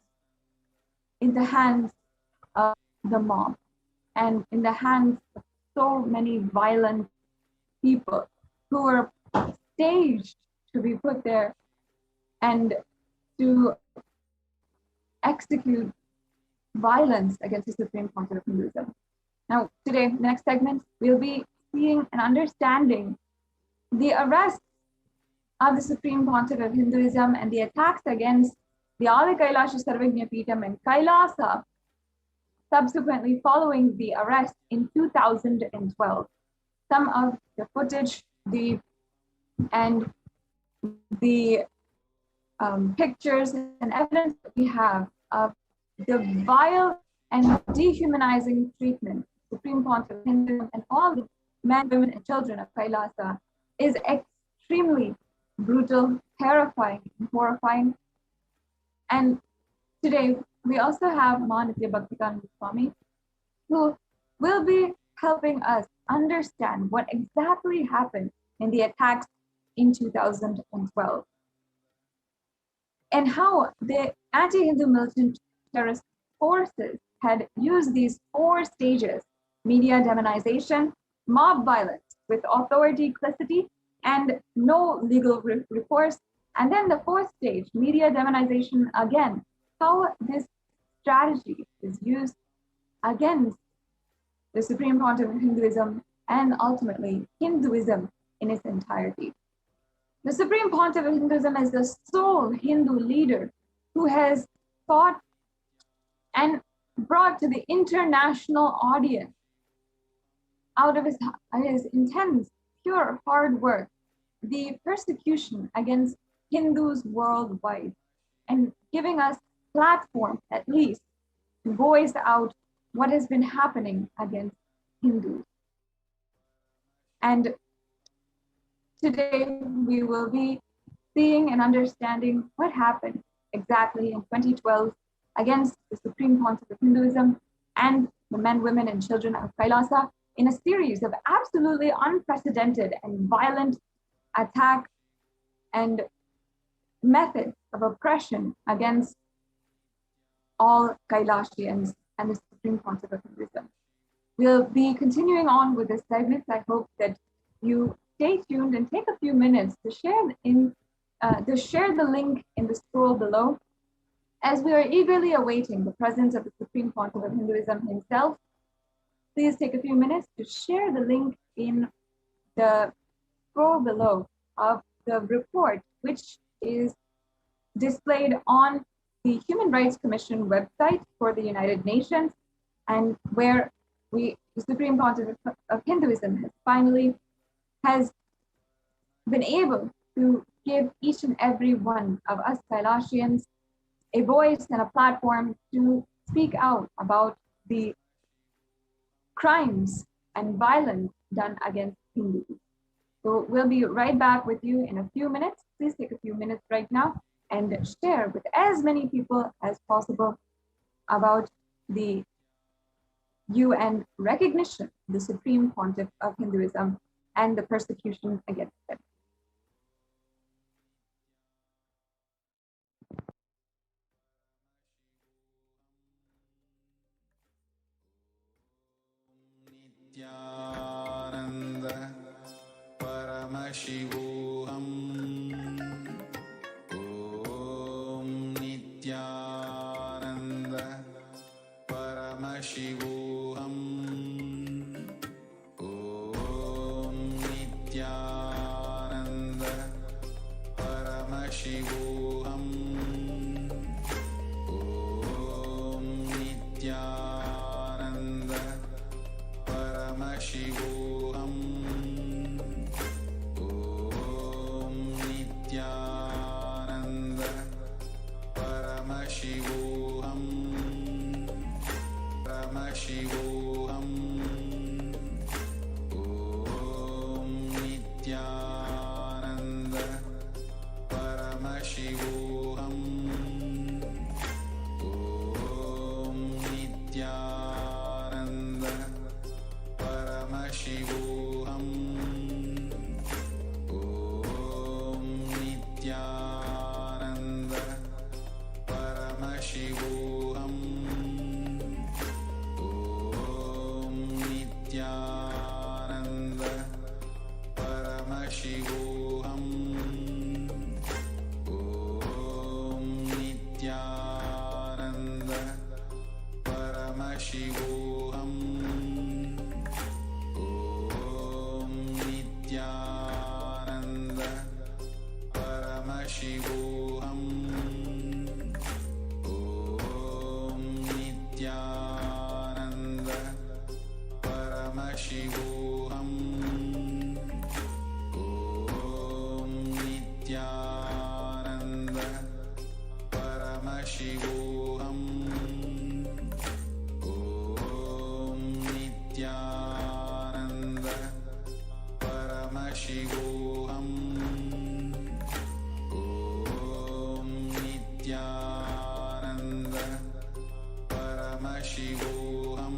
in the hands of the mob and in the hands of so many violent people who were staged to be put there and to execute violence against the Supreme Pontiff of Hinduism. Now, today, next segment, we'll be seeing and understanding the arrest of the Supreme Pontiff of Hinduism and the attacks against the Adi Kailasa Sarvagnya Peetham and Kailasa, subsequently following the arrest in 2012. Some of the footage, the pictures and evidence that we have of the vile and dehumanizing treatment Supreme Pontiff of Hinduism and all the men, women, and children of Kailasa is extremely brutal, terrifying, and horrifying. And today we also have Nithya Bhaktikananda Swami, who will be helping us understand what exactly happened in the attacks in 2012 and how the anti-Hindu militant terrorist forces had used these 4 stages: media demonization, mob violence with authority-clicity and no legal recourse, and then the 4th stage, media demonization again, how this strategy is used against the Supreme Pontiff of Hinduism and ultimately Hinduism in its entirety. The Supreme Pontiff of Hinduism is the sole Hindu leader who has fought and brought to the international audience out of his intense, pure, hard work, the persecution against Hindus worldwide, and giving us platform at least to voice out what has been happening against Hindus. And today we will be seeing and understanding what happened exactly in 2012 against the Supreme Pontiff of Hinduism and the men, women, and children of Kailasa in a series of absolutely unprecedented and violent attacks and methods of oppression against all Kailasians and the Supreme Pontiff of Hinduism. We'll be continuing on with this segment. I hope that you stay tuned and take a few minutes to share the link in the scroll below, as we are eagerly awaiting the presence of the Supreme Pontiff of Hinduism himself. Please take a few minutes to share the link in the scroll below of the report, which is displayed on the Human Rights Commission website for the United Nations, and where the Supreme Pontiff of Hinduism has been able to give each and every one of us Kailasians a voice and a platform to speak out about the crimes and violence done against Hindus. So we'll be right back with you in a few minutes. Please take a few minutes right now and share with as many people as possible about the UN recognition of the Supreme Pontiff of Hinduism and the persecution against it. Nithyananda Paramashivoham. Om Nithyananda Paramashivoham. Om Nithyananda Paramashivoham. Om Nithyananda Paramashivoham. Om Paramashivoham. Om Nithyananda Paramashivoham. Om Nithyananda Paramashivoham. Om Nithyananda Paramashivoham. Om Nithyananda Paramashivoham. Om Nithyananda Paramashivoham. Om Nithyananda Paramashivoham. Om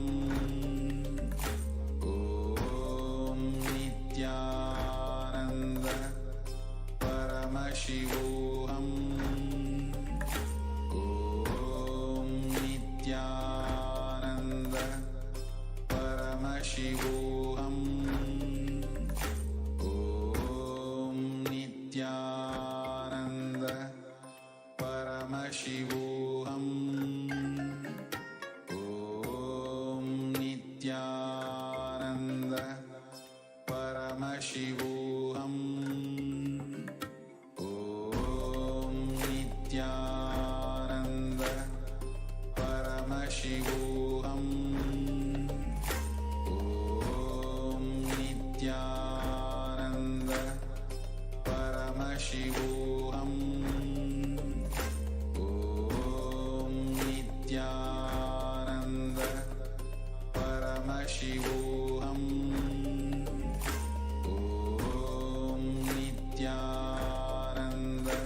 Nithyananda Paramashivoham. Om Nithyananda Paramashivoham. Om Nithyananda Paramashivoham. Om Nithyananda Paramashivoham. Om Nithyananda Paramashivoham. Om Nithyananda Paramashivoham. Om Nithyananda Paramashivoham. Om Nithyananda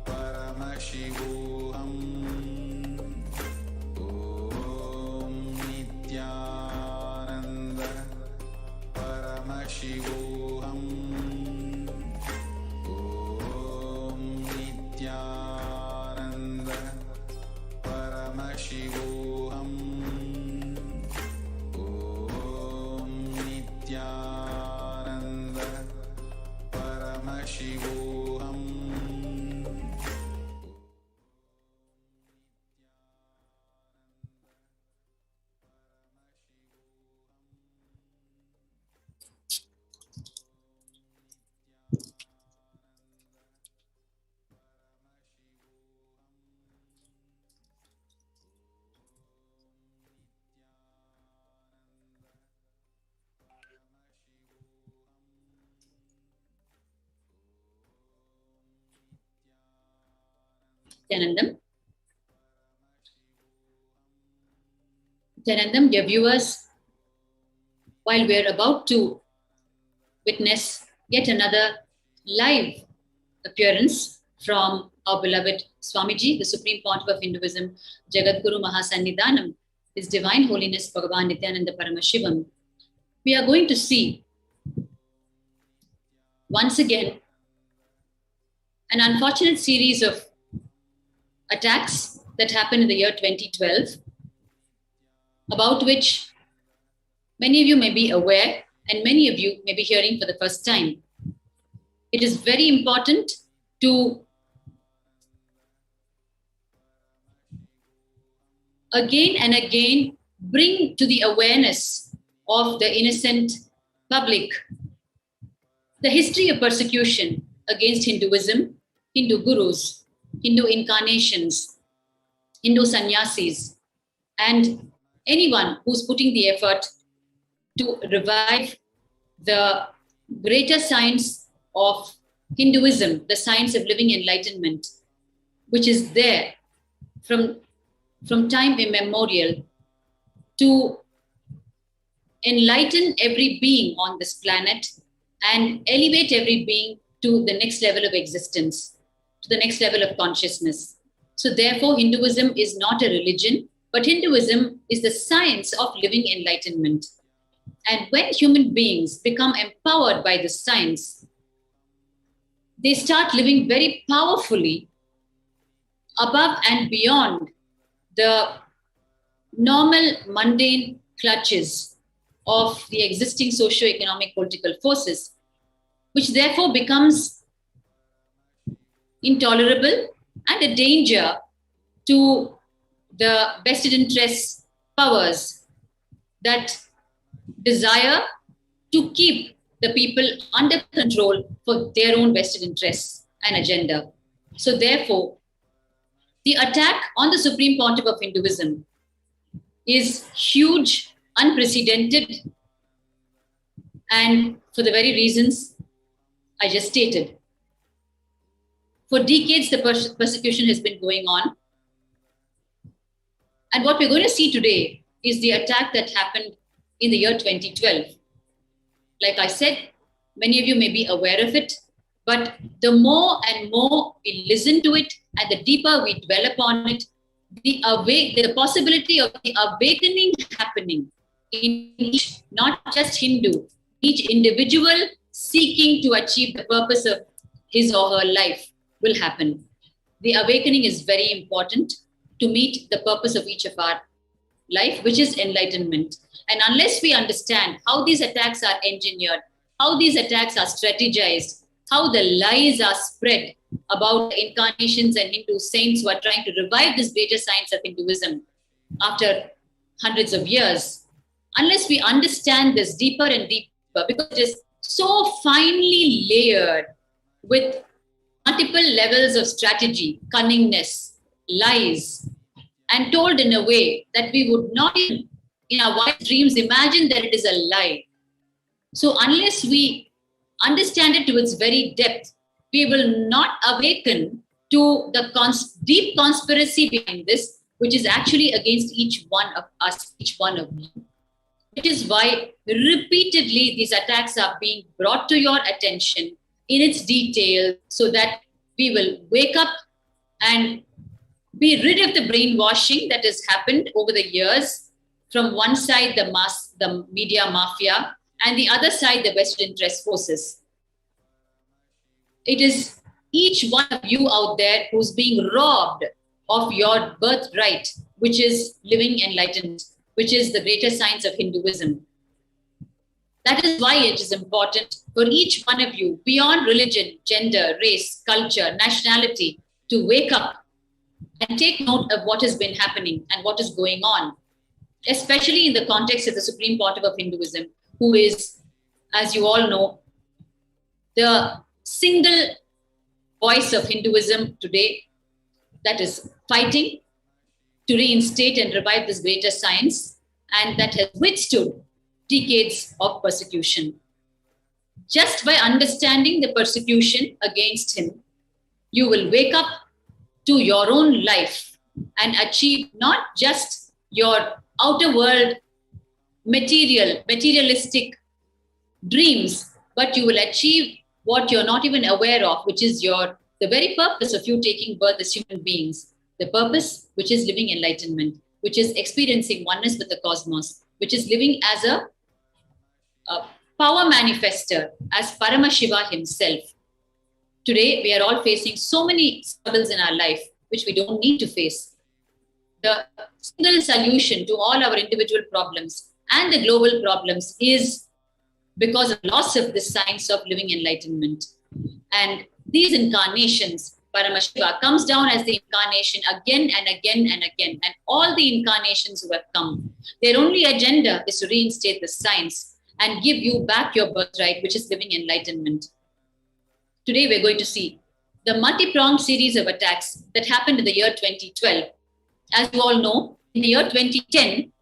Paramashivoham. Om Nithyananda Paramashivoham. Om Nithyananda Paramashivoham. Om Nithyananda Paramashivoham. Nithyanandam, dear viewers, while we are about to witness yet another live appearance from our beloved Swamiji, the Supreme Pontiff of Hinduism, Jagadguru Mahasannidhanam, His Divine Holiness Bhagavan Nithyananda Paramashivam, we are going to see once again an unfortunate series of attacks that happened in the year 2012, about which many of you may be aware and many of you may be hearing for the first time. It is very important to again and again bring to the awareness of the innocent public the history of persecution against Hinduism, Hindu gurus, Hindu incarnations, Hindu sannyasis, and anyone who's putting the effort to revive the greater science of Hinduism, the science of living enlightenment, which is there from time immemorial to enlighten every being on this planet and elevate every being to the next level of existence, to the next level of consciousness. So therefore, Hinduism is not a religion, but Hinduism is the science of living enlightenment. And when human beings become empowered by this science, they start living very powerfully above and beyond the normal mundane clutches of the existing socio-economic political forces, which therefore becomes intolerable and a danger to the vested interest powers that desire to keep the people under control for their own vested interests and agenda. So therefore, the attack on the Supreme Pontiff of Hinduism is huge, unprecedented, and for the very reasons I just stated. For decades, the persecution has been going on. And what we're going to see today is the attack that happened in the year 2012. Like I said, many of you may be aware of it, but the more and more we listen to it and the deeper we dwell upon it, the possibility of the awakening happening in each, not just Hindu, each individual seeking to achieve the purpose of his or her life will happen. The awakening is very important to meet the purpose of each of our life, which is enlightenment. And unless we understand how these attacks are engineered, how these attacks are strategized, how the lies are spread about incarnations and Hindu saints who are trying to revive this greater science of Hinduism after hundreds of years, unless we understand this deeper and deeper, because it is so finely layered with multiple levels of strategy, cunningness, lies, and told in a way that we would not even in our wildest dreams imagine that it is a lie. So unless we understand it to its very depth, we will not awaken to the deep conspiracy behind this, which is actually against each one of us, each one of you. It is why repeatedly these attacks are being brought to your attention in its detail, so that we will wake up and be rid of the brainwashing that has happened over the years. From one side, the media mafia, and the other side, the vested interest forces. It is each one of you out there who's being robbed of your birthright, which is living enlightened, which is the greater science of Hinduism. That is why it is important for each one of you, beyond religion, gender, race, culture, nationality, to wake up and take note of what has been happening and what is going on, especially in the context of the Supreme Pontiff of Hinduism, who is, as you all know, the single voice of Hinduism today that is fighting to reinstate and revive this greater science, and that has withstood decades of persecution. Just by understanding the persecution against him, you will wake up to your own life and achieve not just your outer world materialistic dreams, but you will achieve what you're not even aware of, which is the very purpose of you taking birth as human beings, the purpose which is living enlightenment, which is experiencing oneness with the cosmos, which is living as a power manifester, as Paramashiva himself. Today, we are all facing so many struggles in our life, which we don't need to face. The single solution to all our individual problems and the global problems is because of loss of this science of living enlightenment. And these incarnations, Paramashiva comes down as the incarnation again and again and again. And all the incarnations who have come, their only agenda is to reinstate the science and give you back your birthright, which is living enlightenment. Today, we're going to see the multi-pronged series of attacks that happened in the year 2012. As you all know, in the year 2010,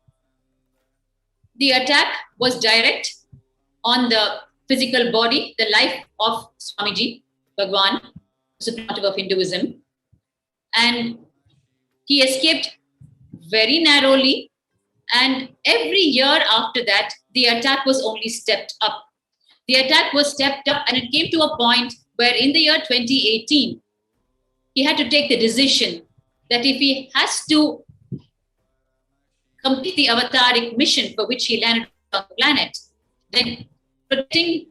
the attack was direct on the physical body, the life of Swamiji, Bhagwan, Supreme Pontiff of Hinduism. And he escaped very narrowly. And every year after that, the attack was only stepped up. The attack was stepped up, and it came to a point where in the year 2018, he had to take the decision that if he has to complete the avataric mission for which he landed on the planet, then protecting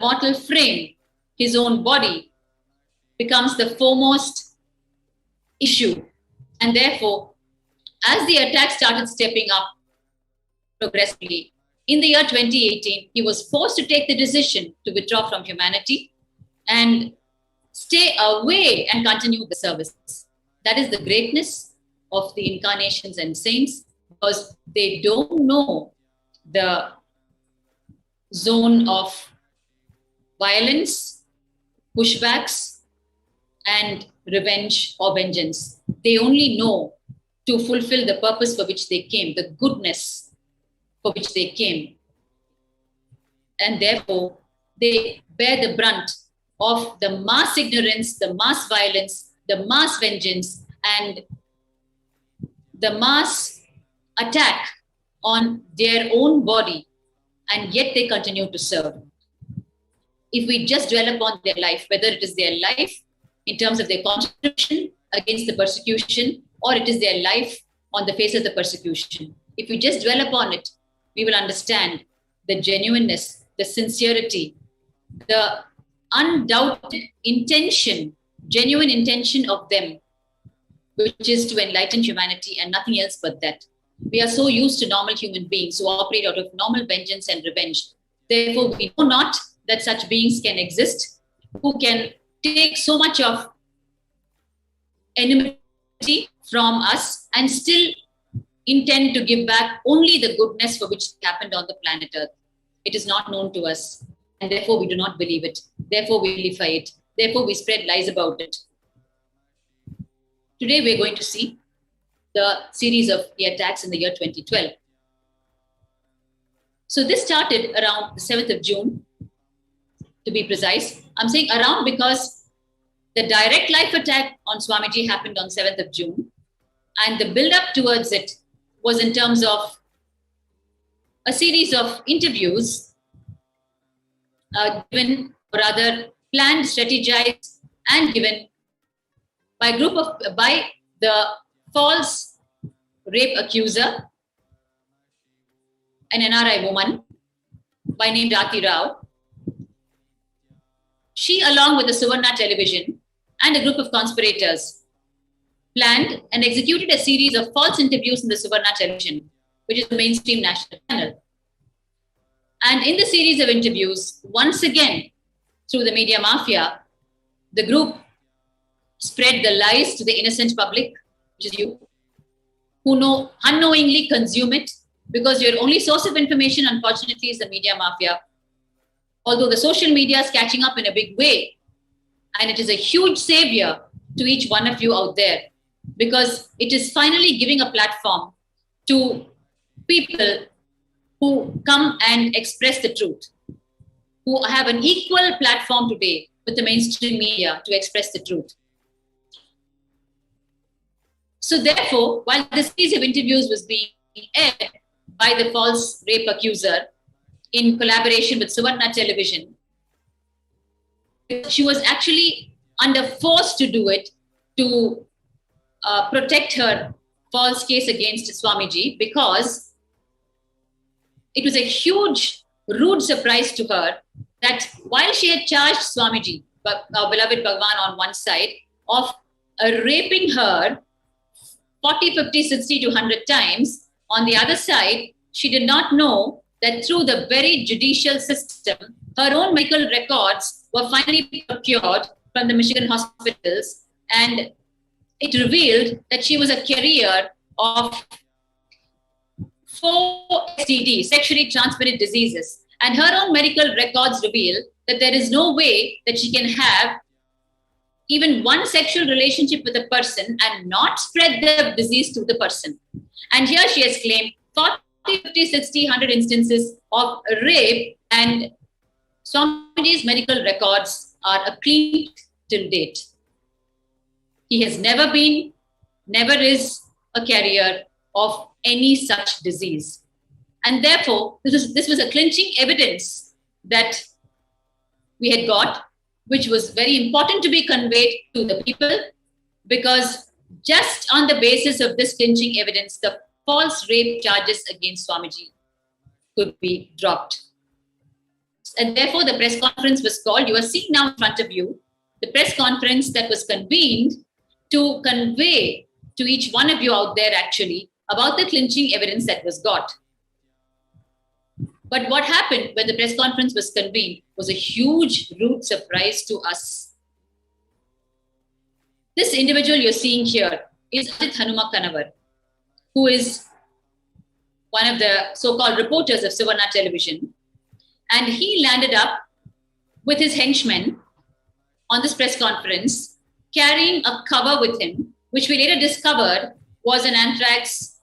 mortal frame, his own body, becomes the foremost issue. And therefore, as the attack started stepping up progressively, in the year 2018, he was forced to take the decision to withdraw from humanity and stay away and continue the service. That is the greatness of the incarnations and saints, because they don't know the zone of violence, pushbacks, and revenge or vengeance. They only know to fulfill the purpose for which they came, the goodness for which they came. And therefore, they bear the brunt of the mass ignorance, the mass violence, the mass vengeance, and the mass attack on their own body, and yet they continue to serve. If we just dwell upon their life, whether it is their life in terms of their contribution against the persecution, or it is their life on the face of the persecution, if we just dwell upon it, we will understand the genuineness, the sincerity, the undoubted intention, genuine intention of them, which is to enlighten humanity and nothing else but that. We are so used to normal human beings who operate out of normal vengeance and revenge. Therefore, we know not that such beings can exist, who can take so much of enmity from us and still intend to give back only the goodness for which happened on the planet Earth. It is not known to us, and therefore we do not believe it. Therefore we vilify it. Therefore we spread lies about it. Today we're going to see the series of the attacks in the year 2012. So this started around the 7th of June, to be precise. I'm saying around because the direct life attack on Swamiji happened on 7th of June, and the build-up towards it was in terms of a series of interviews given, or rather planned, strategized, and given by the false rape accuser, an NRI woman by name Rati Rao. She, along with the Suvarna television and a group of conspirators, planned and executed a series of false interviews in the Suvarna television, which is the mainstream national channel. And in the series of interviews, once again, through the media mafia, the group spread the lies to the innocent public, which is you, who unknowingly consume it, because your only source of information, unfortunately, is the media mafia. Although the social media is catching up in a big way, and it is a huge savior to each one of you out there, because it is finally giving a platform to people who come and express the truth, who have an equal platform today with the mainstream media to express the truth. So therefore, while the series of interviews was being aired by the false rape accuser in collaboration with Suvarna television, she was actually under force to do it to protect her false case against Swamiji, because it was a huge, rude surprise to her that while she had charged Swamiji, our beloved Bhagavan, on one side, of raping her 40, 50, 60 to 100 times, on the other side, she did not know that through the very judicial system, her own medical records were finally procured from the Michigan hospitals, and it revealed that she was a carrier of 4 STDs, sexually transmitted diseases. And her own medical records reveal that there is no way that she can have even one sexual relationship with a person and not spread the disease to the person. And here she has claimed 40, 50, 60, 100 instances of rape, and Swamiji's medical records are a clean till date. He has never been, never is a carrier of any such disease. And therefore, this was a clinching evidence that we had got, which was very important to be conveyed to the people, because just on the basis of this clinching evidence, the false rape charges against Swamiji could be dropped. And therefore, the press conference was called. You are seeing now in front of you the press conference that was convened to convey to each one of you out there actually about the clinching evidence that was got. But what happened when the press conference was convened was a huge rude surprise to us. This individual you're seeing here is Ajit Hanuma Kanavar, who is one of the so-called reporters of Suvarna Television. And he landed up with his henchmen on this press conference, carrying a cover with him, which we later discovered was an anthrax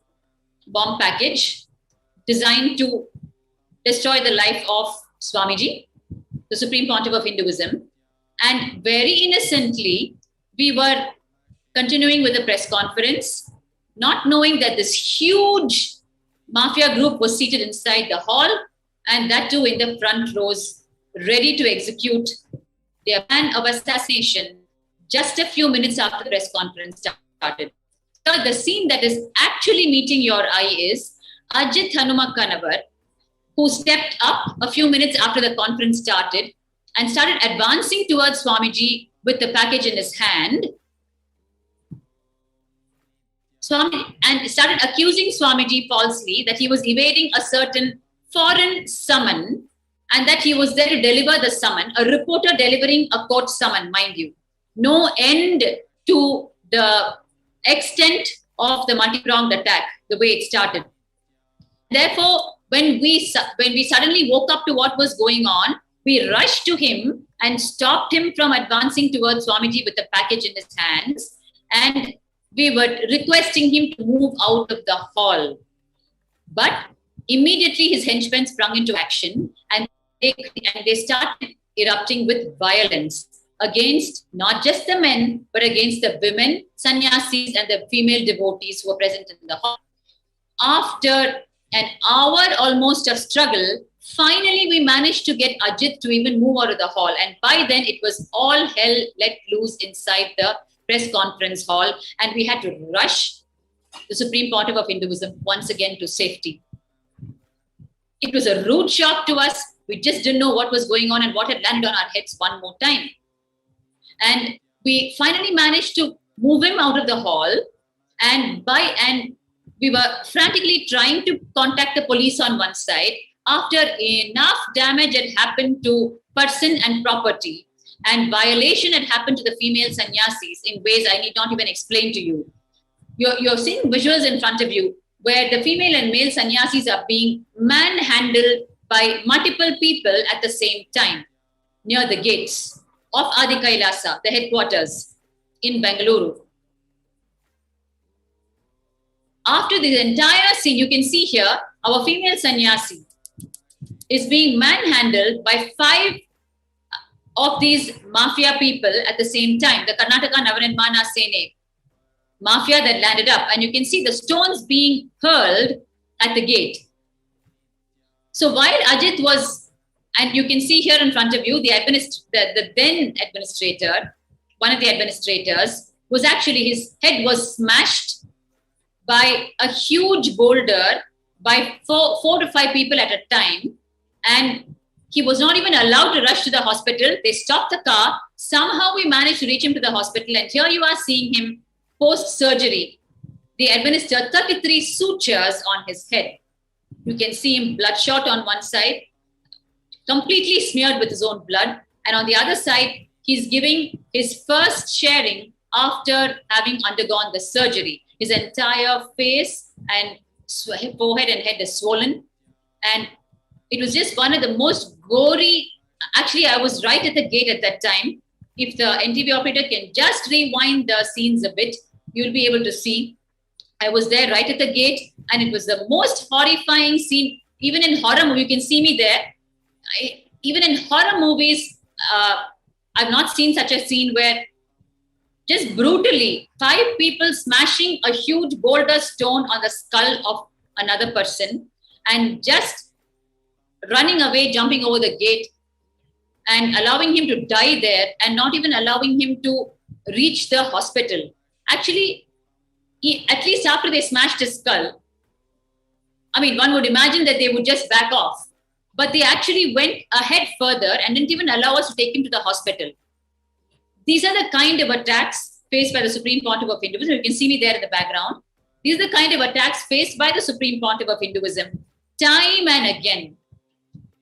bomb package designed to destroy the life of Swamiji, the Supreme Pontiff of Hinduism. And very innocently, we were continuing with the press conference, not knowing that this huge mafia group was seated inside the hall, and that too in the front rows, ready to execute their plan of assassination just a few minutes after the press conference started. So the scene that is actually meeting your eye is Ajit Hanuma Kanavar, who stepped up a few minutes after the conference started and started advancing towards Swamiji with the package in his hand. And started accusing Swamiji falsely that he was evading a certain foreign summon and that he was there to deliver the summon, a reporter delivering a court summon, mind you. No end to the extent of the multi-pronged attack, the way it started. Therefore, when we suddenly woke up to what was going on, we rushed to him and stopped him from advancing towards Swamiji with the package in his hands. And we were requesting him to move out of the hall. But immediately his henchmen sprung into action and they started erupting with violence against not just the men, but against the women, sannyasis, and the female devotees who were present in the hall. After an hour almost of struggle, finally we managed to get Ajit to even move out of the hall. And by then it was all hell let loose inside the press conference hall, and we had to rush the Supreme Pontiff of Hinduism once again to safety. It was a rude shock to us. We just didn't know what was going on and what had landed on our heads one more time. And we finally managed to move him out of the hall, and we were frantically trying to contact the police on one side after enough damage had happened to person and property, and violation had happened to the female sannyasis in ways I need not even explain to you. You're seeing visuals in front of you where the female and male sannyasis are being manhandled by multiple people at the same time near the gates of Adi Kailasa, the headquarters in Bengaluru. After this entire scene, you can see here, our female sannyasi is being manhandled by 5 of these mafia people at the same time, the Karnataka Navaninmana Sene mafia that landed up. And you can see the stones being hurled at the gate. So while Ajit was, and you can see here in front of you, the then administrator, one of the administrators, was actually, his head was smashed by a huge boulder by 4 to 5 people at a time. And he was not even allowed to rush to the hospital. They stopped the car. Somehow we managed to reach him to the hospital. And here you are seeing him post-surgery. They administered 33 sutures on his head. You can see him bloodshot on one side, completely smeared with his own blood. And on the other side, he's giving his first sharing after having undergone the surgery. His entire face and forehead and head is swollen. And it was just one of the most gory. Actually, I was right at the gate at that time. If the NTV operator can just rewind the scenes a bit, you'll be able to see. I was there right at the gate, and it was the most horrifying scene. Even in horror movies, you can see me there. Even in horror movies, I've not seen such a scene where just brutally 5 people smashing a huge boulder stone on the skull of another person and just running away, jumping over the gate and allowing him to die there and not even allowing him to reach the hospital. Actually, at least after they smashed his skull, I mean, one would imagine that they would just back off. But they actually went ahead further and didn't even allow us to take him to the hospital. These are the kind of attacks faced by the Supreme Pontiff of Hinduism. You can see me there in the background. These are the kind of attacks faced by the Supreme Pontiff of Hinduism time and again.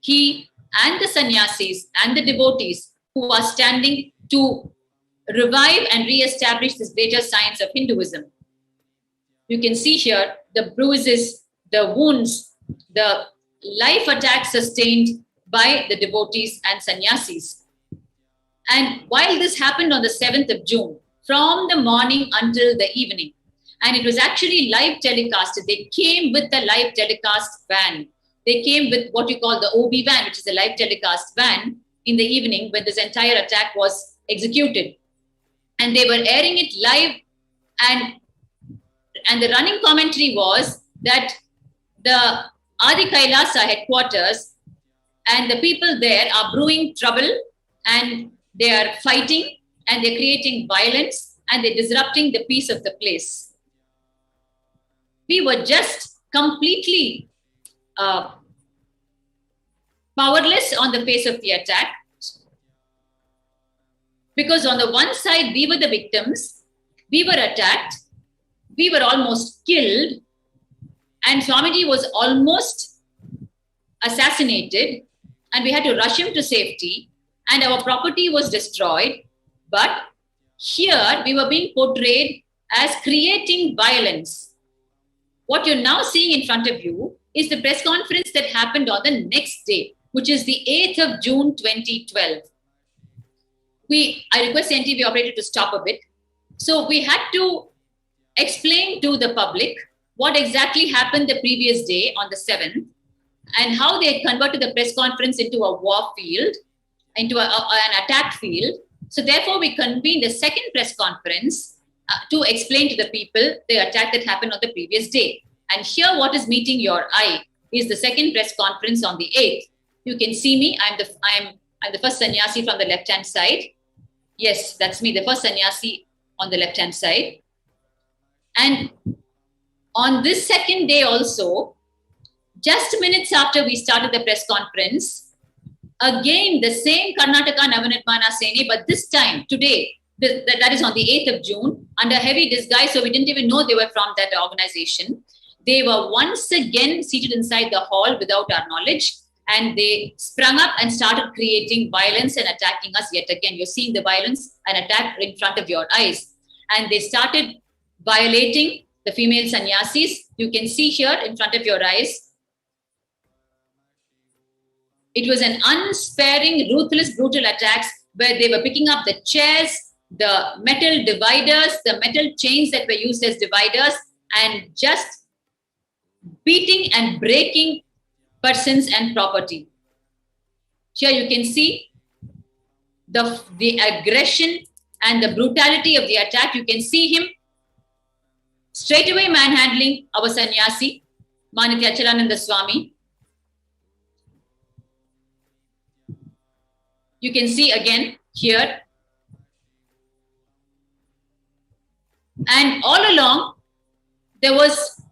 he and the sannyasis and the devotees who are standing to revive and re-establish this greater science of Hinduism. You can see here the bruises, the wounds, the life attacks sustained by the devotees and sannyasis. And while this happened on the 7th of June, from the morning until the evening, and it was actually live telecasted, they came with the live telecast van. They came with what you call the OB van, which is a live telecast van, in the evening when this entire attack was executed. And they were airing it live, and the running commentary was that the Adi Kailasa headquarters and the people there are brewing trouble, and they are fighting, and they're creating violence, and they're disrupting the peace of the place. We were just completely powerless on the face of the attack, because on the one side, we were the victims, we were attacked, we were almost killed, and Swamiji was almost assassinated, and we had to rush him to safety, and our property was destroyed. But here we were being portrayed as creating violence. What you're now seeing in front of you is the press conference that happened on the next day, which is the 8th of June 2012. I request the NTV operator to stop a bit. So we had to explain to the public what exactly happened the previous day on the 7th, and how they had converted the press conference into a war field, into an attack field. So therefore, we convened the second press conference to explain to the people the attack that happened on the previous day. And here, what is meeting your eye is the second press conference on the 8th. You can see me. I'm the first sannyasi from the left-hand side. Yes, that's me, the first sannyasi on the left-hand side. And on this second day also, just minutes after we started the press conference, again, the same Karnataka Navanirmana Sene, but this time, today, that is on the 8th of June, under heavy disguise, so we didn't even know they were from that organization. They were once again seated inside the hall without our knowledge, and they sprung up and started creating violence and attacking us yet again. You're seeing the violence and attack in front of your eyes. And they started violating the female sannyasis. You can see here in front of your eyes. It was an unsparing, ruthless, brutal attacks where they were picking up the chairs, the metal dividers, the metal chains that were used as dividers, and just beating and breaking persons and property. Here you can see the aggression and the brutality of the attack. You can see him straight away manhandling our sannyasi, Manitya Achalananda Swami. You can see again here. And all along, there was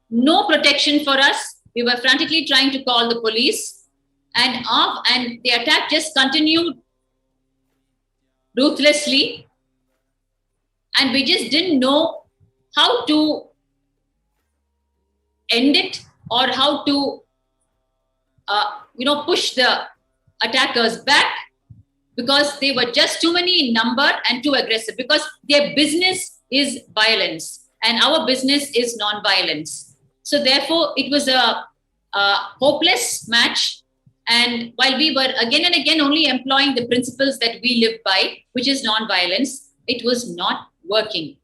no protection for us. We were frantically trying to call the police, and the attack just continued ruthlessly, and we just didn't know how to end it or how to push the attackers back, because they were just too many in number and too aggressive, because their business is violence and our business is non-violence. So therefore, it was a hopeless match. And while we were again and again only employing the principles that we live by, which is non-violence, it was not working.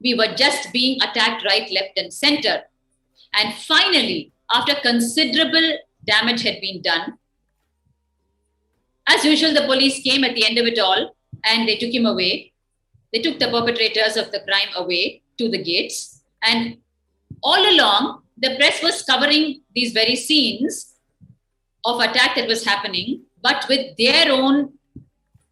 We were just being attacked right, left, and center. And finally, after considerable damage had been done, as usual, the police came at the end of it all, and they took him away. They took the perpetrators of the crime away to the gates. And all along, the press was covering these very scenes of attack that was happening, but with their own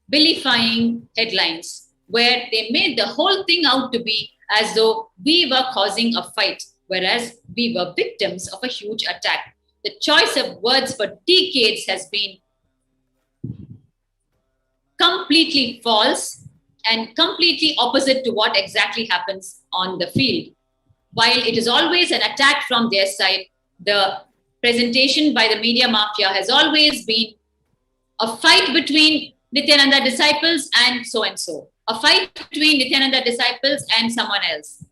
vilifying headlines, where they made the whole thing out to be as though we were causing a fight, whereas we were victims of a huge attack. The choice of words for decades has been completely false and completely opposite to what exactly happens on the field. While it is always an attack from their side, the presentation by the media mafia has always been a fight between Nithyananda disciples and so, a fight between Nithyananda disciples and someone else.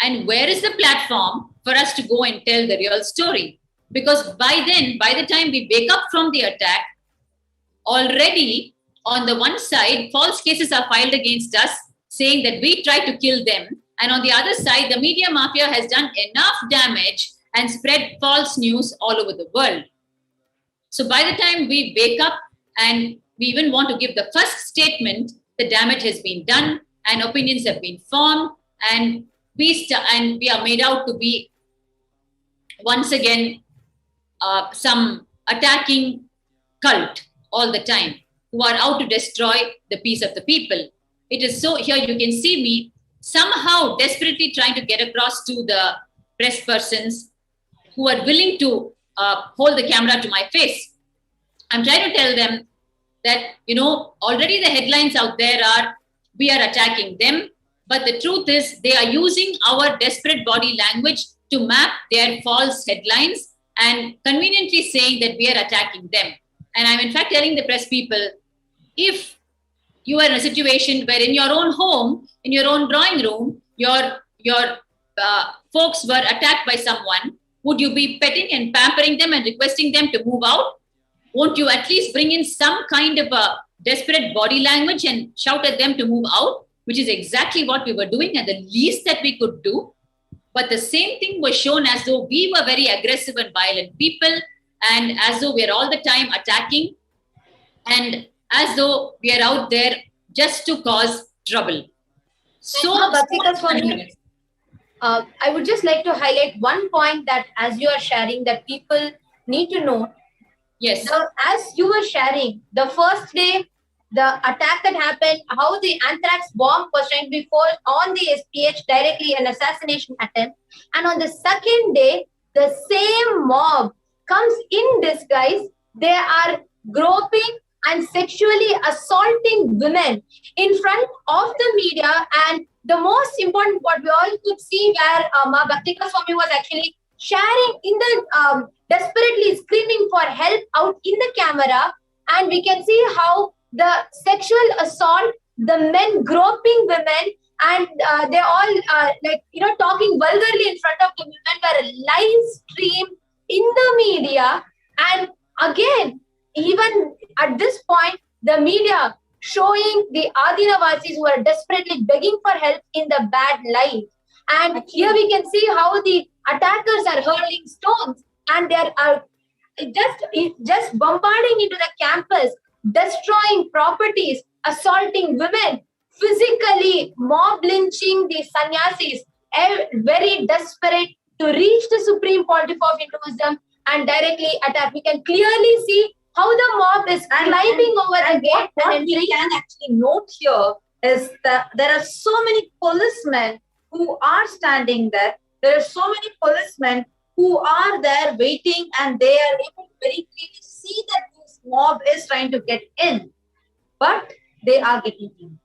And where is the platform for us to go and tell the real story? Because by then, by the time we wake up from the attack, already on the one side, false cases are filed against us saying that we tried to kill them. And on the other side, the media mafia has done enough damage and spread false news all over the world. So by the time we wake up and we even want to give the first statement, the damage has been done and opinions have been formed, and we are made out to be once again some attacking cult all the time who are out to destroy the peace of the people. It is so, here you can see me somehow desperately trying to get across to the press persons who are willing to hold the camera to my face. I'm trying to tell them that, already the headlines out there are, we are attacking them. But the truth is they are using our desperate body language to map their false headlines and conveniently saying that we are attacking them. And I'm in fact telling the press people, if you are in a situation where in your own home, in your own drawing room, your folks were attacked by someone, would you be petting and pampering them and requesting them to move out? Won't you at least bring in some kind of a desperate body language and shout at them to move out? Which is exactly what we were doing and the least that we could do. But the same thing was shown as though we were very aggressive and violent people, and as though we are all the time attacking, and as though we are out there just to cause trouble. So, I would just like to highlight one point that as you are sharing that people need to know. Yes. So as you were sharing, the first day, the attack that happened, how the anthrax bomb was trying to be forced on the SPH, directly an assassination attempt. And on the second day, the same mob comes in disguise. They are groping and sexually assaulting women in front of the media. And the most important, what we all could see, where Ma Bhaktika Swami was actually sharing in the, desperately screaming for help out in the camera. And we can see how the sexual assault, the men groping women, and they're all talking vulgarly in front of the women were live streamed in the media. And again, even at this point, the media showing the Adinavasis who are desperately begging for help in the bad light. And here we can see how the attackers are hurling stones and they are just bombarding into the campus, destroying properties, assaulting women, physically mob lynching the sannyasis, very desperate to reach the supreme pontiff of Hinduism and directly attack. We can clearly see how the mob is climbing over the gate. What we can actually note here is that there are so many policemen who are standing there. There are so many policemen who are there waiting, and they are able to very clearly see that this mob is trying to get in, but they are getting in.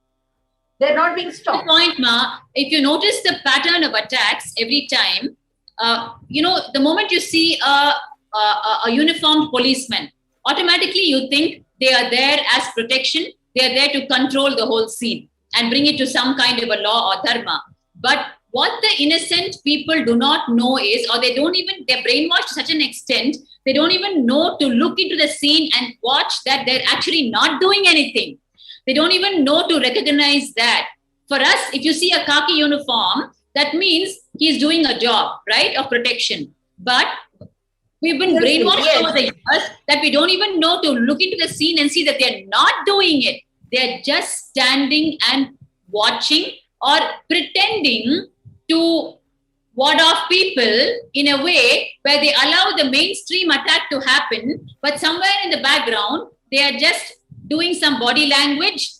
They're not being stopped. Good point, Ma. If you notice the pattern of attacks every time, the moment you see a uniformed policeman, automatically you think they are there as protection. They are there to control the whole scene and bring it to some kind of a law or dharma. But what the innocent people do not know is, or they're brainwashed to such an extent, they don't even know to look into the scene and watch that they're actually not doing anything. They don't even know to recognize that. For us, if you see a khaki uniform, that means he's doing a job, right, of protection. But we've been brainwashed over the years that we don't even know to look into the scene and see that they're not doing it. They're just standing and watching or pretending to ward off people in a way where they allow the mainstream attack to happen, but somewhere in the background, they are just doing some body language,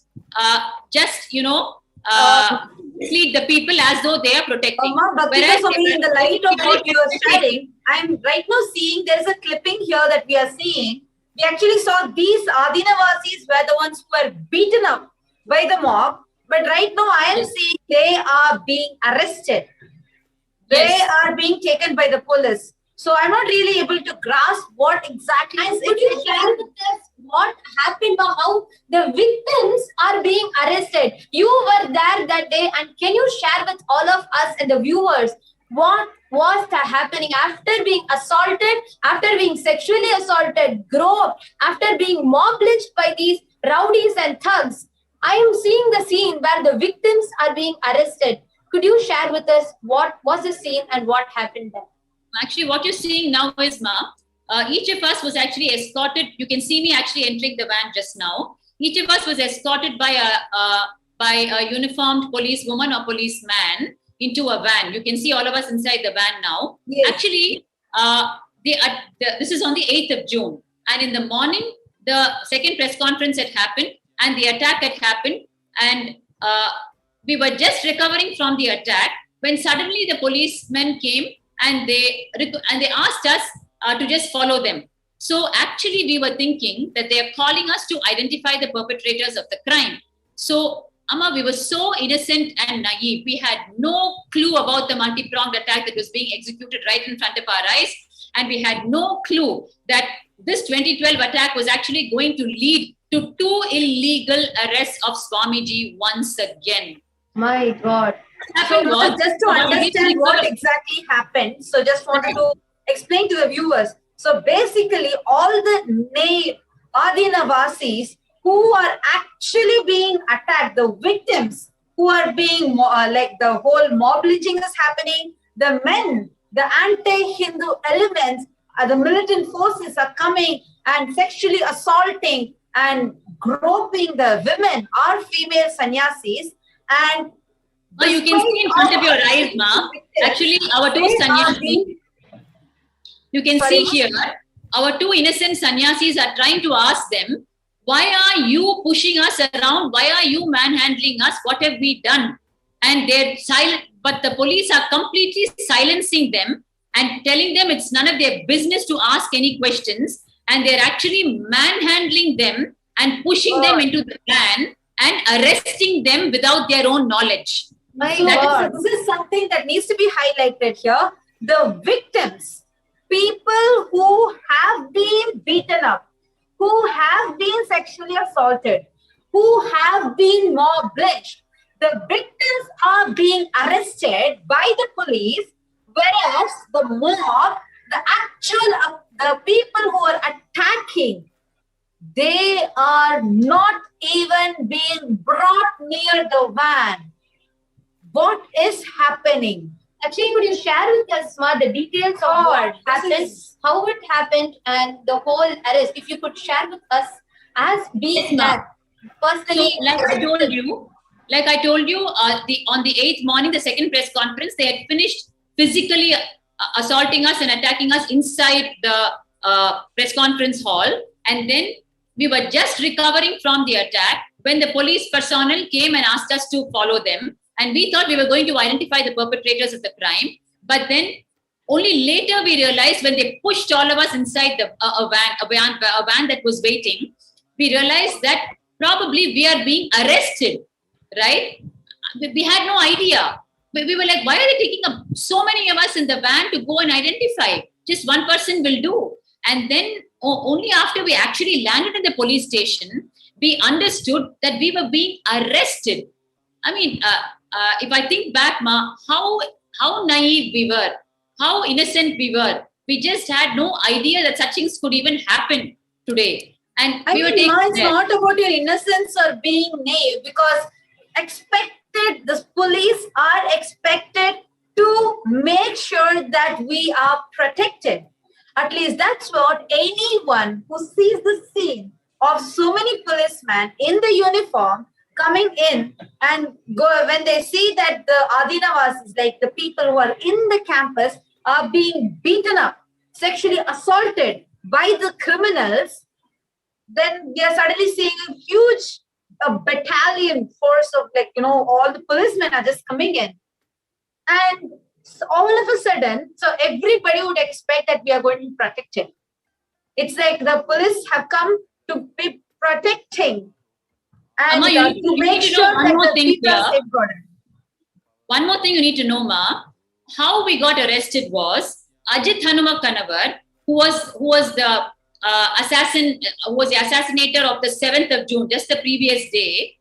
mislead the people as though they are protecting. Whereas in the light of what you are sharing, I'm right now seeing there's a clipping here that we are seeing. We actually saw these Adinavasis were the ones who were beaten up by the mob. But right now I am seeing they are being arrested. they are being taken by the police. So I'm not really able to grasp what exactly is. Could you share with us what happened or how the victims are being arrested? You were there that day, and can you share with all of us and the viewers what was happening after being assaulted, after being sexually assaulted, groped, after being mob lynched by these rowdies and thugs? I am seeing the scene where the victims are being arrested. Could you share with us what was the scene and what happened there? Actually, what you're seeing now is, each of us was actually escorted. You can see me actually entering the van just now. Each of us was escorted by a uniformed policewoman or policeman into a van. You can see all of us inside the van now. Yes. Actually, this is on the 8th of June. And in the morning, the second press conference had happened and the attack had happened. And we were just recovering from the attack when suddenly the policemen came and they asked us to just follow them. So actually we were thinking that they are calling us to identify the perpetrators of the crime. So Amma, we were so innocent and naive. We had no clue about the multi-pronged attack that was being executed right in front of our eyes. And we had no clue that this 2012 attack was actually going to lead to 2 illegal arrests of Swamiji once again. My God. So just to understand what exactly happened, so just wanted to explain to the viewers. So basically, all the Adinavasis who are actually being attacked, the victims who are being like the whole mob lynching is happening, the men, the anti-Hindu elements, the militant forces are coming and sexually assaulting and groping the women, are female sannyasis, and you can see in front of your eyes, Ma. Actually, our 2 sannyasis, you can see here, our 2 innocent sannyasis are trying to ask them, why are you pushing us around? Why are you manhandling us? What have we done? And they're silent, but the police are completely silencing them and telling them it's none of their business to ask any questions. And they're actually manhandling them and pushing them into the van and arresting them without their own knowledge. This is something that needs to be highlighted here. The victims, people who have been beaten up, who have been sexually assaulted, who have been mob lynched, the victims are being arrested by the police, whereas the mob, the people who are attacking, they are not even being brought near the van. What is happening? Actually, could you share with us, Ma, the details of what happened, how it happened, and the whole arrest? If you could share with us as being that personally. So, like I told you, on the 8th morning, the second press conference, they had finished physically assaulting us and attacking us inside the press conference hall. And then we were just recovering from the attack when the police personnel came and asked us to follow them. And we thought we were going to identify the perpetrators of the crime. But then only later we realized, when they pushed all of us inside a van that was waiting, we realized that probably we are being arrested, right? We had no idea. We were like, why are they taking up so many of us in the van to go and identify? Just one person will do. And then only after we actually landed in the police station, we understood that we were being arrested. I mean, if I think back, Ma, how naive we were, how innocent we were. We just had no idea that such things could even happen today. And I mean, Ma, it's not about your innocence or being naive, because the police are expected to make sure that we are protected. At least that's what anyone who sees the scene of so many policemen in the uniform coming in and go, when they see that the Adinavasis, like the people who are in the campus, are being beaten up, sexually assaulted by the criminals, then they are suddenly seeing a huge battalion force of, like, all the policemen are just coming in. And all of a sudden, so everybody would expect that we are going to be protected. It's like the police have come to be protecting and to make sure that the people are safeguarded. One more thing you need to know, Ma. how we got arrested was Ajit Hanuma Kanavar, who was the assassinator of the 7th of June, just the previous day.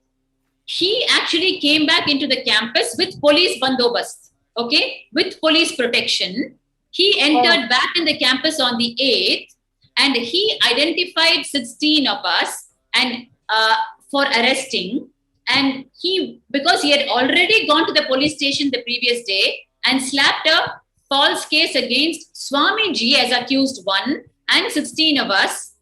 He actually came back into the campus with police bandobast, okay, with police protection. He entered back in the campus on the 8th, and he identified 16 of us and for arresting. And because he had already gone to the police station the previous day and slapped a false case against Swamiji as accused one and 16 of us,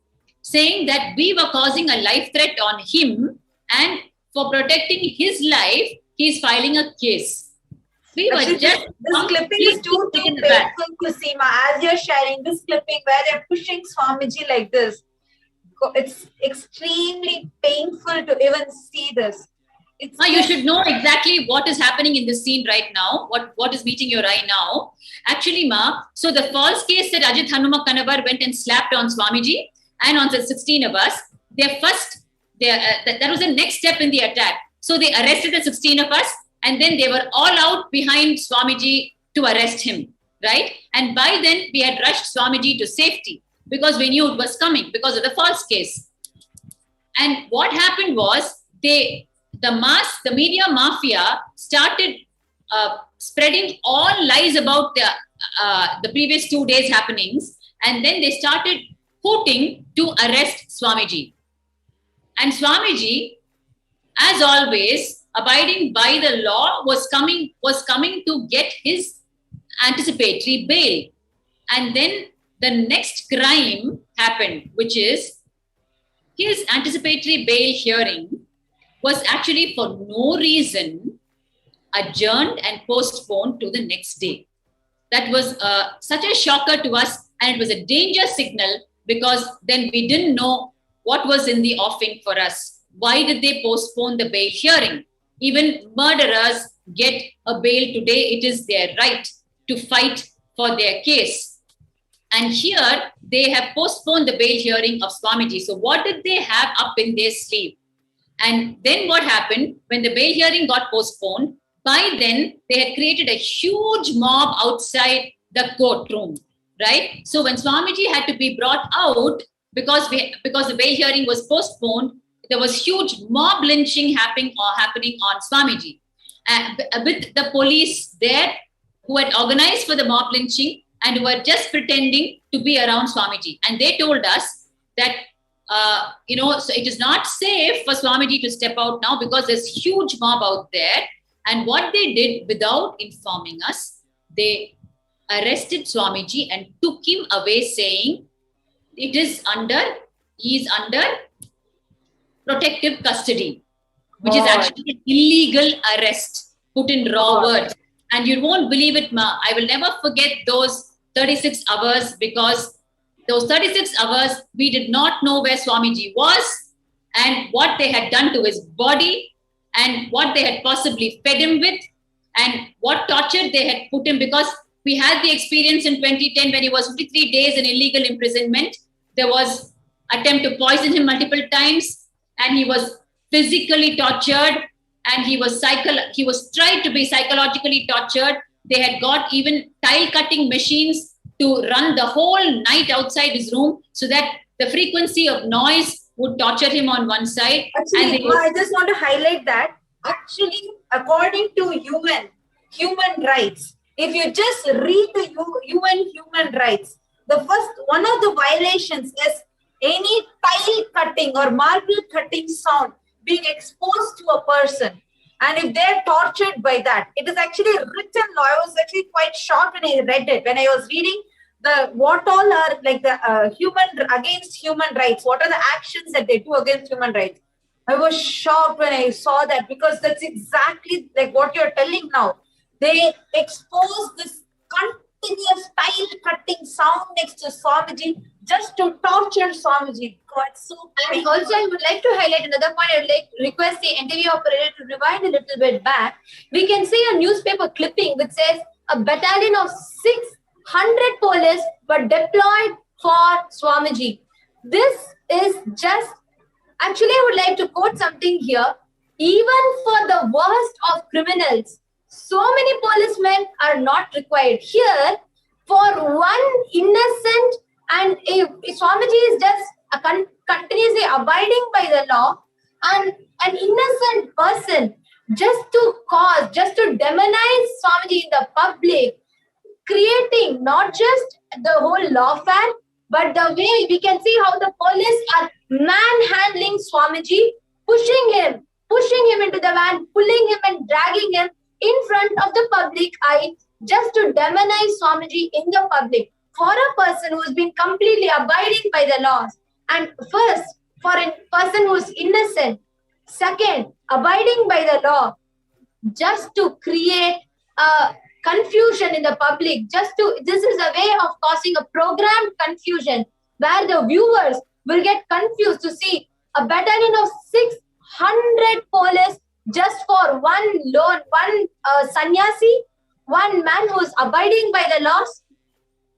saying that we were causing a life threat on him, and for protecting his life, he's filing a case. We were Actually, just this clipping is too painful to see, Ma. As you're sharing this clipping where they're pushing Swamiji like this, it's extremely painful to even see this. You should know exactly what is happening in this scene right now, what is meeting your eye now. Actually, Ma, so the false case that Ajit Hanuma Kanavar went and slapped on Swamiji and on the 16 of us, that was the next step in the attack. So they arrested the 16 of us, and then they were all out behind Swamiji to arrest him, right? And by then, we had rushed Swamiji to safety because we knew it was coming because of the false case. And what happened was, the media mafia started spreading all lies about the previous 2 days' happenings, and then they started hooting to arrest Swamiji. And Swamiji, as always, abiding by the law, was coming to get his anticipatory bail. And then the next crime happened, which is his anticipatory bail hearing was actually for no reason adjourned and postponed to the next day. That was such a shocker to us, and it was a danger signal because then we didn't know what was in the offing for us. Why did they postpone the bail hearing? Even murderers get a bail today. It is their right to fight for their case. And here they have postponed the bail hearing of Swamiji. So what did they have up in their sleeve? And then what happened when the bail hearing got postponed? By then, they had created a huge mob outside the courtroom, right? So when Swamiji had to be brought out, because the bail hearing was postponed, there was huge mob lynching happening on Swamiji. With the police there who had organized for the mob lynching and who were just pretending to be around Swamiji. And they told us that so it is not safe for Swamiji to step out now because there's huge mob out there. And what they did without informing us, they arrested Swamiji and took him away, saying he is under protective custody, which is actually an illegal arrest, put in raw words. And you won't believe it, Ma. I will never forget those 36 hours, because those 36 hours, we did not know where Swamiji was and what they had done to his body and what they had possibly fed him with and what torture they had put him, because we had the experience in 2010 when he was 53 days in illegal imprisonment. There was attempt to poison him multiple times, and he was physically tortured, and he was tried to be psychologically tortured. They had got even tile cutting machines to run the whole night outside his room so that the frequency of noise would torture him on one side. Actually, I just want to highlight that. Actually, according to human rights, if you just read the human rights, one of the violations is any tile cutting or marble cutting sound being exposed to a person. And if they're tortured by that, it is actually written law. I was actually quite shocked when I read it. When I was reading what all are like the against human rights, what are the actions that they do against human rights? I was shocked when I saw that, because that's exactly like what you're telling now. They expose this continuous tile cutting sound next to Swamiji just to torture Swamiji. God, so and also I would like to highlight another point. I would like to request the NTV operator to rewind a little bit back. We can see a newspaper clipping which says a battalion of 600 police were deployed for Swamiji. This is just, actually I would like to quote something here. Even for the worst of criminals, So many policemen are not required. Here, for one innocent, and if Swamiji is just continuously abiding by the law, and an innocent person just to demonize Swamiji in the public, creating not just the whole lawfare, but the way we can see how the police are manhandling Swamiji, pushing him into the van, pulling him and dragging him in front of the public eye, just to demonize Swamiji in the public. For a person who has been completely abiding by the laws, and first, for a person who is innocent, second, abiding by the law, just to create confusion in the public, this is a way of causing a programmed confusion where the viewers will get confused to see a battalion of 600 police just for one sannyasi, one man who is abiding by the laws.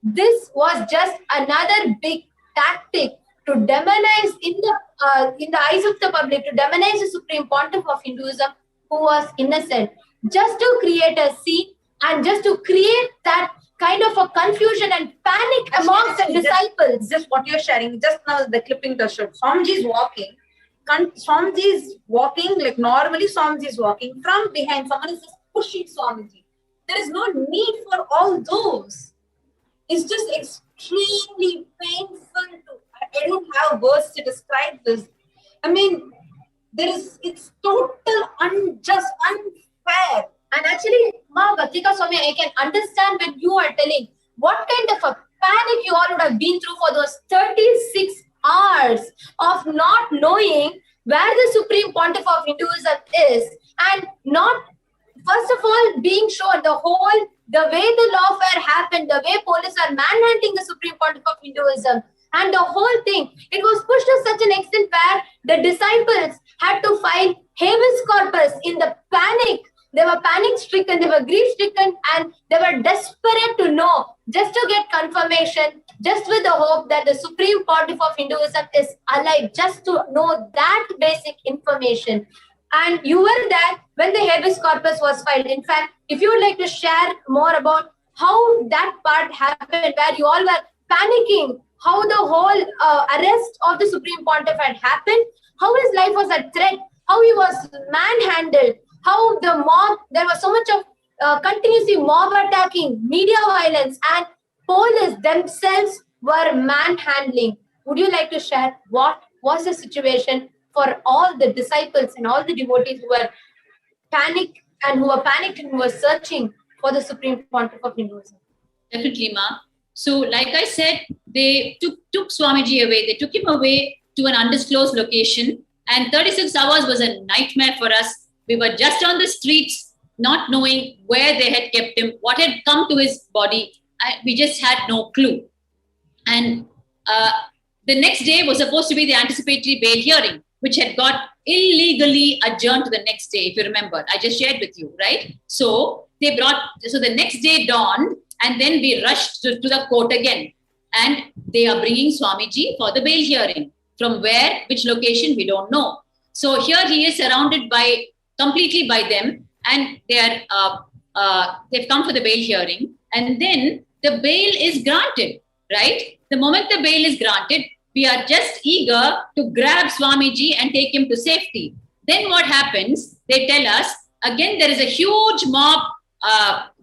This was just another big tactic to demonize in the eyes of the public, to demonize the Supreme Pontiff of Hinduism, who was innocent, just to create a scene and just to create that kind of a confusion and panic amongst the disciples. Just what you're sharing, just now the clipping to show. Swamiji is walking. Swamiji is walking like normally Swamiji is walking. From behind, someone is just pushing Swamiji. There is no need for all those. It's just extremely painful I don't have words to describe this. I mean, it's total unjust, unfair. And actually, Ma Bhattika Swami, I can understand when you are telling what kind of a panic you all would have been through for those 36 hours of not knowing where the Supreme Pontiff of Hinduism is, and not, first of all, being sure the way the lawfare happened, the way police are manhandling the Supreme Pontiff of Hinduism, and the whole thing, it was pushed to such an extent where the disciples had to file habeas corpus in the panic. They were panic-stricken, they were grief-stricken, and they were desperate to know, just to get confirmation, just with the hope that the Supreme Pontiff of Hinduism is alive, just to know that basic information. And you were there when the habeas corpus was filed. In fact, if you would like to share more about how that part happened, where you all were panicking, how the whole arrest of the Supreme Pontiff had happened, how his life was at threat, how he was manhandled, how the mob, there was so much of continuously mob attacking, media violence, and police themselves were manhandling. Would you like to share what was the situation for all the disciples and all the devotees who were panicked and who were searching for the Supreme Pontiff of Hinduism? Definitely, Ma. So, like I said, they took Swamiji away. They took him away to an undisclosed location, and 36 hours was a nightmare for us. We were just on the streets, not knowing where they had kept him, what had come to his body. We just had no clue. And the next day was supposed to be the anticipatory bail hearing, which had got illegally adjourned to the next day, if you remember. I just shared with you, right? So the next day dawned, and then we rushed to the court again. And they are bringing Swamiji for the bail hearing. From where, which location, we don't know. So here he is surrounded completely by them, and they've come for the bail hearing, and then the bail is granted, right? The moment the bail is granted, we are just eager to grab Swamiji and take him to safety. Then what happens? They tell us, again, there is a huge mob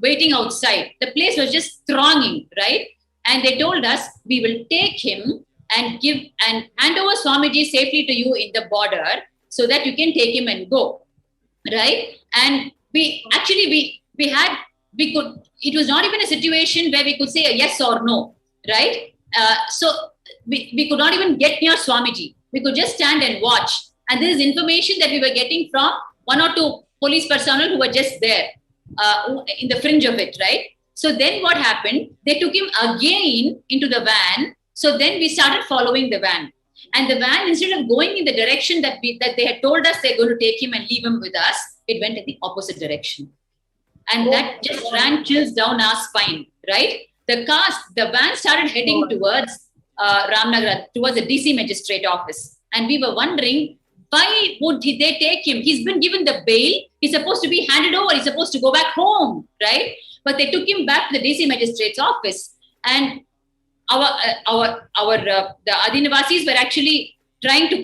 waiting outside. The place was just thronging, right? And they told us, we will take him and hand over Swamiji safely to you in the border so that you can take him and go. Right? And it was not even a situation where we could say a yes or no, right? So we could not even get near Swamiji. We could just stand and watch. And this is information that we were getting from one or two police personnel who were just there in the fringe of it, right? So then what happened? They took him again into the van. So then we started following the van. And the van, instead of going in the direction that they had told us they're going to take him and leave him with us, it went in the opposite direction. And that just ran chills down our spine, right? The van started heading towards Ramnagar, towards the DC magistrate office. And we were wondering, Why would they take him? He's been given the bail. He's supposed to be handed over. He's supposed to go back home, right? But they took him back to the DC magistrate's office, and the Adinavasis were actually trying to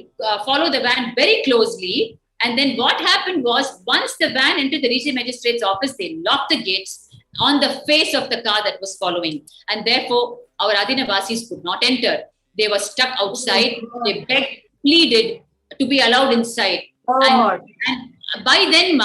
follow the van very closely. And then what happened was, once the van entered the DC magistrate's office, they locked the gates on the face of the car that was following, and therefore our Adinavasis could not enter. They were stuck outside. They begged, pleaded to be allowed inside. And by then,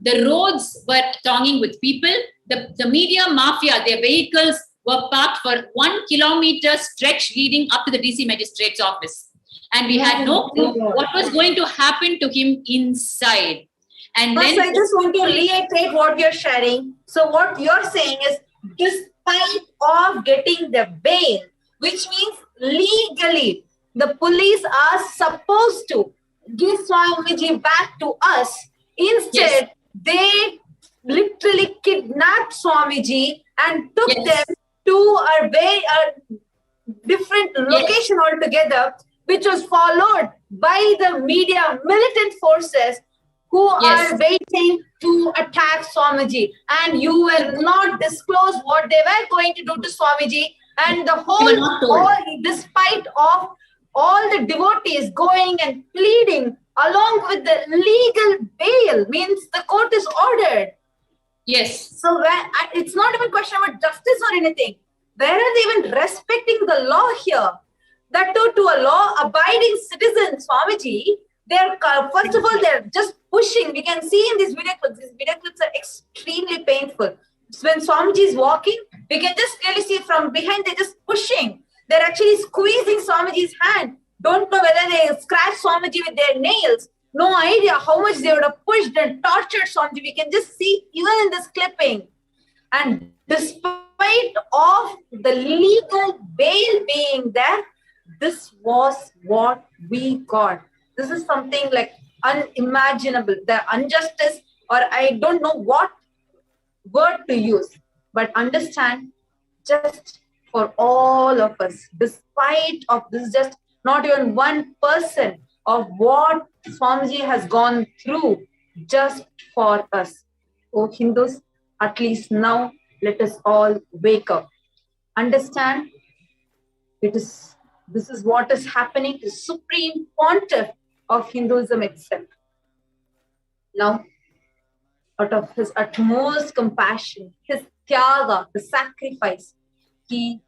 the roads were thronging with people. The media mafia, their vehicles were parked for 1 kilometer stretch leading up to the DC magistrate's office. And we had no clue what was going to happen to him inside. And First, then I just want to reiterate what you're sharing. So what you're saying is, despite of getting the bail, which means legally, the police are supposed to give Swamiji back to us. Instead, they literally kidnapped Swamiji and took them to a very different location altogether, which was followed by the media militant forces who are waiting to attack Swamiji. And you will not disclose what they were going to do to Swamiji. And the despite of all the devotees going and pleading along with the legal bail, means the court is ordered. Yes. So it's not even a question about justice or anything. Where are they even respecting the law here? That to a law-abiding citizen, Swamiji, they're first of all, they're just pushing. We can see in these video clips are extremely painful. So when Swamiji is walking, we can just clearly see from behind, they're just pushing. They're actually squeezing Swamiji's hand. Don't know whether they scratch Swamiji with their nails. No idea how much they would have pushed and tortured Swamiji. We can just see even in this clipping. And despite of the legal bail being there, this was what we got. This is something like unimaginable. The injustice, or I don't know what word to use, but understand, just for all of us, despite of this, just not even 1% of what Swamiji has gone through just for us. Oh Hindus, at least now let us all wake up. Understand, this is what is happening to the Supreme Pontiff of Hinduism itself. Now, out of his utmost compassion, his tyaga, the sacrifice, he,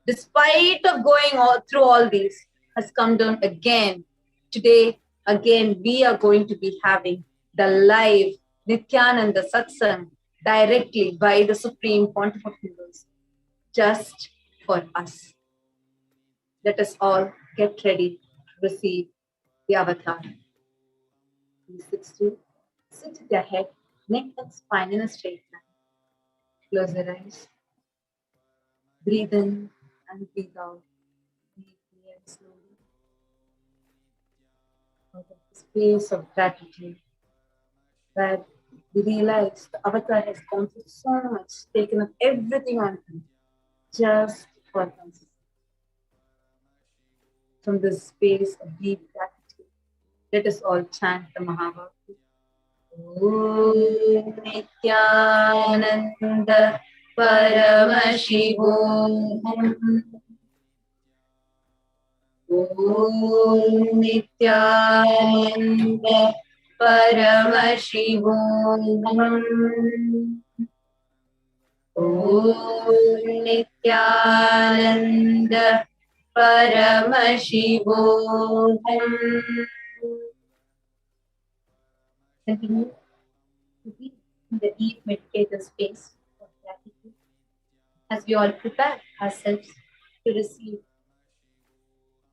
despite of going through all these, has come down again. Today, again, we are going to be having the live Nithyananda Satsang directly by the Supreme Pontiff of Hindus, just for us. Let us all get ready to receive the avatar. Sit with your head, neck and spine in a straight line. Close your eyes. Breathe in and breathe out. Deeply and slowly. Out of the space of gratitude, where we realize the avatar has gone through so much, taken up everything on him, just for us. From this space of deep gratitude, let us all chant the Mahavakya. Om Nithyananda Paramashivoham. Om Nithyananda Paramashivoham. Om Nithyananda Paramashivoham. Continue to be in the deep meditative space of gratitude as we all prepare ourselves to receive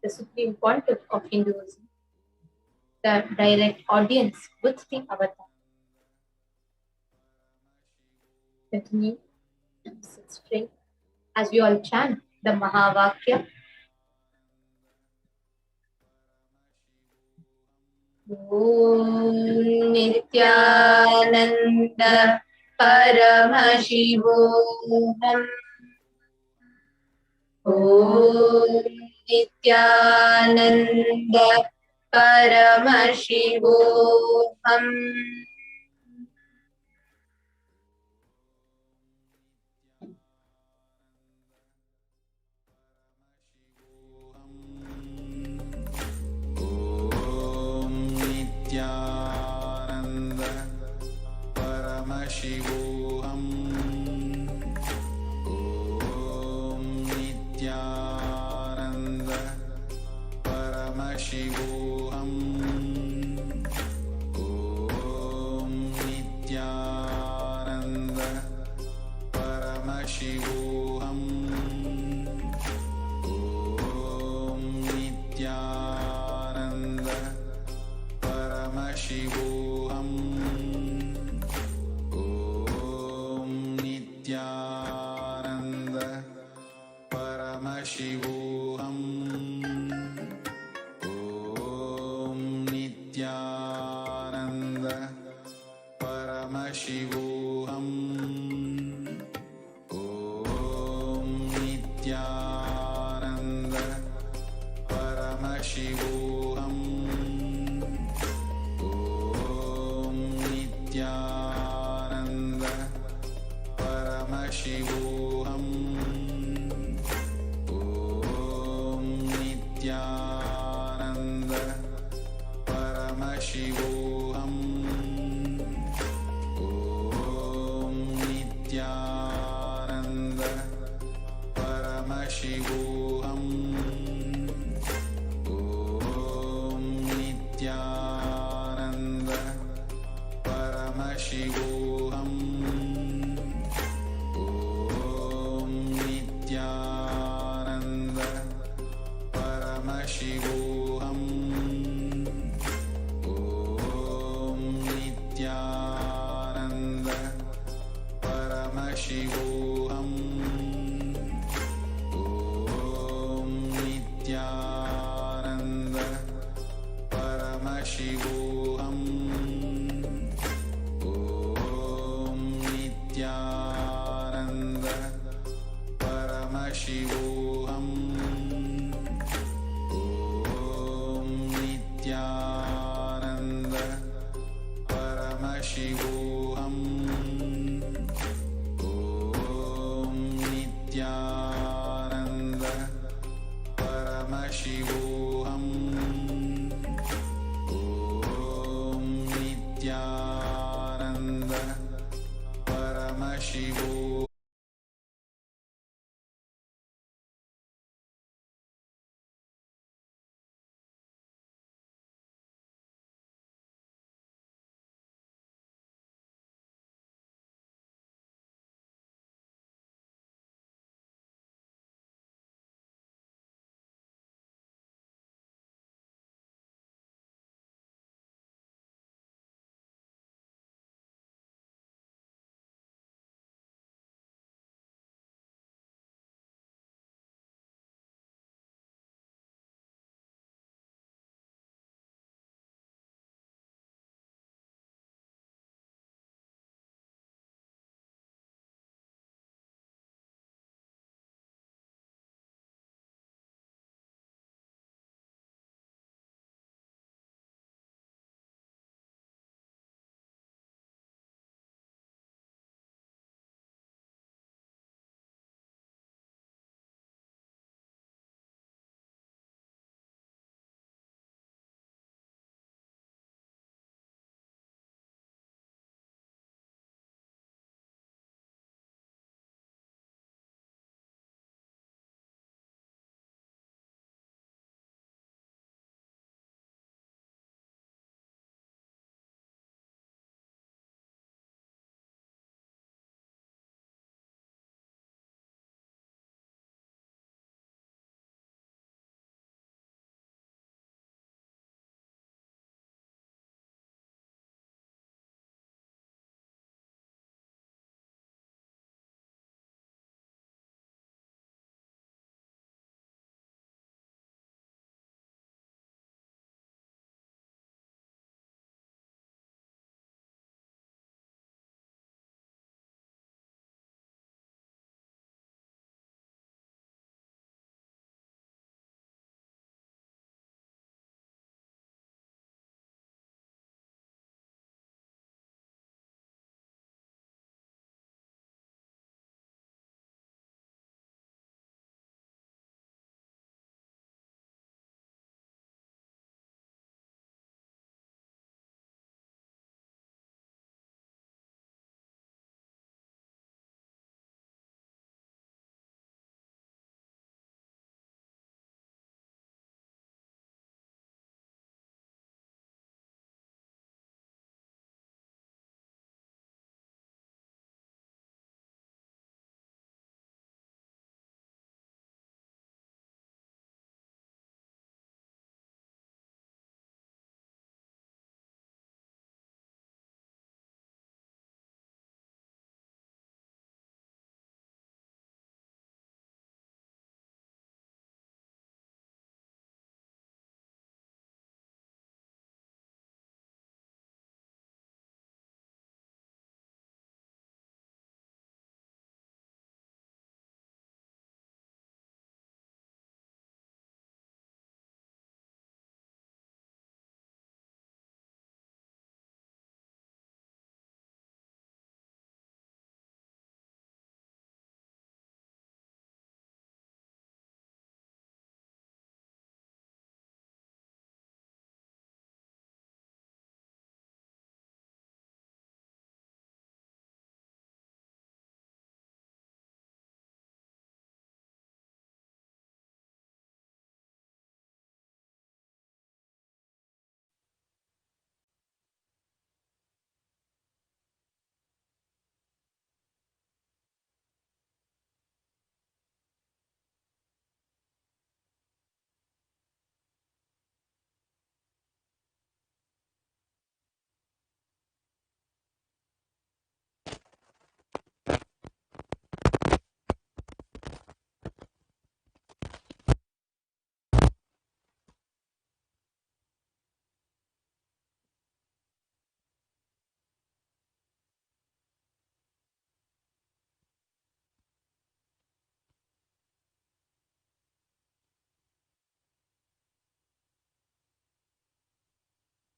the Supreme Pontiff of Hinduism, the direct audience with the avatar. Continue to sit straight as we all chant the Mahavakya. Om Nithyananda Paramashivoham. Om Nithyananda Paramashivoham. Nithyananda Paramashivoham. Om Nithyananda Paramashivoham. Om Nithyananda Paramashivoham. Om Nithyananda Paramashivoham. Om Nithyananda Paramashivoham. Om Nithyananda Paramashivoham. Om Nithyananda Paramashivoham. Om Nithyananda Paramashivoham. Om Nithyananda Paramashivoham. Om Nithyananda Paramashivoham. Om Nithyananda Paramashivoham. Om Nithyananda Paramashivoham. Om Nithyananda Paramashivoham. Om Nithyananda Paramashivoham. Om Nithyananda Paramashivoham. Om Nithyananda Paramashivoham. Om Nithyananda Paramashivoham. Om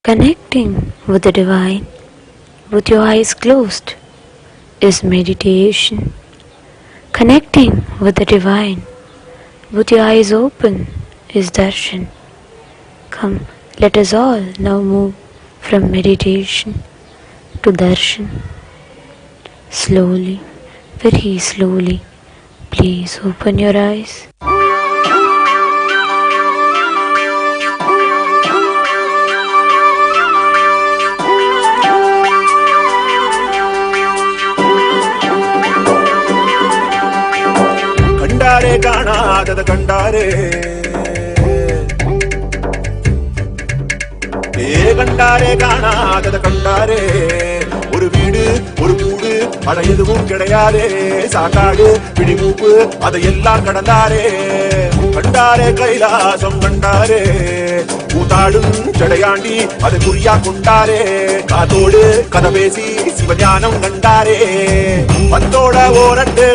Connecting with the divine with your eyes closed is meditation. Connecting with the divine with your eyes open is darshan. Come, let us all now move from meditation to darshan. Slowly, very slowly, please open your eyes. கண்டாரே காணாதத கண்டாரே கண்டாரே காணாதத கண்டாரே ஒரு வீடு ஒரு கூடு அட எதுவும் கிடையாதே சாக்காடு பிடிமூப்பு அதையெல்லாம் கடந்தாரே கண்டாரே கைலாசம் கண்டாரே கூத்தாடும் சடையாண்டி அதை குறியா கொண்டாரே காத்தோடு கதை பேசி சிவஞானம் கண்டாரே பத்தோட ஓரட்டு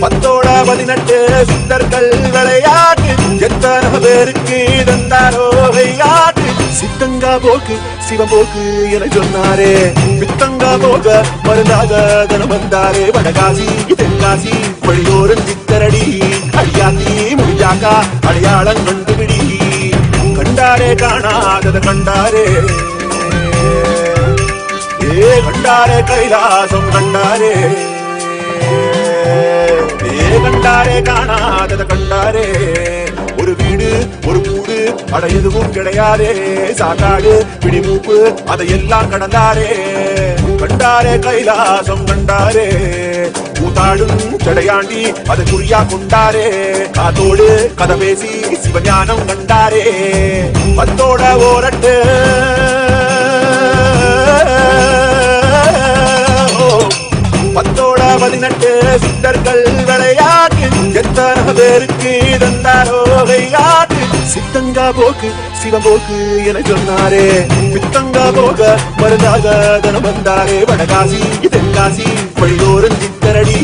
பத்தோட 18 சித்தர்கள் விளையாட்டு எத்தனை பேருக்கு தந்தாரோ விளையாட்டு சித்தங்கா போக்கு சிவபோக்கு என சொன்னாரே பித்தங்கா போக மருந்தாக தனம் வந்தாரே வடகாசி தென்காசி வழியோரும் சித்தரடி அடியாத்தி முடிஞ்சாக்கா அடையாளம் கண்டுபிடி கண்டாரே காணாதத கண்டாரே கண்டாரே கைலாசம் கண்டாரே கண்டாரே காணாதத கண்டாரே ஒரு வீடு ஒரு கூடு அட எதுவும் கிடையாதே சாக்காடு பிடிமூப்பு அதையெல்லாம் கடந்தாரே கண்டாரே கைலாசம் கண்டாரே கூத்தாடும் சடையாண்டி அதை குறியா கொண்டாரே காத்தோடு கதை பேசி சிவஞானம் கண்டாரே பத்தோட ஓரட்டு பத்தோட 18 சித்தர்கள் விளையாட்டு எத்தனை பேருக்கு தந்தாரோ விளையாட்டு சித்தங்கா போக்கு சிவபோக்கு என சொன்னாரே பித்தங்கா போக மருந்தாக தனம் வந்தாரே வடகாசி தென்காசி வழியோரும் சித்தரடி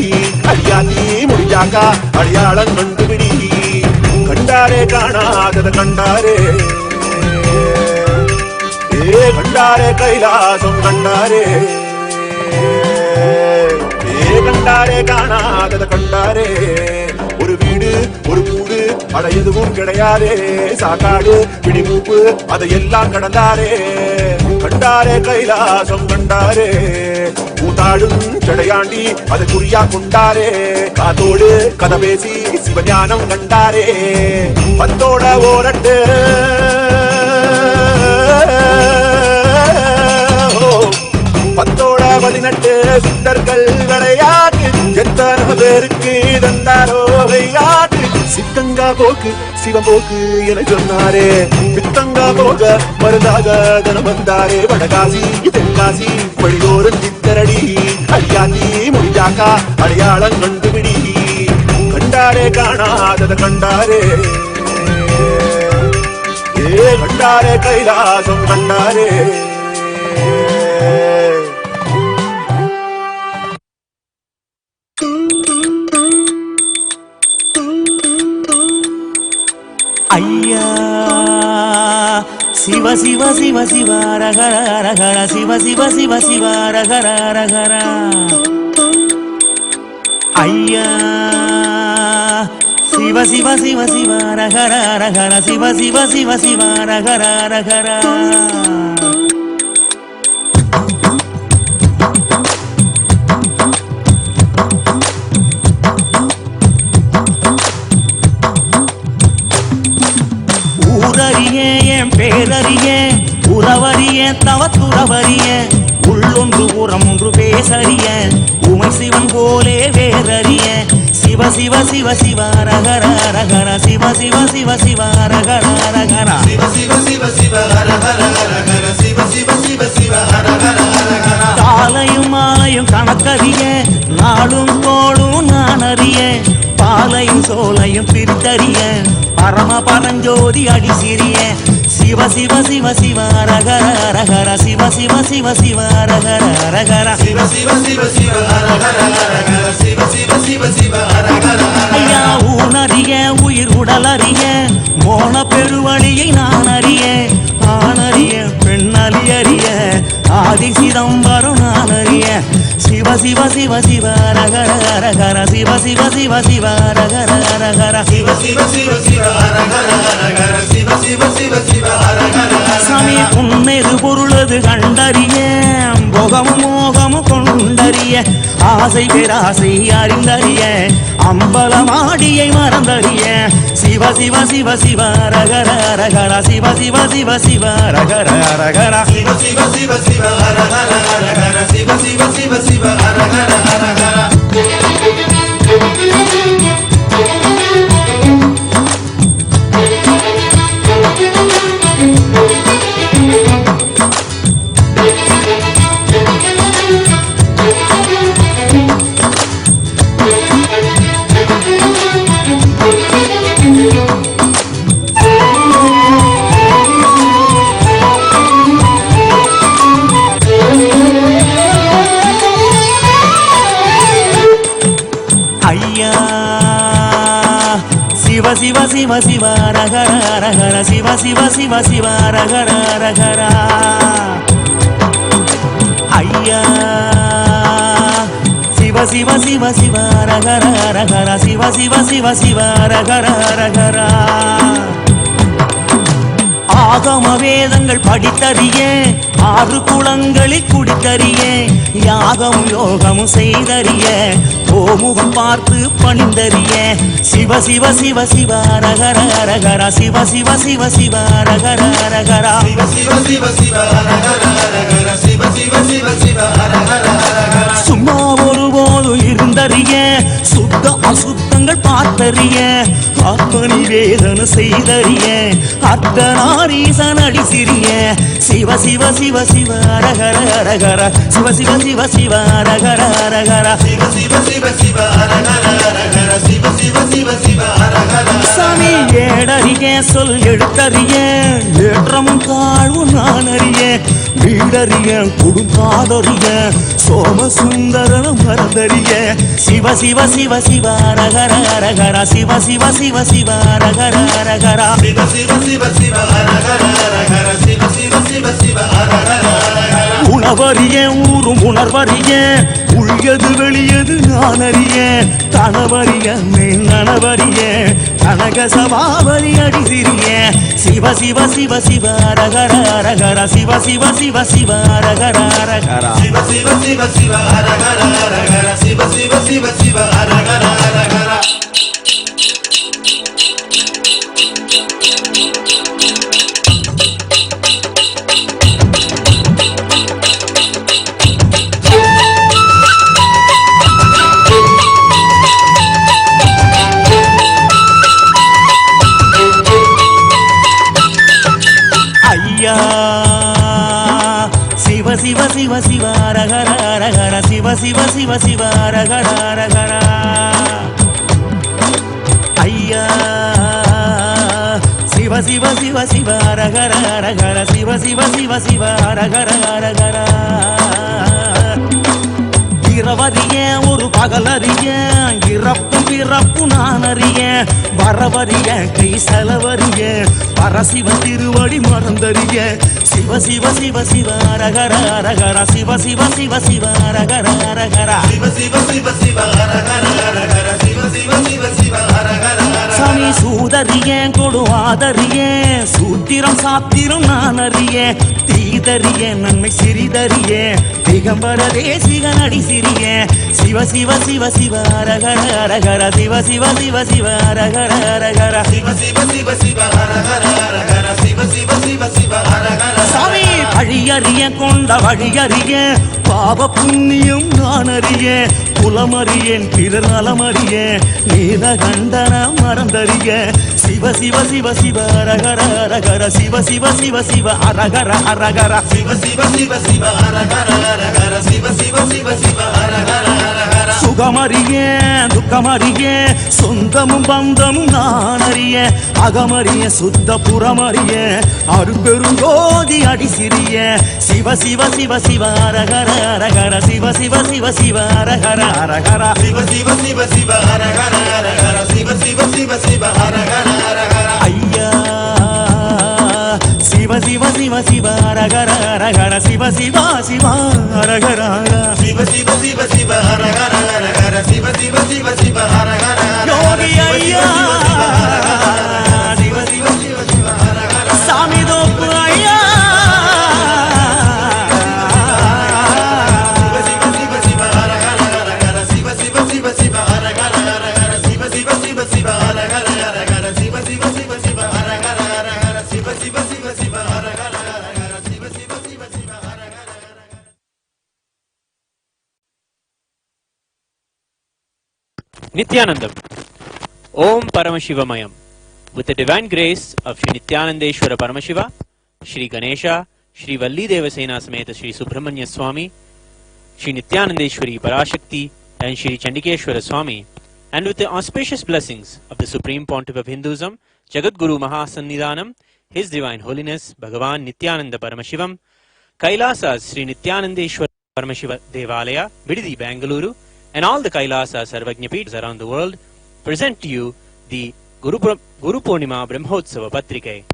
அடியாத்தி முடிஞ்சாக்கா அடையாளம் கண்டுபிடி கண்டாரே காணாதத கண்டாரே கண்டாரே கைலாசம் கண்டாரே கண்டாரே காணாதத கண்டாரே ஒரு வீடு ஒரு கூடு அட எதுவும் கிடையாதே சாக்காடு பிடிமூப்பு அதையெல்லாம் கடந்தாரே கண்டாரே கைலாசம் கண்டாரே கூத்தாடும் சடையாண்டி அதை குறியா கொண்டாரே காத்தோடு கதை பேசி சிவஞானம் கண்டாரே பத்தோட ஓரட்டு பத்தோட 18 சித்தர்கள் விளையாட்டு எத்தனை பேருக்கு தந்தாரோ விளையாட்டு சித்தங்கா போக்கு சிவபோக்கு என சொன்னாரே பித்தங்கா போக மருந்தாக தனம் வந்தாரே வடகாசி தென்காசி வழியோரும் சித்தரடி அடியாத்தி முடிஞ்சாக்கா அடையாளம் கண்டுபிடி கண்டாரே காணாதத கண்டாரே கண்டாரே கைலாசம் கண்டாரே ஐயா சிவ சிவ சிவ சிவ ரகர ரகர சிவ சிவ சிவ சிவ ரகர ரகர ஐயா சிவ சிவ சிவ சிவ ரகர ரகர சிவ சிவ சிவ சிவ ரகர ரகர பேரறிய உறவறிய தவத்துறவறிய உள்ளொன்று உரம் ஒன்று பேசறிய உமை சிவன் போலே வேறறிய சிவ சிவ சிவ சிவ ரகர ரகர சிவ சிவ சிவ சிவ ரகர ரகர சிவ சிவ சிவ சிவ ரகர ரகர சிவ சிவ சிவ சிவ ரகர ரகர காலையும் மாலையும் கணக்கறிய நாளும் கோளும் நான் அறிய பாலையும் சோலையும் பிரித்தறிய பரம பரஞ்சோதி அடி சிறிய சிவ சிவ சிவ சிவ அரகர அரகர சிவ சிவ சிவ சிவ அரகர அரகர சிவ சிவ சிவ சிவ அரகர அரகர சிவ சிவ சிவ சிவ அரகர ஐயா ஊனறிய உயிர் உடலறிய மோன பெருவழியை நான் அறிய ஆனறிய பெண்ணலி அறிய ஆதி சிதம்பரம் நான் அறிய சிவ சிவ சிவ சிவ அரகர அரகர சிவ சிவ சிவ சிவ அரகர அரகர சிவ சிவ சிவ சிவ அரகர அரகர சிவ சிவ சிவ சிவ அரகர சாமி உண்மைது பொருளது கண்டறிய போகமும் மோகமும் கொண்டறிய ஆசை பேராசை அறிந்தறிய அம்பலமாடியை மறந்தறிய சிவ சிவ சிவ சிவ அரகர அரகர சிவ சிவ சிவ சிவ அரகர அரகர சிவ சிவ சிவ சிவ அரகர அரகர சிவ சிவ சிவ சிவ அரகர அரகர சிவ சிவ சிவ அரகர அரகர சிவ சிவ சிவ சிவ அரகர அரகர ஐயா சிவ சிவ சிவ சிவ அரகர அரகர சிவ சிவ சிவ சிவ அரகர அரகர ஆகம வேதங்கள் படித்தறிய ஆறு குளங்களில் குடித்தறிய யாகமும் யோகமும் செய்தறிய ஓமுகம் பார்த்து பணிந்தறிய சிவ சிவ சிவ சிவ அரகர அரகர சிவ சிவ சிவ சிவ அரகர அரகர சிவ சிவ சிவ சிவ அரகர அரகர சிவ சிவ சிவ சிவ அரகர அரகர சும்மா ஒருபோது இருந்தறிய சுத்த அசுத்தங்கள் பார்த்தறிய ஆத்மனி வேதன செய்தறிய அர்த்தநாரீசன் அடி சிறிய சிவ சிவ சிவ சிவ அரகர அரகர சிவ சிவ சிவ சிவ அரகர அரகர சிவ சிவ சிவ சிவ அரகர அரகர சிவ சிவ சிவ சிவ அரகர சாமி ஏடறிய சொல் எழுத்தறிய ஏற்றமும் தாழ்வும் நான் அறிய வீடறிய குடும்பாடறிய சோமசுந்தரனும் மறந்தறிய சிவ சிவ சிவ சிவ அரகர அரகர சிவ சிவ சிவ சிவ அரகர அரகர சிவ சிவ சிவ சிவ அரகர அரகர சிவ சிவ சிவ சிவ அரகர அரகர உணவறிய ஊரும் உணர்வறிய உள்யது வெளியது நான் அறிய கணவறிய மேல் நனவறிய கனக சபாவரி அடி சிறிய சிவ சிவ சிவ சிவ அரகர அரகர சிவ சிவ சிவ சிவ அரகர அரகர சிவ சிவ சிவ சிவ அரகர அரகர சிவ சிவ சிவ சிவ அரகர அரகர சிவ சிவ சிவ சிவ அரகர அரகர சிவ சிவ சிவ சிவ அரகர அரகர ஐயா சிவ சிவ சிவ சிவ அரகர அரகர சிவ சிவ சிவ சிவ அரகர அரகர இரவறிய ஒரு பகலறிய இறப்பும் பிறப்பு நான் அறிய வரவறிய கை செலவறிய பரசிவ திருவடி மறந்தறிய சிவ சிவ சிவ சிவ அரகர அரகர சிவ சிவ சிவ சிவ அரகர அரகர சிவ சிவ சிவ சிவ அரகர அரகர சிவ சிவ சிவ சிவ அரகர சாமி சூதறிய கொடுவாதறிய சூத்திரம் சாத்திரம் நான் அறிய தீதறிய நன்மை சிறிதறிய திகம்பர தேசிகன் அடி சிறிய சிவ சிவ சிவ சிவ அரகர அரகர சிவ சிவ சிவ சிவ அரகர அரகர சிவ சிவ சிவ சிவ அரகர அரகர சிவ சிவ சிவ சிவ அரகர சாமி வழியறிய கொண்ட வழியறிய பாவ புண்ணியம் நான் அறிய குலமறியேன் பிறர் நலமறிய நீத கண்டன மறந்தறிய Siva Siva Siva Siva Aragara Aragara Siva Siva Siva Siva Aragara Aragara Siva Siva Siva Siva Aragara Aragara Siva Siva Siva Siva Aragara Aragara சுகமறிய துக்கமறிய சொந்தமும் பந்தமும் நானறிய அகமறிய சுத்த புறமறிய அரும்பெருங்கோதி அடிசிறிய சிவ சிவ சிவ சிவ அரகர அரகர சிவ சிவ சிவ சிவ அரகர அரகர சிவ சிவ சிவ சிவ அரகர அரகர சிவ சிவ சிவ சிவ அரகர அரகர ஐயா சிவ சிவ சிவ சிவ அரகர அரகர சிவ சிவ சிவ அரகர சிவ சிவ சிவ சிவ அரகர அரகர சிவ சிவ சிவ சிவ அரகர யோகி ஐயா சிவ சிவ சிவ சிவ அரகர சாமி தோப்பு ஐயா சிவ சிவ சிவ சிவ அரகர அரகர சிவ சிவ சிவ சிவ அரகர அரகர சிவ சிவ சிவ சிவ அரகர அரகர சிவ சிவ சிவ சிவ அரகர அரகர சிவ சிவ சிவ சிவ அரகர அரகர சிவ சிவ சிவ சிவ அரகர Nithyanandam. Om Paramashivoham. With the divine grace of Shri Nithyanandeshwara Paramashiva, Shri Ganesha, Shri Valli Devasena Sameta Shri Subramanya Swami, Shri Nithyanandeshwari Parashakti, and Shri Chandikeshwara Swami, and with the auspicious blessings of the Supreme Pontiff of Hinduism, Jagadguru Mahasannidhanam, His Divine Holiness Bhagavan Nithyananda Paramashivam, Kailasa's Shri Nithyanandeshwara Paramashiva Devalaya, Bididi, Bangalore, and all the Kailasa Sarvajnapeethas around the world present to you the Guru Purnima Brahmotsava Patrike.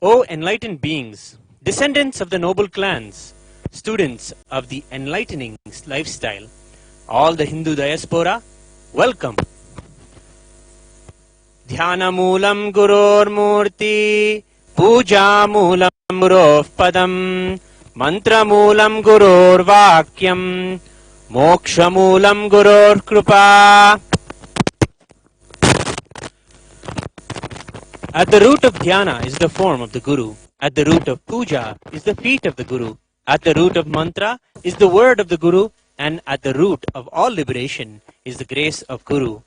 O enlightened beings, descendants of the noble clans, students of the enlightening lifestyle, all the Hindu diaspora, welcome. Dhyana Moolam Guror Murti, Puja Moolam Gurov Padam, Mantra Moolam Guror Vakyam, Moksha Moolam Guror Krupa. At the root of dhyana is the form of the Guru. At the root of puja is the feet of the Guru. At the root of mantra is the word of the Guru. And at the root of all liberation is the grace of Guru.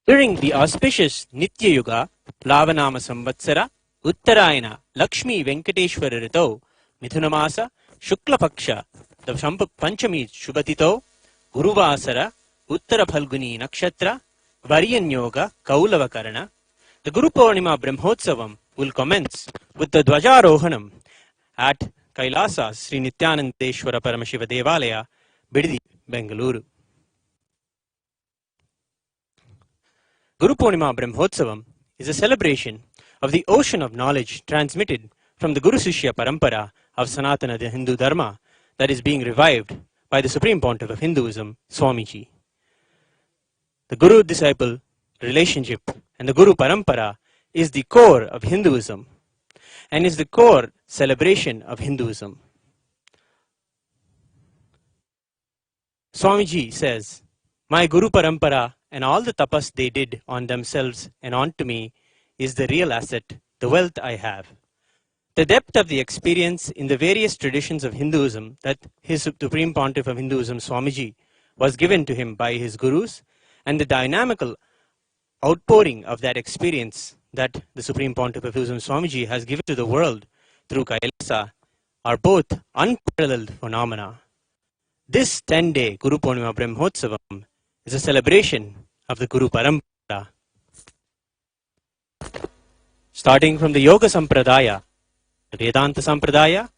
During the auspicious Nitya Yuga, Lavanama Samvatsara, Uttarayana, Lakshmi Venkateshwara Rito, Mithunamasa, Shukla Paksha, the Panchami Shubhatito, Guruvasara, Uttara Phalguni Nakshatra, Variyan Yoga, Kaulavakarana. The Guru Purnima Brahmotsavam will commence with the Dwajarohanam at Kailasa Sri Nithyanandeshwara Paramashiva Devalaya, Bididi, Bengaluru. Guru Purnima Brahmotsavam is a celebration of the ocean of knowledge transmitted from the Guru Sishya Parampara of Sanatana the Hindu Dharma that is being revived by the Supreme Pontiff of Hinduism, Swamiji. The Guru-disciple relationship and the Guru Parampara is the core of Hinduism and is the core celebration of Hinduism. Swamiji says, "My Guru Parampara and all the tapas they did on themselves and onto me is the real asset, the wealth I have. The depth of the experience in the various traditions of Hinduism that His Supreme Pontiff of Hinduism, Swamiji, was given to him by his gurus, and the dynamical outpouring of that experience that the Supreme Pontiff of Hinduism, Swamiji, has given to the world through Kailasa are both unparalleled phenomena. This 10-day Guru Purnima Brahmotsavam is a celebration of the Guru Parampara. Starting from the Yoga Sampradaya, the Vedanta Sampradaya,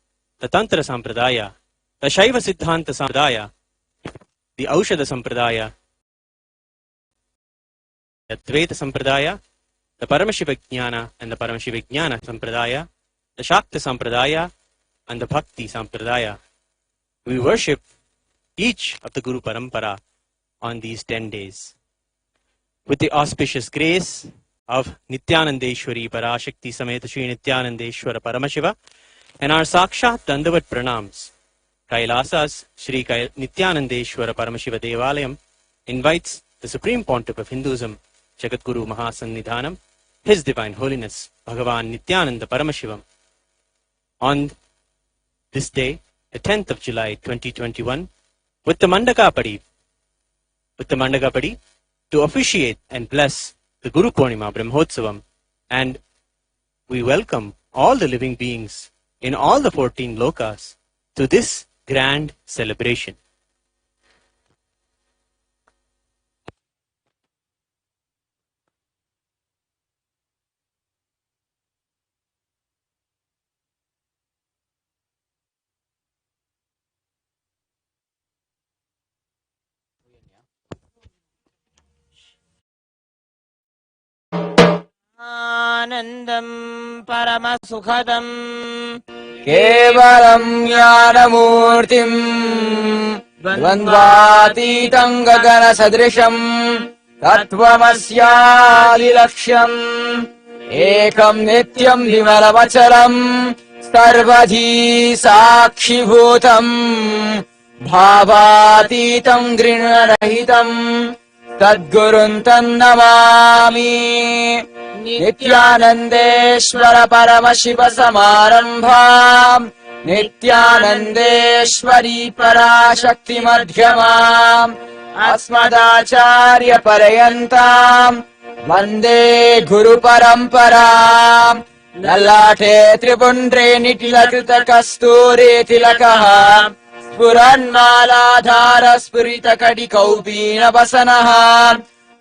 the Tantra Sampradaya, the Shaiva Siddhanta Sampradaya, the Aushadha Sampradaya, the Dvaita Sampradaya, the Paramashiva and the Paramashiva Sampradaya, the Shakta Sampradaya, and the Bhakti Sampradaya. We worship each of the Guru Parampara on these 10 days. With the auspicious grace of Nithyanandeshwari Parashakti Sameta Shri Nithyanandeshwara Paramashiva and our Sakshat Dandavat Pranams, Kailasa's Shri Nithyanandeshwara Paramashiva Devalayam invites the Supreme Pontiff of Hinduism, Jagadguru Mahasannidhanam, His Divine Holiness Bhagavan Nithyananda Paramashivam. On this day, the 10th of July 2021, with the Mandakapadi, to officiate and bless the Guru Purnima Brahmotsavam, and we welcome all the living beings in all the 14 lokas to this grand celebration. आनन्दं परमसुखदं केवलं ज्ञानमूर्तिं द्वन्द्वातीतं गगनसदृशं तत्त्वमस्यादिलक्ष्यम् एकं नित्यं विमलमचलं सर्वधी साक्षिभूतं भावातीतं गृह्णरहितं तद्गुरुं तन्नमामि। नित्यानन्देश्वर परमशिव समारम्भाम् नित्यानन्देश्वरी पराशक्ति मध्यमाम् अस्मदाचार्य पर्यन्ताम् वन्दे गुरु परम्पराम्। ललाटे त्रिपुण्ड्रे निटिलकृत कस्तूरी तिलकः स्फुरन्मालाधार स्फुरित कटिकौपीनवसनः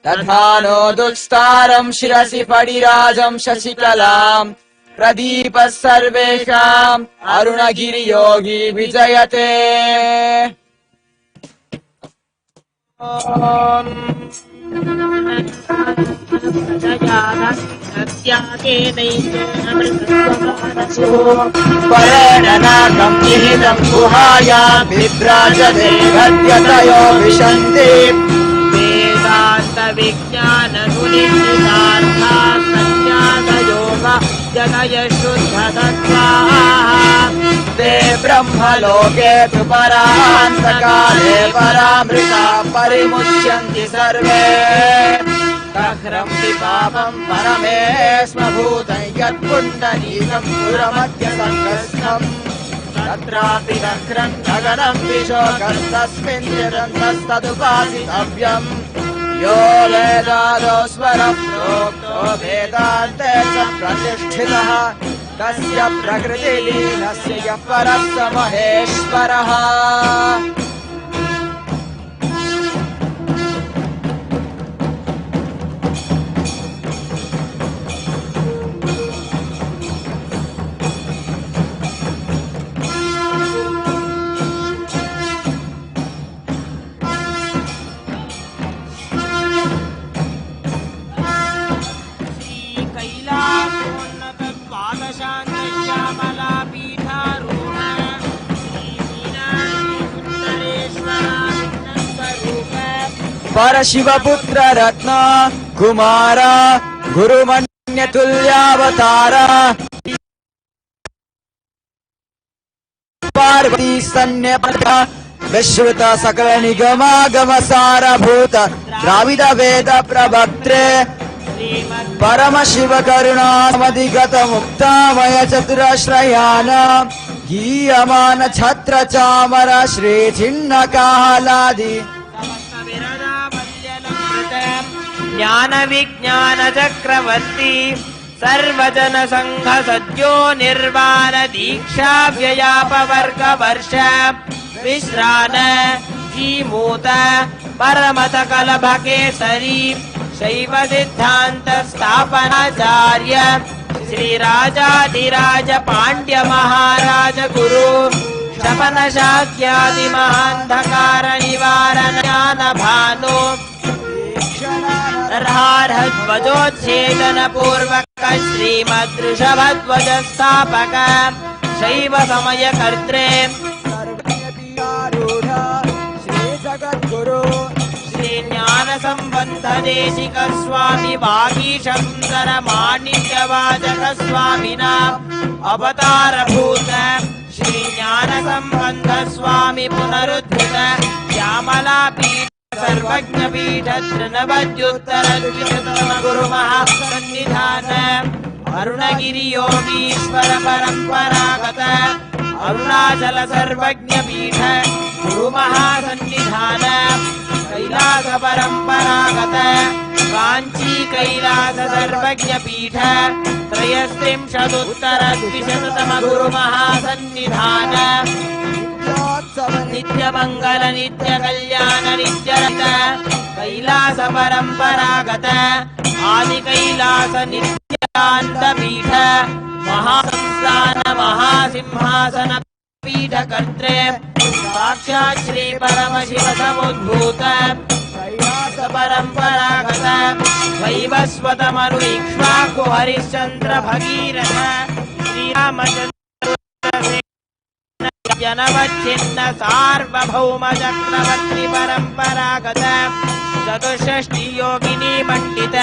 दधानो दुस्तारं शिरसि फणिराजं शशिकलाम् प्रदीपः सर्वेषाम् अरुणगिरियोगी विजयते। परेणनाकं निहितं गुहायां विभ्राजते गद्यतयो विशन्ति वेदान्तविज्ञानगुणितार्था संज्ञानयोग जगय शुद्धतत्त्वाः ते ब्रह्मलोके तु परान्तकाले परामृता परिमुच्यन्ति सर्वे तक्रंसि पापं परमेश्वभूतं यत्पुण्डरीकं पुरमध्यसङ्गस्थम् तत्रापि तक्रं गगनं विशोकस्तस्मिन् निरन्तस्तदुपासितव्यम्। यो वेदादो स्वरः प्रोक्तो वेदान्ते च प्रतिष्ठितः तस्य प्रकृतिलीनस्य यः परः स महेश्वरः। परशिवपुत्र रत्न कुमार गुरुमन्यतुल्यावतार पार्वती सन्न्यपद विश्रुत सकल निगमागम सारभूत द्राविड वेद प्रवक्त्रे परमशिव करुणामधिगत मुक्तामय चतुरश्रयान गीयमान छत्र चामर श्री छिन्न कालादि ज्ञान विज्ञान चक्रवर्ती सर्वजन संघ सद्यो निर्वाण दीक्षा व्ययापवर्ग वर्ष विश्रान जीमूत परमत कलभ केसरी शैव सिद्धांत स्थापनाचार्य श्री राजाधिराज पांड्य महाराज गुरु शपन शाक्यादि महांधकार निवारण ज्ञान भानु ध्वजोच्छेदन पूर्वक श्रीमद्वृषभध्वज स्थापक शैव समय कर्त्रे श्री जगद्गुरु श्री ज्ञान संबंध देशिक स्वामी वागीशंकर माणिक्य वाचक स्वामिना अवतार भूत श्री ज्ञान संबंध स्वामी पुनरुद्धृत श्यामला पीठ सर्वज्ञपीठ तृणवद्युत्तरद्विशततम गुरुमहासन्निधान अरुणगिरियोगीश्वर परम्परागत अरुणाचल सर्वज्ञपीठ गुरुमहासन्निधान कैलास परम्परागत काञ्ची कैलास सर्वज्ञपीठ त्रयस्त्रिंशदुत्तरद्विशततम गुरुमहासन्निधान नित्यमङ्गल नित्यकल्याण नित्यरत कैलास परम्परागत आदिकैलास नित्यान्तपीठ महासंस्थान महासिंहासन पीठकर्त्रे साक्षात् श्री परमशिव समुद्भूत कैलास परम्परागत वैवस्वत मनु इक्ष्वाकु हरिश्चन्द्र भगीरथ श्रीरामचन्द्र जनवच्छिन्न सार्वभौम चक्रवर्ति परम्परागत चतुष्षष्टि योगिनी मंडित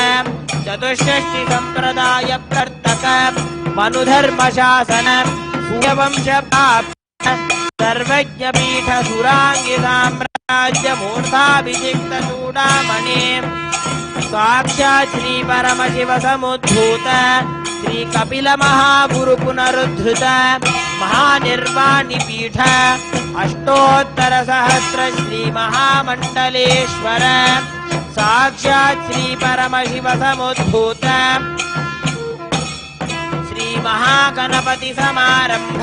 चतुष्षष्टि संप्रदाय प्रवर्तक मनुधर्म शासन सूर्यवंश सर्वज्ञ पीठ सुरांगी साम्राज्य मूर्धाभिषिक्त चूडामणि साक्षात् श्री परमशिव समुद्भूत श्री कपिल महागुरु पुनरुद्धृत महानिर्वाणि पीठ अष्टोत्तर सहस्र श्री महामंडलेश्वर साक्षात् श्री परमशिव समुद्भूत श्री महागणपति समारंभ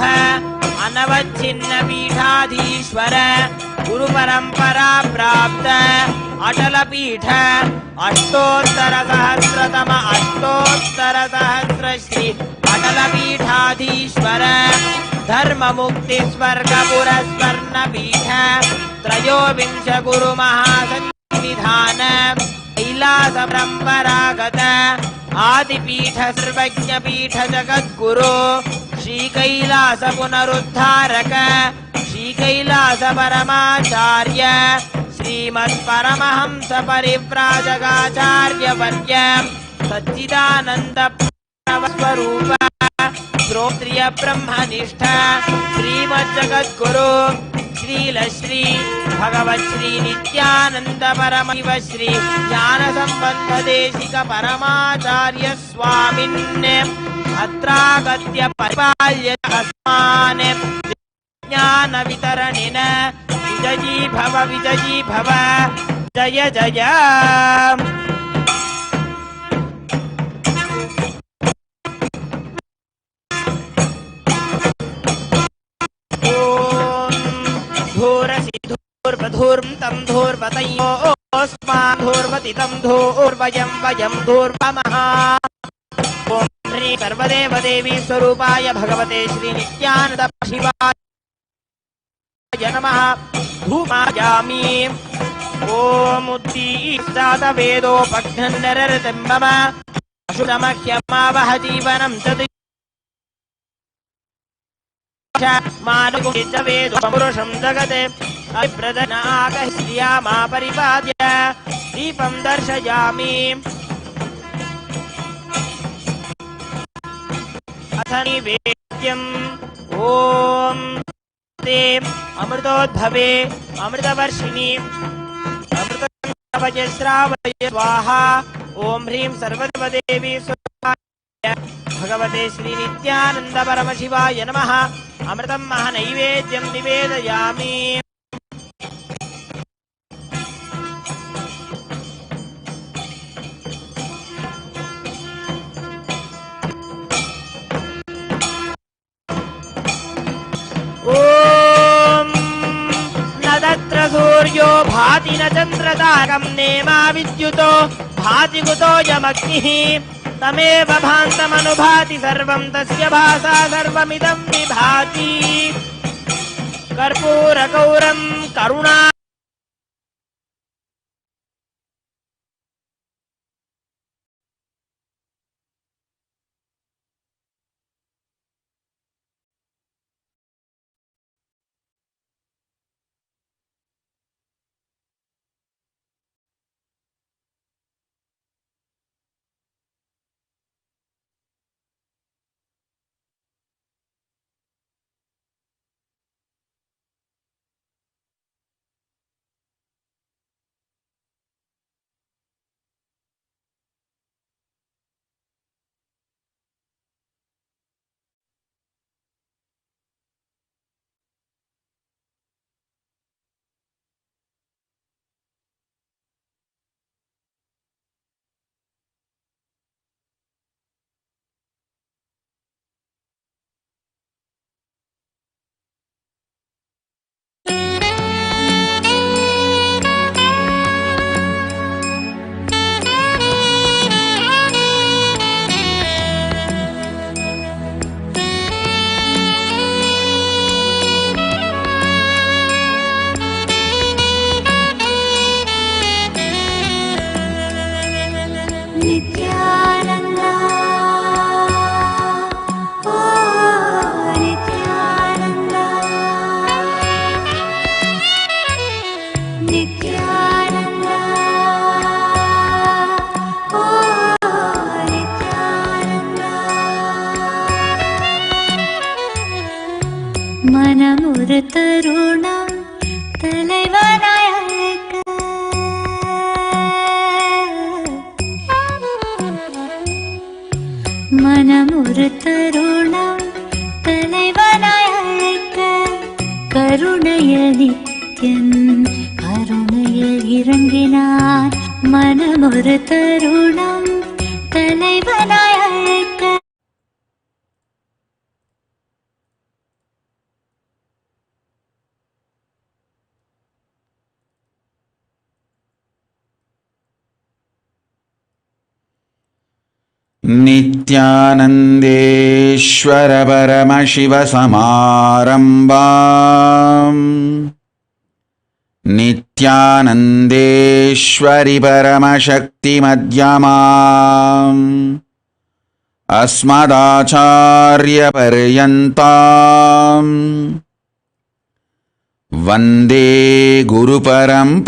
अनवच्छिन्न पीठाधीश्वर गुरु परंपरा प्राप्त अटल पीठ अष्टोत्तर सहस्र श्री अटल पीठाधीश्वर धर्म मुक्ति स्वर्ग पुरस्वर्ण पीठ त्रयोविंश गुरु महासन्निधान कैलास परम्परागत आदिपीठ सर्वज्ञ पीठ जगद्गुरु श्री कैलास पुनरुद्धारक श्री कैलास परमाचार्य श्रीमत् परमहंस परिव्राजकाचार्य वर्य सच्चिदानंद स्वरूप श्रोत्रिय ब्रह्मनिष्ठ श्रीमत् जगद्गुरु श्रीलश्री भगवत् श्री नित्यानंद परमशिव श्री ज्ञान संबंध देशिक परमाचार्य स्वामिन् अत्रागत्य परिपाल्य अस्मान् ज्ञान वितरणेन विजयी भव जय जय धूर्वधूर्म तं धूर्वतयोस्मान् धूर्वति तं धूर्वयं वयं धूर्वमः ॐ श्री सर्वदेव देवी स्वरूपाय भगवते श्री नित्यानंद शिवाय नमः धूमायामि ॐ उद्दीष्टात वेदोपघ्नन्नररतं मम अशुतमह्यमावह जीवनं च मानुषिच वेदोपुरुषं जगते अप्रदनागह्रिया मा परिपाद्य दीपं दर्शयामि अथ निवेद्यम् ॐ ते अमृतोद्भवे अमृतवर्षिणि अमृतवज्रावय स्वाहा ॐ ह्रीं सर्वदेवी स्वाहाय भगवते श्री नित्यानंद परमशिवाय नमः अमृतं महानैवेद्यं निवेदयामि न तत्र सूर्यो भाति न चन्द्रतारकं नेमा विद्युतो भाति कुतो यमग्निः तमेव भान्तमनुभाति सर्वं तस्य भासा सर्वमिदं विभाति कर्पूरगौरं करुणा மனமுறு தருணம் தலைவனாய் அழைக்க மனமுறு தருணம் தலைவனாய் அழைக்க கருணையில் நித்யன் கருணையில் இறங்கினார் மனமுறு தருணம் தலைவனாய் அழைக்க. नित्यानन्देश्वर परमशिव समारम्भाम् नित्यानन्देश्वरि परमशक्तिमध्यमाम् अस्मदाचार्यपर्यन्ताम् वन्दे गुरुपरम्पराम्.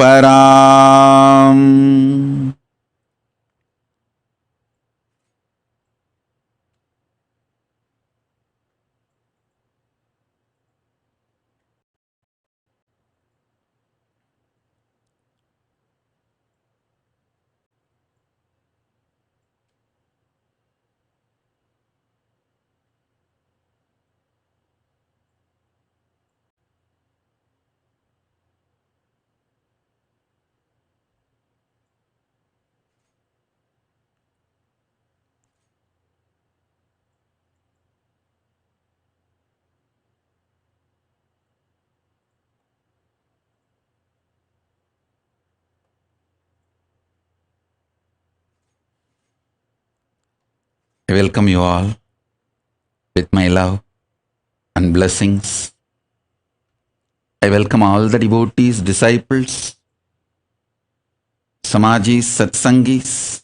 I welcome you all with my love and blessings. I welcome all the devotees, disciples, Samajis, Satsangis,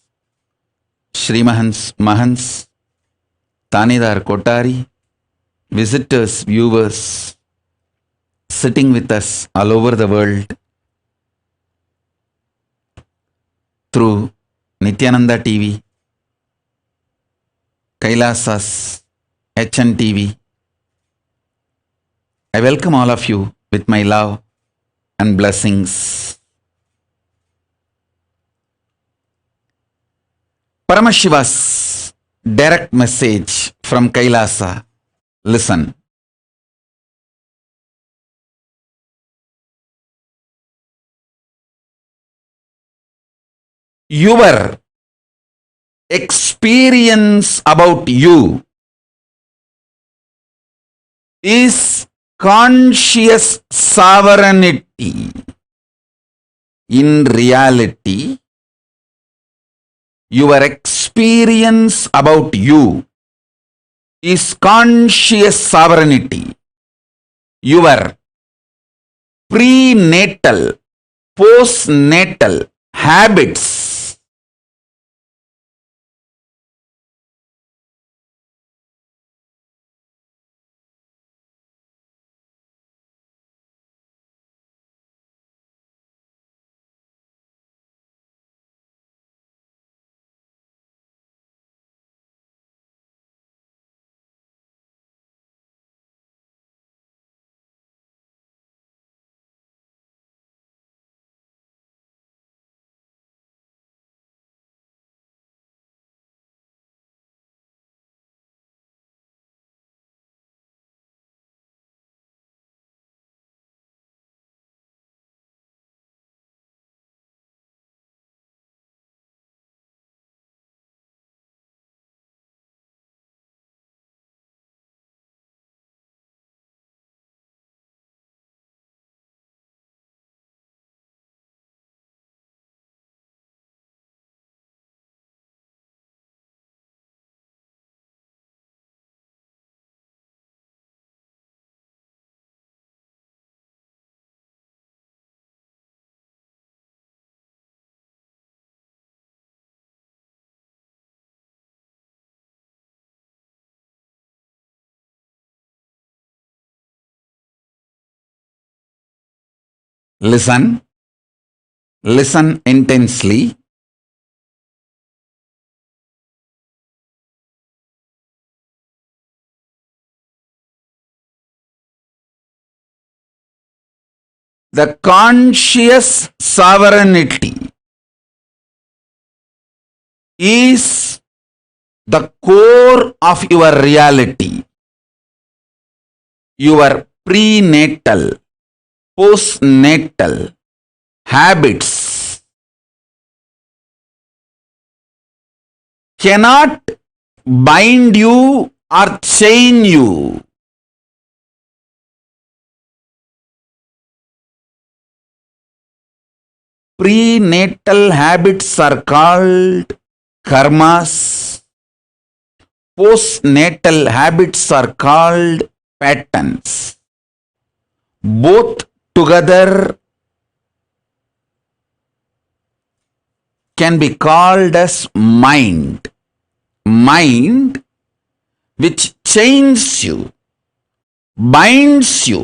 Srimahans, Mahans, Tanidar Kotari, visitors, viewers, sitting with us all over the world through Nithyananda TV, Kailasa's HNTV. I welcome all of you with my love and blessings. Paramashiva's direct message from Kailasa. Listen. Your experience about you is conscious sovereignty. In reality, your experience about you is conscious sovereignty. Your prenatal, postnatal habits listen, listen intensely. The conscious sovereignty is the core of your reality. Your prenatal, postnatal habits cannot bind you or chain you. Prenatal habits are called karmas. Postnatal habits are called patterns. Both together can be called as mind. Mind which chains you, binds you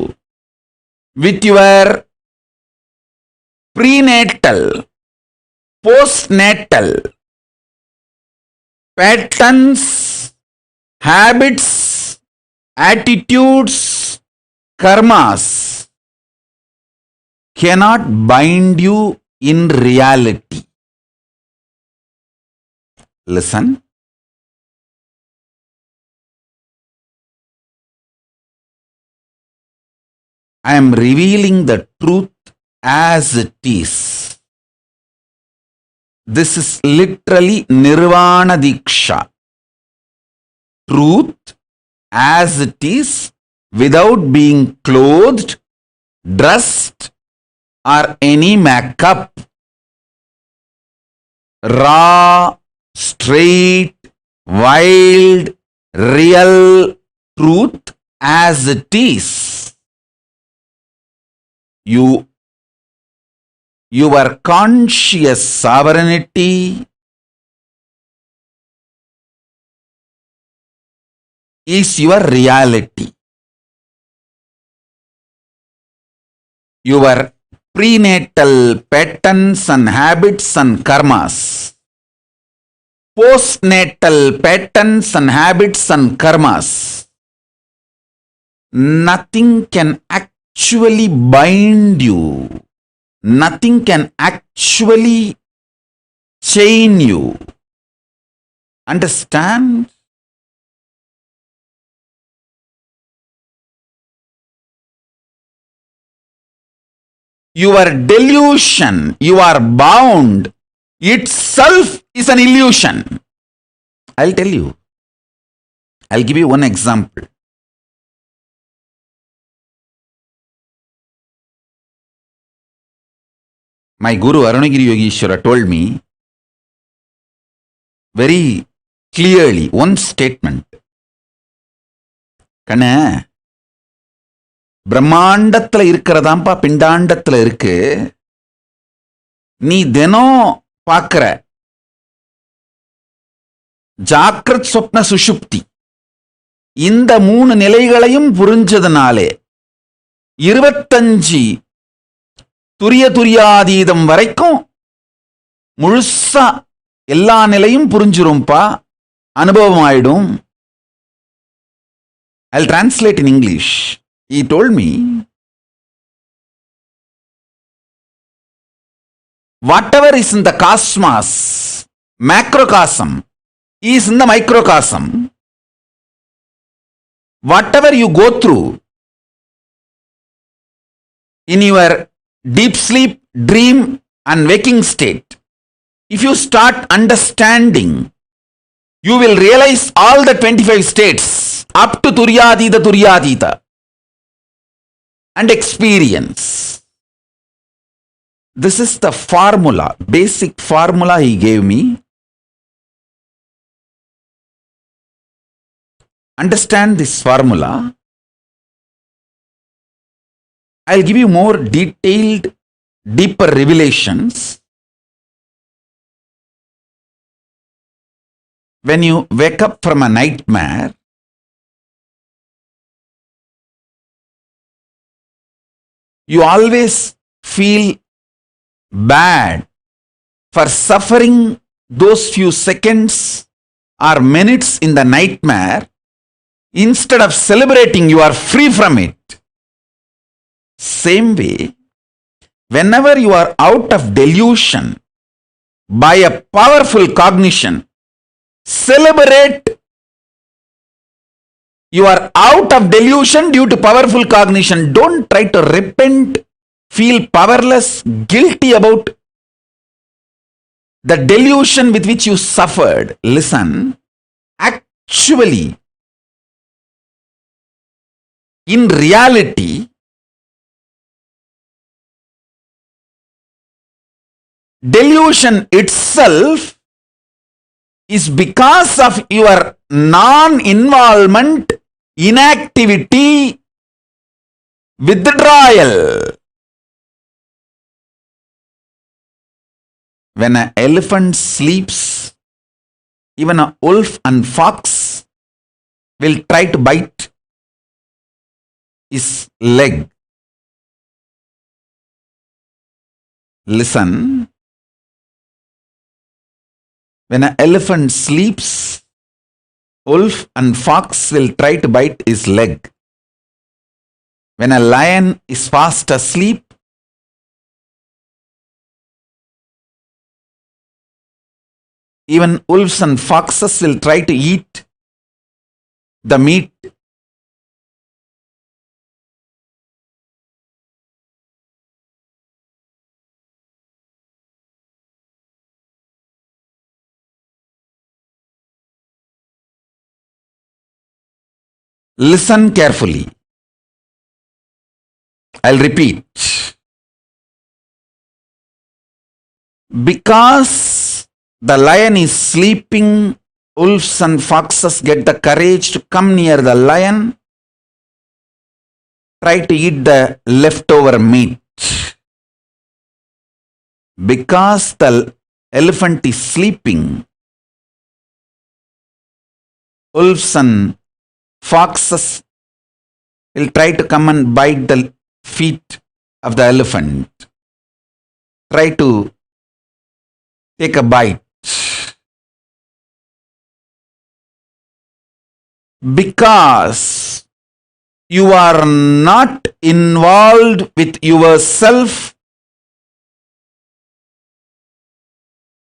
with your prenatal, postnatal patterns, habits, attitudes, karmas cannot bind you in reality. Listen. I am revealing the truth as it is. This is literally Nirvana Diksha. Truth as it is, without being clothed, dressed, or any makeup. Raw, straight, wild, real truth as it is. Your conscious sovereignty is your reality. Your prenatal patterns and habits and karmas, postnatal patterns and habits and karmas, nothing can actually bind you. Nothing can actually chain you. Understand? Your delusion, you are bound, itself is an illusion. I'll tell you. I'll give you one example. My Guru Arunagiri Yogeshwara told me very clearly one statement. கண்ண பிரம்மாண்டத்துல இருக்கிறதாம்பா பிண்டாண்டத்துல இருக்கு. நீ தினம் பார்க்கிற ஜாக்கிரத் சொப்ன சுஷுப்தி இந்த 3 நிலைகளையும் புரிஞ்சதுனாலே 25 துரியாதீதம் வரைக்கும் முழுசா எல்லா நிலையும் புரிஞ்சிரும்பா, அனுபவம் ஆயிடும். I'll translate in English. He told me, whatever is in the cosmos, macrocosm, is in the microcosm. Whatever you go through in your deep sleep, dream and waking state, if you start understanding, you will realize all the 25 states up to Turyadita and experience. This is the formula, basic formula he gave me. Understand this formula. I'll give you more detailed, deeper revelations when you wake up from a nightmare. You always feel bad for suffering those few seconds or minutes in the nightmare. Instead of celebrating, you are free from it. Same way, whenever you are out of delusion, by a powerful cognition, celebrate. You are out of delusion due to powerful cognition. Don't try to repent, feel powerless, guilty about the delusion with which you suffered. Listen, actually, in reality, delusion itself is because of your non-involvement, inactivity, withdrawal. When an elephant sleeps, even a wolf and fox will try to bite his leg. Listen. When an elephant sleeps, wolf and fox will try to bite his leg. When a lion is fast asleep, even wolves and foxes will try to eat the meat. Listen carefully. I'll repeat. Because the lion is sleeping, wolves and foxes get the courage to come near the lion, try to eat the leftover meat. Because the elephant is sleeping, wolves and foxes will try to come and bite the feet of the elephant. Try to take a bite. Because you are not involved with yourself,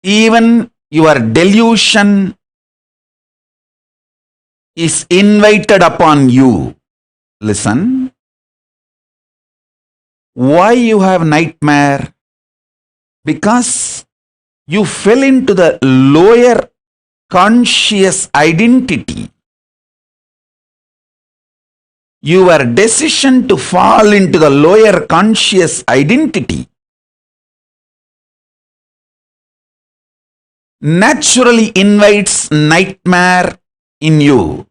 even your delusion is invited upon you. Listen. Why you have nightmare? Because you fell into the lower conscious identity. Your decision to fall into the lower conscious identity naturally invites nightmare in you.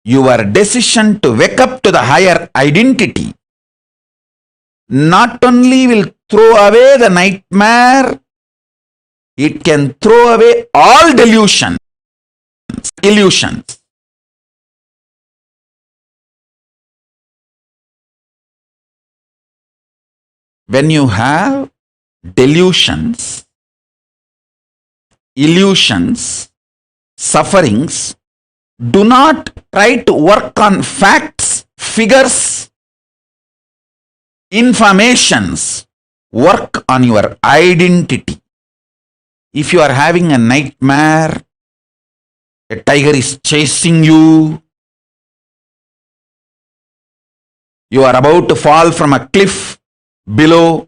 Your decision to wake up to the higher identity not only will throw away the nightmare, it can throw away all delusions, illusions. When you have delusions, illusions, sufferings, do not try to work on facts, figures, informations. Work on your identity. If you are having a nightmare, a tiger is chasing you, you are about to fall from a cliff below,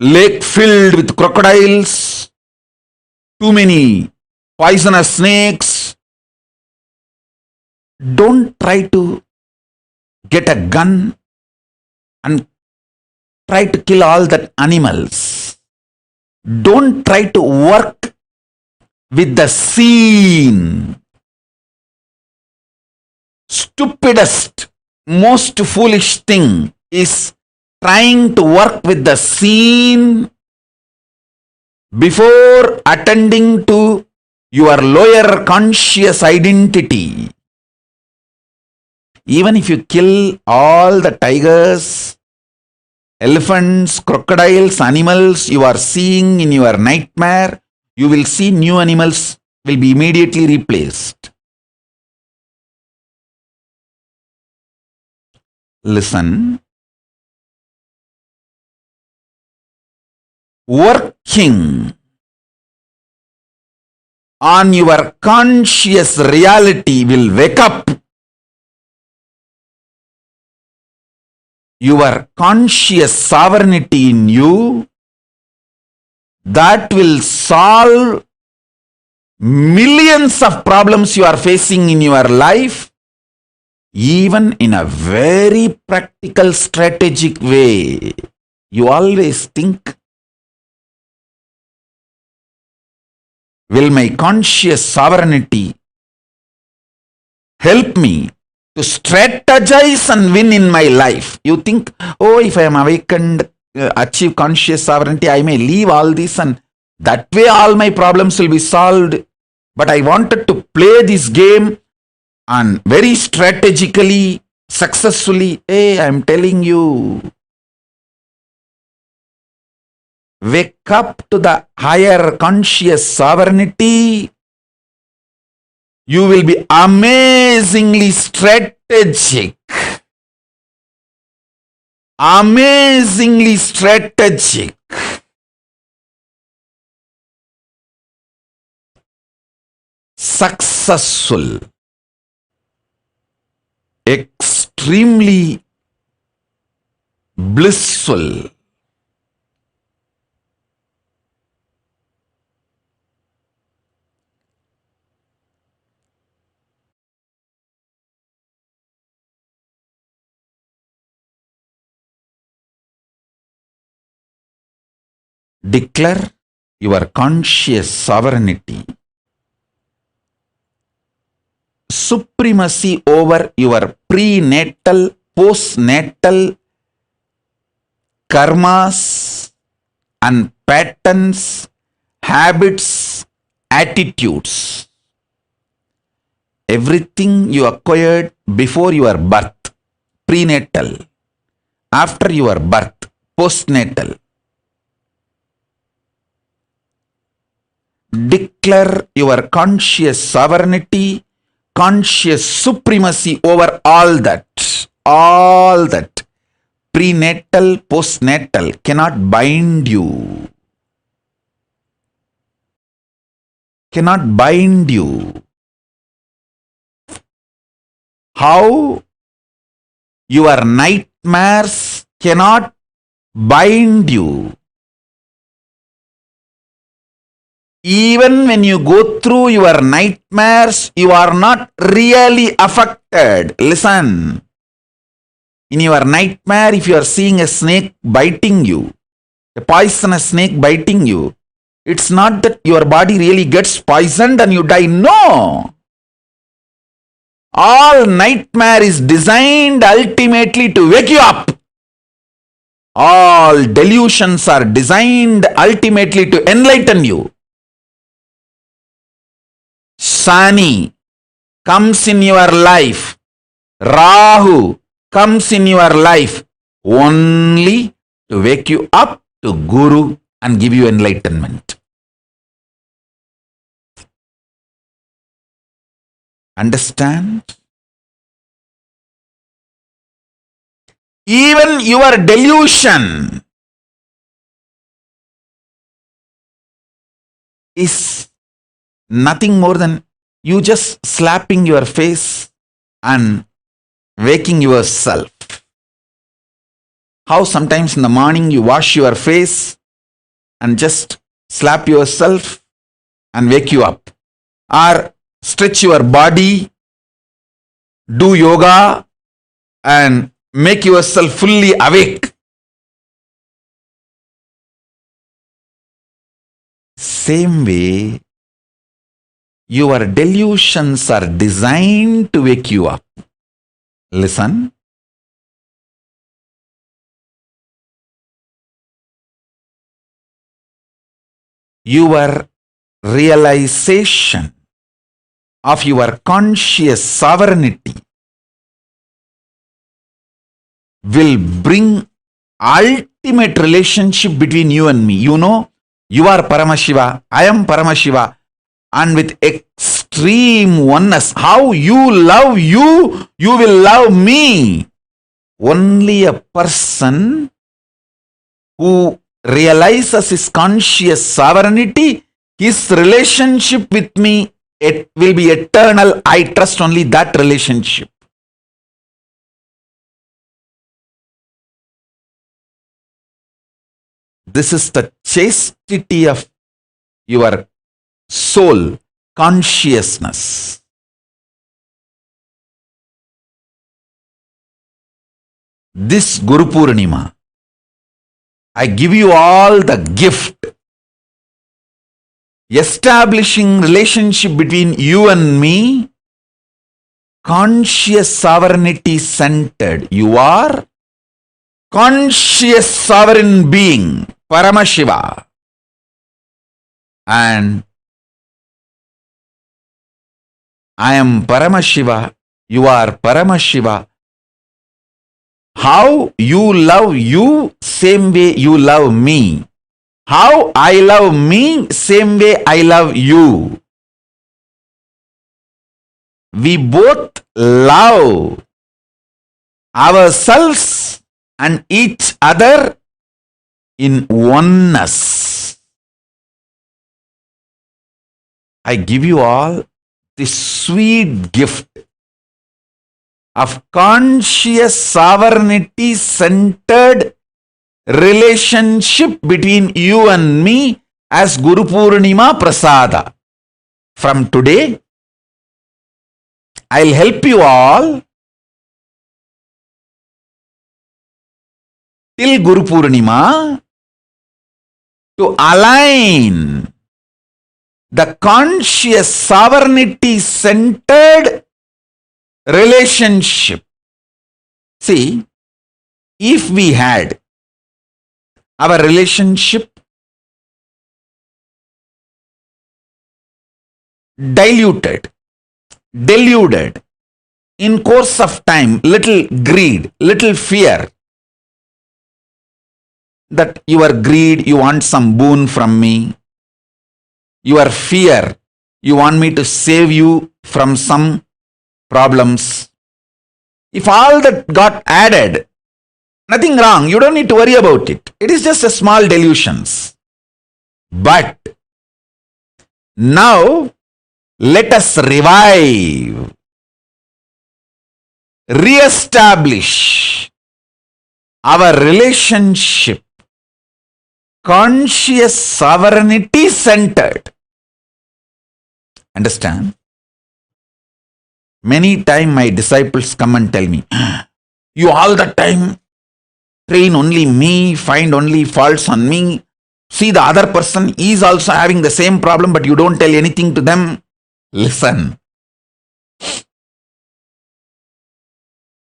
lake filled with crocodiles, too many poisonous snakes. Don't try to get a gun and try to kill all the animals. Don't try to work with the scene. Stupidest, most foolish thing is trying to work with the scene before attending to your lower conscious identity. Even if you kill all the tigers, elephants, crocodiles, animals you are seeing in your nightmare, you will see new animals will be immediately replaced. Listen. Working on your conscious reality will wake up your conscious sovereignty in you that will solve millions of problems you are facing in your life, even in a very practical, strategic way. You always think, will my conscious sovereignty help me to strategize and win in my life? You think, oh, if I am awakened, achieve conscious sovereignty, I may leave all this and that way all my problems will be solved. But I wanted to play this game and very strategically, successfully. Hey, I am telling you, wake up to the higher conscious sovereignty. You will be amazingly strategic. Amazingly strategic. Successful. Extremely blissful. Declare your conscious sovereignty, supremacy over your prenatal, postnatal karmas and patterns, habits, attitudes. Everything you acquired before your birth, prenatal, after your birth, postnatal. Declare your conscious sovereignty, conscious supremacy over all that. All that. Prenatal, postnatal cannot bind you. Cannot bind you. How your nightmares cannot bind you. Even when you go through your nightmares, you are not really affected. Listen. In your nightmare, if you are seeing a snake biting you, a poisonous snake biting you, it's not that your body really gets poisoned and you die. No. All nightmare is designed ultimately to wake you up. All delusions are designed ultimately to enlighten you. Shani comes in your life, Rahu comes in your life only to wake you up to Guru and give you enlightenment. Understand? Even your delusion is nothing more than you just slapping your face and waking yourself. How sometimes in the morning you wash your face and just slap yourself and wake you up. Or stretch your body, do yoga and make yourself fully awake. Same way, your delusions are designed to wake you up. Listen. Your realization of your conscious sovereignty will bring ultimate relationship between you and me. You know, you are Paramashiva, I am Paramashiva, and with extreme oneness, how you love you, you will love me. only a person who realizes his conscious sovereignty, his relationship with me, it will be eternal. I trust only that relationship. This is the chastity of your soul, consciousness. This Guru Purnima, I give you all the gift, establishing relationship between you and me, conscious sovereignty centered. You are conscious sovereign being, Paramashiva. And I am Paramashiva, you are Paramashiva. How you love you, same way you love me. How I love me, same way I love you. We both love ourselves and each other in oneness. I give you all this sweet gift of conscious sovereignty centered relationship between you and me as Guru Purnima Prasada. From today, I'll help you all till Guru Purnima to align the conscious sovereignty centered relationship. See, if we had our relationship diluted, deluded, in course of time, little greed, little fear, that your greed, you want some boon from me, your fear, you want me to save you from some problems. If all that got added, nothing wrong, you don't need to worry about it. It is just a small delusions. But now let us revive, re-establish our relationship, conscious sovereignty centered. Understand? Many times my disciples come and tell me, you all the time train only me, find only faults on me. See, the other person is also having the same problem, but you don't tell anything to them. Listen.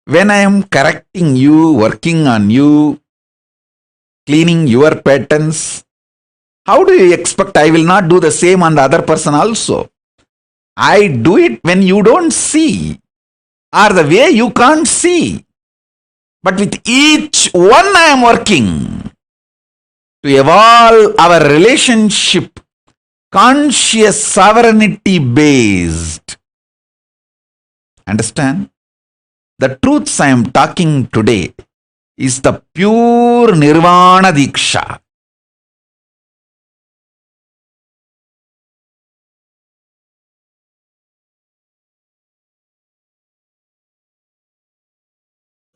When I am correcting you, working on you, cleaning your patterns, how do you expect I will not do the same on the other person also? I do it when you don't see, or the way you can't see. But with each one I am working to evolve our relationship, conscious sovereignty based. Understand? The truths I am talking today is the pure Nirvana Diksha.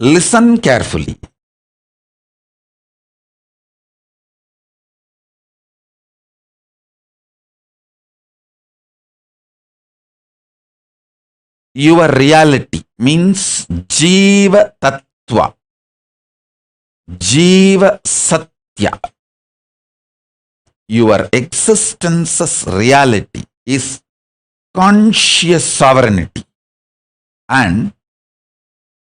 Listen carefully. Your reality means Jiva Tattva, Jiva Satya. Your existence's reality is conscious sovereignty. And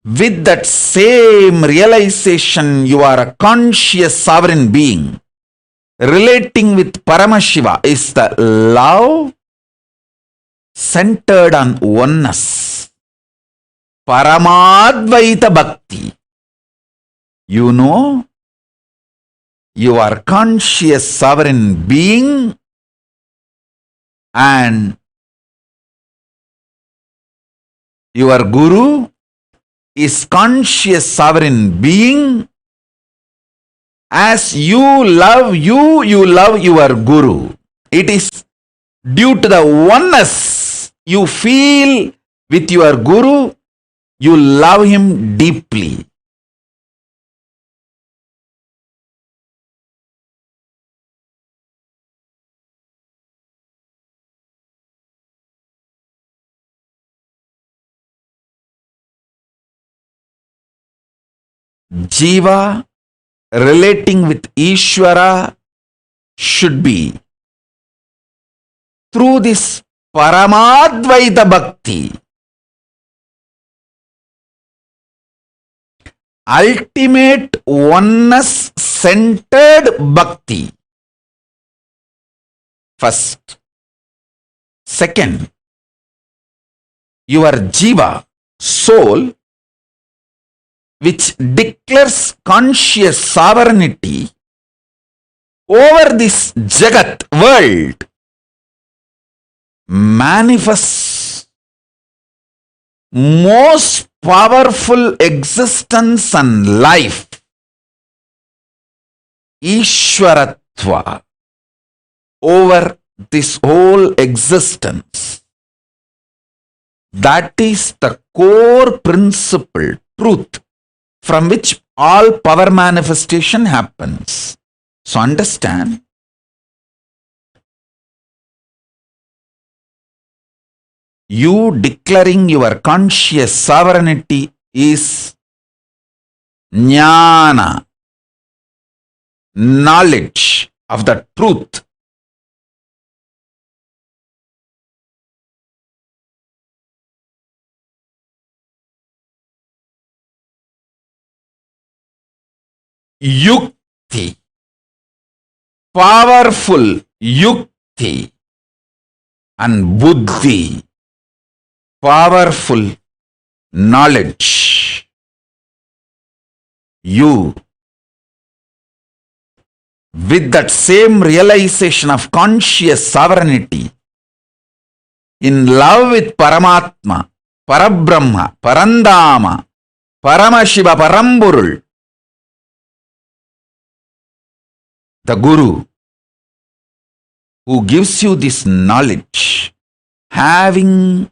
with that same realization, you are a conscious sovereign being. Relating with Paramashiva is the love centered on oneness. Paramadvaita Bhakti. You know, you are conscious sovereign being and your Guru is conscious sovereign being. As you love you, you love your Guru. It is due to the oneness you feel with your Guru, you love him deeply. Jiva relating with Ishvara should be through this Paramadvaita Bhakti. Ultimate oneness centered Bhakti. First. Second, your Jiva, soul, which declares conscious sovereignty over this Jagat world, manifests most powerful existence and life, Ishwaratva, over this whole existence. That is the core principle, truth, from which all power manifestation happens. So understand, you declaring your conscious sovereignty is jnana, knowledge of the truth. Yukti, powerful yukti, and buddhi, powerful knowledge. You, with that same realization of conscious sovereignty, in love with Paramatma, Parabrahma, Parandama, Paramashiva, Paramburul, the Guru, who gives you this knowledge, having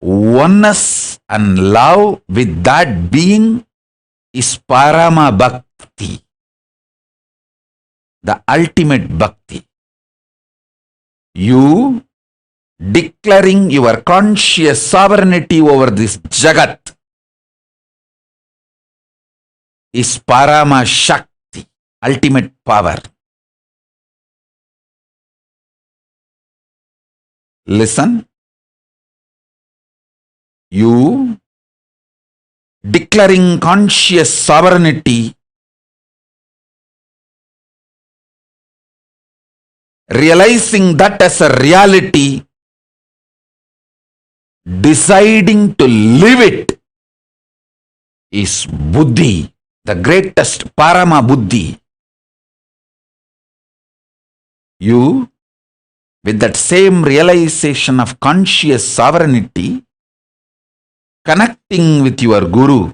oneness and love with that being, is Parama Bhakti, the ultimate Bhakti. You declaring your conscious sovereignty over this Jagat is Parama Shakti, ultimate power. Listen. You declaring conscious sovereignty, realizing that as a reality, deciding to live it, is Buddhi, the greatest Parama Buddhi. You, with that same realization of conscious sovereignty, connecting with your Guru,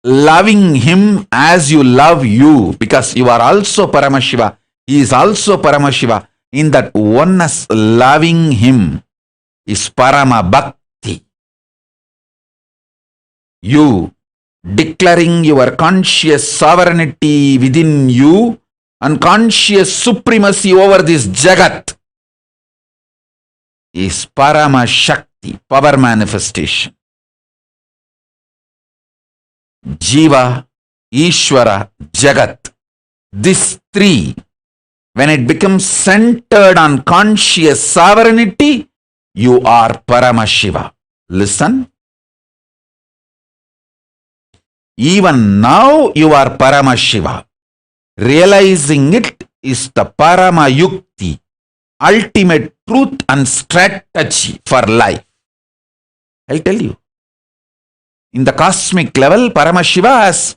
loving him as you love you, because you are also Paramashiva, he is also Paramashiva. In that oneness, loving him is Parama Bhakti. You declaring your conscious sovereignty within you and conscious supremacy over this Jagat is Parama Shakti, power manifestation. Jiva, Ishvara, Jagat, these three, when it becomes centered on conscious sovereignty, you are Paramashiva. Listen. Even now you are Paramashiva. Realizing it is the Parama Yukti, ultimate truth and strategy for life. I'll tell you. In the cosmic level, Paramashiva has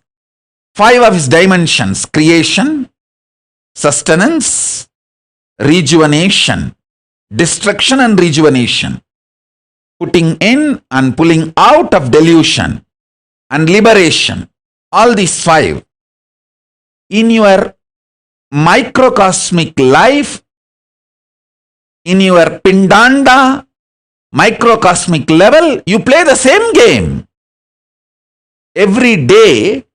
5 of his dimensions: creation, sustenance, rejuvenation, destruction and rejuvenation. putting in and pulling out of delusion and liberation. All these 5. In your microcosmic life, in your Pindanda microcosmic level, you play the same game. Every day,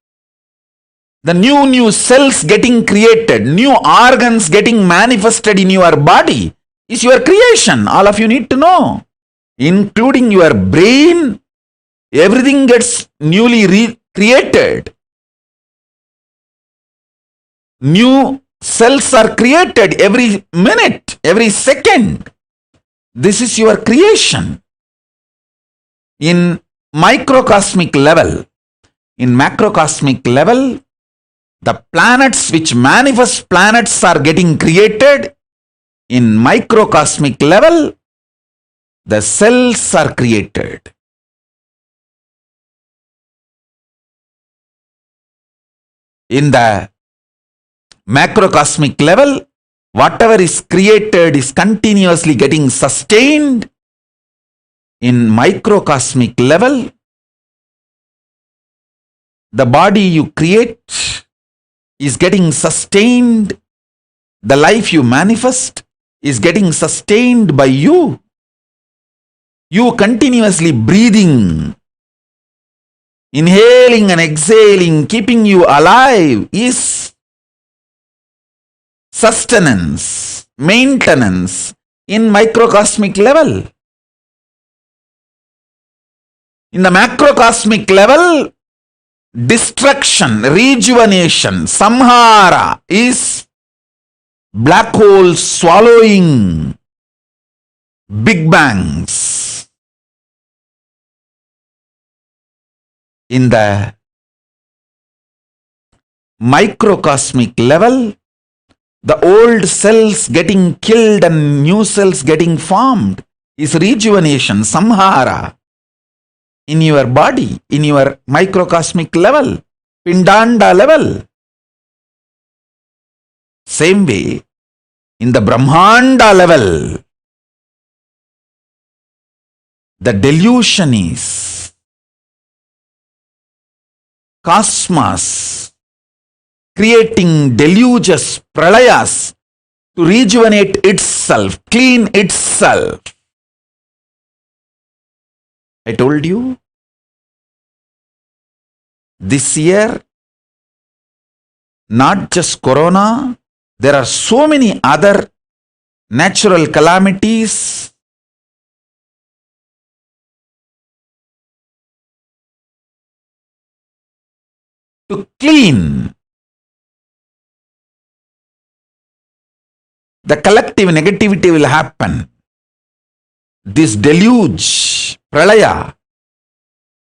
the new cells getting created, new organs getting manifested in your body is your creation. All of you need to know. Including your brain, everything gets newly created. New cells are created every minute, every second. This is your creation. In microcosmic level, in macrocosmic level, the planets which manifest planets are getting created. In microcosmic level, the cells are created. In the macrocosmic level, whatever is created is continuously getting sustained. In microcosmic level, the body you create is getting sustained. The life you manifest is getting sustained by you. You continuously breathing, inhaling and exhaling, keeping you alive is sustenance, maintenance in microcosmic level. In the macrocosmic level, destruction, rejuvenation, samhara is black holes swallowing big bangs. In the microcosmic level, the old cells getting killed and new cells getting formed is rejuvenation, samhara. In your body, in your microcosmic level, Pindanda level. Same way, in the Brahmanda level, the delusion is cosmos creating deluges, pralayas to rejuvenate itself, clean itself. I told you, this year, not just corona, there are so many other natural calamities. To clean the collective negativity will happen. This deluge, pralaya,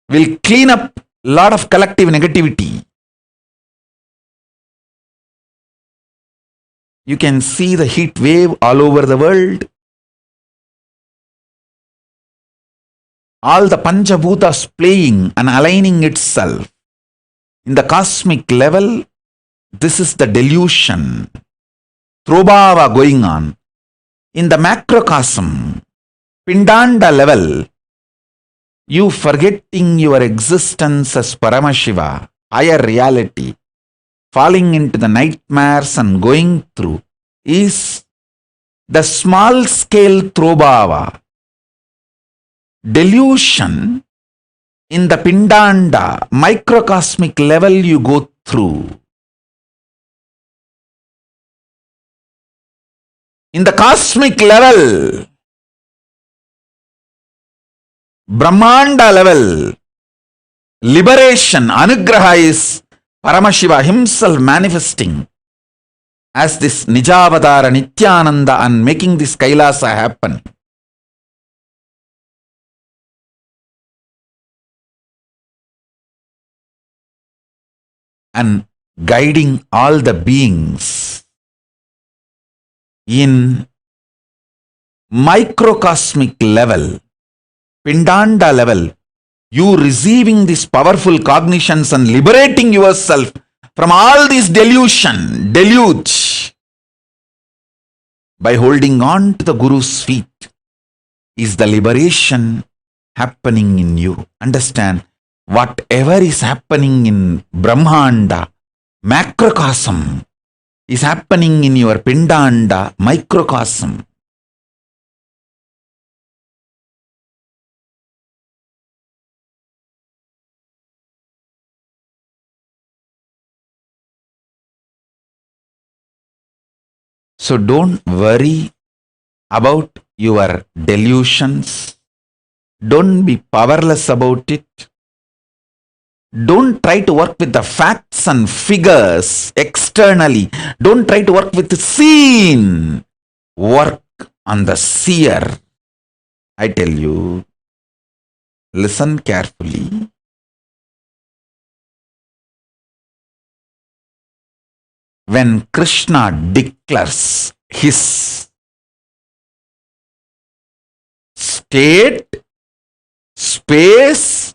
will clean up a lot of collective negativity. You can see the heat wave all over the world. All the Panchabhutas playing and aligning itself. In the cosmic level, this is the delusion, Throbhava going on. In the macrocosm, Pindanda level, you forgetting your existence as Paramashiva, higher reality, falling into the nightmares and going through, is the small scale Throbhava. Delusion in the Pindanda, microcosmic level you go through. In the cosmic level, Brahmanda level, liberation, Anugraha is Paramashiva himself manifesting as this Nijavadara Nithyananda and making this Kailasa happen. And guiding all the beings in microcosmic level, Pindanda level, you receiving these powerful cognitions and liberating yourself from all this deluge by holding on to the Guru's feet is the liberation happening in you. Understand, whatever is happening in Brahmanda, macrocosm, is happening in your Pindanda, microcosm. So don't worry about your delusions. Don't be powerless about it. Don't try to work with the facts and figures externally. Don't try to work with the seen. Work on the seer. I tell you, listen carefully. When Krishna declares his state, space,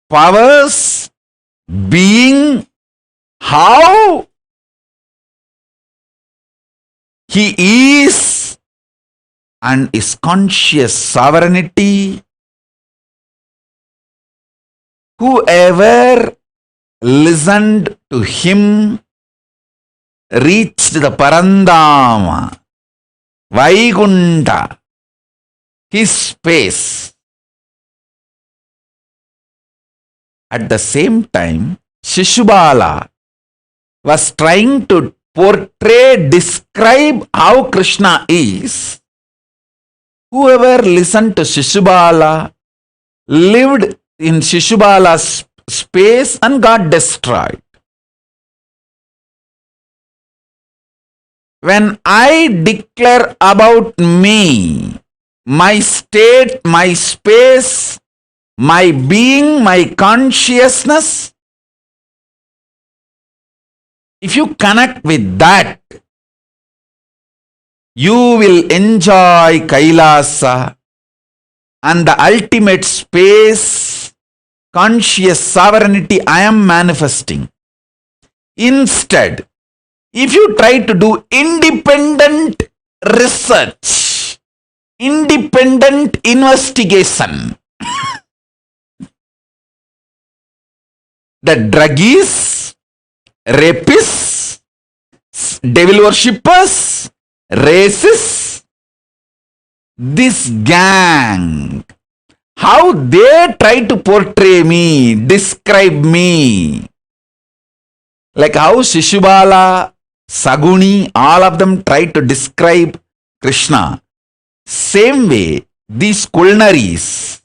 powers, being, how he is, and his conscious sovereignty, whoever listened to him reached the Parandama, Vaikunta, his space. At the same time, Shishubala was trying to portray, describe how Krishna is. Whoever listened to Shishubala lived in Shishubala's space and got destroyed. When I declare about me, my state, my space, my being, my consciousness, if you connect with that, you will enjoy Kailasa and the ultimate space, conscious sovereignty I am manifesting. Instead, if you try to do independent research, independent investigation, the druggies, rapists, devil worshippers, racists, this gang, how they try to portray me, describe me, like how Shishubala, Saguni, all of them try to describe Krishna. Same way, these culnaries,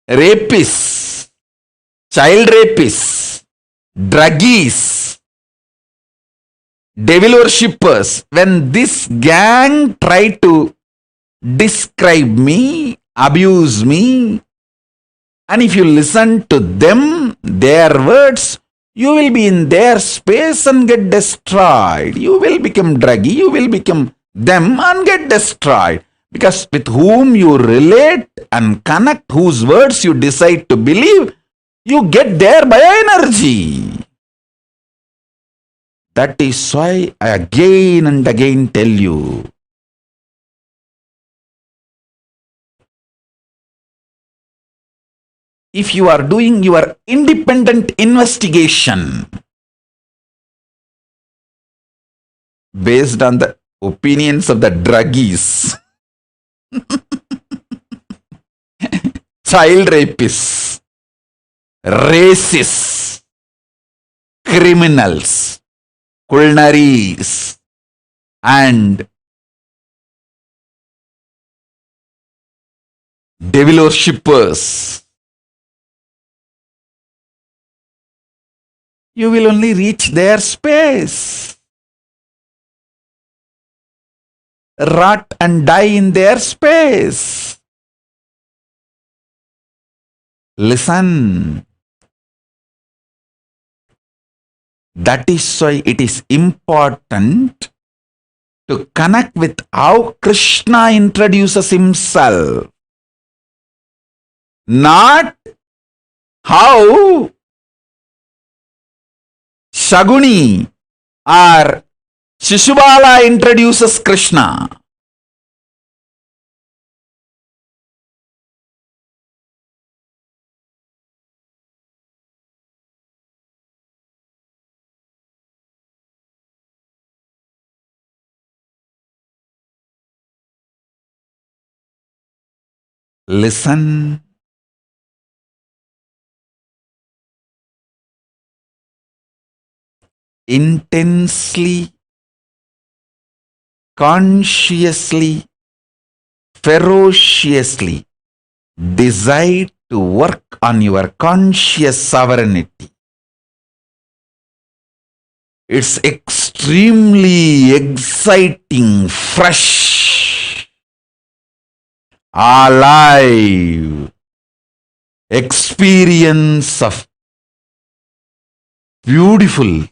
rapists, child rapists, druggies, devil worshippers, when this gang try to describe me, abuse me, and if you listen to them, their words, you will be in their space and get destroyed. You will become druggy, you will become them and get destroyed. Because with whom you relate and connect, whose words you decide to believe, you get there by energy. That is why I again and again tell you, if you are doing your independent investigation based on the opinions of the druggies, child rapists, racists, criminals, culnaries, and devil worshippers, you will only reach their space. Rot and die in their space. Listen. That is why it is important to connect with how Krishna introduces himself. Not how Shaguni or Shishubala introduces Krishna. listen, intensely, consciously, ferociously decide to work on your conscious sovereignty. It's extremely exciting, fresh, alive experience of beautiful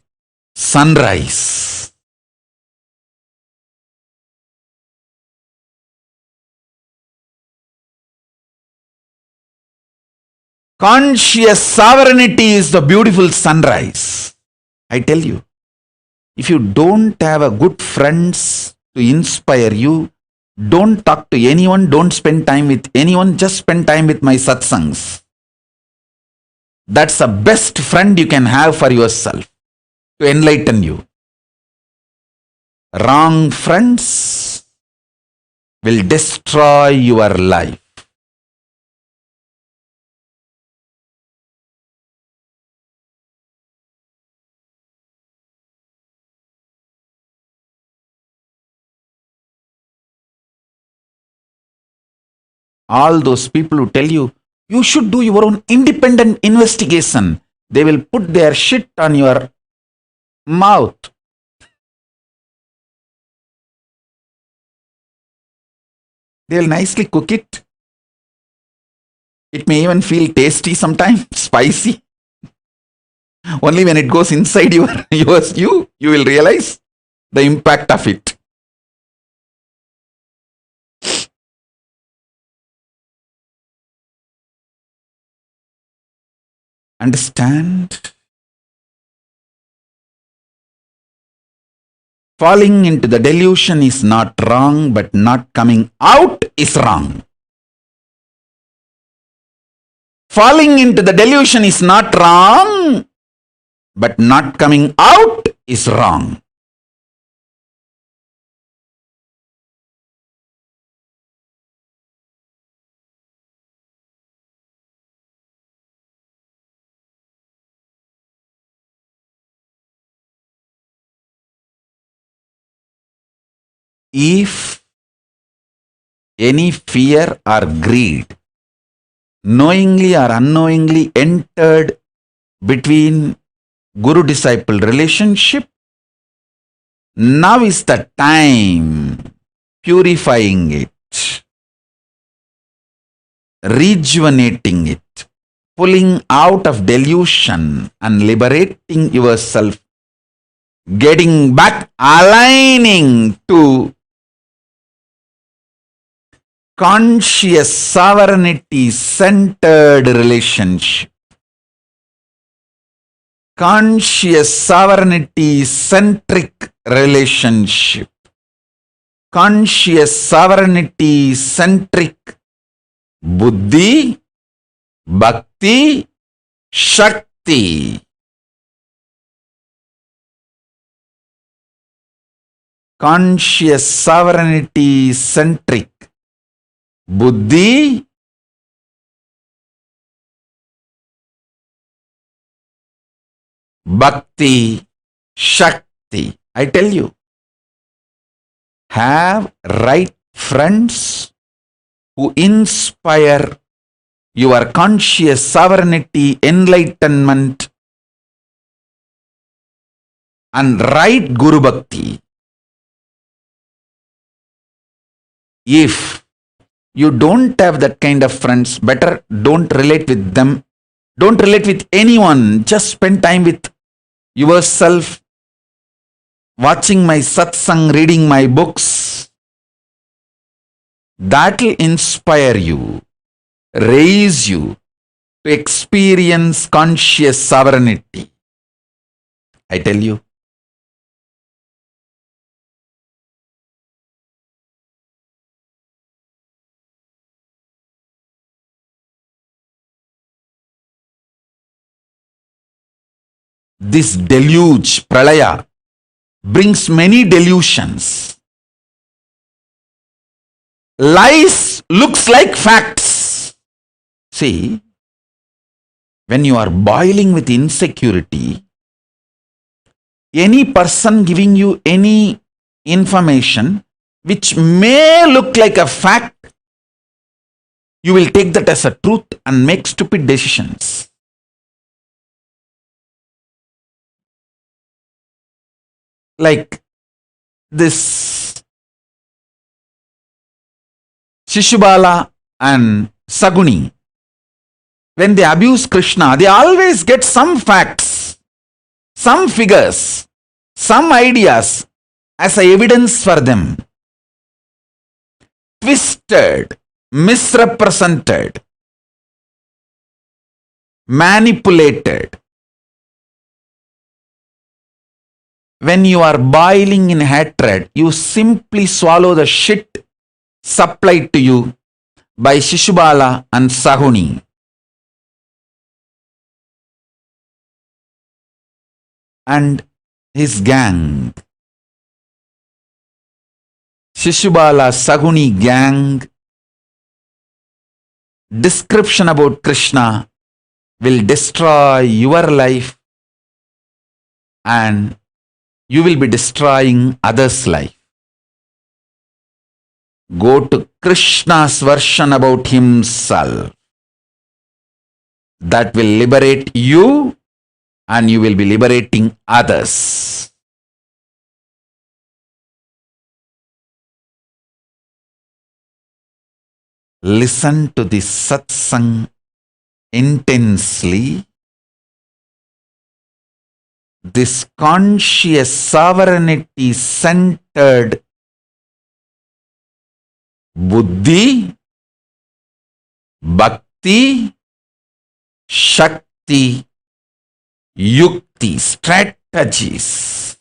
sunrise. Conscious sovereignty is the beautiful sunrise. I tell you, if you don't have a good friends to inspire you, don't talk to anyone, don't spend time with anyone, just spend time with my satsangs. That's the best friend you can have for yourself to enlighten you. Wrong friends will destroy your life. All those people who tell you, you should do your own independent investigation, they will put their shit on your mouth. They'll nicely cook it. It may even feel tasty sometimes, spicy. Only when it goes inside you will realize the impact of it. Understand? Falling into the delusion is not wrong, but not coming out is wrong. Falling into the delusion is not wrong, but not coming out is wrong. If any fear or greed, knowingly or unknowingly entered between guru-disciple relationship, now is the time purifying it, rejuvenating it, pulling out of delusion and liberating yourself, getting back, aligning to conscious sovereignty centered relationship. Conscious sovereignty centric relationship. Conscious sovereignty centric buddhi, bhakti, shakti. Conscious sovereignty centric buddhi, bhakti, shakti. I tell you, have right friends who inspire your conscious sovereignty, enlightenment, and right Guru Bhakti. If you don't have that kind of friends, better don't relate with them. Don't relate with anyone. Just spend time with yourself, watching my satsang, reading my books. That will inspire you, raise you to experience conscious sovereignty. I tell you. This deluge, pralaya, brings many delusions. Lies looks like facts. See, when you are boiling with insecurity, any person giving you any information which may look like a fact, you will take that as a truth and make stupid decisions. Like this Shishubala and Saguni, when they abuse Krishna, they always get some facts, some figures, some ideas as a evidence for them. Twisted, misrepresented, manipulated. When you are boiling in hatred, you simply swallow the shit supplied to you by Shishubala and Sahuni. And his gang. Shishubala Saguni gang description about Krishna will destroy your life and you will be destroying others' life. Go to Krishna's version about himself. That will liberate you and you will be liberating others. Listen to this satsang intensely. This conscious sovereignty centered buddhi, bhakti, shakti, yukti, strategies.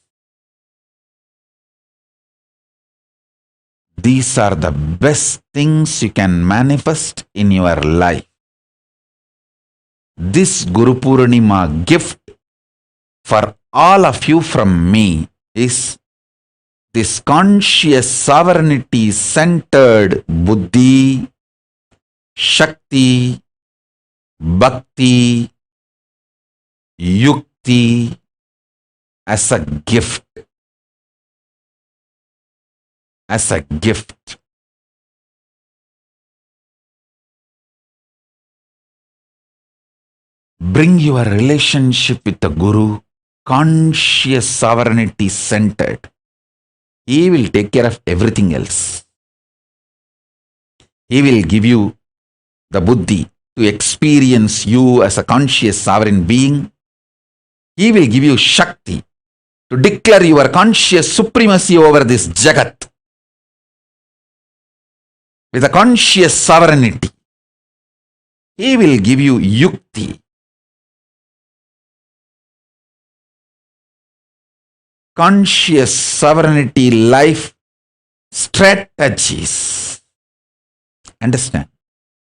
These are the best things you can manifest in your life. This Guru Purnima gift for all of you from me is this conscious sovereignty centered buddhi, shakti, bhakti, yukti as a gift. As a gift. Bring your relationship with the Guru conscious sovereignty centered. He will take care of everything else. He will give you the buddhi to experience you as a conscious sovereign being. He will give you shakti to declare your conscious supremacy over this jagat with a conscious sovereignty. He will give you yukti, conscious sovereignty life strategies. Understand?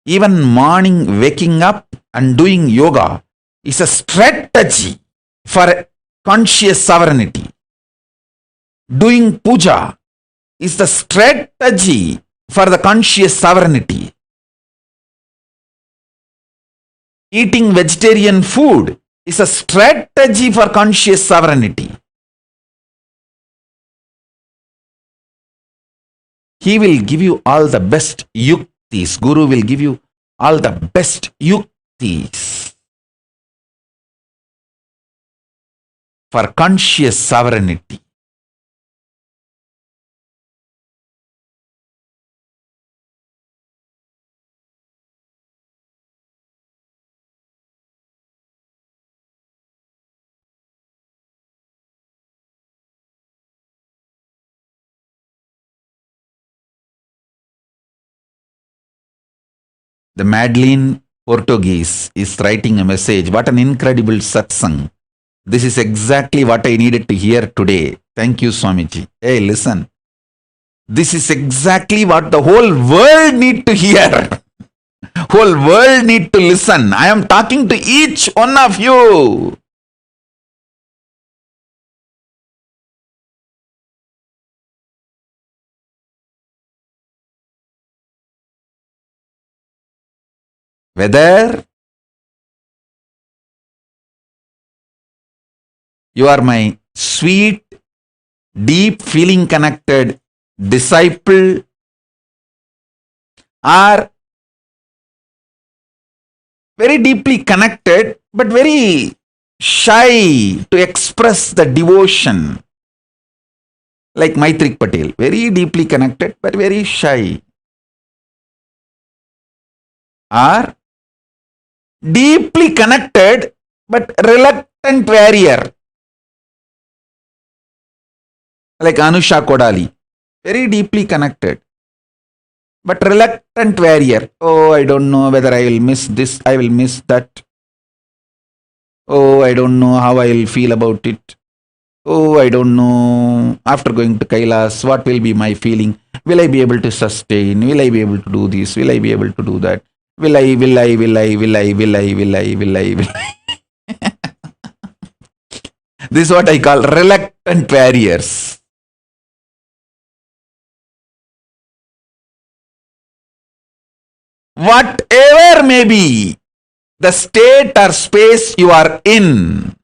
Even morning waking up and doing yoga is a strategy for conscious sovereignty. Doing puja is the strategy for the conscious sovereignty. Eating vegetarian food is a strategy for conscious sovereignty. He will give you all the best yuktis. Guru will give you all the best yuktis for conscious sovereignty. The Madeline Portuguese is writing a message. What an incredible satsang. This is exactly what I needed to hear today. Thank you, Swamiji. Hey, listen. This is exactly what the whole world need to hear. Whole world need to listen. I am talking to each one of you. Whether you are my sweet, deep feeling connected disciple or very deeply connected but very shy to express the devotion, like Maitrik Patel, very deeply connected but very shy, or deeply connected but reluctant warrior, like Anusha Kodali, very deeply connected but reluctant warrior. Oh, I don't know whether I will miss this, I will miss that. Oh, I don't know how I will feel about it. Oh, I don't know. After going to Kailas, what will be my feeling? Will I be able to sustain? Will I be able to do this? Will I be able to do that? Will I? This is what I call reluctant warriors. Whatever may be the state or space you are in,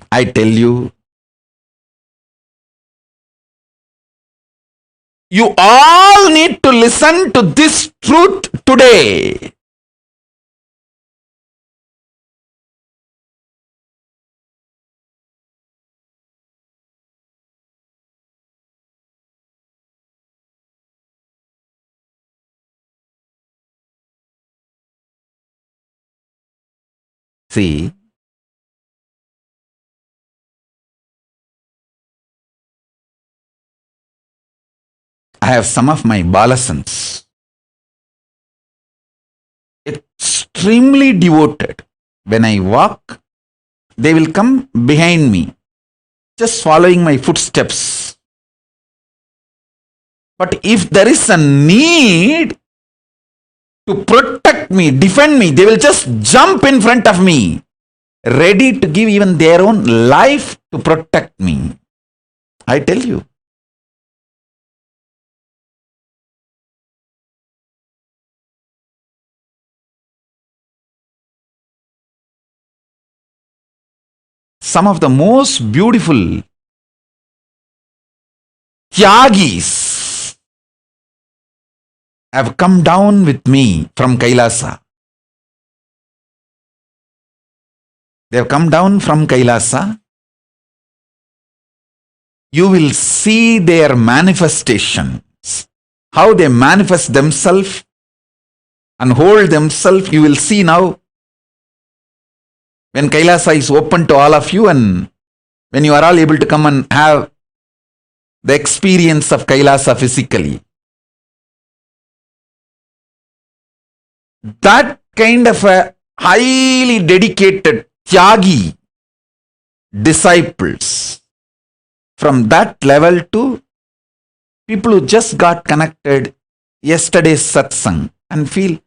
I tell you, you all need to listen to this truth today. See, I have some of my balasans, extremely devoted. When I walk, they will come behind me, just following my footsteps. But if there is a need to protect me, defend me, they will just jump in front of me, ready to give even their own life to protect me. I tell you. Some of the most beautiful Tyagis have come down with me from Kailasa. They have come down from Kailasa. You will see their manifestations, how they manifest themselves and hold themselves. You will see now when Kailasa is open to all of you, and when you are all able to come and have the experience of Kailasa physically. That kind of a highly dedicated Tyagi disciples, from that level to people who just got connected yesterday's Satsang and feel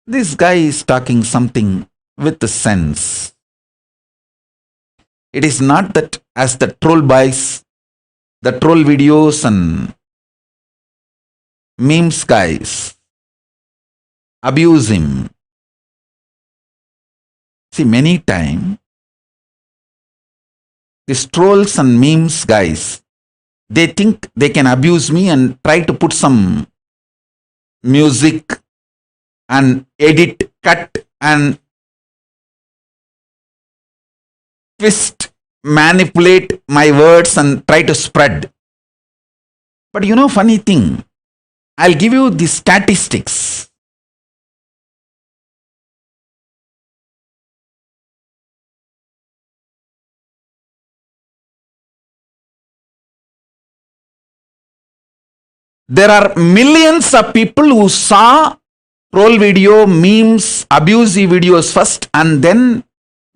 this guy is talking something with the sense. It is not that as the troll boys, the troll videos and memes guys abuse him. See, many times these trolls and memes guys, they think they can abuse me and try to put some music and edit, cut and twist, manipulate my words and try to spread. But you know, funny thing, I'll give you the statistics. There are millions of people who saw troll video, memes, abusive videos first and then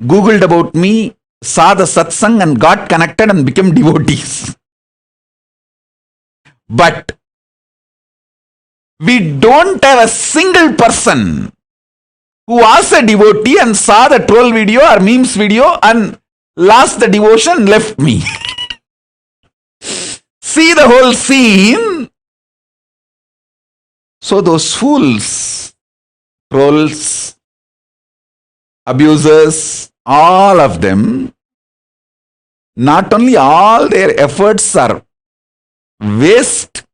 Googled about me, saw the satsang and got connected and became devotees. But we don't have a single person who was a devotee and saw the troll video or memes video and lost the devotion, left me. See the whole scene. So those fools, trolls, abusers, all of them, not only all their efforts are waste,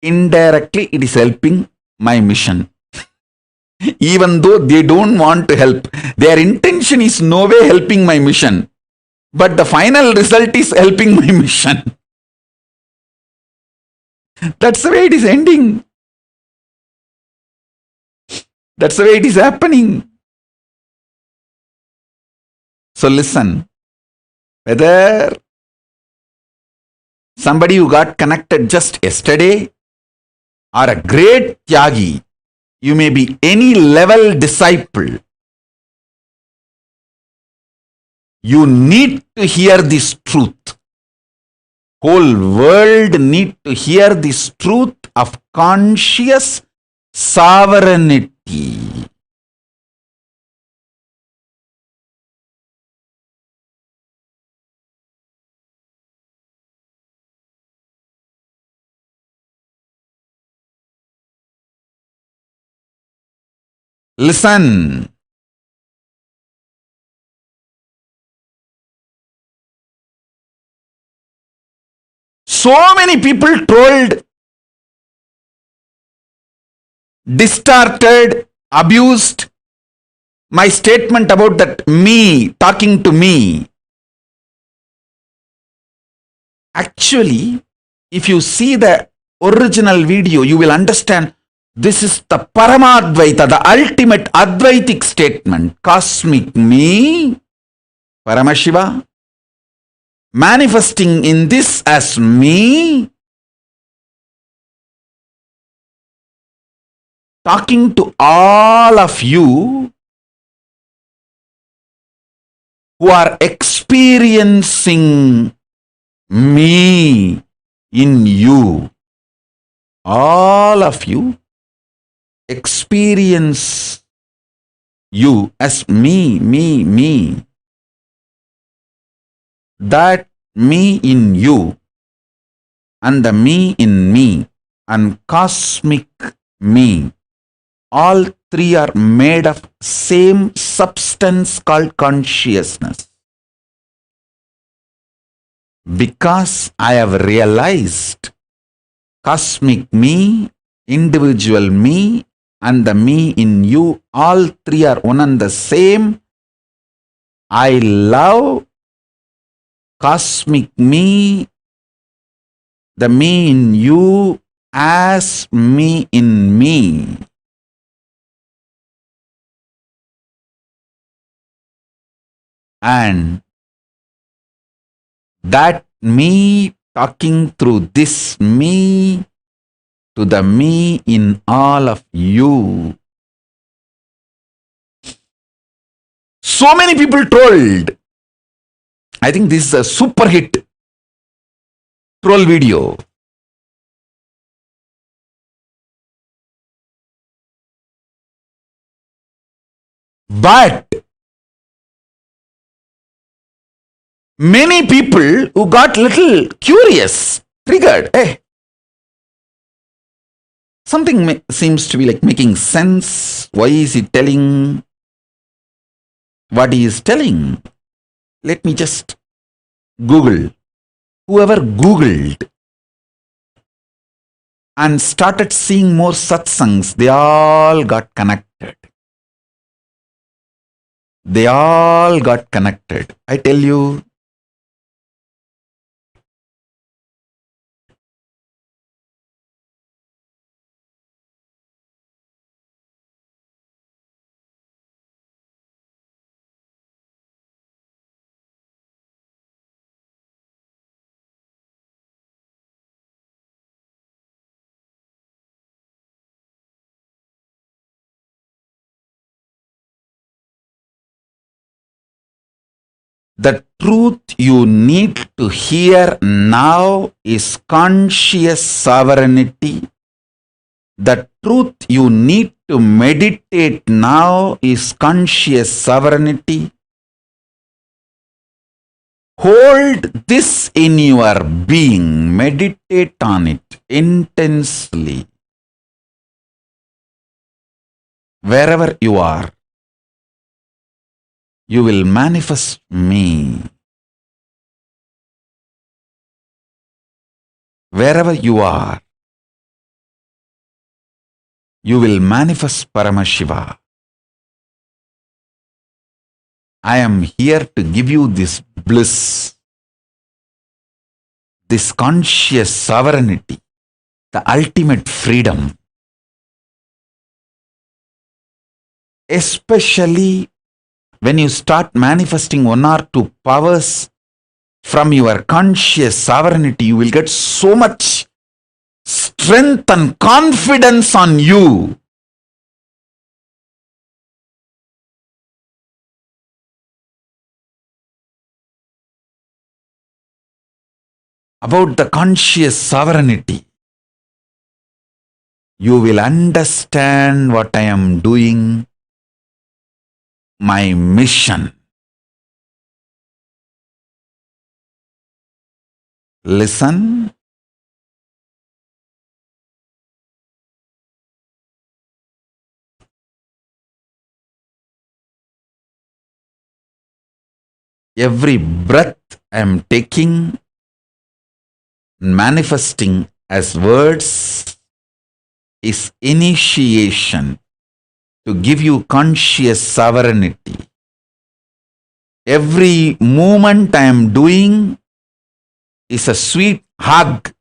indirectly it is helping my mission. Even though they don't want to help, their intention is no way helping my mission, but the final result is helping my mission. That's the way it is ending. That's the way it is happening. So listen, whether somebody who got connected just yesterday or a great Tyagi, you may be any level disciple. You need to hear this truth. Whole world need to hear this truth of conscious sovereignty. Listen. So many people trolled, distorted, abused my statement about that me talking to me. Actually, if you see the original video, you will understand this is the Paramadvaita, the ultimate Advaitic statement. Cosmic me, Paramashiva, manifesting in this as me, talking to all of you who are experiencing me in you. All of you experience you as me, me. That me in you and the me in me and cosmic me, all three are made of same substance called consciousness. Because I have realized cosmic me, individual me, and the me in you, all three are one and the same. I love cosmic me, the me in you, as me in me. And that me talking through this me to the me in all of you. So many people trolled. I think this is a super hit troll video. But many people who got little curious, triggered, something seems to be like making sense. Why is he telling what he is telling? Let me just Google. Whoever Googled and started seeing more satsangs, they all got connected. They all got connected. I tell you, the truth you need to hear now is conscious sovereignty. The truth you need to meditate now is conscious sovereignty. Hold this in your being. Meditate on it. intensely. Wherever you are, you will manifest me. Wherever you are, you will manifest Paramashiva. I am here to give you this bliss, this conscious sovereignty, the ultimate freedom. Especially when you start manifesting one or two powers from your conscious sovereignty, you will get so much strength and confidence on you. About the conscious sovereignty, you will understand what I am doing, my mission. Listen. Every breath I am taking, manifesting as words, is initiation to give you conscious sovereignty. Every movement I am doing is a sweet hug,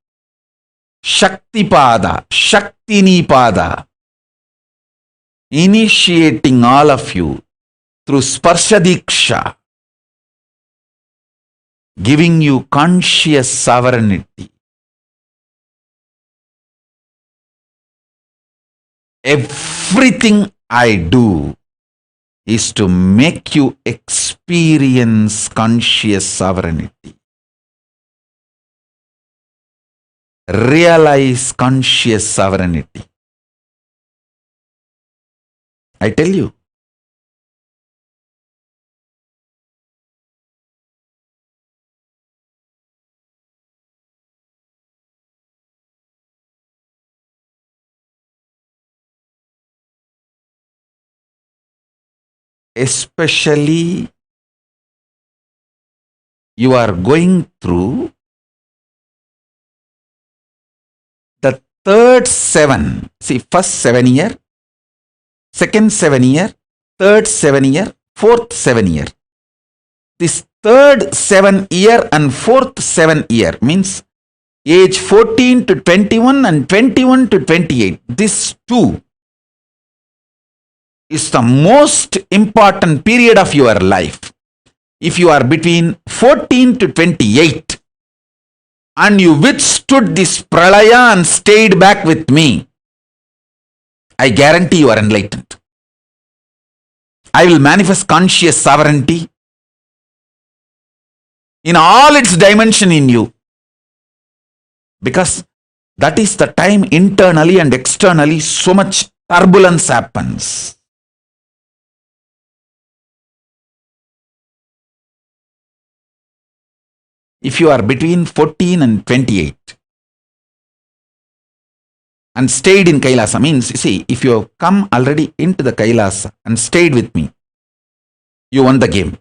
Shaktipada, Shaktinipada, initiating all of you through Sparshadiksha, giving you conscious sovereignty. Everything I do is to make you experience conscious sovereignty. Realize conscious sovereignty. I tell you. Especially you are going through the third 7. See, first 7 year, second 7 year, third 7 year, fourth 7 year. This third 7 year and fourth 7 year means age 14 to 21 and 21 to 28. This two is the most important period of your life. If you are between 14 to 28 and you withstood this pralaya and stayed back with me, I guarantee you are enlightened. I will manifest conscious sovereignty in all its dimension in you, because that is the time internally and externally so much turbulence happens. If you are between 14 and 28 and stayed in Kailasa, means, see, if you have come already into the Kailasa and stayed with me, you won the game.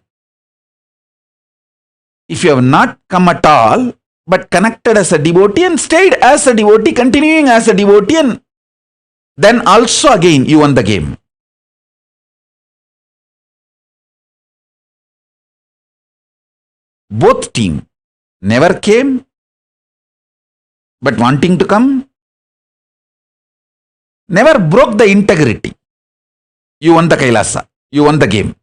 If you have not come at all, but connected as a devotee and stayed as a devotee, continuing as a devotee, and then also again you won the game. Both team never came, but wanting to come, never broke the integrity. You won the Kailasa, you won the game.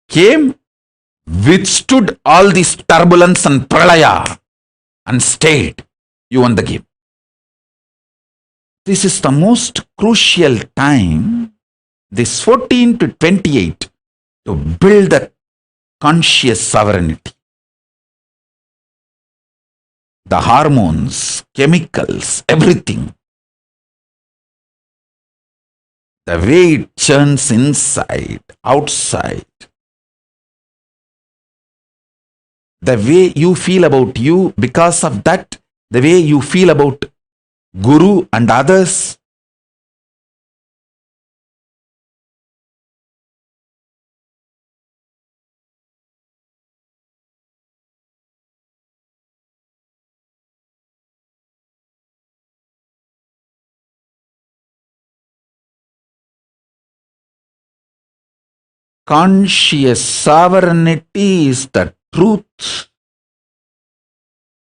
Came, withstood all this turbulence and pralaya and stayed. You won the game. This is the most crucial time, this 14 to 28, to build the conscious sovereignty. The hormones, chemicals, everything. The way it churns inside, outside. The way you feel about you, because of that, the way you feel about Guru and others. Conscious sovereignty is the truth.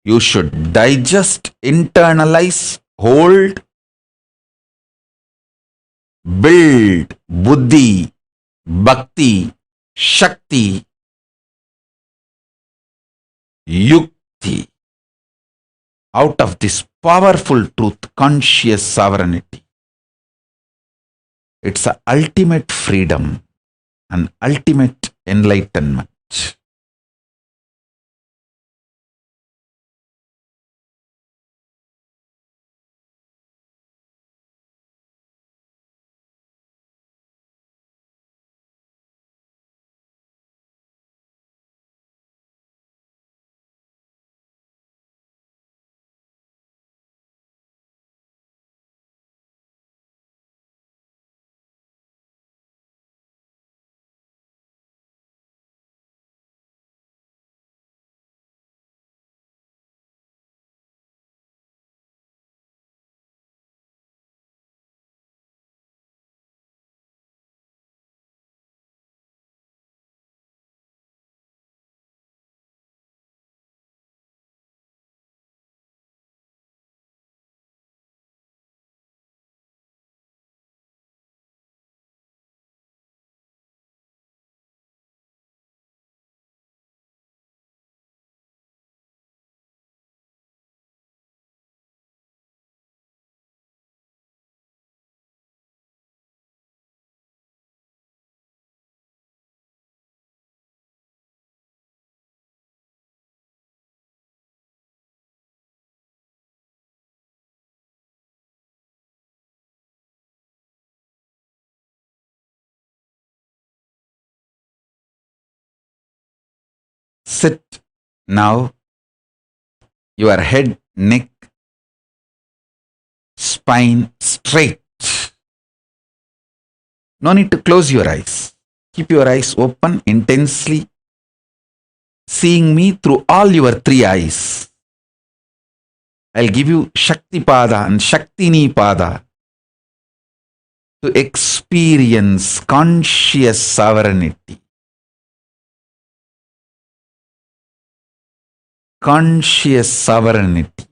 You should digest, internalize, hold, build buddhi, bhakti, shakti, yukti out of this powerful truth, conscious sovereignty. It's an ultimate freedom, an ultimate enlightenment. Sit now, your head, neck, spine straight. No need to close your eyes. Keep your eyes open intensely, seeing me through all your three eyes. I'll give you Shakti Pada and Shaktini Pada to experience conscious sovereignty. Conscious sovereignty.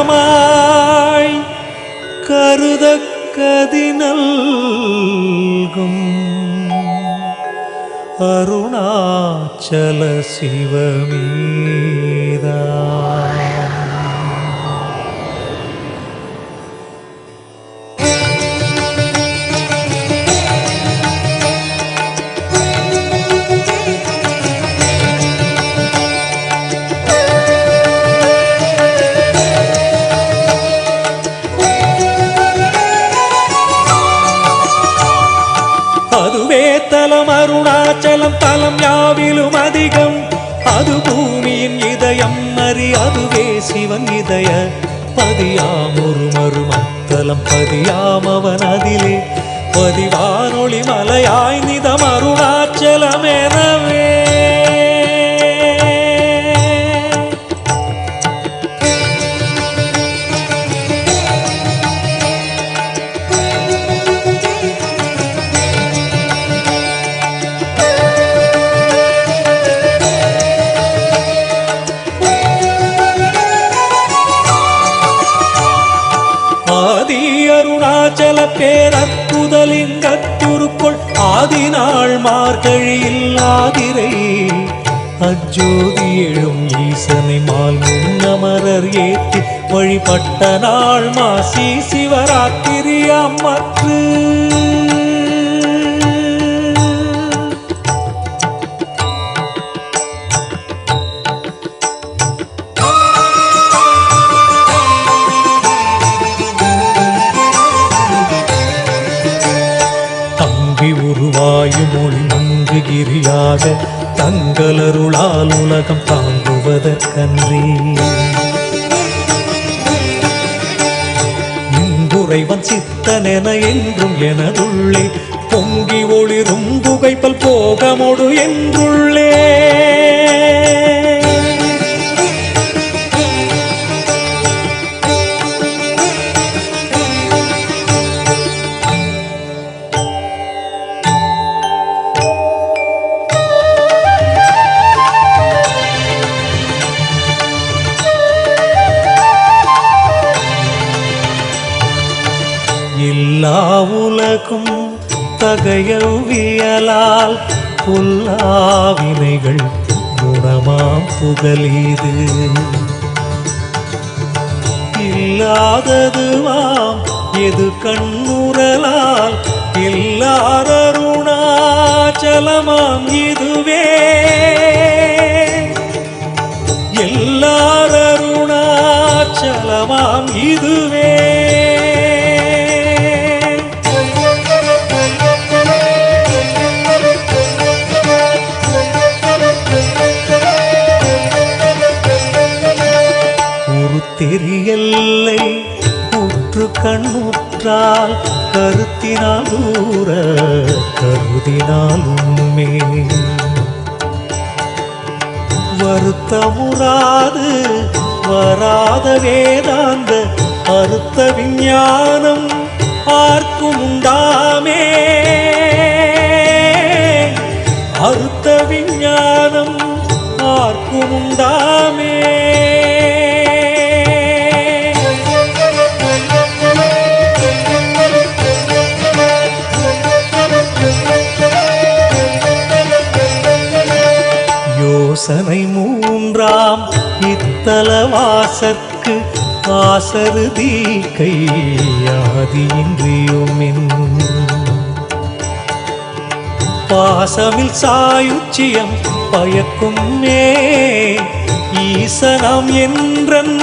கருணார்ணவமாய் கருதக்கதினல்கும் Arunachal சிவமீதா அதுவே தலம் அருணாச்சலம் தலம் யாவிலும் அதிகம் அது பூமியின் இதயம் அறி அதுவே சிவன் இதய பதியாம் ஒரு மறுமத்தலம் பதியாம் அவன் அதிலே பதிவானொளி மலையாய் நிதம் அருணாச்சலம் எனவே ஆதி அருணாச்சல பேரற்புதலிங்கத்துருக்குள் ஆதிநாள் மார்கழியில் ஆதிரை அஜோதி எழும் ஈசனை மால் முன்னமரர் ஏற்றி வழிபட்ட நாள் மாசி சிவராத்திரி அம்மற்று உருவாயும் மொழி மங்குகிரியாக தங்களருளால் உலகம் தாங்குவதற்கன்றி இங்குறைவன் சித்தனென என்றும் எனதுள்ளே பொங்கி ஒளிரும் புகைப்பல் போகமொடு என்றுள்ளே எல்லா உலகும் தகையவியலால் புல்லாவினைகள் குணமாம் புகலீது இல்லாததுவாம் எது கண்ணுறலால் எல்லாரருணாச்சலமாம் இதுவே எல்லாரருணாச்சலமாம் இதுவே தெரியல்லை உற்று கண்ணுற்றால் கருத்தினால் தூர கருதினாலுமே வருத்தமுறாது வராத வேதாந்த அறுத்த விஞ்ஞானம் ஆர்க்கும் உண்டாமே அறுத்த விஞ்ஞானம் ஆர்க்கும் உண்டாமே யோசனை மூன்றாம் இத்தலவாசற்கு ஆசருதி கையாதியின்றியுமின் பாசமில் சாயுச்சியம் பயக்கும் மே ஈசனம் என்றன்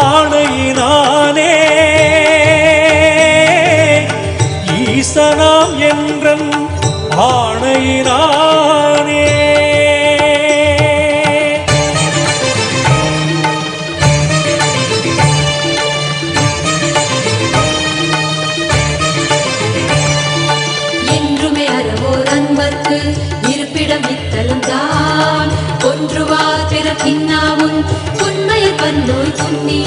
ஆணையினானே ஈசனாம் என்றன் ஆணையினானே இருப்பிடம் இத்தலம்தான் ஒன்றுவார் பிறப்பின்னாவும் உண்மையில் பன்னோய் துண்ணி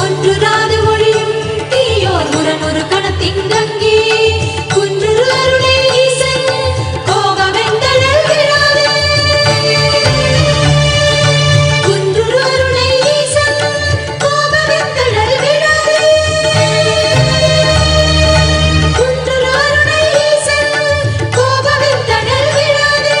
ஒன்றுராது மொழியும் தீயோர் முரணொரு கணத்தின் கங்கி குன்று அருளே ஈசன் கோபமெந்தழல் விழாதே குன்று அருளே ஈசன் கோபமெந்தழல் விழாதே குன்று அருளே ஈசன் கோபமெந்தழல் விழாதே.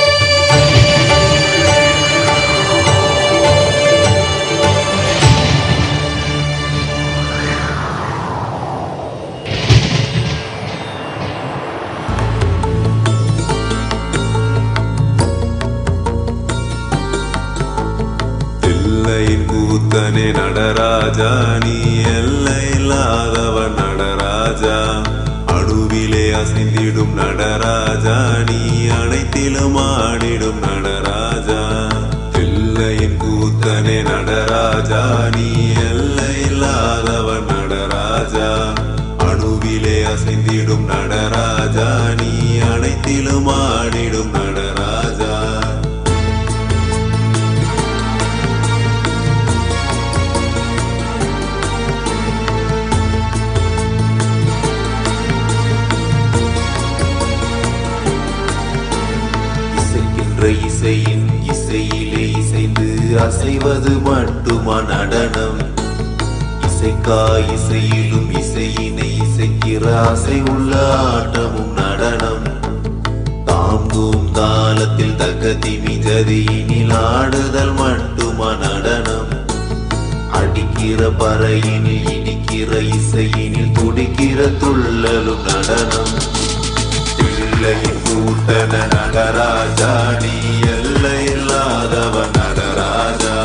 எல்லையின் கூத்தனே நடராஜா நீ எல்லையில்லாதவன் நடராஜா அணுவிலே அசைந்திடும் நடராஜா நீ அனைத்திலும் ஆடிடும் நடராஜா எல்லையின் கூத்தனே நடராஜா நீ எல்லையில்லாதவன் நடராஜா அணுவிலே அசைந்திடும் நடராஜா நீ அனைத்திலும் ஆடிடும் நடராஜா இசையின் இசையிலே இசைந்து அசைவது மட்டுமா நடனம் இசைக்கா இசையிலும் இசை இசையினை இசைக்கிற ஆசை உள்ள ஆட்டமும் நடனம் தாங்கும் தாளத்தில் தக்க திமி ஜதியினில் ஆடுதல் மட்டுமா நடனம் அடிக்கிற பறையினில் இடிக்கிற இசையினில் துடிக்கிற துள்ளலும் நடனம் பிள்ளையின் கூட்டன நடராஜா நீ எல்லை இல்லாதவ நடராஜா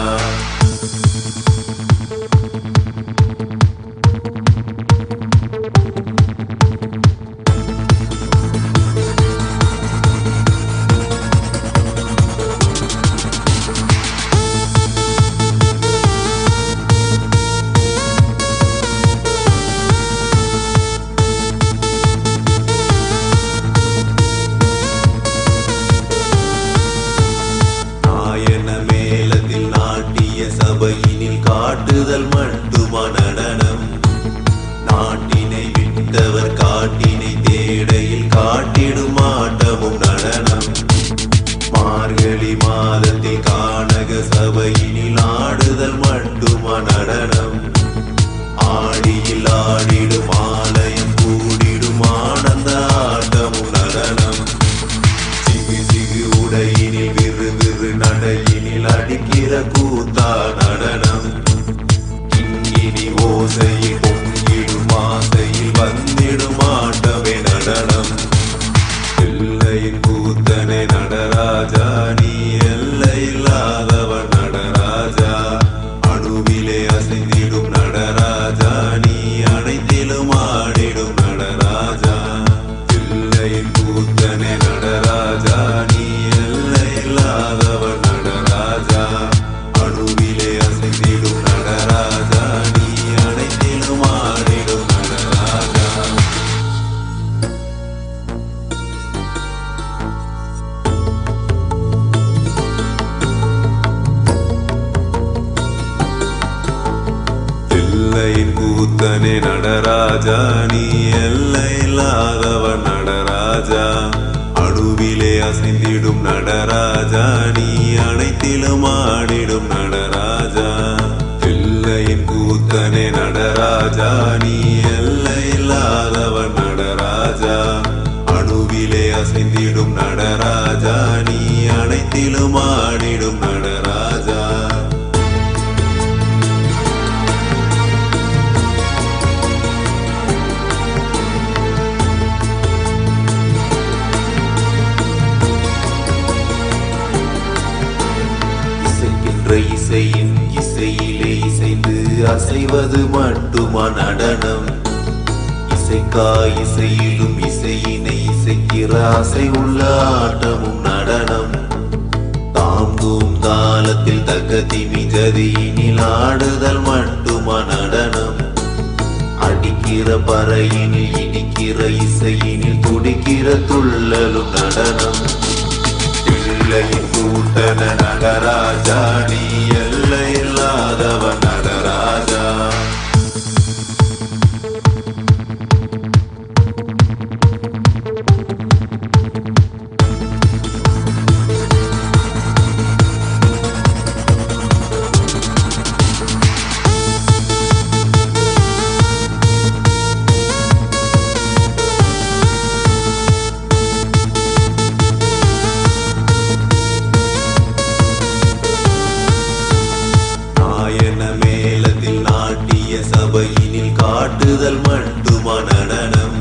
சபையினில் காட்டுதல் மட்டுமா நடனம் நாட்டினை விட்டவர் காட்டினை தேடையில் காட்டிடும் ஆட்டமும் நடனம் மார்கழி மாதத்தில் கானக சபையினில் ஆடுதல் மட்டுமா நடனம் ஆடியில் ஆடிடும் ஆலயம் கூடிடும் ஆனந்த ஆட்டமும் நடனம் சிகு சிகு உடையினில் விறு விறு நடையினில் அடிக்கிற கூத்தா நடனம் கிங்கினி ஓசையில் பொங்கிடும் ஆசையில் வந்திடும் ஆட்டமே நடனம் எல்லையின் கூத்தனை நடராஜா நீ எல்லை இல்லாதவன் நடராஜா அணுவிலே அசைந்திடும் நடராஜா நீ அனைத்திலும் ஆடிடும் நடராஜா எல்லையின் கூத்தனை நடராஜா நீ எல்லை இல்லாதவன் நடராஜா அணுவிலே அசைந்திடும் நடராஜா நீ அனைத்திலும் ஆடிடும் நடராஜா எல்லையின் கூத்தனே நடராஜா நீ எல்லை இல்லாதவன் நடராஜா அணுவிலே அசைந்திடும் நடராஜா நீ அனைத்திலும் ஆடிடும் நடராஜா எல்லையின் கூத்தனே நடராஜா நீ எல்லை இல்லாதவன் நடராஜா அணுவிலே அசைந்திடும் நடராஜா நீ அனைத்திலும் ஆடிடும் நடராஜா இசையின் இசையிலே இசைந்து அசைவது மட்டுமா நடனம் இசைக்கா இசையிலும் இசையினை இசைக்கிற ஆசை உள்ள ஆட்டமும் நடனம் தாங்கும் தாளத்தில் தக்க திமி ஜதியினில் ஆடுதல் மட்டுமா நடனம் அடிக்கிற பறையினில் இடிக்கிற இசையினில் துடிக்கிற துள்ளலும் நடனம் பிள்ளையின் கூட்டன நடராஜா நீ எல்லை இல்லாதவ நடராஜா சபையினில் காட்டுதல் மட்டுமா நடனம்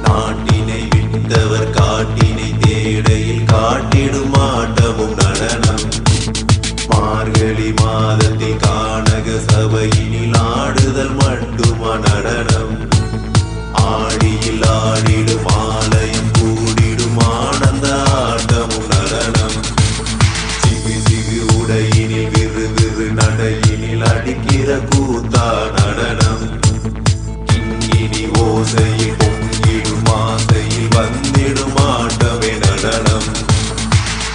நாட்டினை விட்டவர் காட்டினை தேடையில் காட்டிடும் ஆட்டமும் நடனம் மார்கழி மாதத்தில் கானக சபையினில் ஆடுதல் மட்டுமா நடனம் ஆடியில் ஆடிடும் ஆலயம் கூடிடும் ஆனந்த ஆட்டமும் நடனம் சிகு சிகு உடையினில் விறு விறு நடையினில் அடிக்கிற கூத்தா நடனம் கிங்கினி ஓசையில் பொங்கிடும் ஆசையில் வந்திடும் ஆட்டமே நடனம்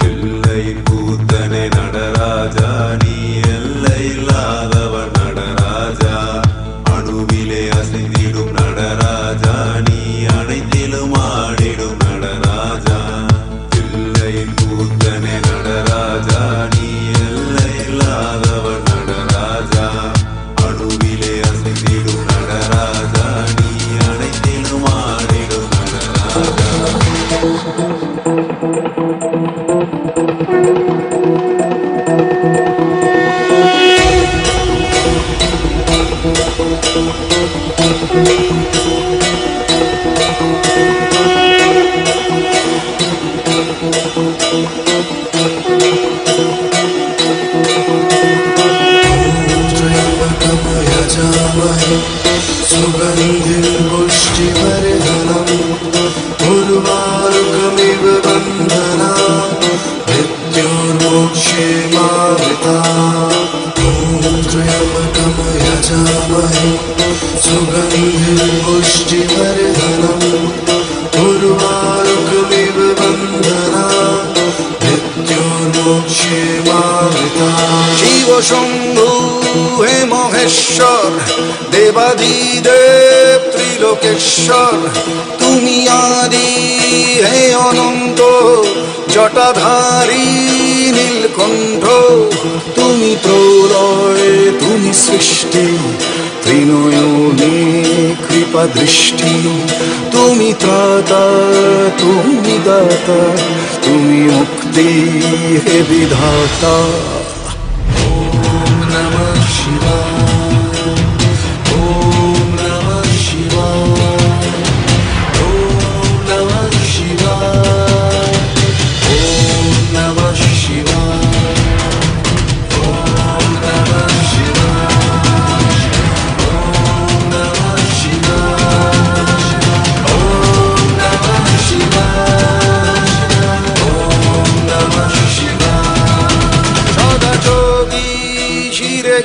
எல்லையின் கூத்தனை நடராஜா நீ எல்லை இல்லாதவன் நடராஜா அணுவிலே அசைந்திடும் நடராஜா நீ அனைத்திலும் ஆடிடும் நடராஜா எல்லையின் கூத்தனை நடராஜா நீ எல்லை இல்லாதவன் நடராஜா அணுவிலே அசைந்திடும் நடராஜா सुगन्धिं पुष्टिवर्धनम् उर्वारुकमिव बन्धना मृत्योर्मोक्षे मावृता ॐ त्र्यम्बकं यजामहे सुगन्धिं पुष्टिवर्धनम् उर्वारुकमिव बन्धना मृत्योर्मोक्षे मावृता शिव शम्भु हे महेश्वर দেবাদিদেব ত্রিলোকেশ্বর তুমি আদি হে অনন্ত জটাধারী নীলকণ্ঠ তুমি প্রলয় তুমি সৃষ্টি ত্রিনয়নে কৃপা দৃষ্টি তুমি ত্রাতা তুমি দাতা তুমি মুক্তি হে বিধাতা ওম নমঃ শিবায়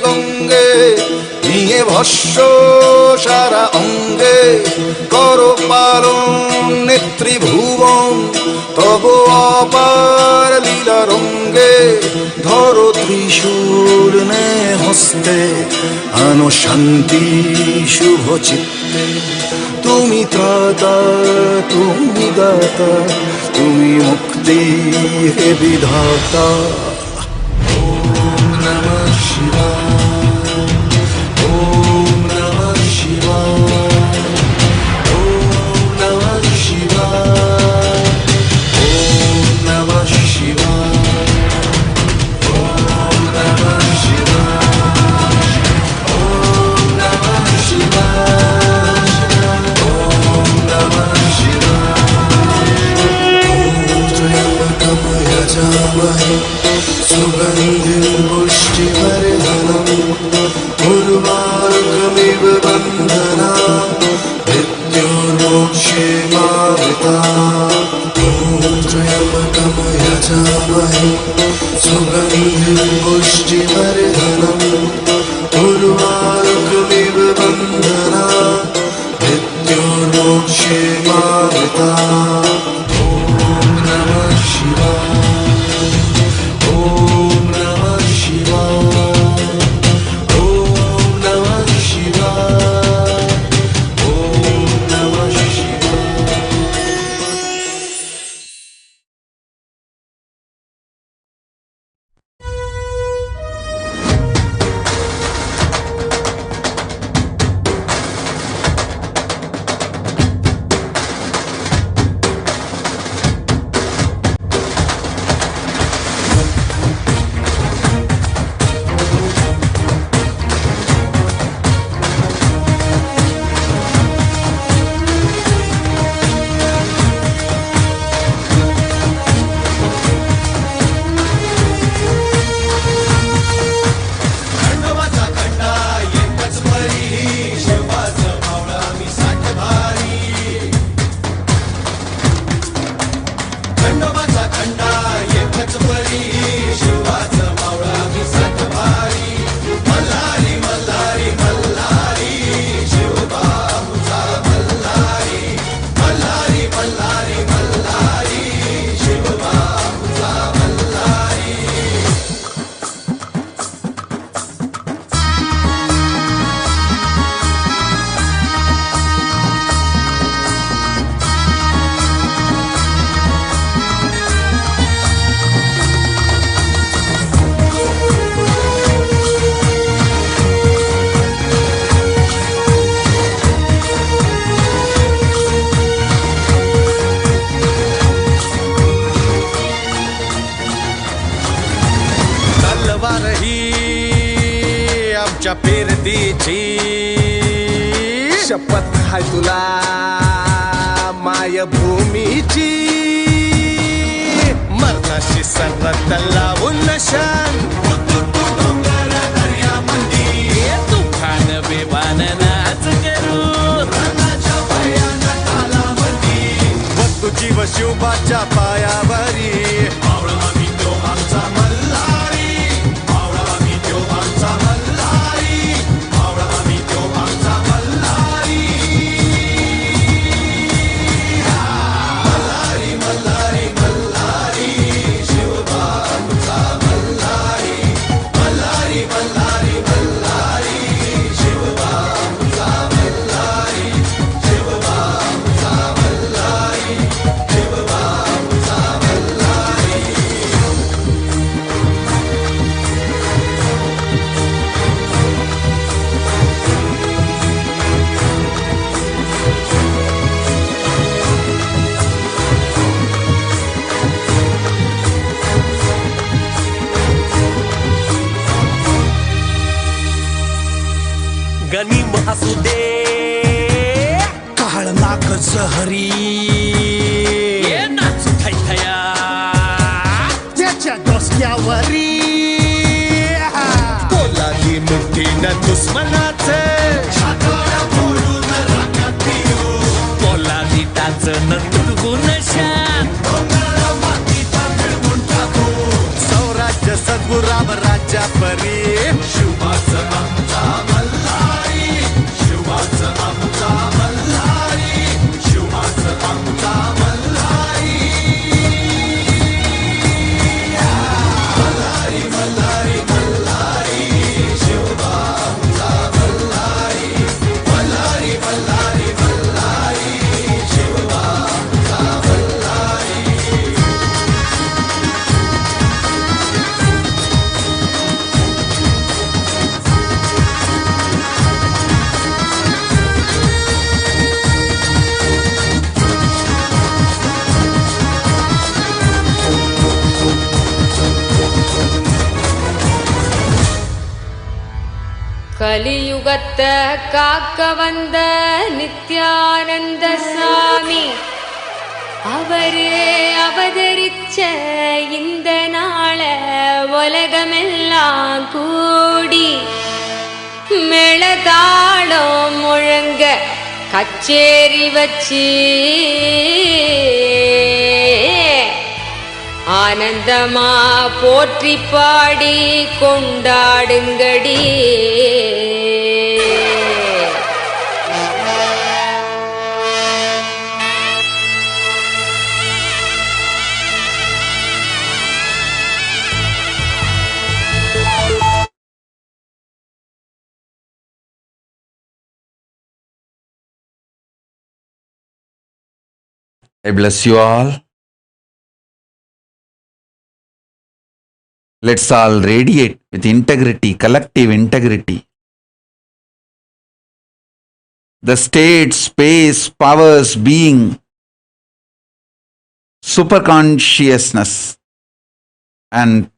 গঙ্গে নিয়ে ভস্য সারা অঙ্গে কর পালন নেত্রীভুবন তব অপার লীলা রঙ্গে ধরো ত্রিশূল নে হস্তে আনো শান্তি শুভ চিত্তে তুমি ত্রাতা তুমি দাতা তুমি মুক্তি হে বিধাতা ওম নমঃ শিবায় ওম নমঃ শিবায় ওম নমঃ শিবায় ওম নমঃ শিবায় ওম নমঃ শিবায় ওম নমঃ শিবায় ওম নমঃ শিবায় ওম ত্র্যম্বকম যজামহে सुगन्धिं पुष्टिवर्धनम् उर्वारुकमिव बन्धना मृत्योर्मोक्षे मावृता ॐ त्र्यम्बकं यजामहे सुगन्धिं पुष्टिवर्धनम् उर्वारुकमिव बन्धना मृत्योर्मोक्षे मावृता ॐ नमः शिवाय ओम नमः शिवाय ओम नमः शिवाय शपथ हाय तुला मायभूमीची मरणाशी सर्वत लावून नशान तुफान बेवान नाच करू वस्तू जीव शिवबाच्या पायावरी गनिम असू दे काळ नाक जहरी नाचू थैथया त्याच्या डोसक्यावरी पोलादी मुठीनं दुश्मनाच पोलादी टाचन तुडवून सौराज्य सद्गुराव राज्या परी शिवाचं आमचा मल्हारी शिवाचं आमचा मल्हारी शिवाचं आमचा मल्हारी मल्हारी मल्हारी मल्हारी शिवा आमचा मल्हारी मल्हारी मल्हारी मल्हारी शिवा आमचा मल्हारी கலியுகத்த காக்க வந்த நித்யானந்த சாமி அவரு அவதரிச்ச இந்த நாள உலகமெல்லாம் கூடி மேளதாளம் முழங்க கச்சேரி வச்சு ஆனந்தமா போற்றி பாடி கொண்டாடுங்கடி I bless you all. Let's all radiate with integrity, collective integrity. The state, space, powers, being, superconsciousness, and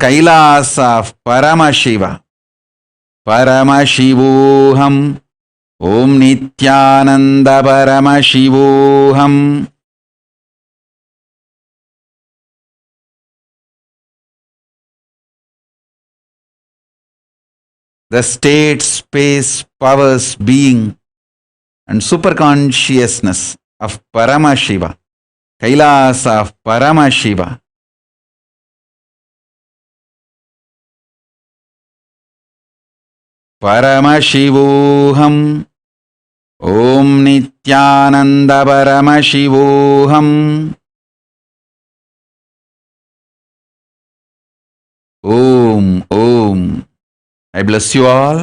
Kailasa of Paramashiva. Paramashivoham. Om Nithyananda Paramashivoham. The state, space, powers, being, and superconsciousness of Paramashiva, Kailasa of Paramashiva. Paramashivoham. Om Nithyananda Paramashivoham. Om. I bless you all.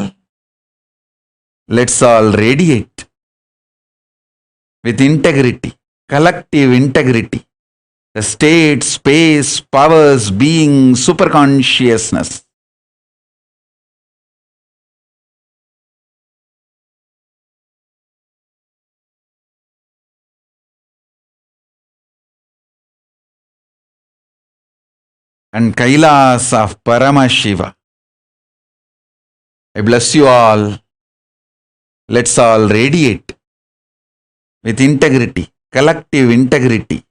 Let's all radiate with integrity, collective integrity. The state, space, powers, being, superconsciousness. And Kailasa of Paramashiva. I bless you all. Let's all radiate with integrity, collective integrity,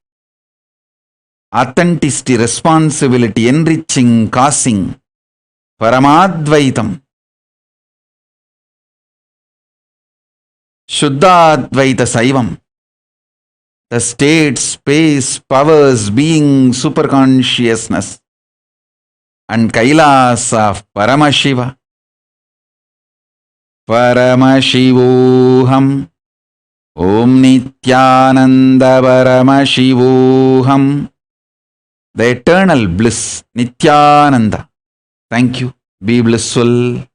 authenticity, responsibility, enriching, causing, Paramadvaitam, Shuddhadvaita Saivam, the state, space, powers, being, superconsciousness, and Kailasa of Paramashiva. Paramashivoham, Om Nithyananda Paramashivoham, the eternal bliss, Nithyananda. Thank you. Be blissful.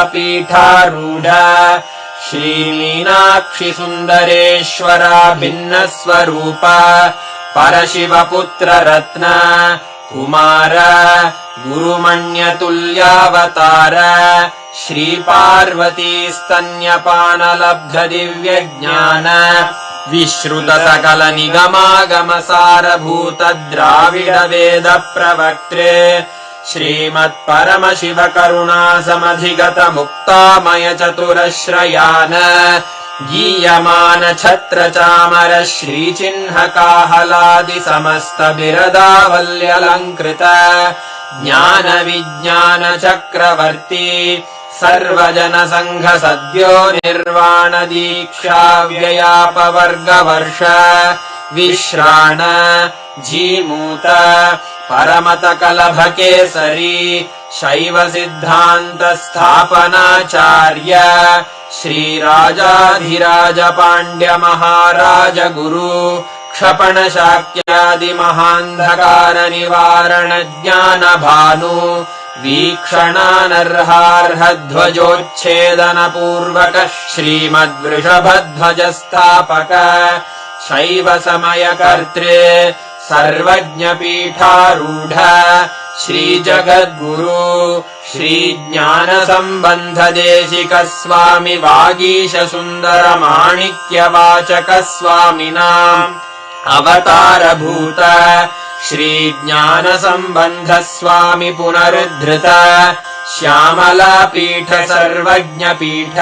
श्रीकैलासोन्नतद्वादशान्तश्यामलापीठारूढ श्रीमीनाक्षिसुन्दरेश्वरा भिन्नस्वरूप परशिवपुत्ररत्न Kumar गुरुमण्यतुल्यावतार श्रीपार्वतीस्तन्यपानलब्धदिव्यज्ञान विश्रुतसकलनिगमागमसारभूत द्राविडवेद प्रवक्त्रे श्रीमत्परमशिवकरुणासमधिगत मुक्तामय चतुरश्रयान गीयमान छत्रचामर श्रीचिह्नकाहलादि समस्त बिरदावल्यलङ्कृत ज्ञान विज्ञान चक्रवर्ती सर्वजन संघ सद्यो निर्वाण दीक्षा व्ययापवर्गवर्ष विश्राण जीमूत परमत कलभ केसरी शैव सिद्धांत स्थापनाचार्य श्रीराजाधिराज पांड्य महाराज गुरु क्षपण शाक्यादि महांधकार निवारण ज्ञान भानु वीक्षणानर्हार्हध्वजोच्छेदन पूर्वक श्रीमद्वृषभध्वज स्थापक शैव समय कर्त्रे सर्वज्ञ पीठारूढ़ श्री जगद्गुरु श्री ज्ञान संबंध देशिक स्वामी वागीश सुंदर माणिक्य वाचक स्वामिनाम् अवतार भूत श्री ज्ञान संबंध स्वामी पुनरुद्धृत श्यामला पीठ सर्वज्ञ पीठ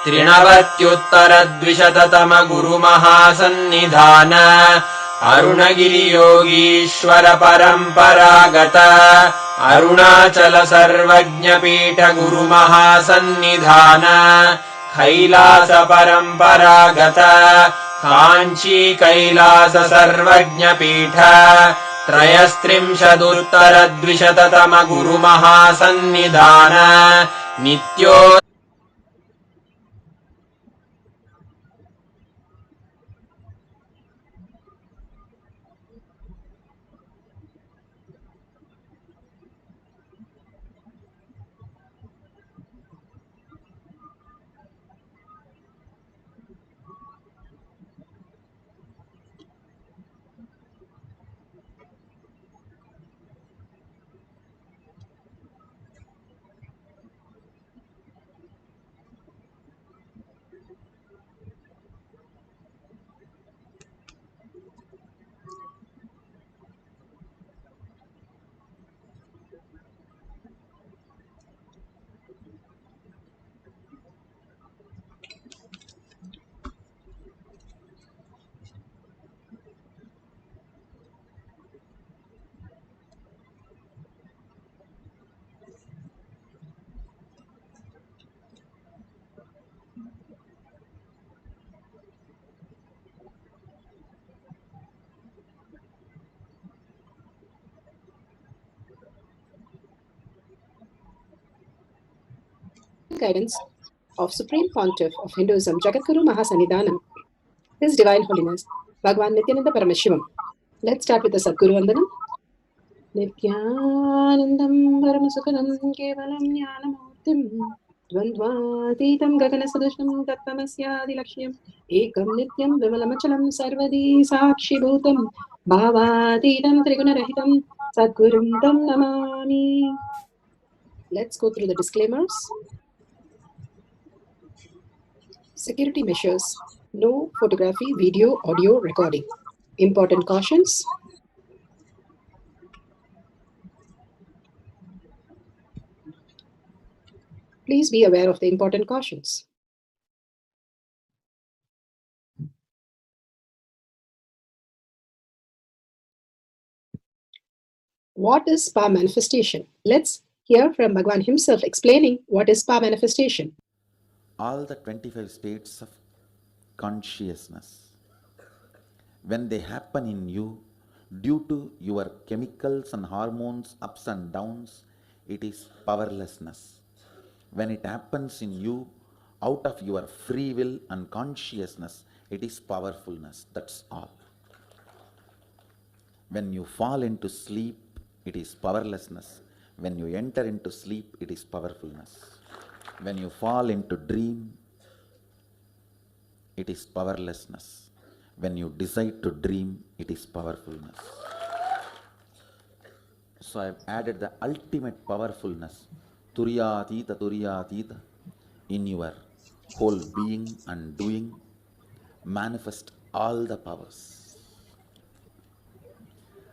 त्रिनवत्युत्तर द्विशततम गुरु महासन्निधान अरुणगिरि योगीश्वर परंपरागत अरुणाचल सर्वज्ञ पीठ गुरु महासन्निधान कैलास परंपरागत कांची कैलास सर्वज्ञ पीठ त्रयस्त्रिंशदुत्तर द्विशततम गुरु महासन्निधान नित्यो guidance of Supreme Pontiff of Hinduism, Jagadguru Mahasannidhanam, His Divine Holiness, Bhagwan Nithyananda Paramashivam. Let's start with the Sadguru Vandanam. Nithyanandam Paramasukhanam Kevalam Jnanamurtim द्वन्द्वातीतं गगनसदृशं तत्त्वमस्यादिलक्ष्यम् एकं नित्यं विमलमचलं सर्वदी साक्षिभूतं भावातीतं त्रिगुणरहितं सद्गुरुं तं Namami. Let's go through the disclaimers. Security measures. No photography, video, audio recording. Important cautions. Please be aware of the important cautions. What is spa manifestation? Let's hear from Bhagwan himself explaining what is spa manifestation. All the 25 states of consciousness, when they happen in you, due to your chemicals and hormones ups and downs, it is powerlessness. When it happens in you, out of your free will and consciousness, it is powerfulness. That's all. When you fall into sleep, it is powerlessness. When you enter into sleep, it is powerfulness. When you fall into dream, it is powerlessness. When you decide to dream, it is powerfulness. So I have added the ultimate powerfulness, Turyatita, in your whole being and doing, manifest all the powers.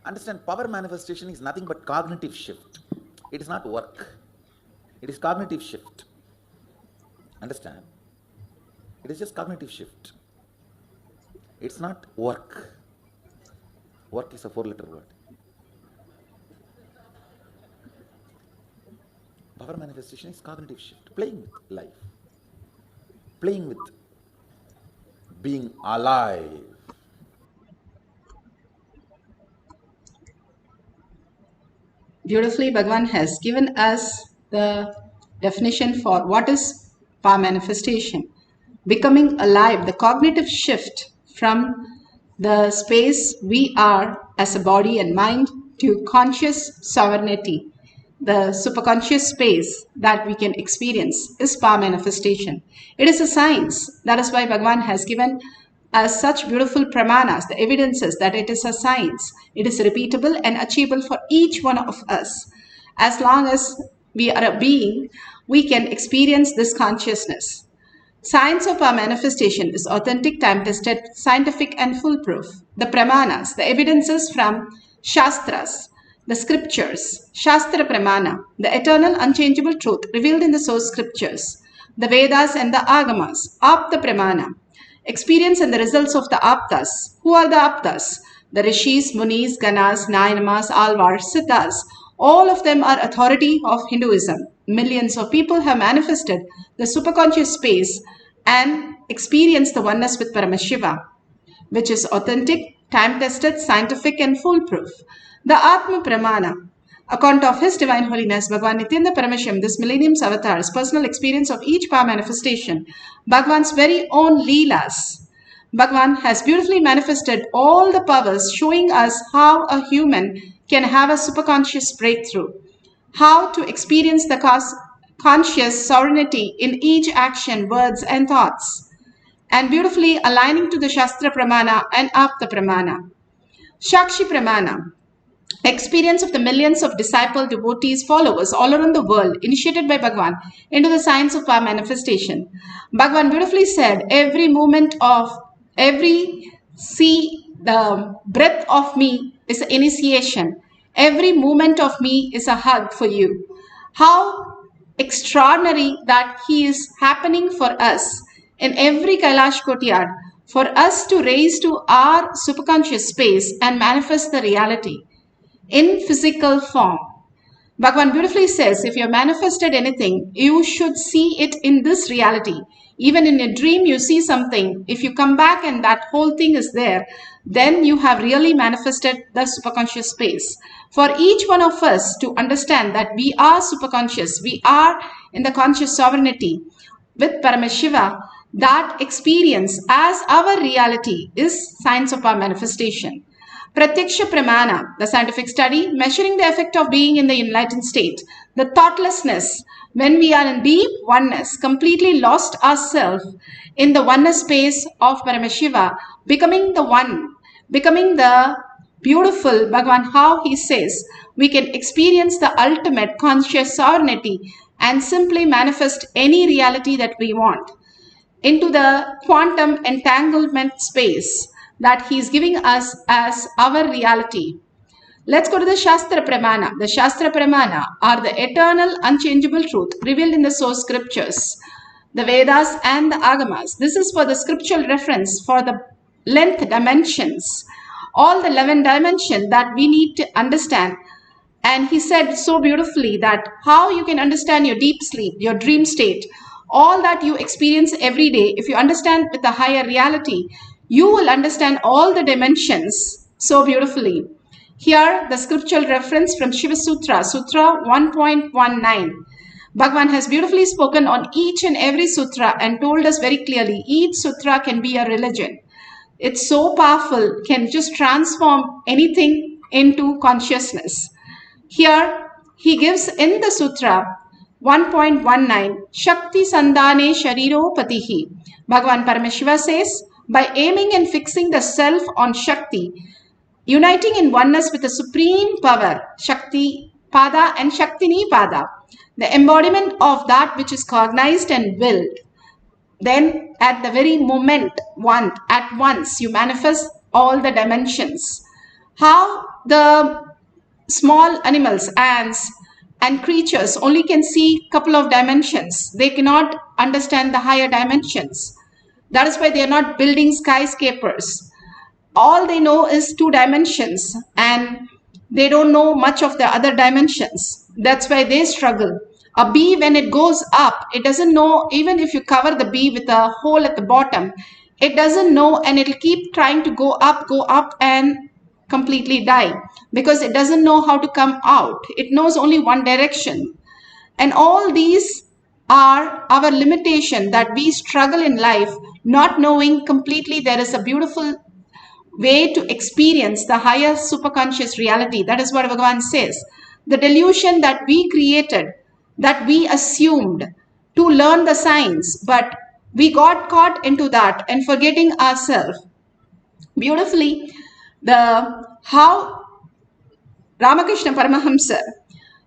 Understand, power manifestation is nothing but cognitive shift. It is not work. It is cognitive shift. Understand? It is just cognitive shift. It's not work. Work is a 4-letter word. Power manifestation is cognitive shift, playing with life, playing with being alive. Beautifully, Bhagwan has given us the definition for what is power manifestation. Becoming alive, the cognitive shift from the space we are as a body and mind to conscious sovereignty. The superconscious space that we can experience is power manifestation. It is a science. That is why Bhagwan has given us such beautiful pramanas, the evidences that it is a science. It is repeatable and achievable for each one of us. As long as we are a being, we can experience this consciousness. Science of our manifestation is authentic, time-tested, scientific and foolproof. The pramanas, the evidences from Shastras, the scriptures, Shastra Pramana, the eternal unchangeable truth revealed in the source scriptures, the Vedas and the Agamas, Apta Pramana, experience and the results of the Aptas. Who are the Aptas? The Rishis, Munis, Ganas, Nayamas, Alvars, Siddhas. All of them are authority of Hinduism. Millions of people have manifested the superconscious space and experienced the oneness with Paramashiva, which is authentic, time-tested, scientific and foolproof. The Atma Pramana, account of His Divine Holiness Bhagwan Nithyananda Paramashivam, this millennium's avatar's personal experience of each power manifestation, Bhagwan's very own Leelas. Bhagwan has beautifully manifested all the powers, showing us how a human can have a superconscious breakthrough, how to experience the conscious sovereignty in each action, words and thoughts, and beautifully aligning to the Shastra Pramana and Apta Pramana. Shakshi Pramana, experience of the millions of disciple, devotees, followers all around the world, initiated by Bhagwan into the science of power manifestation. Bhagwan beautifully said, every movement of the breath of me is an initiation. Every movement of me is a hug for you. How extraordinary that He is happening for us in every Kailash courtyard, for us to raise to our superconscious space and manifest the reality in physical form. Bhagwan beautifully says, if you have manifested anything, you should see it in this reality. Even in a dream, you see something. If you come back and that whole thing is there, then you have really manifested the superconscious space. For each one of us to understand that we are superconscious, we are in the conscious sovereignty with Paramashiva, that experience as our reality is science of our manifestation. Pratyaksha Pramana, the scientific study, measuring the effect of being in the enlightened state. The thoughtlessness, when we are in deep oneness, completely lost ourselves in the oneness space of Paramashiva, becoming the one, becoming the beautiful Bhagavan, how he says we can experience the ultimate conscious sovereignty and simply manifest any reality that we want into the quantum entanglement space that he is giving us as our reality. Let's go to the Shastra Pramana. The Shastra Pramana are the eternal, unchangeable truth revealed in the source scriptures, the Vedas and the Agamas. This is for the scriptural reference for the length dimensions, all the 11 dimensions that we need to understand. And he said so beautifully that how you can understand your deep sleep, your dream state, all that you experience every day. If you understand with a higher reality, you will understand all the dimensions so beautifully. Here, the scriptural reference from Shiva Sutra, Sutra 1.19. Bhagavan has beautifully spoken on each and every sutra and told us very clearly, each sutra can be a religion. It's so powerful, can just transform anything into consciousness. Here, he gives in the sutra 1.19, Shakti Sandhane Shariro Patihi. Bhagavan Paramashiva says, by aiming and fixing the self on Shakti, uniting in oneness with the supreme power, Shakti Pada and Shaktini Pada, the embodiment of that which is cognized and willed, then at the very moment, at once, you manifest all the dimensions. How the small animals, ants, and creatures only can see couple of dimensions. They cannot understand the higher dimensions. That is why they are not building skyscrapers. All they know is 2 dimensions and they don't know much of the other dimensions. That's why they struggle. A bee, when it goes up, it doesn't know, even if you cover the bee with a hole at the bottom, it doesn't know and it'll keep trying to go up and completely die because it doesn't know how to come out. It knows only one direction. And all these are our limitation that we struggle in life, not knowing completely there is a beautiful way to experience the higher superconscious reality. That is what Bhagavan says. The delusion that we created, that we assumed to learn the science, but we got caught into that and forgetting ourselves. Beautifully, how Ramakrishna Paramahamsa,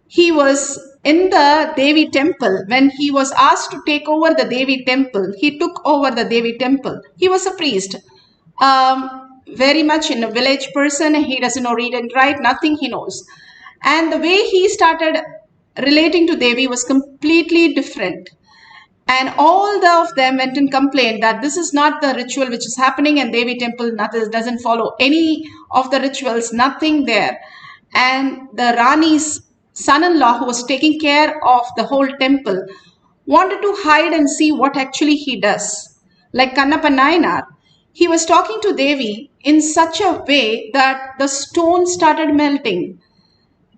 he was in the Devi temple. When he was asked to take over the Devi temple, he took over the Devi temple. He was a priest, very much in a village person. He doesn't know read and write, nothing he knows. And the way he started relating to Devi was completely different. And all of them went and complained that this is not the ritual which is happening, and Devi temple doesn't follow any of the rituals, nothing there. And the Rani's son-in-law, who was taking care of the whole temple, wanted to hide and see what actually he does. Like Kannappa Nayanar, he was talking to Devi in such a way that the stone started melting.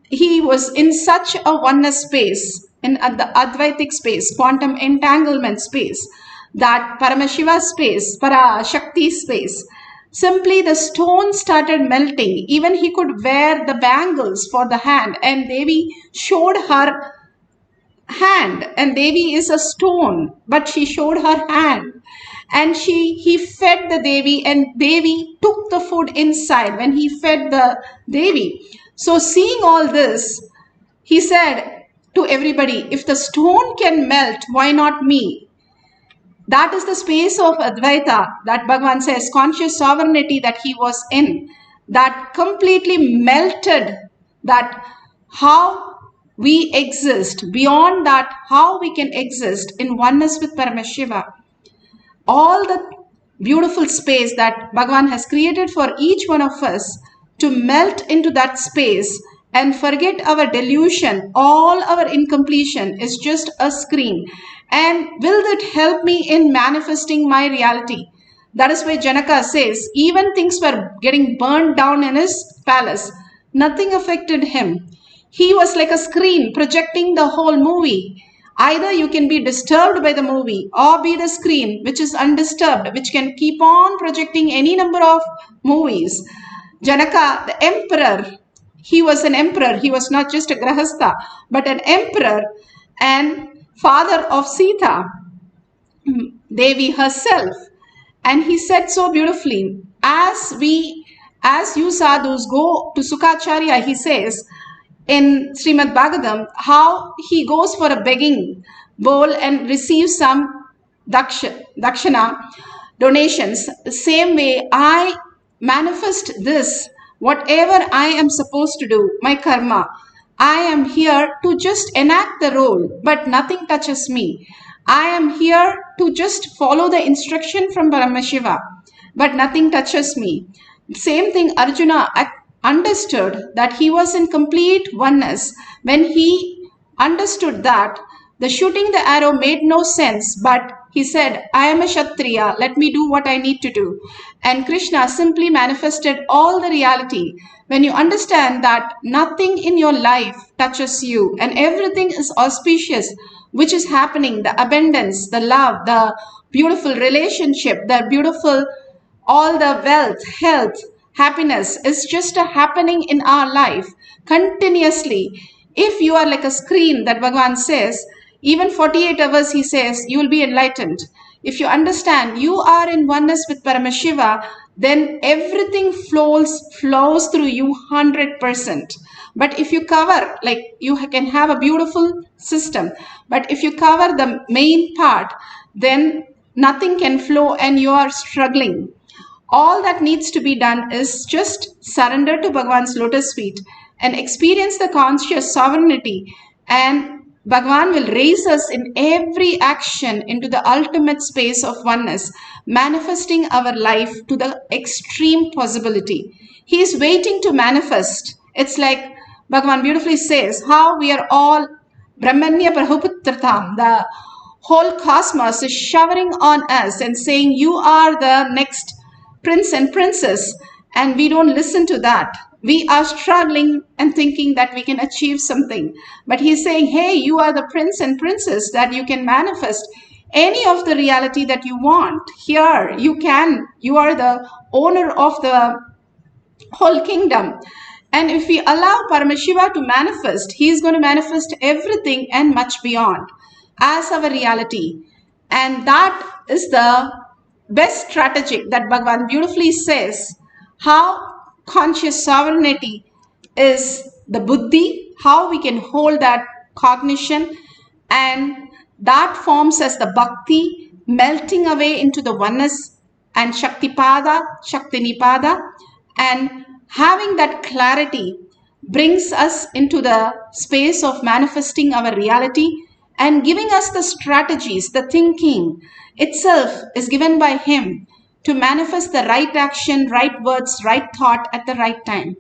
He was in such a oneness space, in the Advaitic space, quantum entanglement space, that Paramashiva space, Parashakti space. Simply the stone started melting. Even he could wear the bangles for the hand, and Devi showed her hand, and Devi is a stone, but she showed her hand. And he fed the Devi, and Devi took the food inside when he fed the Devi. So seeing all this, he said to everybody, if the stone can melt, why not me? That is the space of Advaita that Bhagavan says, conscious sovereignty that he was in, that completely melted that how we exist, beyond that how we can exist in oneness with Paramashiva. All the beautiful space that Bhagavan has created for each one of us to melt into that space and forget our delusion, all our incompletion is just a screen. And will that help me in manifesting my reality? That is why Janaka says, even things were getting burned down in his palace, nothing affected him. He was like a screen projecting the whole movie. Either you can be disturbed by the movie or be the screen which is undisturbed, which can keep on projecting any number of movies. Janaka, the emperor, he was an emperor. He was not just a grahastha, but an emperor and father of Sita, Devi herself. And he said so beautifully, as you sadhus go to Sukacharya, he says in Srimad Bhagavatam, how he goes for a begging bowl and receives some dakshana, donations. The same way I manifest this, whatever I am supposed to do, my karma, I am here to just enact the role, but nothing touches me. I am here to just follow the instruction from Paramashiva, but nothing touches me. Same thing Arjuna understood, that he was in complete oneness when he understood that the shooting the arrow made no sense, but he said, I am a Kshatriya, let me do what I need to do. And Krishna simply manifested all the reality. When you understand that nothing in your life touches you and everything is auspicious, which is happening, the abundance, the love, the beautiful relationship, the beautiful, all the wealth, health, happiness is just a happening in our life continuously. If you are like a screen that Bhagavan says, even 48 hours he says, you will be enlightened. If you understand you are in oneness with Paramashiva, then everything flows through you 100%. But if you cover, like you can have a beautiful system, but if you cover the main part, then nothing can flow and you are struggling. All that needs to be done is just surrender to Bhagavan's lotus feet and experience the conscious sovereignty, and Bhagavan will raise us in every action into the ultimate space of oneness, manifesting our life to the extreme possibility. He is waiting to manifest. It's like Bhagavan beautifully says how we are all Brahmanya Prahuputratam, the whole cosmos is showering on us and saying, you are the next prince and princess, and we don't listen to that. We are struggling and thinking that we can achieve something. But he's saying, hey, you are the prince and princess, that you can manifest any of the reality that you want. Here, you are the owner of the whole kingdom. And if we allow Paramashiva to manifest, he is going to manifest everything and much beyond as our reality. And that is the best strategy that Bhagavan beautifully says, how conscious sovereignty is the buddhi, how we can hold that cognition, and that forms as the bhakti, melting away into the oneness and Shaktipada, Shaktinipada, and having that clarity brings us into the space of manifesting our reality and giving us the strategies. The thinking itself is given by him to manifest the right action, right words, right thought at the right time.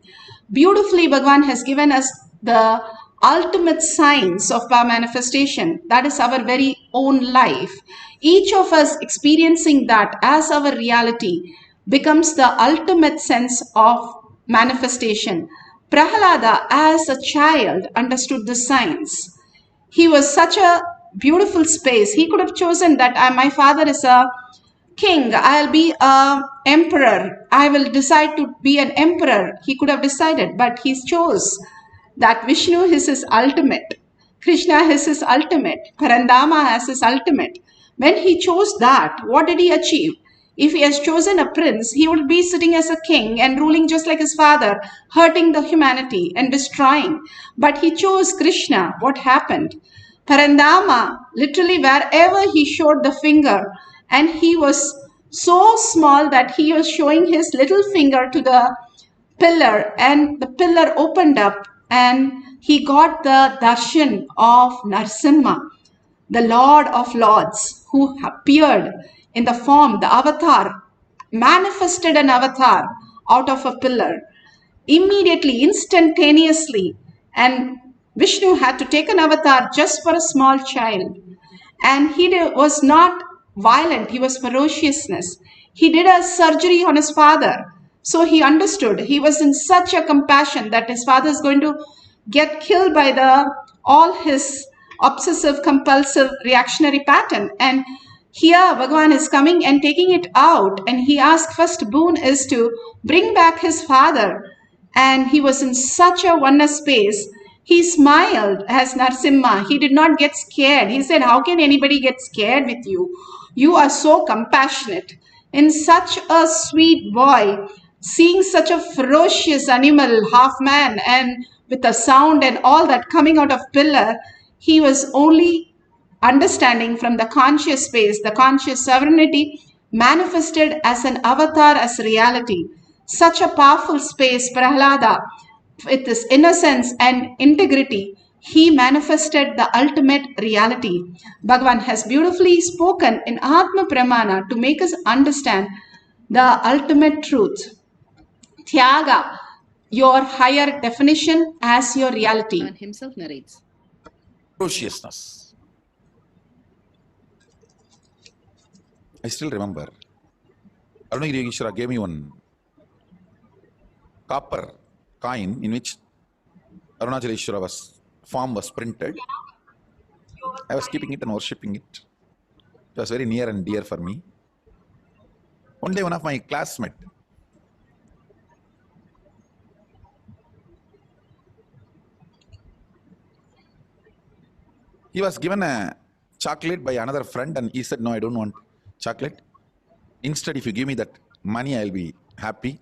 Beautifully, Bhagavan has given us the ultimate science of power manifestation. That is our very own life. Each of us experiencing that as our reality becomes the ultimate sense of manifestation. Prahalada, as a child, understood the science. He was such a beautiful space. He could have chosen that my father is a king, I'll be an emperor, I will decide to be an emperor. He could have decided, but he chose that Vishnu is his ultimate, Krishna is his ultimate, Parandama has his ultimate. When he chose that, what did he achieve? If he has chosen a prince, he would be sitting as a king and ruling just like his father, hurting the humanity and destroying. But he chose Krishna. What happened? Parandama, literally wherever he showed the finger, and he was so small that he was showing his little finger to the pillar, and the pillar opened up and he got the darshan of Narsimha, the Lord of Lords, who appeared in the form, the avatar, manifested an avatar out of a pillar. Immediately, instantaneously, and Vishnu had to take an avatar just for a small child. And he was not violent, he was ferociousness. He did a surgery on his father. So he understood. He was in such a compassion that his father is going to get killed by all his obsessive compulsive reactionary pattern. And Here, Bhagavan is coming and taking it out, and he asked first boon is to bring back his father. And he was in such a oneness space. He smiled as Narsimha. He did not get scared. He said, how can anybody get scared with you? You are so compassionate. In such a sweet boy, seeing such a ferocious animal, half man, and with a sound and all that coming out of pillar, he was only understanding from the conscious space, the conscious sovereignty manifested as an avatar, as reality. Such a powerful space, Prahlada, with his innocence and integrity, he manifested the ultimate reality. Bhagavan has beautifully spoken in Atma Pramana to make us understand the ultimate truth. Tyaga, your higher definition as your reality. And himself narrates. Ferociousness. I still remember Arunagiri Yogeshwara gave me one copper coin in which Arunachaleshwara's form was printed. I was keeping it and worshipping it. It was very near and dear for me. One day, one of my classmates he was given a chocolate by another friend, and he said, no, I don't want chocolate. Instead, if you give me that money, I'll be happy.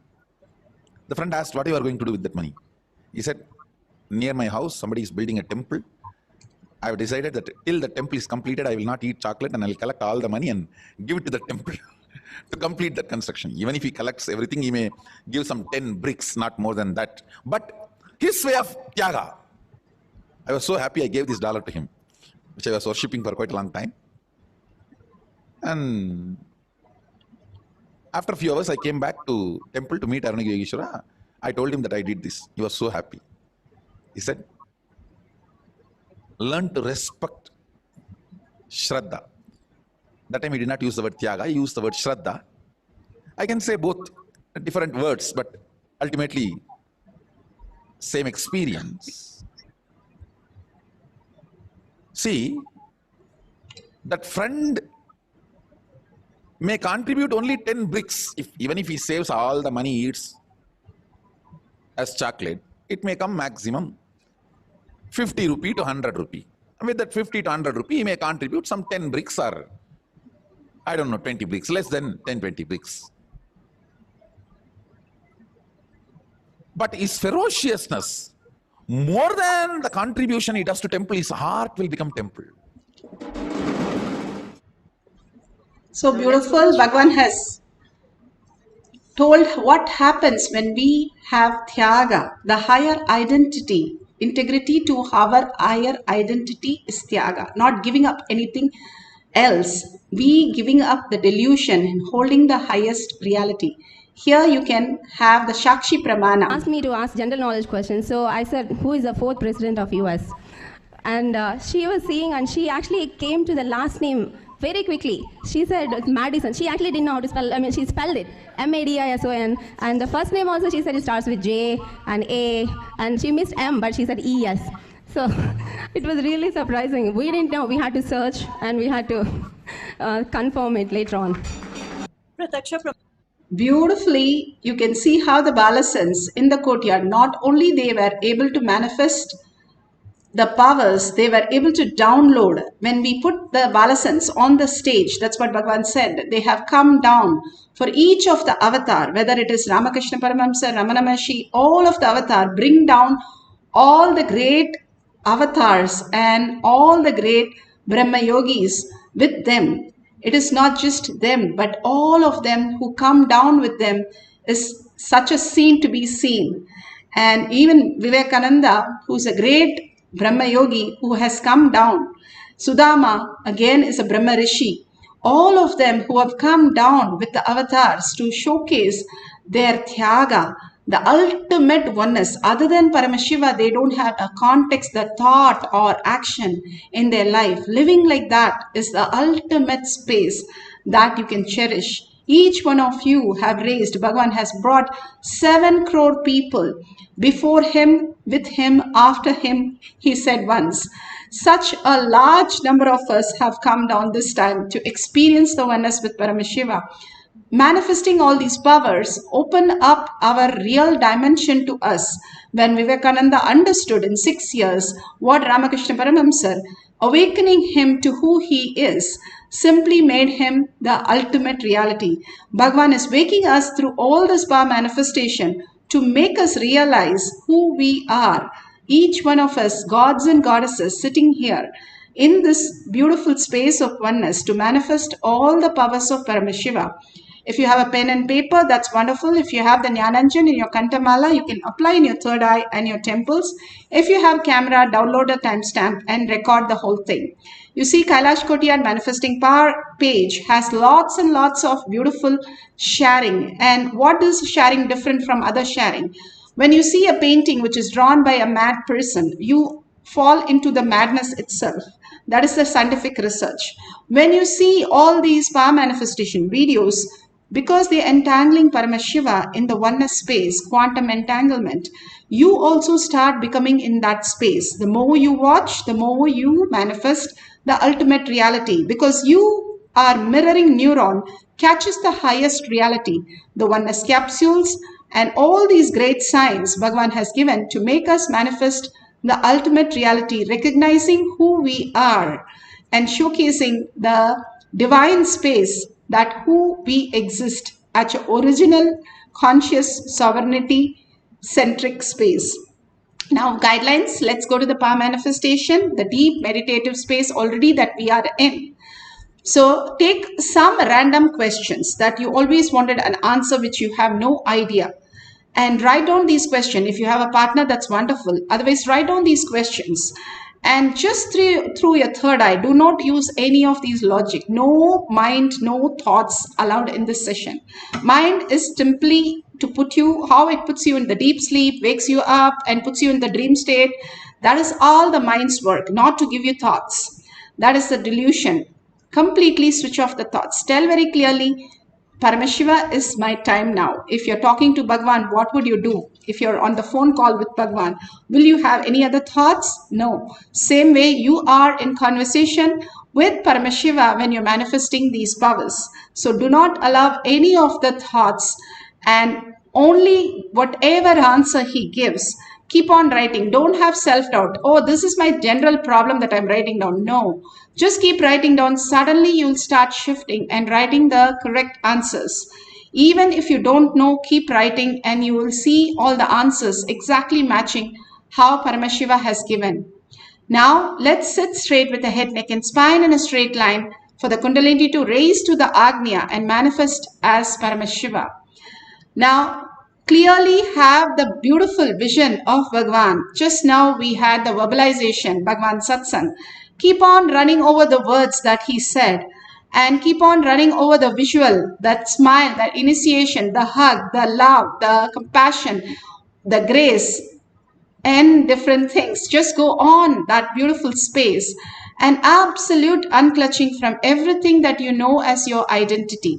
The friend asked, what you are going to do with that money? He said, near my house, somebody is building a temple. I have decided that till the temple is completed, I will not eat chocolate, and I'll collect all the money and give it to the temple to complete that construction. Even if he collects everything, he may give some 10 bricks, not more than that. But his way of tyaga, I was so happy I gave this dollar to him, which I was worshipping for quite a long time. And after a few hours, I came back to temple to meet Arunagiri Yogeshwara. I told him that I did this. He was so happy. He said, learn to respect Shraddha. That time he did not use the word Tyaga, he used the word Shraddha. I can say both different words, but ultimately same experience. See, that friend may contribute only 10 bricks. Even if he saves all the money he eats as chocolate, it may come maximum 50 rupee to 100 rupee. And with that 50 to 100 rupee, he may contribute some 10 bricks or, I don't know, 20 bricks, less than 10, 20 bricks. But his ferociousness, more than the contribution he does to temple, his heart will become temple. So beautiful. Bhagavan has told what happens when we have Tyaga, the higher identity. Integrity to our higher identity is Tyaga, not giving up anything else. We giving up the delusion and holding the highest reality. Here you can have the Shakshi Pramana. Asked me to ask general knowledge questions. So I said, who is the fourth president of US? And she was seeing, and she actually came to the last name very quickly. She said Madison. She actually didn't know how to spell. I mean, she spelled it Madison. And the first name also, she said it starts with J and A. And she missed M, but she said ES. So it was really surprising. We didn't know. We had to search, and we had to confirm it later on. Beautifully, you can see how the Balasans in the courtyard, not only they were able to manifest the powers, they were able to download. When we put the Balasans on the stage, that's what Bhagavan said, they have come down for each of the avatar, whether it is Ramakrishna Paramahamsa, Ramana Maharshi, all of the avatar, bring down all the great avatars and all the great Brahma Yogis with them. It is not just them, but all of them who come down with them is such a scene to be seen. And even Vivekananda, who's a great Brahma Yogi who has come down, Sudama again is a Brahma Rishi. All of them who have come down with the avatars to showcase their Tyaga, the ultimate oneness. Other than Paramashiva, they don't have a context, the thought or action in their life. Living like that is the ultimate space that you can cherish. Each one of you have raised, Bhagavan has brought 7 crore people before him, with him, after him, he said once. Such a large number of us have come down this time to experience the oneness with Paramashiva. Manifesting all these powers open up our real dimension to us. When Vivekananda understood in 6 years what Ramakrishna Paramahamsa, awakening him to who he is, simply made him the ultimate reality. Bhagavan is waking us through all this power manifestation to make us realize who we are. Each one of us, gods and goddesses, sitting here in this beautiful space of oneness to manifest all the powers of Paramashiva. If you have a pen and paper, that's wonderful. If you have the Jnananjan in your Kantamala, you can apply in your third eye and your temples. If you have camera, download a timestamp and record the whole thing. You see, Kailash Kotiyan Manifesting Power page has lots and lots of beautiful sharing. And what is sharing different from other sharing? When you see a painting which is drawn by a mad person, you fall into the madness itself. That is the scientific research. When you see all these power manifestation videos, because they are entangling Paramashiva in the oneness space, quantum entanglement, you also start becoming in that space. The more you watch, the more you manifest the ultimate reality, because you are mirroring neuron catches the highest reality. The oneness capsules and all these great signs Bhagavan has given to make us manifest the ultimate reality, recognizing who we are and showcasing the divine space that who we exist at your original conscious sovereignty centric space. Now, guidelines, let's go to the power manifestation, the deep meditative space already that we are in. So take some random questions that you always wanted an answer which you have no idea, and write down these questions. If you have a partner, that's wonderful. Otherwise, write down these questions. And just through your third eye, do not use any of these logic. No mind, no thoughts allowed in this session. Mind is simply to put you, how it puts you in the deep sleep, wakes you up and puts you in the dream state. That is all the mind's work, not to give you thoughts. That is the delusion. Completely switch off the thoughts. Tell very clearly, Paramashiva is my time now. If you're talking to Bhagavan, what would you do? If you're on the phone call with Bhagavan, will you have any other thoughts? No. Same way you are in conversation with Paramashiva when you're manifesting these powers. So do not allow any of the thoughts, and only whatever answer he gives, keep on writing. Don't have self-doubt. Oh, this is my general problem that I'm writing down. No. Just keep writing down. Suddenly you'll start shifting and writing the correct answers. Even if you don't know, keep writing and you will see all the answers exactly matching how Paramashiva has given. Now let's sit straight with the head, neck and spine in a straight line for the Kundalini to raise to the Agnya and manifest as Paramashiva. Now clearly have the beautiful vision of Bhagavan. Just now we had the verbalization, Bhagavan Satsang. Keep on running over the words that he said and keep on running over the visual, that smile, that initiation, the hug, the love, the compassion, the grace, and different things. Just go on that beautiful space and absolute unclutching from everything that you know as your identity.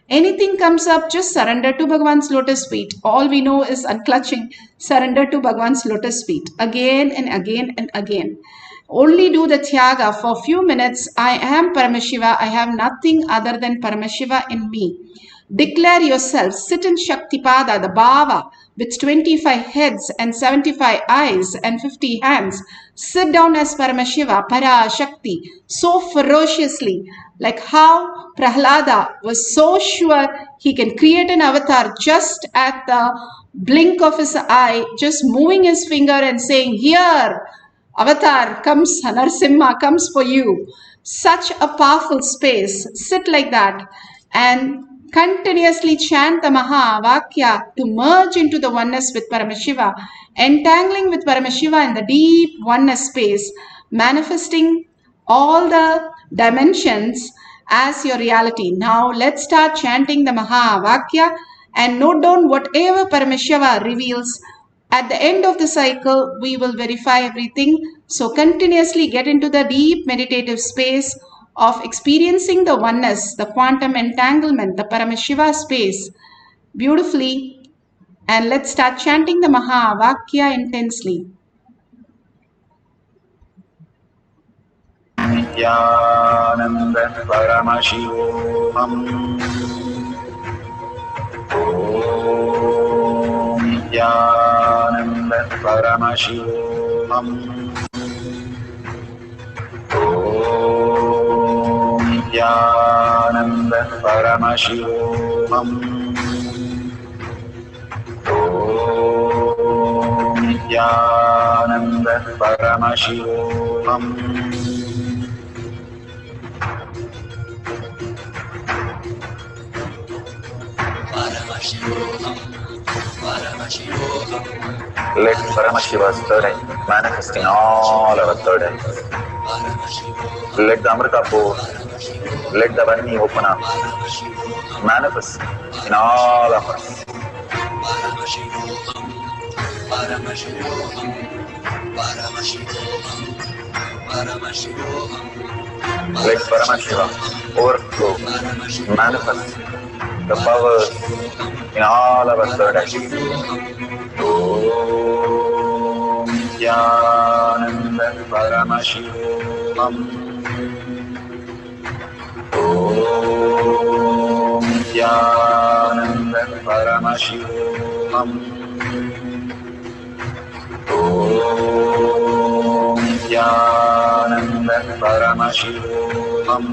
Anything comes up, just surrender to Bhagavan's lotus feet. All we know is unclutching. Surrender to Bhagavan's lotus feet again and again and again. Only do the Tyaga for a few minutes. I am Paramashiva. I have nothing other than Paramashiva in me. Declare yourself. Sit in Shaktipada, the Bhava, with 25 heads and 75 eyes and 50 hands. Sit down as Paramashiva, Para Shakti, so ferociously, like how Prahlada was so sure he can create an avatar just at the blink of his eye, just moving his finger and saying, here, avatar comes, Narsimha comes for you. Such a powerful space. Sit like that and continuously chant the Mahavakya to merge into the oneness with Paramashiva, entangling with Paramashiva in the deep oneness space, manifesting all the dimensions as your reality. Now let's start chanting the Mahavakya and note down whatever Paramashiva reveals. At the end of the cycle, we will verify everything. So continuously get into the deep meditative space of experiencing the oneness, the quantum entanglement, the Paramashiva space beautifully. And let's start chanting the Maha Vakya intensely. Nithyananda Paramashivoham. Om Nithyananda Paramashivoham. Om Nithyananda Paramashivoham. Om Nithyananda Paramashivoham. Let Paramashiva's third eye manifest in all our third eyes. Let the Amrita pour, let the Varni open up, manifest in all of us. Let Paramashiva overflow, manifest the powers in all our third eyes. Om Nithyananda Paramashivoham. Om Nithyananda Paramashivoham. Om Nithyananda Paramashivoham.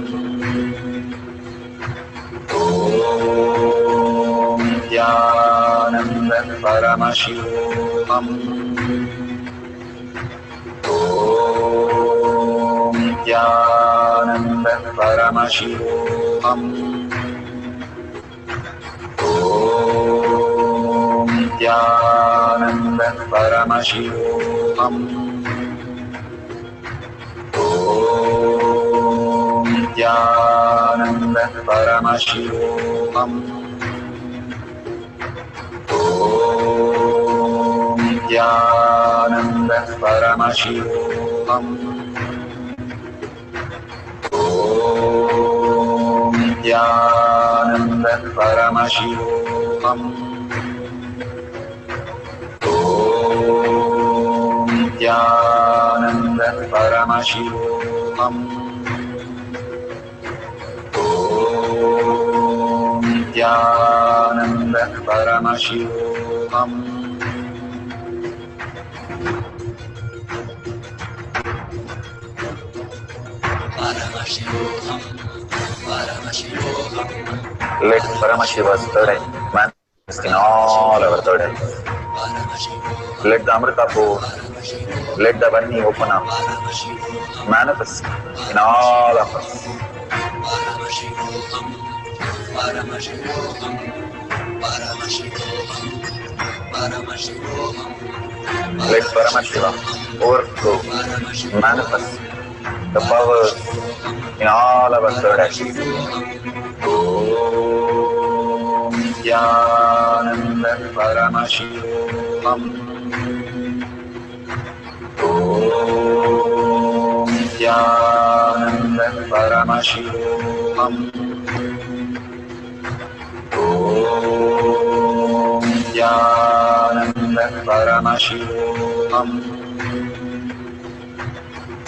Om Nithyananda Paramashivoham. Om Nithyananda Paramashivoham. Om Nithyananda Paramashivoham. Om Nithyananda Paramashivoham. Om Nithyananda Paramashivoham. Om Nithyananda Paramashivoham. Om Nithyananda Paramashivoham. Om Nithyananda Paramashivoham. Let Paramashiva's third eye manifest in all our third eyes. Let the Amrita pour, let the Varni open up, manifest in all of us. Let Paramashiva overflow, manifest the powers in all our third eyes. Om Nithyananda Paramashivoham. Om Nithyananda Paramashivoham. Om Nithyananda Paramashivoham.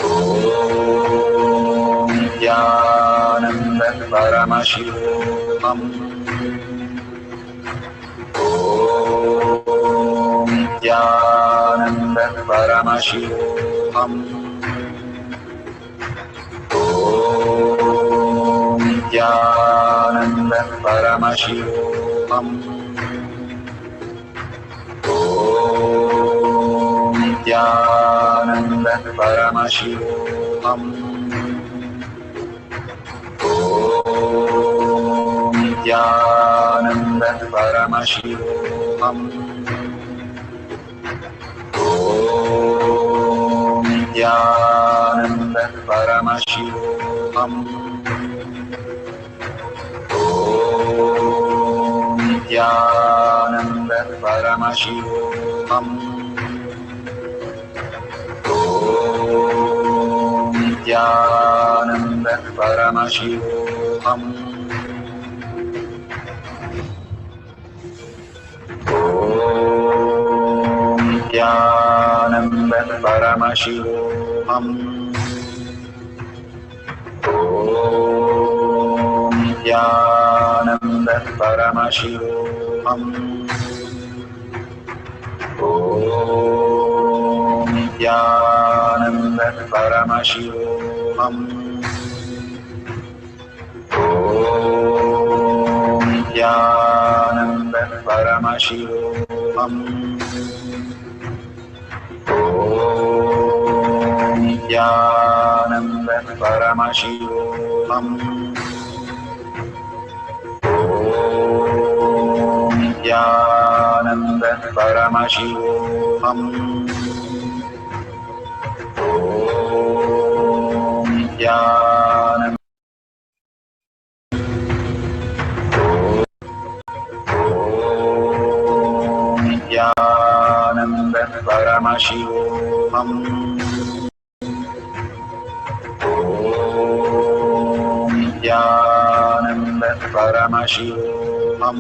Om Nithyananda Paramashivoham. Om Nithyananda Paramashivoham. Om Nithyananda Paramashivoham. Om Nithyananda Paramashivoham. Om Nithyananda Paramashivoham. Om Nithyananda Paramashivoham. Om Nithyananda Paramashivoham. Om Nithyananda Paramashivoham. Om Nithyananda Paramashivoham. Om Nithyananda Paramashivoham. Om Nithyananda Paramashivoham. Om Nithyananda Paramashivoham. Om Nithyananda Paramashivoham. Om Nithyananda Paramashivoham. Om Nithyananda Nithyananda Paramashivoham. Om Nithyananda Paramashivoham. Om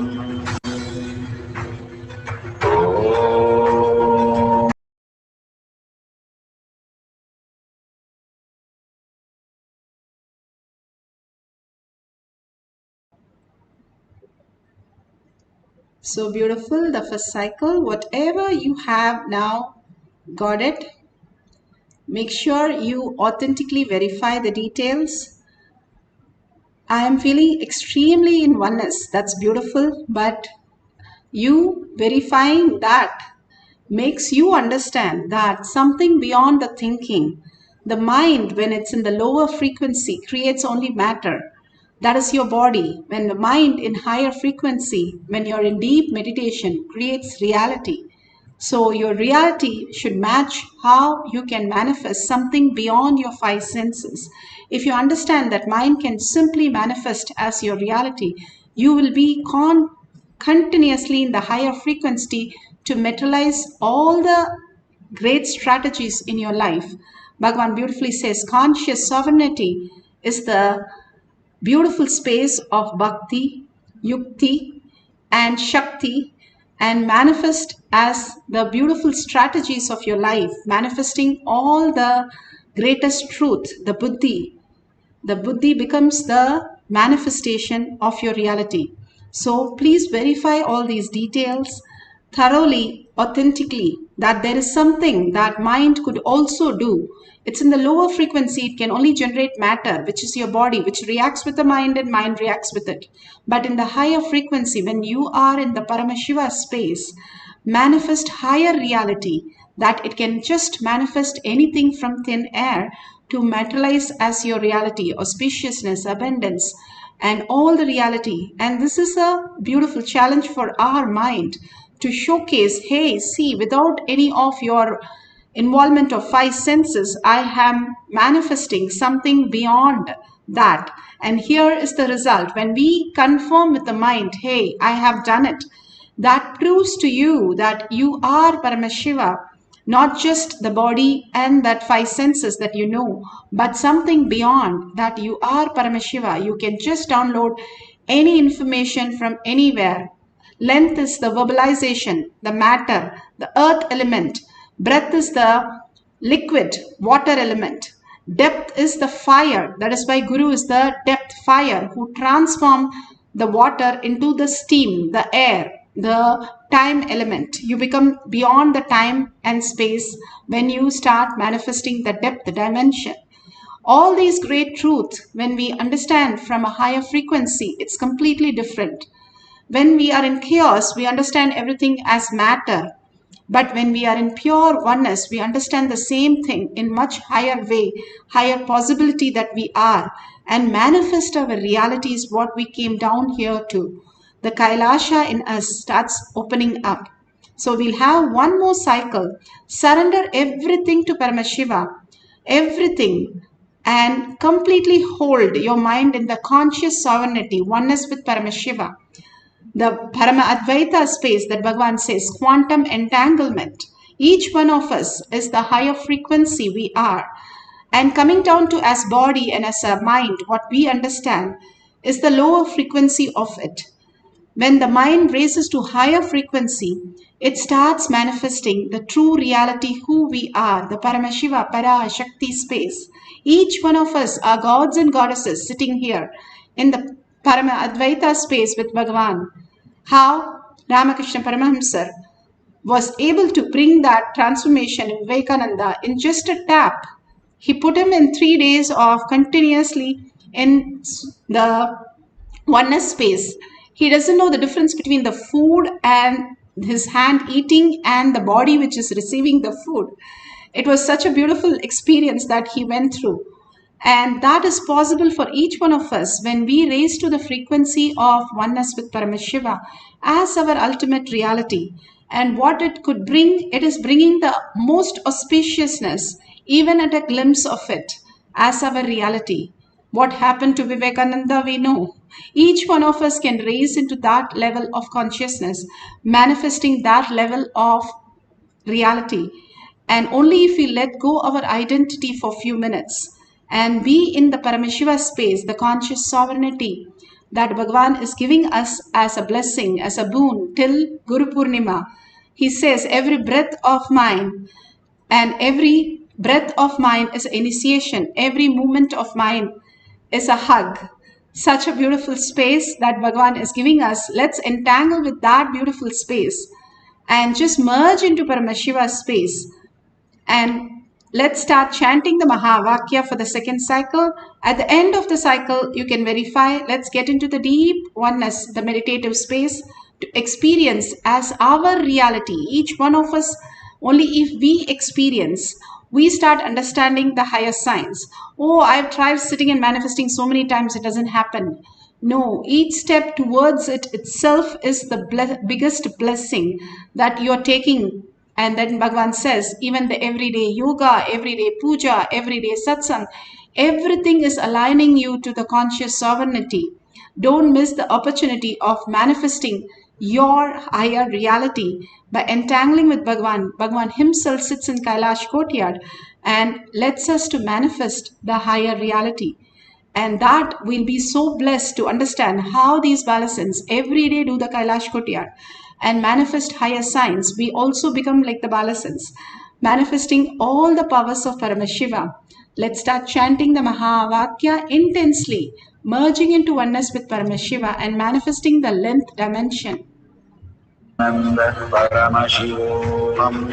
So beautiful, the first cycle. Whatever you have now, got it. Make sure you authentically verify the details. I am feeling extremely in oneness. That's beautiful. But you verifying that makes you understand that something beyond the thinking, the mind, when it's in the lower frequency, creates only matter. That is your body. When the mind in higher frequency, when you're in deep meditation, creates reality. So your reality should match how you can manifest something beyond your five senses. If you understand that mind can simply manifest as your reality, you will be continuously in the higher frequency to materialize all the great strategies in your life. Bhagavan beautifully says conscious sovereignty is the beautiful space of bhakti, yukti, and shakti, and manifest as the beautiful strategies of your life, manifesting all the greatest truth, the buddhi. The buddhi becomes the manifestation of your reality. So please verify all these details thoroughly, authentically, that there is something that mind could also do. It's in the lower frequency, it can only generate matter, which is your body, which reacts with the mind and mind reacts with it. But in the higher frequency, when you are in the Paramashiva space, manifest higher reality, that it can just manifest anything from thin air to materialize as your reality, auspiciousness, abundance, and all the reality. And this is a beautiful challenge for our mind to showcase, hey, see, without any of your involvement of five senses, I am manifesting something beyond that. And here is the result. When we confirm with the mind, hey, I have done it, that proves to you that you are Paramashiva, not just the body and that five senses that you know, but something beyond that. You are Paramashiva. You can just download any information from anywhere. Length is the verbalization, the matter, the earth element. Breath is the liquid, water element. Depth is the fire. That is why Guru is the depth fire who transform the water into the steam, the air, the time element. You become beyond the time and space when you start manifesting the depth dimension. All these great truths, when we understand from a higher frequency, it's completely different. When we are in chaos, we understand everything as matter. But when we are in pure oneness, we understand the same thing in much higher way, higher possibility that we are, and manifest our reality is what we came down here to. The Kailasa in us starts opening up. So we'll have one more cycle. Surrender everything to Paramashiva, everything, and completely hold your mind in the conscious sovereignty, oneness with Paramashiva. The Parama Advaita space that Bhagavan says, quantum entanglement. Each one of us is the higher frequency we are. And coming down to as body and as a mind, what we understand is the lower frequency of it. When the mind raises to higher frequency, it starts manifesting the true reality who we are, the Paramashiva, Para, Shakti space. Each one of us are gods and goddesses sitting here in the Parama Advaita space with Bhagavan. How Ramakrishna Paramahamsar was able to bring that transformation in Vivekananda in just a tap. He put him in 3 days of continuously in the oneness space. He doesn't know the difference between the food and his hand eating and the body which is receiving the food. It was such a beautiful experience that he went through. And that is possible for each one of us when we raise to the frequency of oneness with Paramashiva as our ultimate reality. And what it could bring, it is bringing the most auspiciousness, even at a glimpse of it, as our reality. What happened to Vivekananda, we know. Each one of us can raise into that level of consciousness, manifesting that level of reality. And only if we let go our identity for a few minutes and be in the Paramashiva space, the conscious sovereignty that Bhagavan is giving us as a blessing, as a boon till Guru Purnima. He says, every breath of mine and every breath of mine is an initiation. Every movement of mine is a hug. Such a beautiful space that Bhagavan is giving us. Let's entangle with that beautiful space and just merge into Paramashiva space. And let's start chanting the Mahavakya for the second cycle. At the end of the cycle, you can verify. Let's get into the deep oneness, the meditative space, to experience as our reality. Each one of us, only if we experience, we start understanding the higher signs. Oh, I've tried sitting and manifesting so many times, it doesn't happen. No, each step towards it itself is the biggest blessing that you're taking. And then Bhagavan says, even the everyday yoga, everyday puja, everyday satsang, everything is aligning you to the conscious sovereignty. Don't miss the opportunity of manifesting your higher reality by entangling with Bhagavan. Bhagavan himself sits in Kailash courtyard and lets us to manifest the higher reality. And that we'll be so blessed to understand how these Balasins every day do the Kailash courtyard and manifest higher signs. We also become like the Balasins, manifesting all the powers of Paramashiva. Let's start chanting the Mahavakya intensely, merging into oneness with Paramashiva and manifesting the length dimension. Paramashivoham.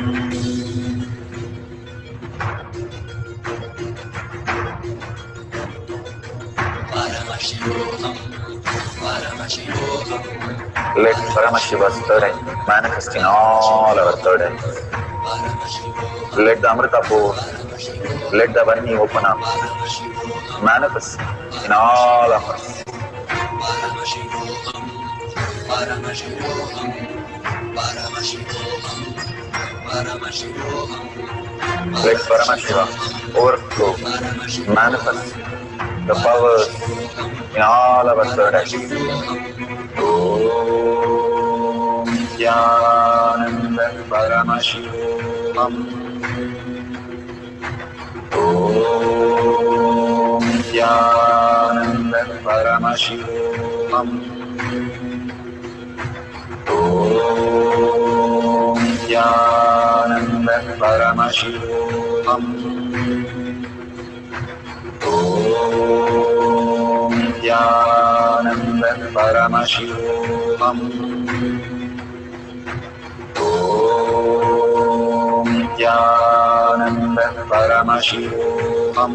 Let Paramashiva's third eye manifest in all our third eyes. Let the Amrita pour, let the Varni open up, manifest in all of us. Let Paramashiva overflow, manifest the powers in all our third eyes. Om Nithyananda Paramashivam. Om Nithyananda Paramashivam. Om Nithyananda Paramashivam. Om Nithyananda Paramashivoham. Om Nithyananda Paramashivoham.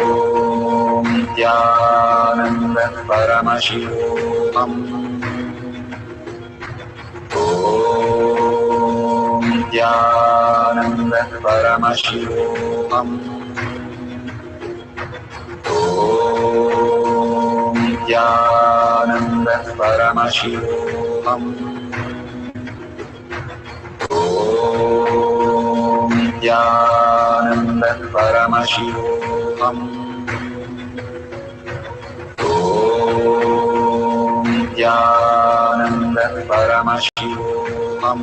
Om Nithyananda Paramashivoham. Om Nithyananda Paramashivoham. Om Nithyananda Paramashivoham. Om Nithyananda Paramashivoham. Om Nithyananda Paramashivoham.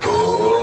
Om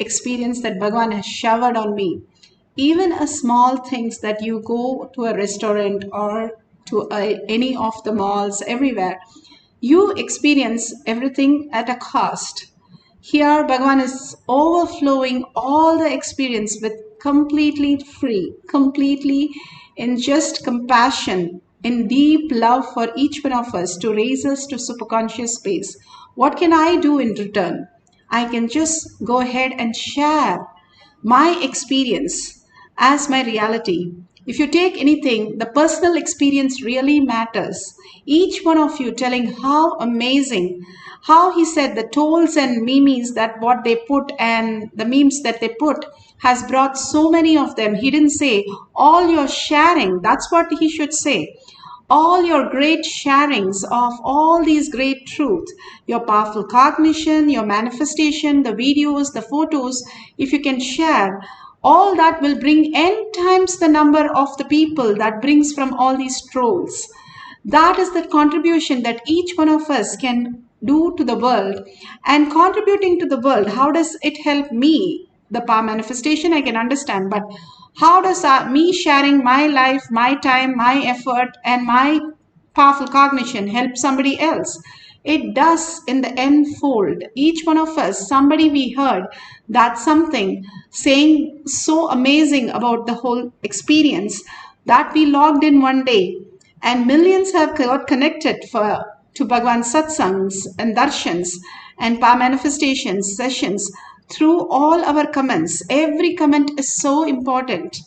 experience that Bhagavan has showered on me. Even a small things that you go to a restaurant or to any of the malls everywhere, you experience everything at a cost. Here, Bhagavan is overflowing all the experience with completely free, completely in just compassion, in deep love for each one of us to raise us to superconscious space. What can I do in return? I can just go ahead and share my experience as my reality. If you take anything, the personal experience really matters. Each one of you telling how amazing, how he said the tolls and memes that what they put and the memes that they put has brought so many of them. He didn't say all your sharing. That's what he should say. All your great sharings of all these great truths, your powerful cognition, your manifestation, the videos, the photos, if you can share, all that will bring n times the number of the people that brings from all these trolls. That is the contribution that each one of us can do to the world. And contributing to the world, how does it help me? The power manifestation I can understand, but how does me sharing my life, my time, my effort, and my powerful cognition help somebody else? It does in the end fold. Each one of us, somebody we heard that something saying so amazing about the whole experience that we logged in one day, and millions have got connected to Bhagavan's satsangs and darshans and power manifestations sessions through all our comments. Every comment is so important.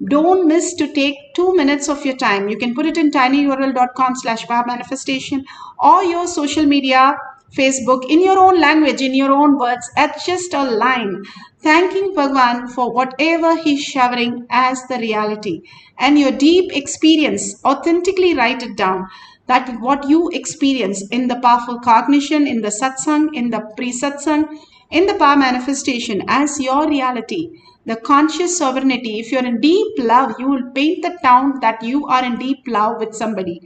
Don't miss to take 2 minutes of your time. You can put it in tinyurl.com/power manifestation or your social media, Facebook, in your own language, in your own words, at just a line, thanking Bhagavan for whatever he's showering as the reality. And your deep experience, authentically write it down. That what you experience in the powerful cognition, in the satsang, in the pre-satsang, in the power manifestation as your reality, the conscious sovereignty. If you're in deep love, you will paint the town that you are in deep love with somebody.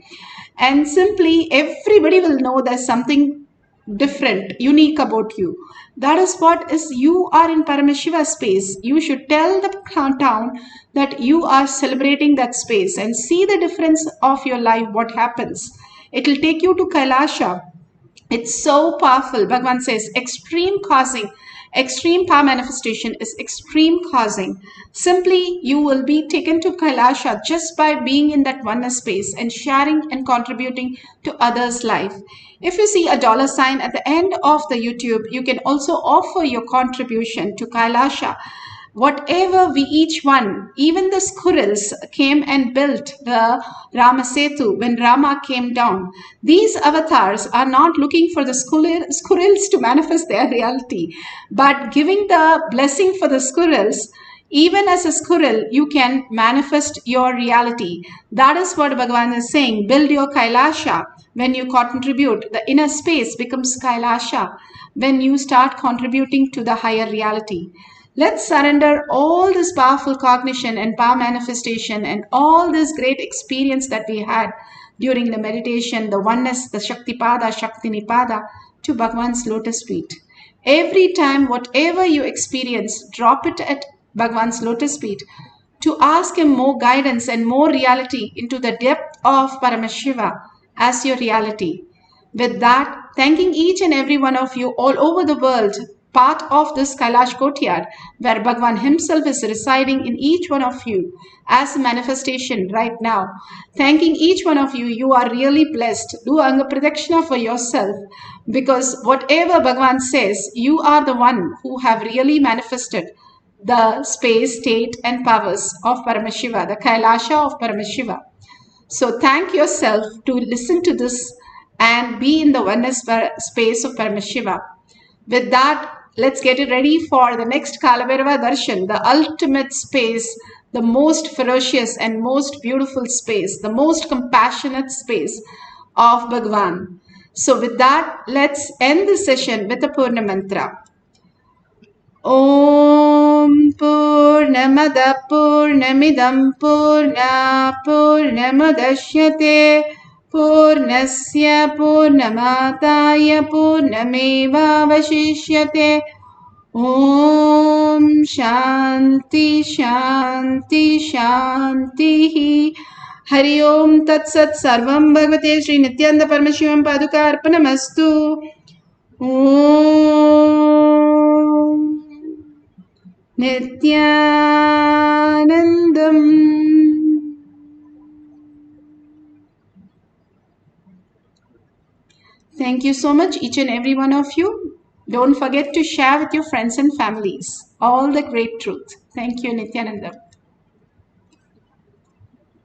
And simply everybody will know there's something different, unique about you. That is what is, you are in Paramashiva space. You should tell the town that you are celebrating that space and see the difference of your life, what happens. It will take you to Kailasa. It's so powerful. Bhagavan says extreme causing, extreme power manifestation is extreme causing. Simply, you will be taken to Kailasa just by being in that oneness space and sharing and contributing to others' life. If you see a $sign at the end of the YouTube, you can also offer your contribution to Kailasa. Whatever we each one, even the squirrels came and built the Ramasetu when Rama came down. These avatars are not looking for the squirrels to manifest their reality, but giving the blessing for the squirrels. Even as a squirrel, you can manifest your reality. That is what Bhagavan is saying. Build your Kailasa. When you contribute, the inner space becomes Kailasa. When you start contributing to the higher reality. Let's surrender all this powerful cognition and power manifestation and all this great experience that we had during the meditation, the oneness, the Shaktipada, Shakti Nipada, to Bhagavan's lotus feet. Every time, whatever you experience, drop it at Bhagavan's lotus feet to ask him more guidance and more reality into the depth of Paramashiva as your reality. With that, thanking each and every one of you all over the world, part of this Kailash courtyard, where Bhagavan himself is residing in each one of you as a manifestation right now. Thanking each one of you, you are really blessed. Do Anga Pradakshina for yourself, because whatever Bhagavan says, you are the one who have really manifested the space, state and powers of Paramashiva, the Kailasa of Paramashiva. So thank yourself to listen to this and be in the oneness space of Paramashiva. With that, let's get it ready for the next Kalabhairava Darshan, the ultimate space, the most ferocious and most beautiful space, the most compassionate space of Bhagavan. So with that, let's end the session with a Purna Mantra. Om Purnamada Purnamidam Purna Purnamadashyate Purnasya Purnamataya Purnameva Vashishyate Om Shanti Shanti Shanti. Hari Om Tat Sat Sarvam Bhagavate Shri Nithyananda Paramashivam Paduka Arpanamastu. Om Nithyanandam. Thank you so much, each and every one of you. Don't forget to share with your friends and families all the great truth. Thank you, Nithyananda.